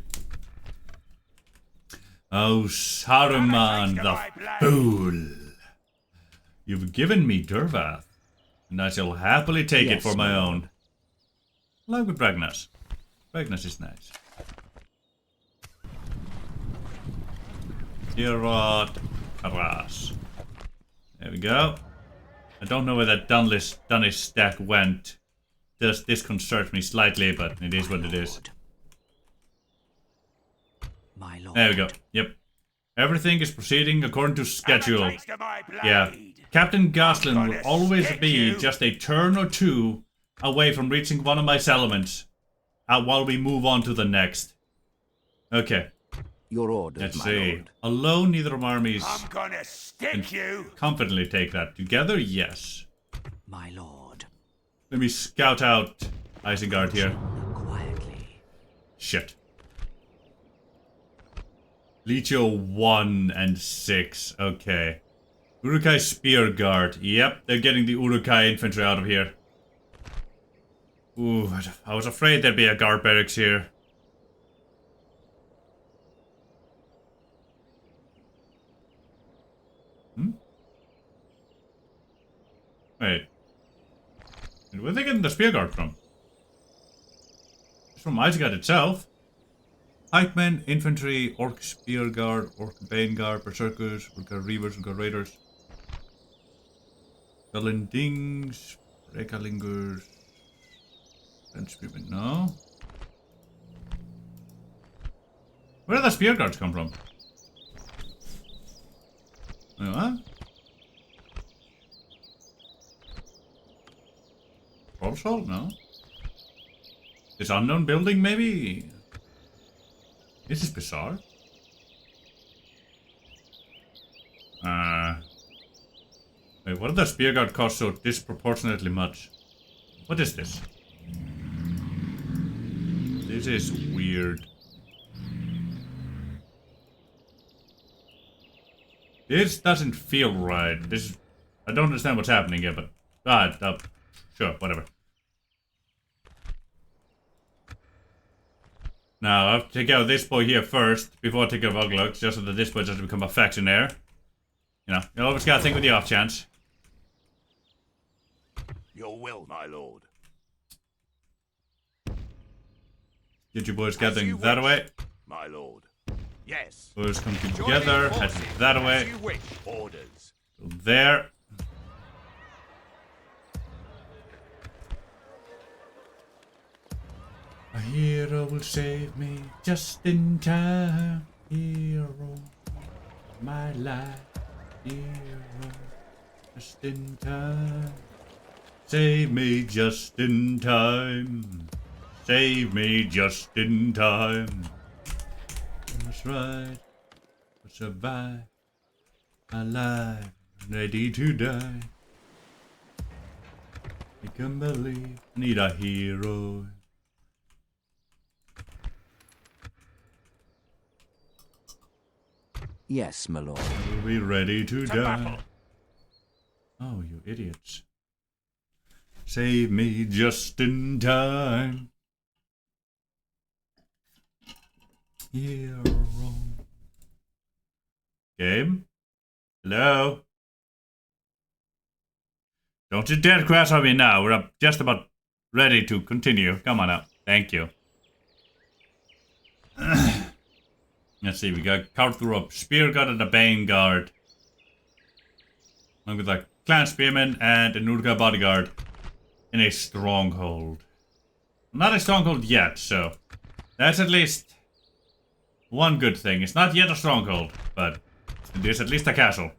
Oh, Saruman, the fool. You've given me Durvath, and I shall happily take it for my own. Like with Ragnas. Ragnas is nice. Gerard Karas. There we go. I don't know where that Dunnish stack went. Does disconcert me slightly, but it is what it is. My lord. There we go. Yep. Everything is proceeding according to schedule. Yeah. Captain Goslin will always be just a turn or two away from reaching one of my settlements while we move on to the next. Okay. Your orders, Let's my see. lord. Alone, neither of our armies I'm gonna stick you. confidently take that. Together, yes. My lord. Let me scout out Isengard here. Quietly. Shit. Licho 1 and 6. Okay. Urukai Spear Guard. Yep, they're getting the Urukai infantry out of here. Ooh, I was afraid there'd be a guard barracks here. Wait. Where are they getting the Spear Guard from? It's from Isengard itself. Pikemen, infantry, orc spear guard, orc bane guard, berserkers, we've got reavers, we've got raiders. Galendings, rekalingers. French spearmen, no. Where did the spear guards come from? What? Assault? No. This unknown building, maybe? This is bizarre. Wait, what did the spear guard cost so disproportionately much? What is this? This is weird. This doesn't feel right. This, I don't understand what's happening here, but sure, whatever. Now I have to take out this boy here first before I take out Uglux, just so that this boy doesn't become a factionaire. You know, you always gotta think with the off chance. Your will, my lord. Get your boys gathering that away. My lord. Yes. Boys come together, head that away. As you wish. Orders. There. A hero will save me just in time. Hero, my life. Hero, just in time. Save me just in time. Save me just in time. That's right. We'll survive. Alive. Ready to die. I can believe. Need a hero. Yes, my lord. We'll be ready to die. Battle. Oh, you idiots. Save me just in time. Hero. Game? Hello? Don't you dare crash on me now. We're just about ready to continue. Come on up. Thank you. Let's see, we got Carthorop, Spear Guard, and a Bane Guard. I'm with like Clan Spearman and a Nurga Bodyguard in a stronghold. Not a stronghold yet, so that's at least one good thing. It's not yet a stronghold, but it is at least a castle.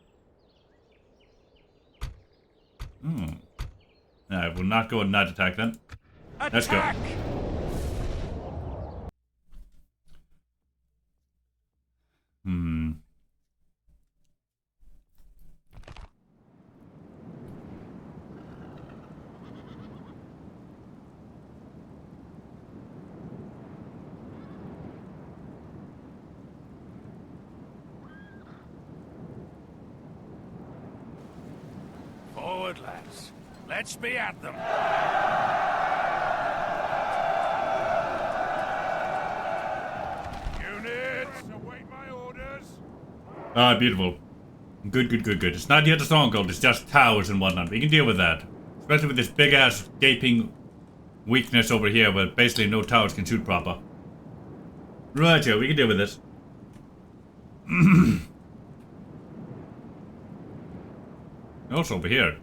I will not go and night attack then. Let's go. Forward, lads. Let's be at them. Units, await my orders. Ah, beautiful. Good. It's not yet a stronghold, it's just towers and whatnot. We can deal with that. Especially with this big-ass gaping weakness over here where basically no towers can shoot proper. Right, we can deal with this. Also over here.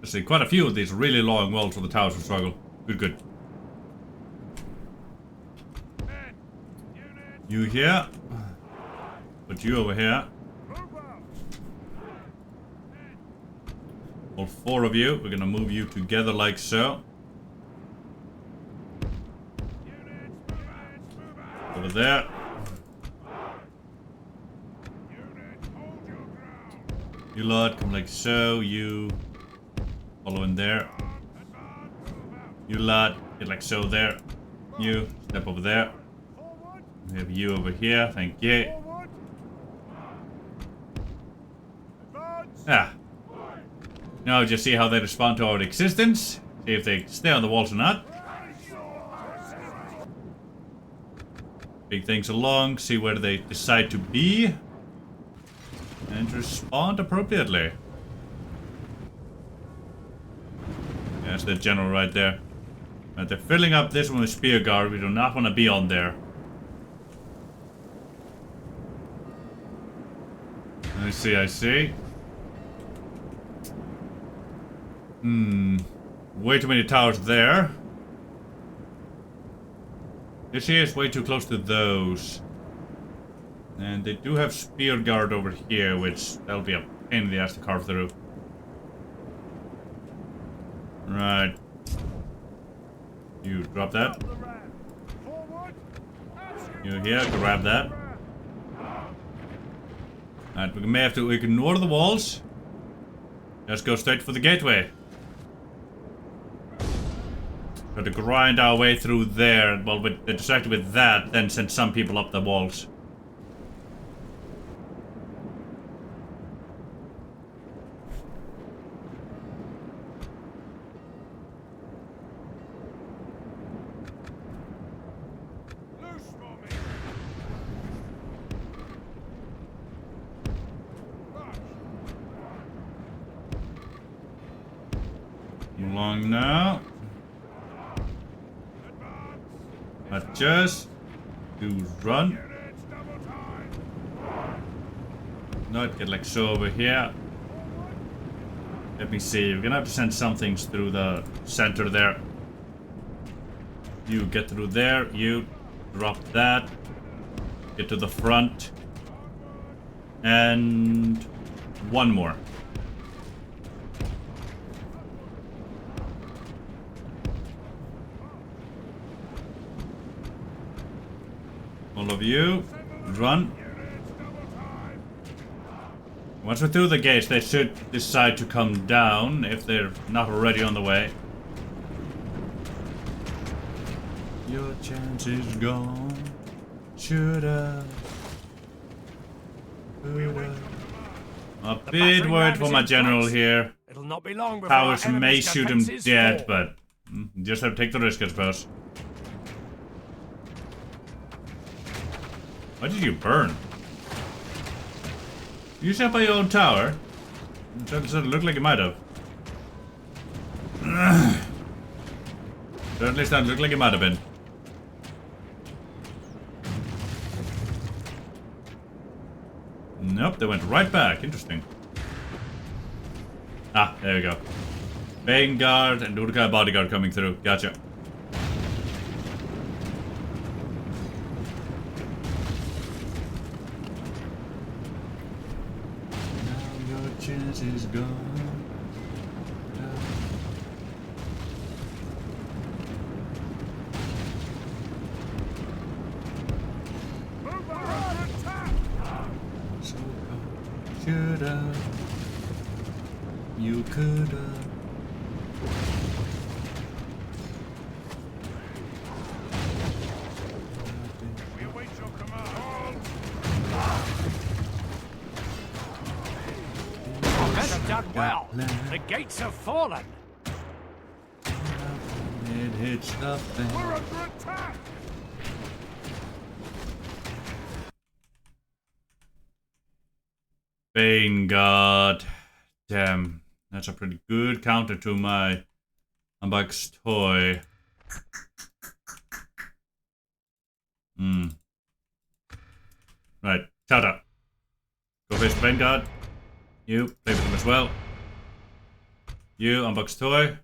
I see quite a few of these really long walls where the towers will struggle. Good. You here. Put you over here. All four of you, we're gonna move you together like so. Over there. You lot, come like so. You follow in there. You lot, get like so there. You, step over there. We have you over here, thank you. Now just see how they respond to our existence. See if they stay on the walls or not. Big things along, see where they decide to be. And respond appropriately. That's the general right there. Right, they're filling up this one with Spear Guard. We do not want to be on there. I see. Way too many towers there. This here is way too close to those. And they do have spear guard over here, which that'll be a pain in the ass to carve through. Right. You drop that. You here, grab that. Alright, we may have to ignore the walls. Let's go straight for the gateway. Try to grind our way through there. Well, we're distracted with that, then send some people up the walls. Along now. Adjust. Do run. Not get like so over here. Let me see. We're gonna have to send some things through the center there. You get through there. You drop that. Get to the front. And one more. All of you, run. Once we're through the gates, they should decide to come down if they're not already on the way. Your chance is gone. Shoulda. A bit worried for my general here. It'll not be long before Powers our may enemy's shoot him defenses dead, fall. but just have to take the risk, I suppose. Why did you burn? You set by your own tower? It doesn't look like you might have. Certainly doesn't look like it might have been. Nope, they went right back. Interesting. Ah, there we go. Vanguard and Urka bodyguard coming through. Gotcha. Now your chance is gone. Shoulda, you coulda. We await your command. Men have done well. The gates have fallen. It hits the fan. We're under attack! Vanguard. Damn. That's a pretty good counter to my unboxed toy. Right. Shut up. Go face the Vanguard. You. Play with him as well. You. Unboxed toy.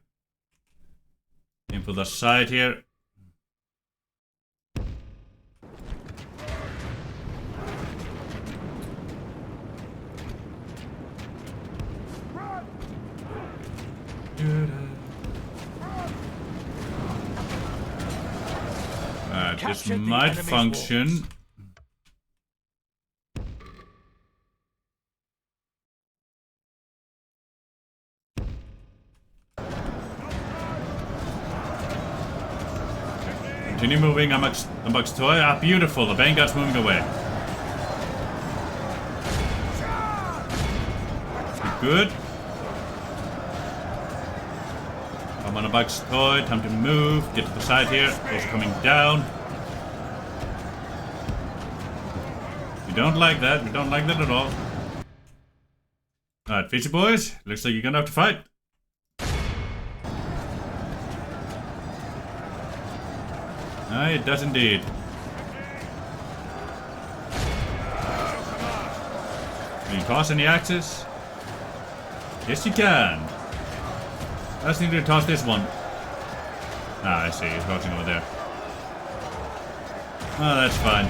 Aim for the side here. This Captured the might enemy's function. walls. Continue moving. Unboxed toy. Ah, beautiful. The Vanguard's moving away. Good. I'm on a unboxed toy. Time to move. Get to the side here. Those are coming down. We don't like that. We don't like that at all. Alright, feature boys. Looks like you're gonna have to fight. Aye, it does indeed. Can you toss any axes? Yes, you can. I just need to toss this one. Ah, I see. He's crouching over there. Oh, that's fine.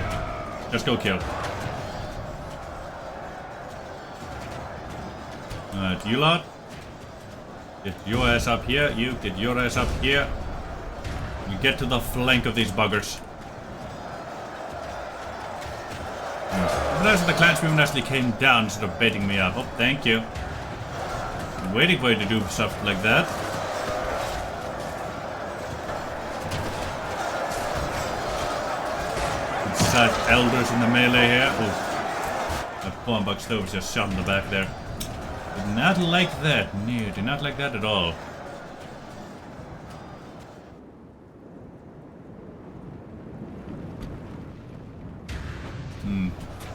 Just go kill. Alright, you lot. Get your ass up here. You get your ass up here. You get to the flank of these buggers. But the clansmen actually came down instead of baiting me up. Oh, thank you. I'm waiting for you to do stuff like that. Such elders in the melee here. Oh, that Pornbug stove was just shot in the back there. Did not like that. No, did not like that at all.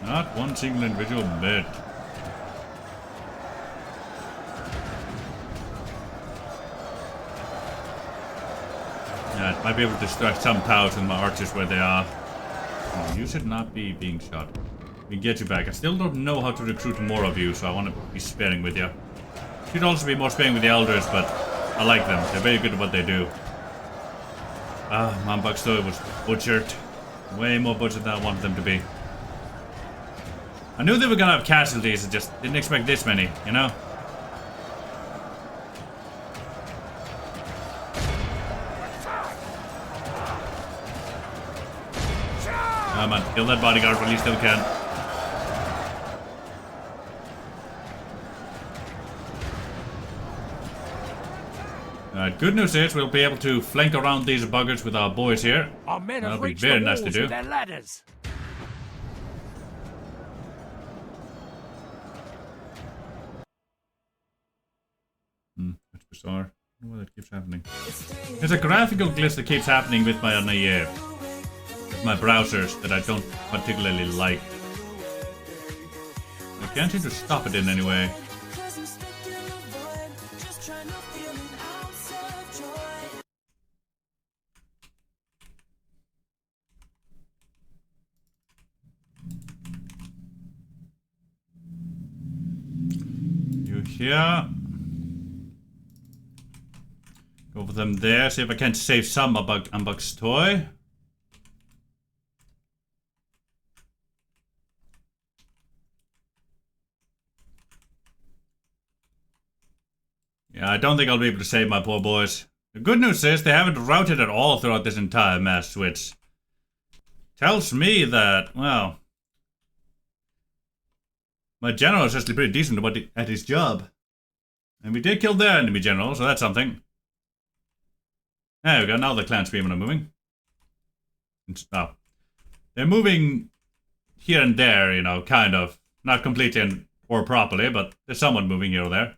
Not one single individual bit. Yeah, I might be able to distract some towers and my archers where they are. Oh, you should not be being shot. We get you back. I still don't know how to recruit more of you, so I want to be sparing with you. Should also be more sparing with the elders, but I like them. They're very good at what they do. Manbug Stove was butchered. Way more butchered than I wanted them to be. I knew they were gonna have casualties, I just didn't expect this many, you know? Come on, kill that bodyguard while you still can. Alright, good news is we'll be able to flank around these buggers with our boys here. Our men That'll have be reached very the nice to walls do. with their ladders. That's bizarre. I don't know why that keeps happening. There's a graphical glitch that keeps happening with my browsers that I don't particularly like. I can't seem to stop it in any way. You here? Go for them there. See if I can save some Unbug's toy. Yeah, I don't think I'll be able to save my poor boys. The good news is they haven't routed at all throughout this entire mass switch. Tells me that, well, my general is actually pretty decent at his job. And we did kill their enemy general, so that's something. There we go, now the clan spearmen are moving. Oh. They're moving here and there, you know, kind of. Not completely or properly, but there's someone moving here or there.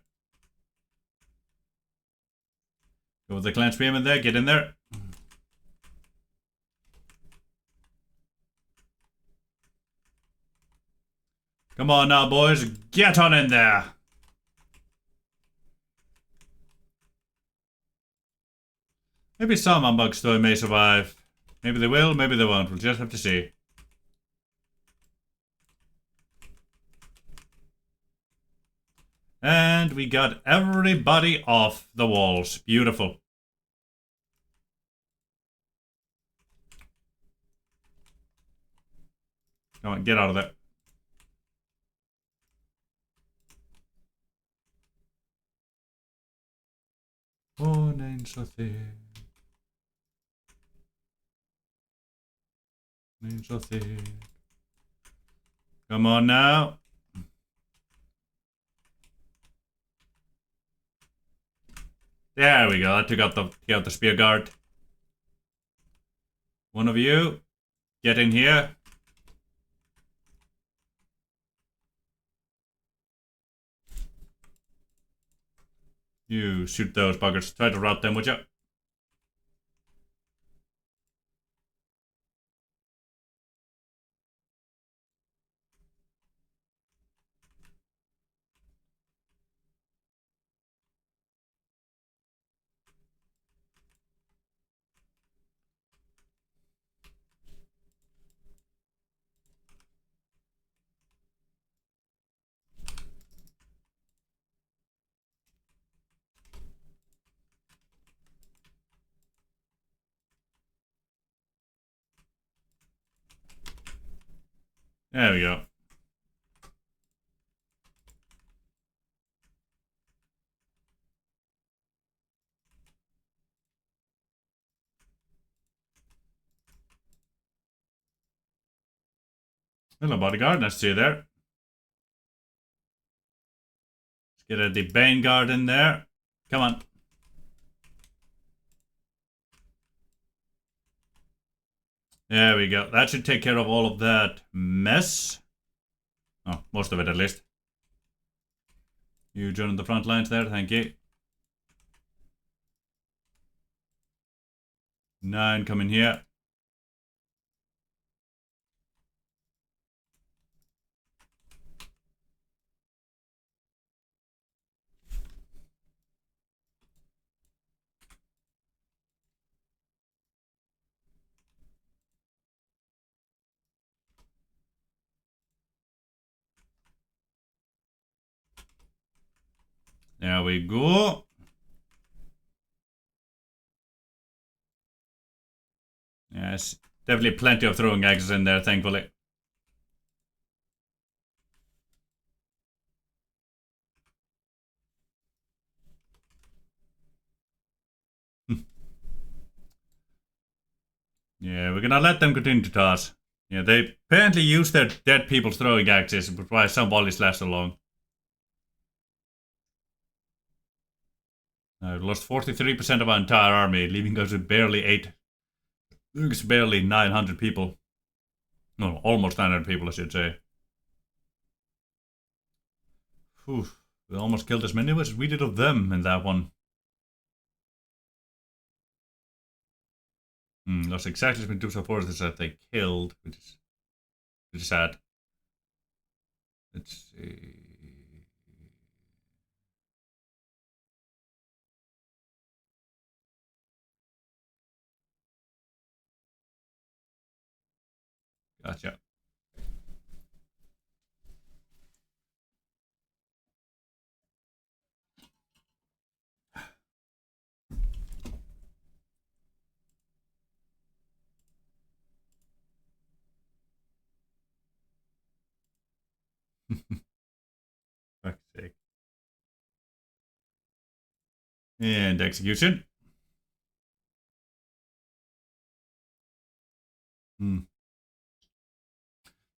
Go with the clan spearmen there, get in there. Come on now, boys, get on in there. Maybe some Unbug Story may survive. Maybe they will, maybe they won't. We'll just have to see. And we got everybody off the walls. Beautiful. Come on, get out of there. Oh, nine so thick. Nine so thick. Come on now. There we go. That took out the spear guard. One of you, get in here. You shoot those buggers. Try to rout them, would you? There we go. Hello, bodyguard. Nice to see you there. Let's get the Bane guard in there. Come on. There we go. That should take care of all of that mess. Oh, most of it at least. You joining the front lines there, thank you. 9 coming here. There we go. Yes, definitely plenty of throwing axes in there, thankfully. Yeah, we're gonna let them continue to toss. Yeah, they apparently use their dead people's throwing axes, but why some volleys last so long. I've lost 43% of our entire army, leaving us with barely 900 people. No, almost 900 people, I should say. Whew, we almost killed as many as we did of them in that one. Lost exactly as many troops of forces that they killed, which is sad. Let's see. Gotcha. Fuck's sake. And execution.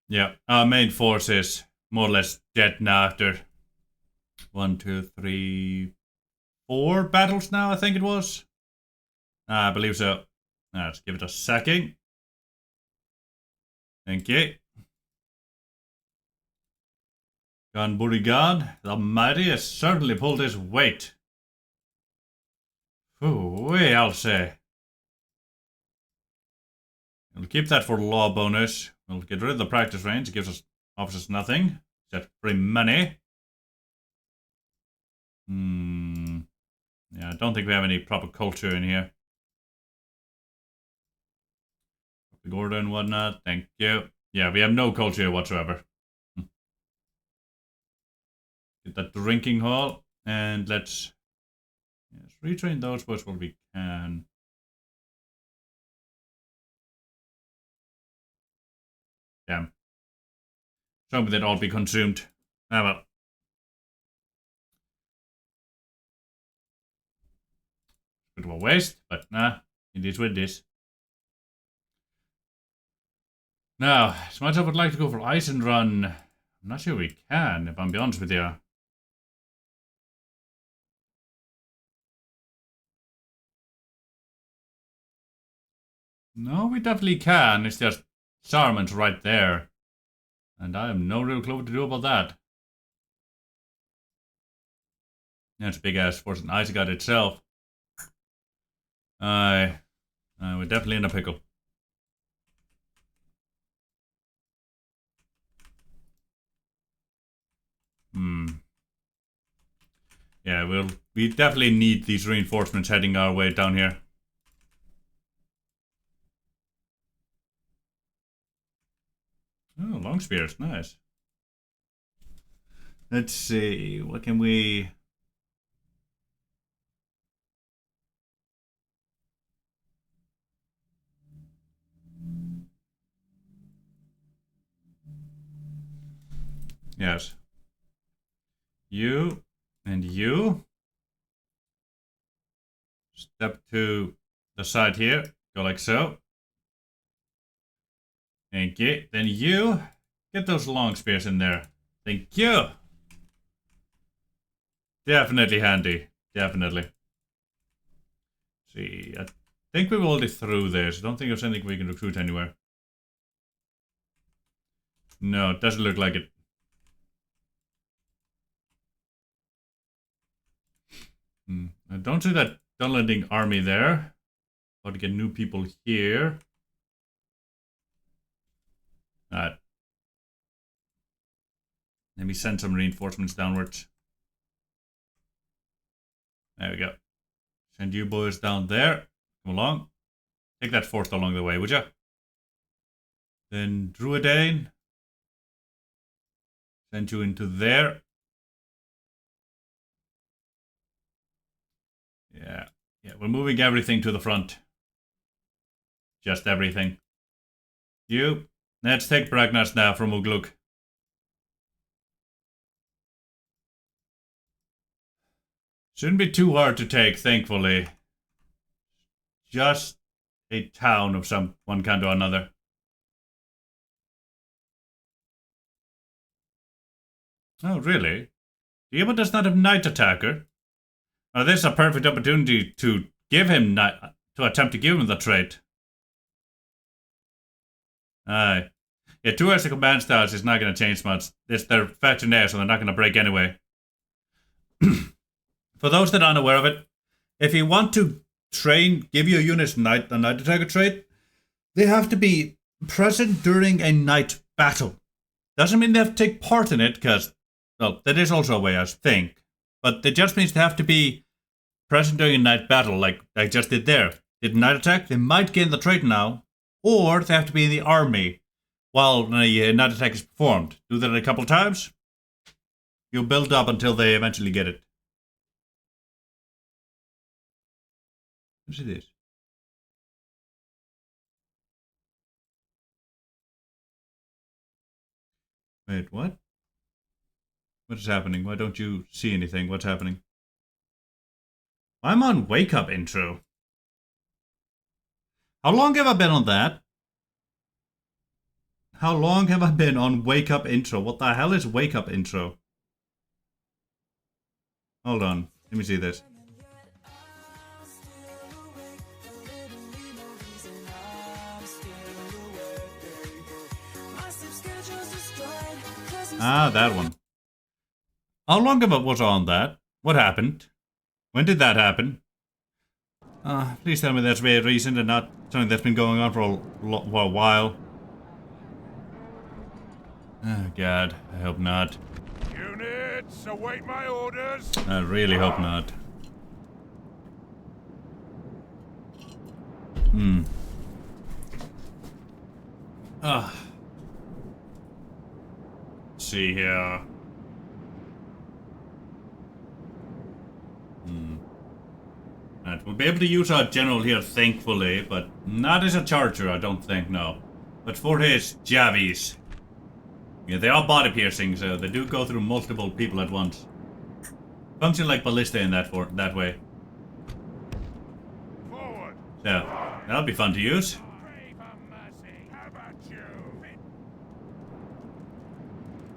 Yeah, our main force is more or less dead now after 1, 2, 3, 4 battles now, I think it was. I believe so. Let's give it a second. Thank you. Gunburigan, the mighty, has certainly pulled his weight. Ooh-wee, I'll say. We'll keep that for law bonus. We'll get rid of the practice range. It offers us nothing. Except free money. Yeah, I don't think we have any proper culture in here. Public order and whatnot. Thank you. Yeah, we have no culture whatsoever. Get that drinking hall. And let's retrain those boats where we can. Damn. Some of it all be consumed. Ah well. Bit of a waste, but nah, it is what it is. Now, as much as I would like to go for ice and run, I'm not sure we can, if I'm be honest with you. No, we definitely can. It's just Saruman's right there. And I have no real clue what to do about that. That's a big ass force in Isengard itself. We're definitely in a pickle. Yeah, we definitely need these reinforcements heading our way down here. Oh, long spears, nice. Let's see, what can we... Yes. You and you. Step to the side here. Go like so. Thank you. Then you get those long spears in there. Thank you. Definitely handy. Definitely. See, I think we're already through this. I don't think there's anything we can recruit anywhere. No, it doesn't look like it. I don't see that Dunlanding army there. Got to get new people here. Alright. Let me send some reinforcements downwards. There we go. Send you boys down there. Come along. Take that fort along the way, would you? Then Druidane. Send you into there. Yeah. Yeah, we're moving everything to the front. Just everything. You. Let's take Bragnas now from Ugluk. Shouldn't be too hard to take, thankfully. Just a town of some one kind or another. Oh, really? Diema does not have Knight Attacker. Now, this is a perfect opportunity to give him to attempt to give him the trait. Aye. Yeah, 2 extra command styles is not going to change much. They're factionaire, so they're not going to break anyway. For those that aren't aware of it, if you want to give your units a Knight Attacker trait, they have to be present during a night battle. Doesn't mean they have to take part in it, because, well, that is also a way, I think. But it just means they have to be present during a night battle, like I just did there. Did a night attack, they might gain the trait now, or they have to be in the army while a night attack is performed. Do that a couple of times. You'll build up until they eventually get it. What's this? Wait, what? What is happening? Why don't you see anything? What's happening? I'm on Wake Up intro. How long have I been on that? How long have I been on Wake Up intro? What the hell is Wake Up intro? Hold on. Let me see this. Ah, that one. How long ago was on that? What happened? When did that happen? Please tell me that's very recent and not something that's been going on for a while. Oh god, I hope not. Units, await my orders. I really hope not. Let's see here. Right, we'll be able to use our general here, thankfully, but not as a charger, I don't think, no. But for his javies. Yeah, they are body piercing, so they do go through multiple people at once. Function like ballista in that way. Forward. So, that'll be fun to use. Pray for mercy. How about you?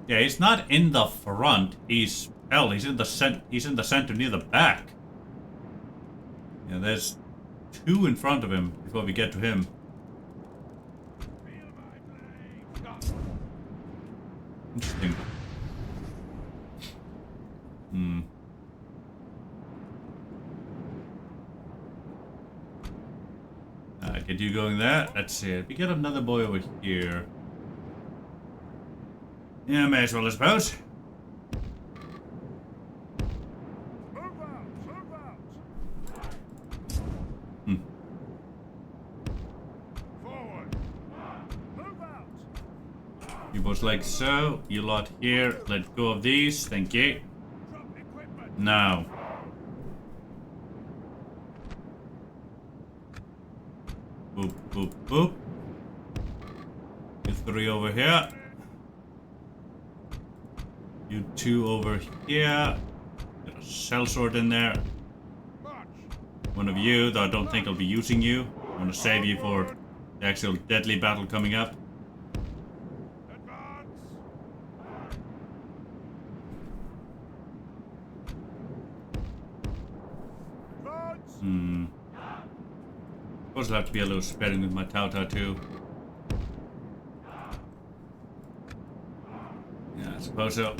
Yeah, he's not in the front. He's in the center near the back. Yeah, there's 2 in front of him before we get to him. Interesting. Get you going there. That's it. We get another boy over here. Yeah, may as well, I suppose. Move out, move out. Forward. Move out. You both like so. You lot here. Let go of these. Thank you. Drop equipment. Now. Boop, boop, boop. You 3 over here. You two over here. Got a sellsword in there. One of you, though I don't think I'll be using you. I want to save you for the actual deadly battle coming up. Suppose I'll have to be a little sparing with my Tauta too. Yeah, I suppose so.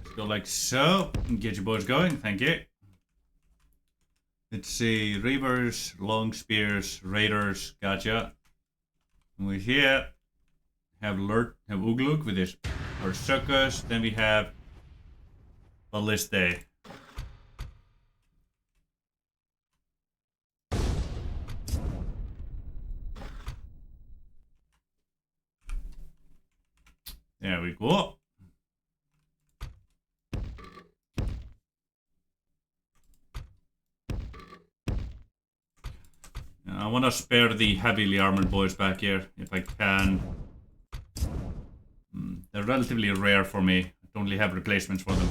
Let's go like so. And get your boys going, thank you. Let's see, Reavers, Long Spears, Raiders, gotcha. And we here have Ugluk with his Berserkers, then we have Ballistae. There we go. I want to spare the heavily armored boys back here, if I can. They're relatively rare for me. I don't really have replacements for them.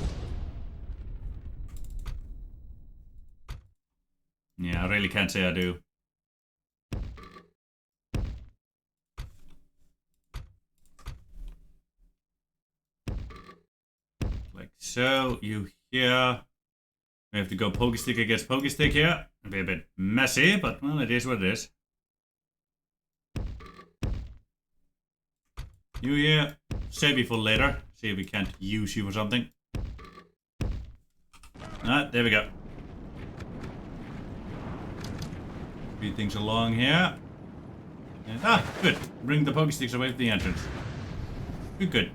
Yeah, I really can't say I do. Like so, you here. We have to go pokey stick against pokey stick here. It'll be a bit messy, but well, it is what it is. You here. Save you for later. See if we can't use you for something. Ah, there we go. Speed things along here. And, good. Bring the pokesticks away from the entrance. Good.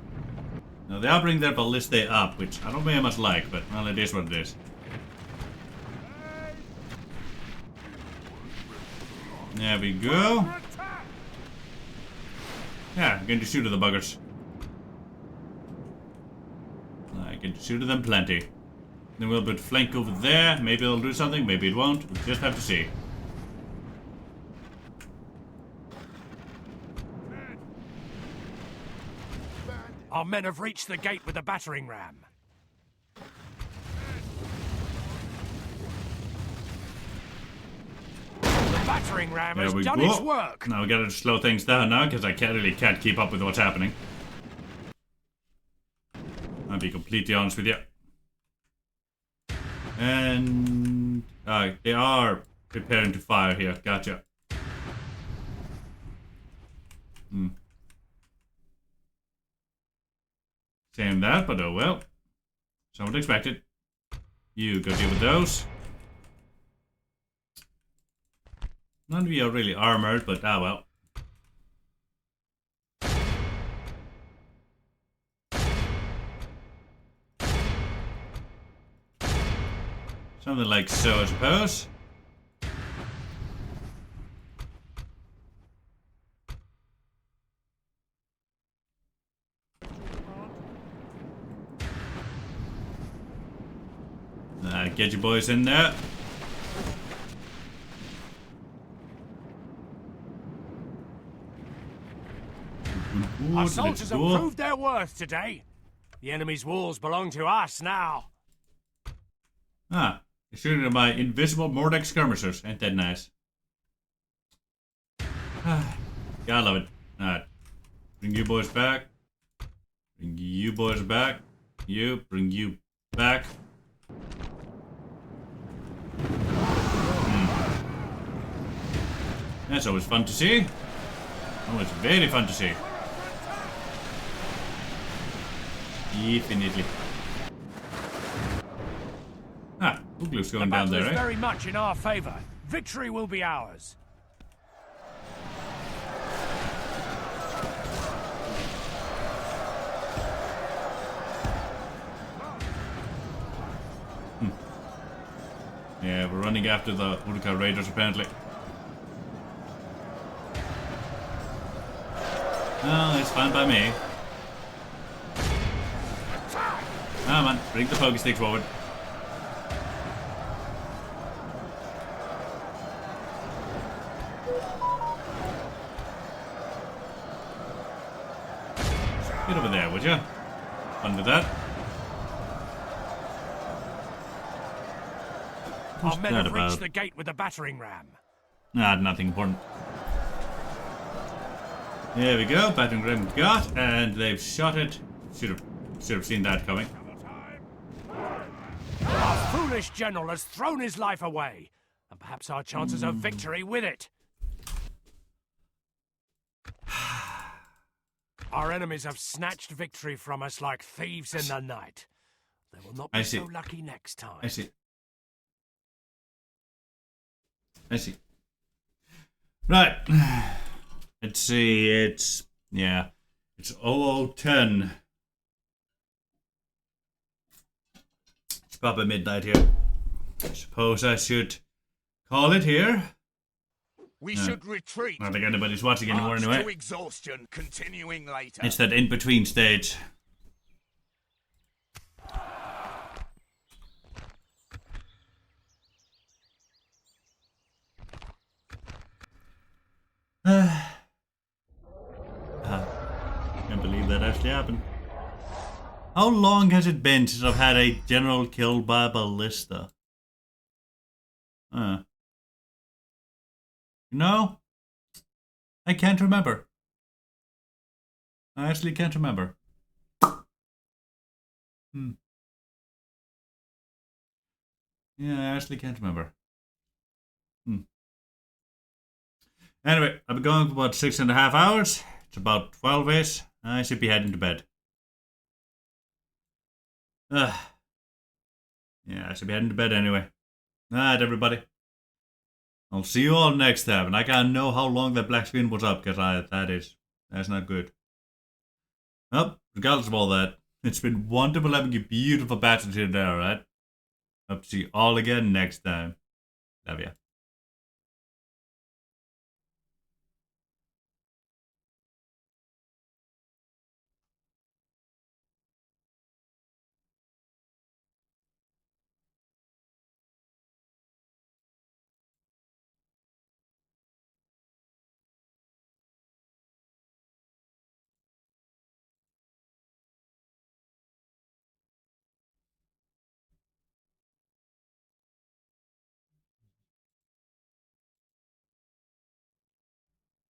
Now they are bringing their ballistae up, which I don't very much like, but well, it is what it is. There we go. Yeah, I'm going to shoot at the buggers. I can shoot at them plenty. Then we'll put flank over there. Maybe it'll do something, maybe it won't. We'll just have to see. Our men have reached the gate with the battering ram. The battering ram has done its work. Now we gotta slow things down now, because I really can't keep up with what's happening. I'll be completely honest with you. And they are preparing to fire here. Gotcha. Saying that, but oh well. Somewhat expected. You go deal with those. None of you are really armored, but well. Something like so, I suppose. Get your boys in there. Our soldiers have proved their worth today. The enemy's walls belong to us now. You're shooting at my invisible Mordek skirmishers. Ain't that nice? Yeah, I love it. Alright. Bring you boys back. Bring you boys back. You, bring you back. That's always fun to see. Always very fun to see. Definitely. Ugluk's going down there, The battle is eh? very much in our favor. Victory will be ours. Yeah, we're running after the Uruka Raiders apparently. Oh, it's fine by me. Come on, bring the pokey sticks forward. you. Fun with that. Our men that have reached about? the gate with the battering ram. Nah, nothing important. There we go, battering ram got, and they've shot it. Should have seen that coming. Our foolish general has thrown his life away, and perhaps our chances of victory with it. Our enemies have snatched victory from us like thieves in the night. They will not be so lucky next time. I see. Right. Let's see, it's 0010. It's probably midnight here. I suppose I should call it here. We should retreat. I don't think anybody's watching anymore March anyway. to exhaustion, continuing later. It's that in-between stage. Can't believe that actually happened. How long has it been since I've had a general killed by a ballista? No? I can't remember. I actually can't remember. Yeah, I actually can't remember. Anyway, I've been going for about 6.5 hours. It's about 12-ish. I should be heading to bed. Yeah, I should be heading to bed anyway. Alright, everybody. I'll see you all next time. And I can't know how long that black screen was up, because that's not good. Well, regardless of all that, it's been wonderful having you beautiful bastards here today, alright? Hope to see you all again next time. Love ya.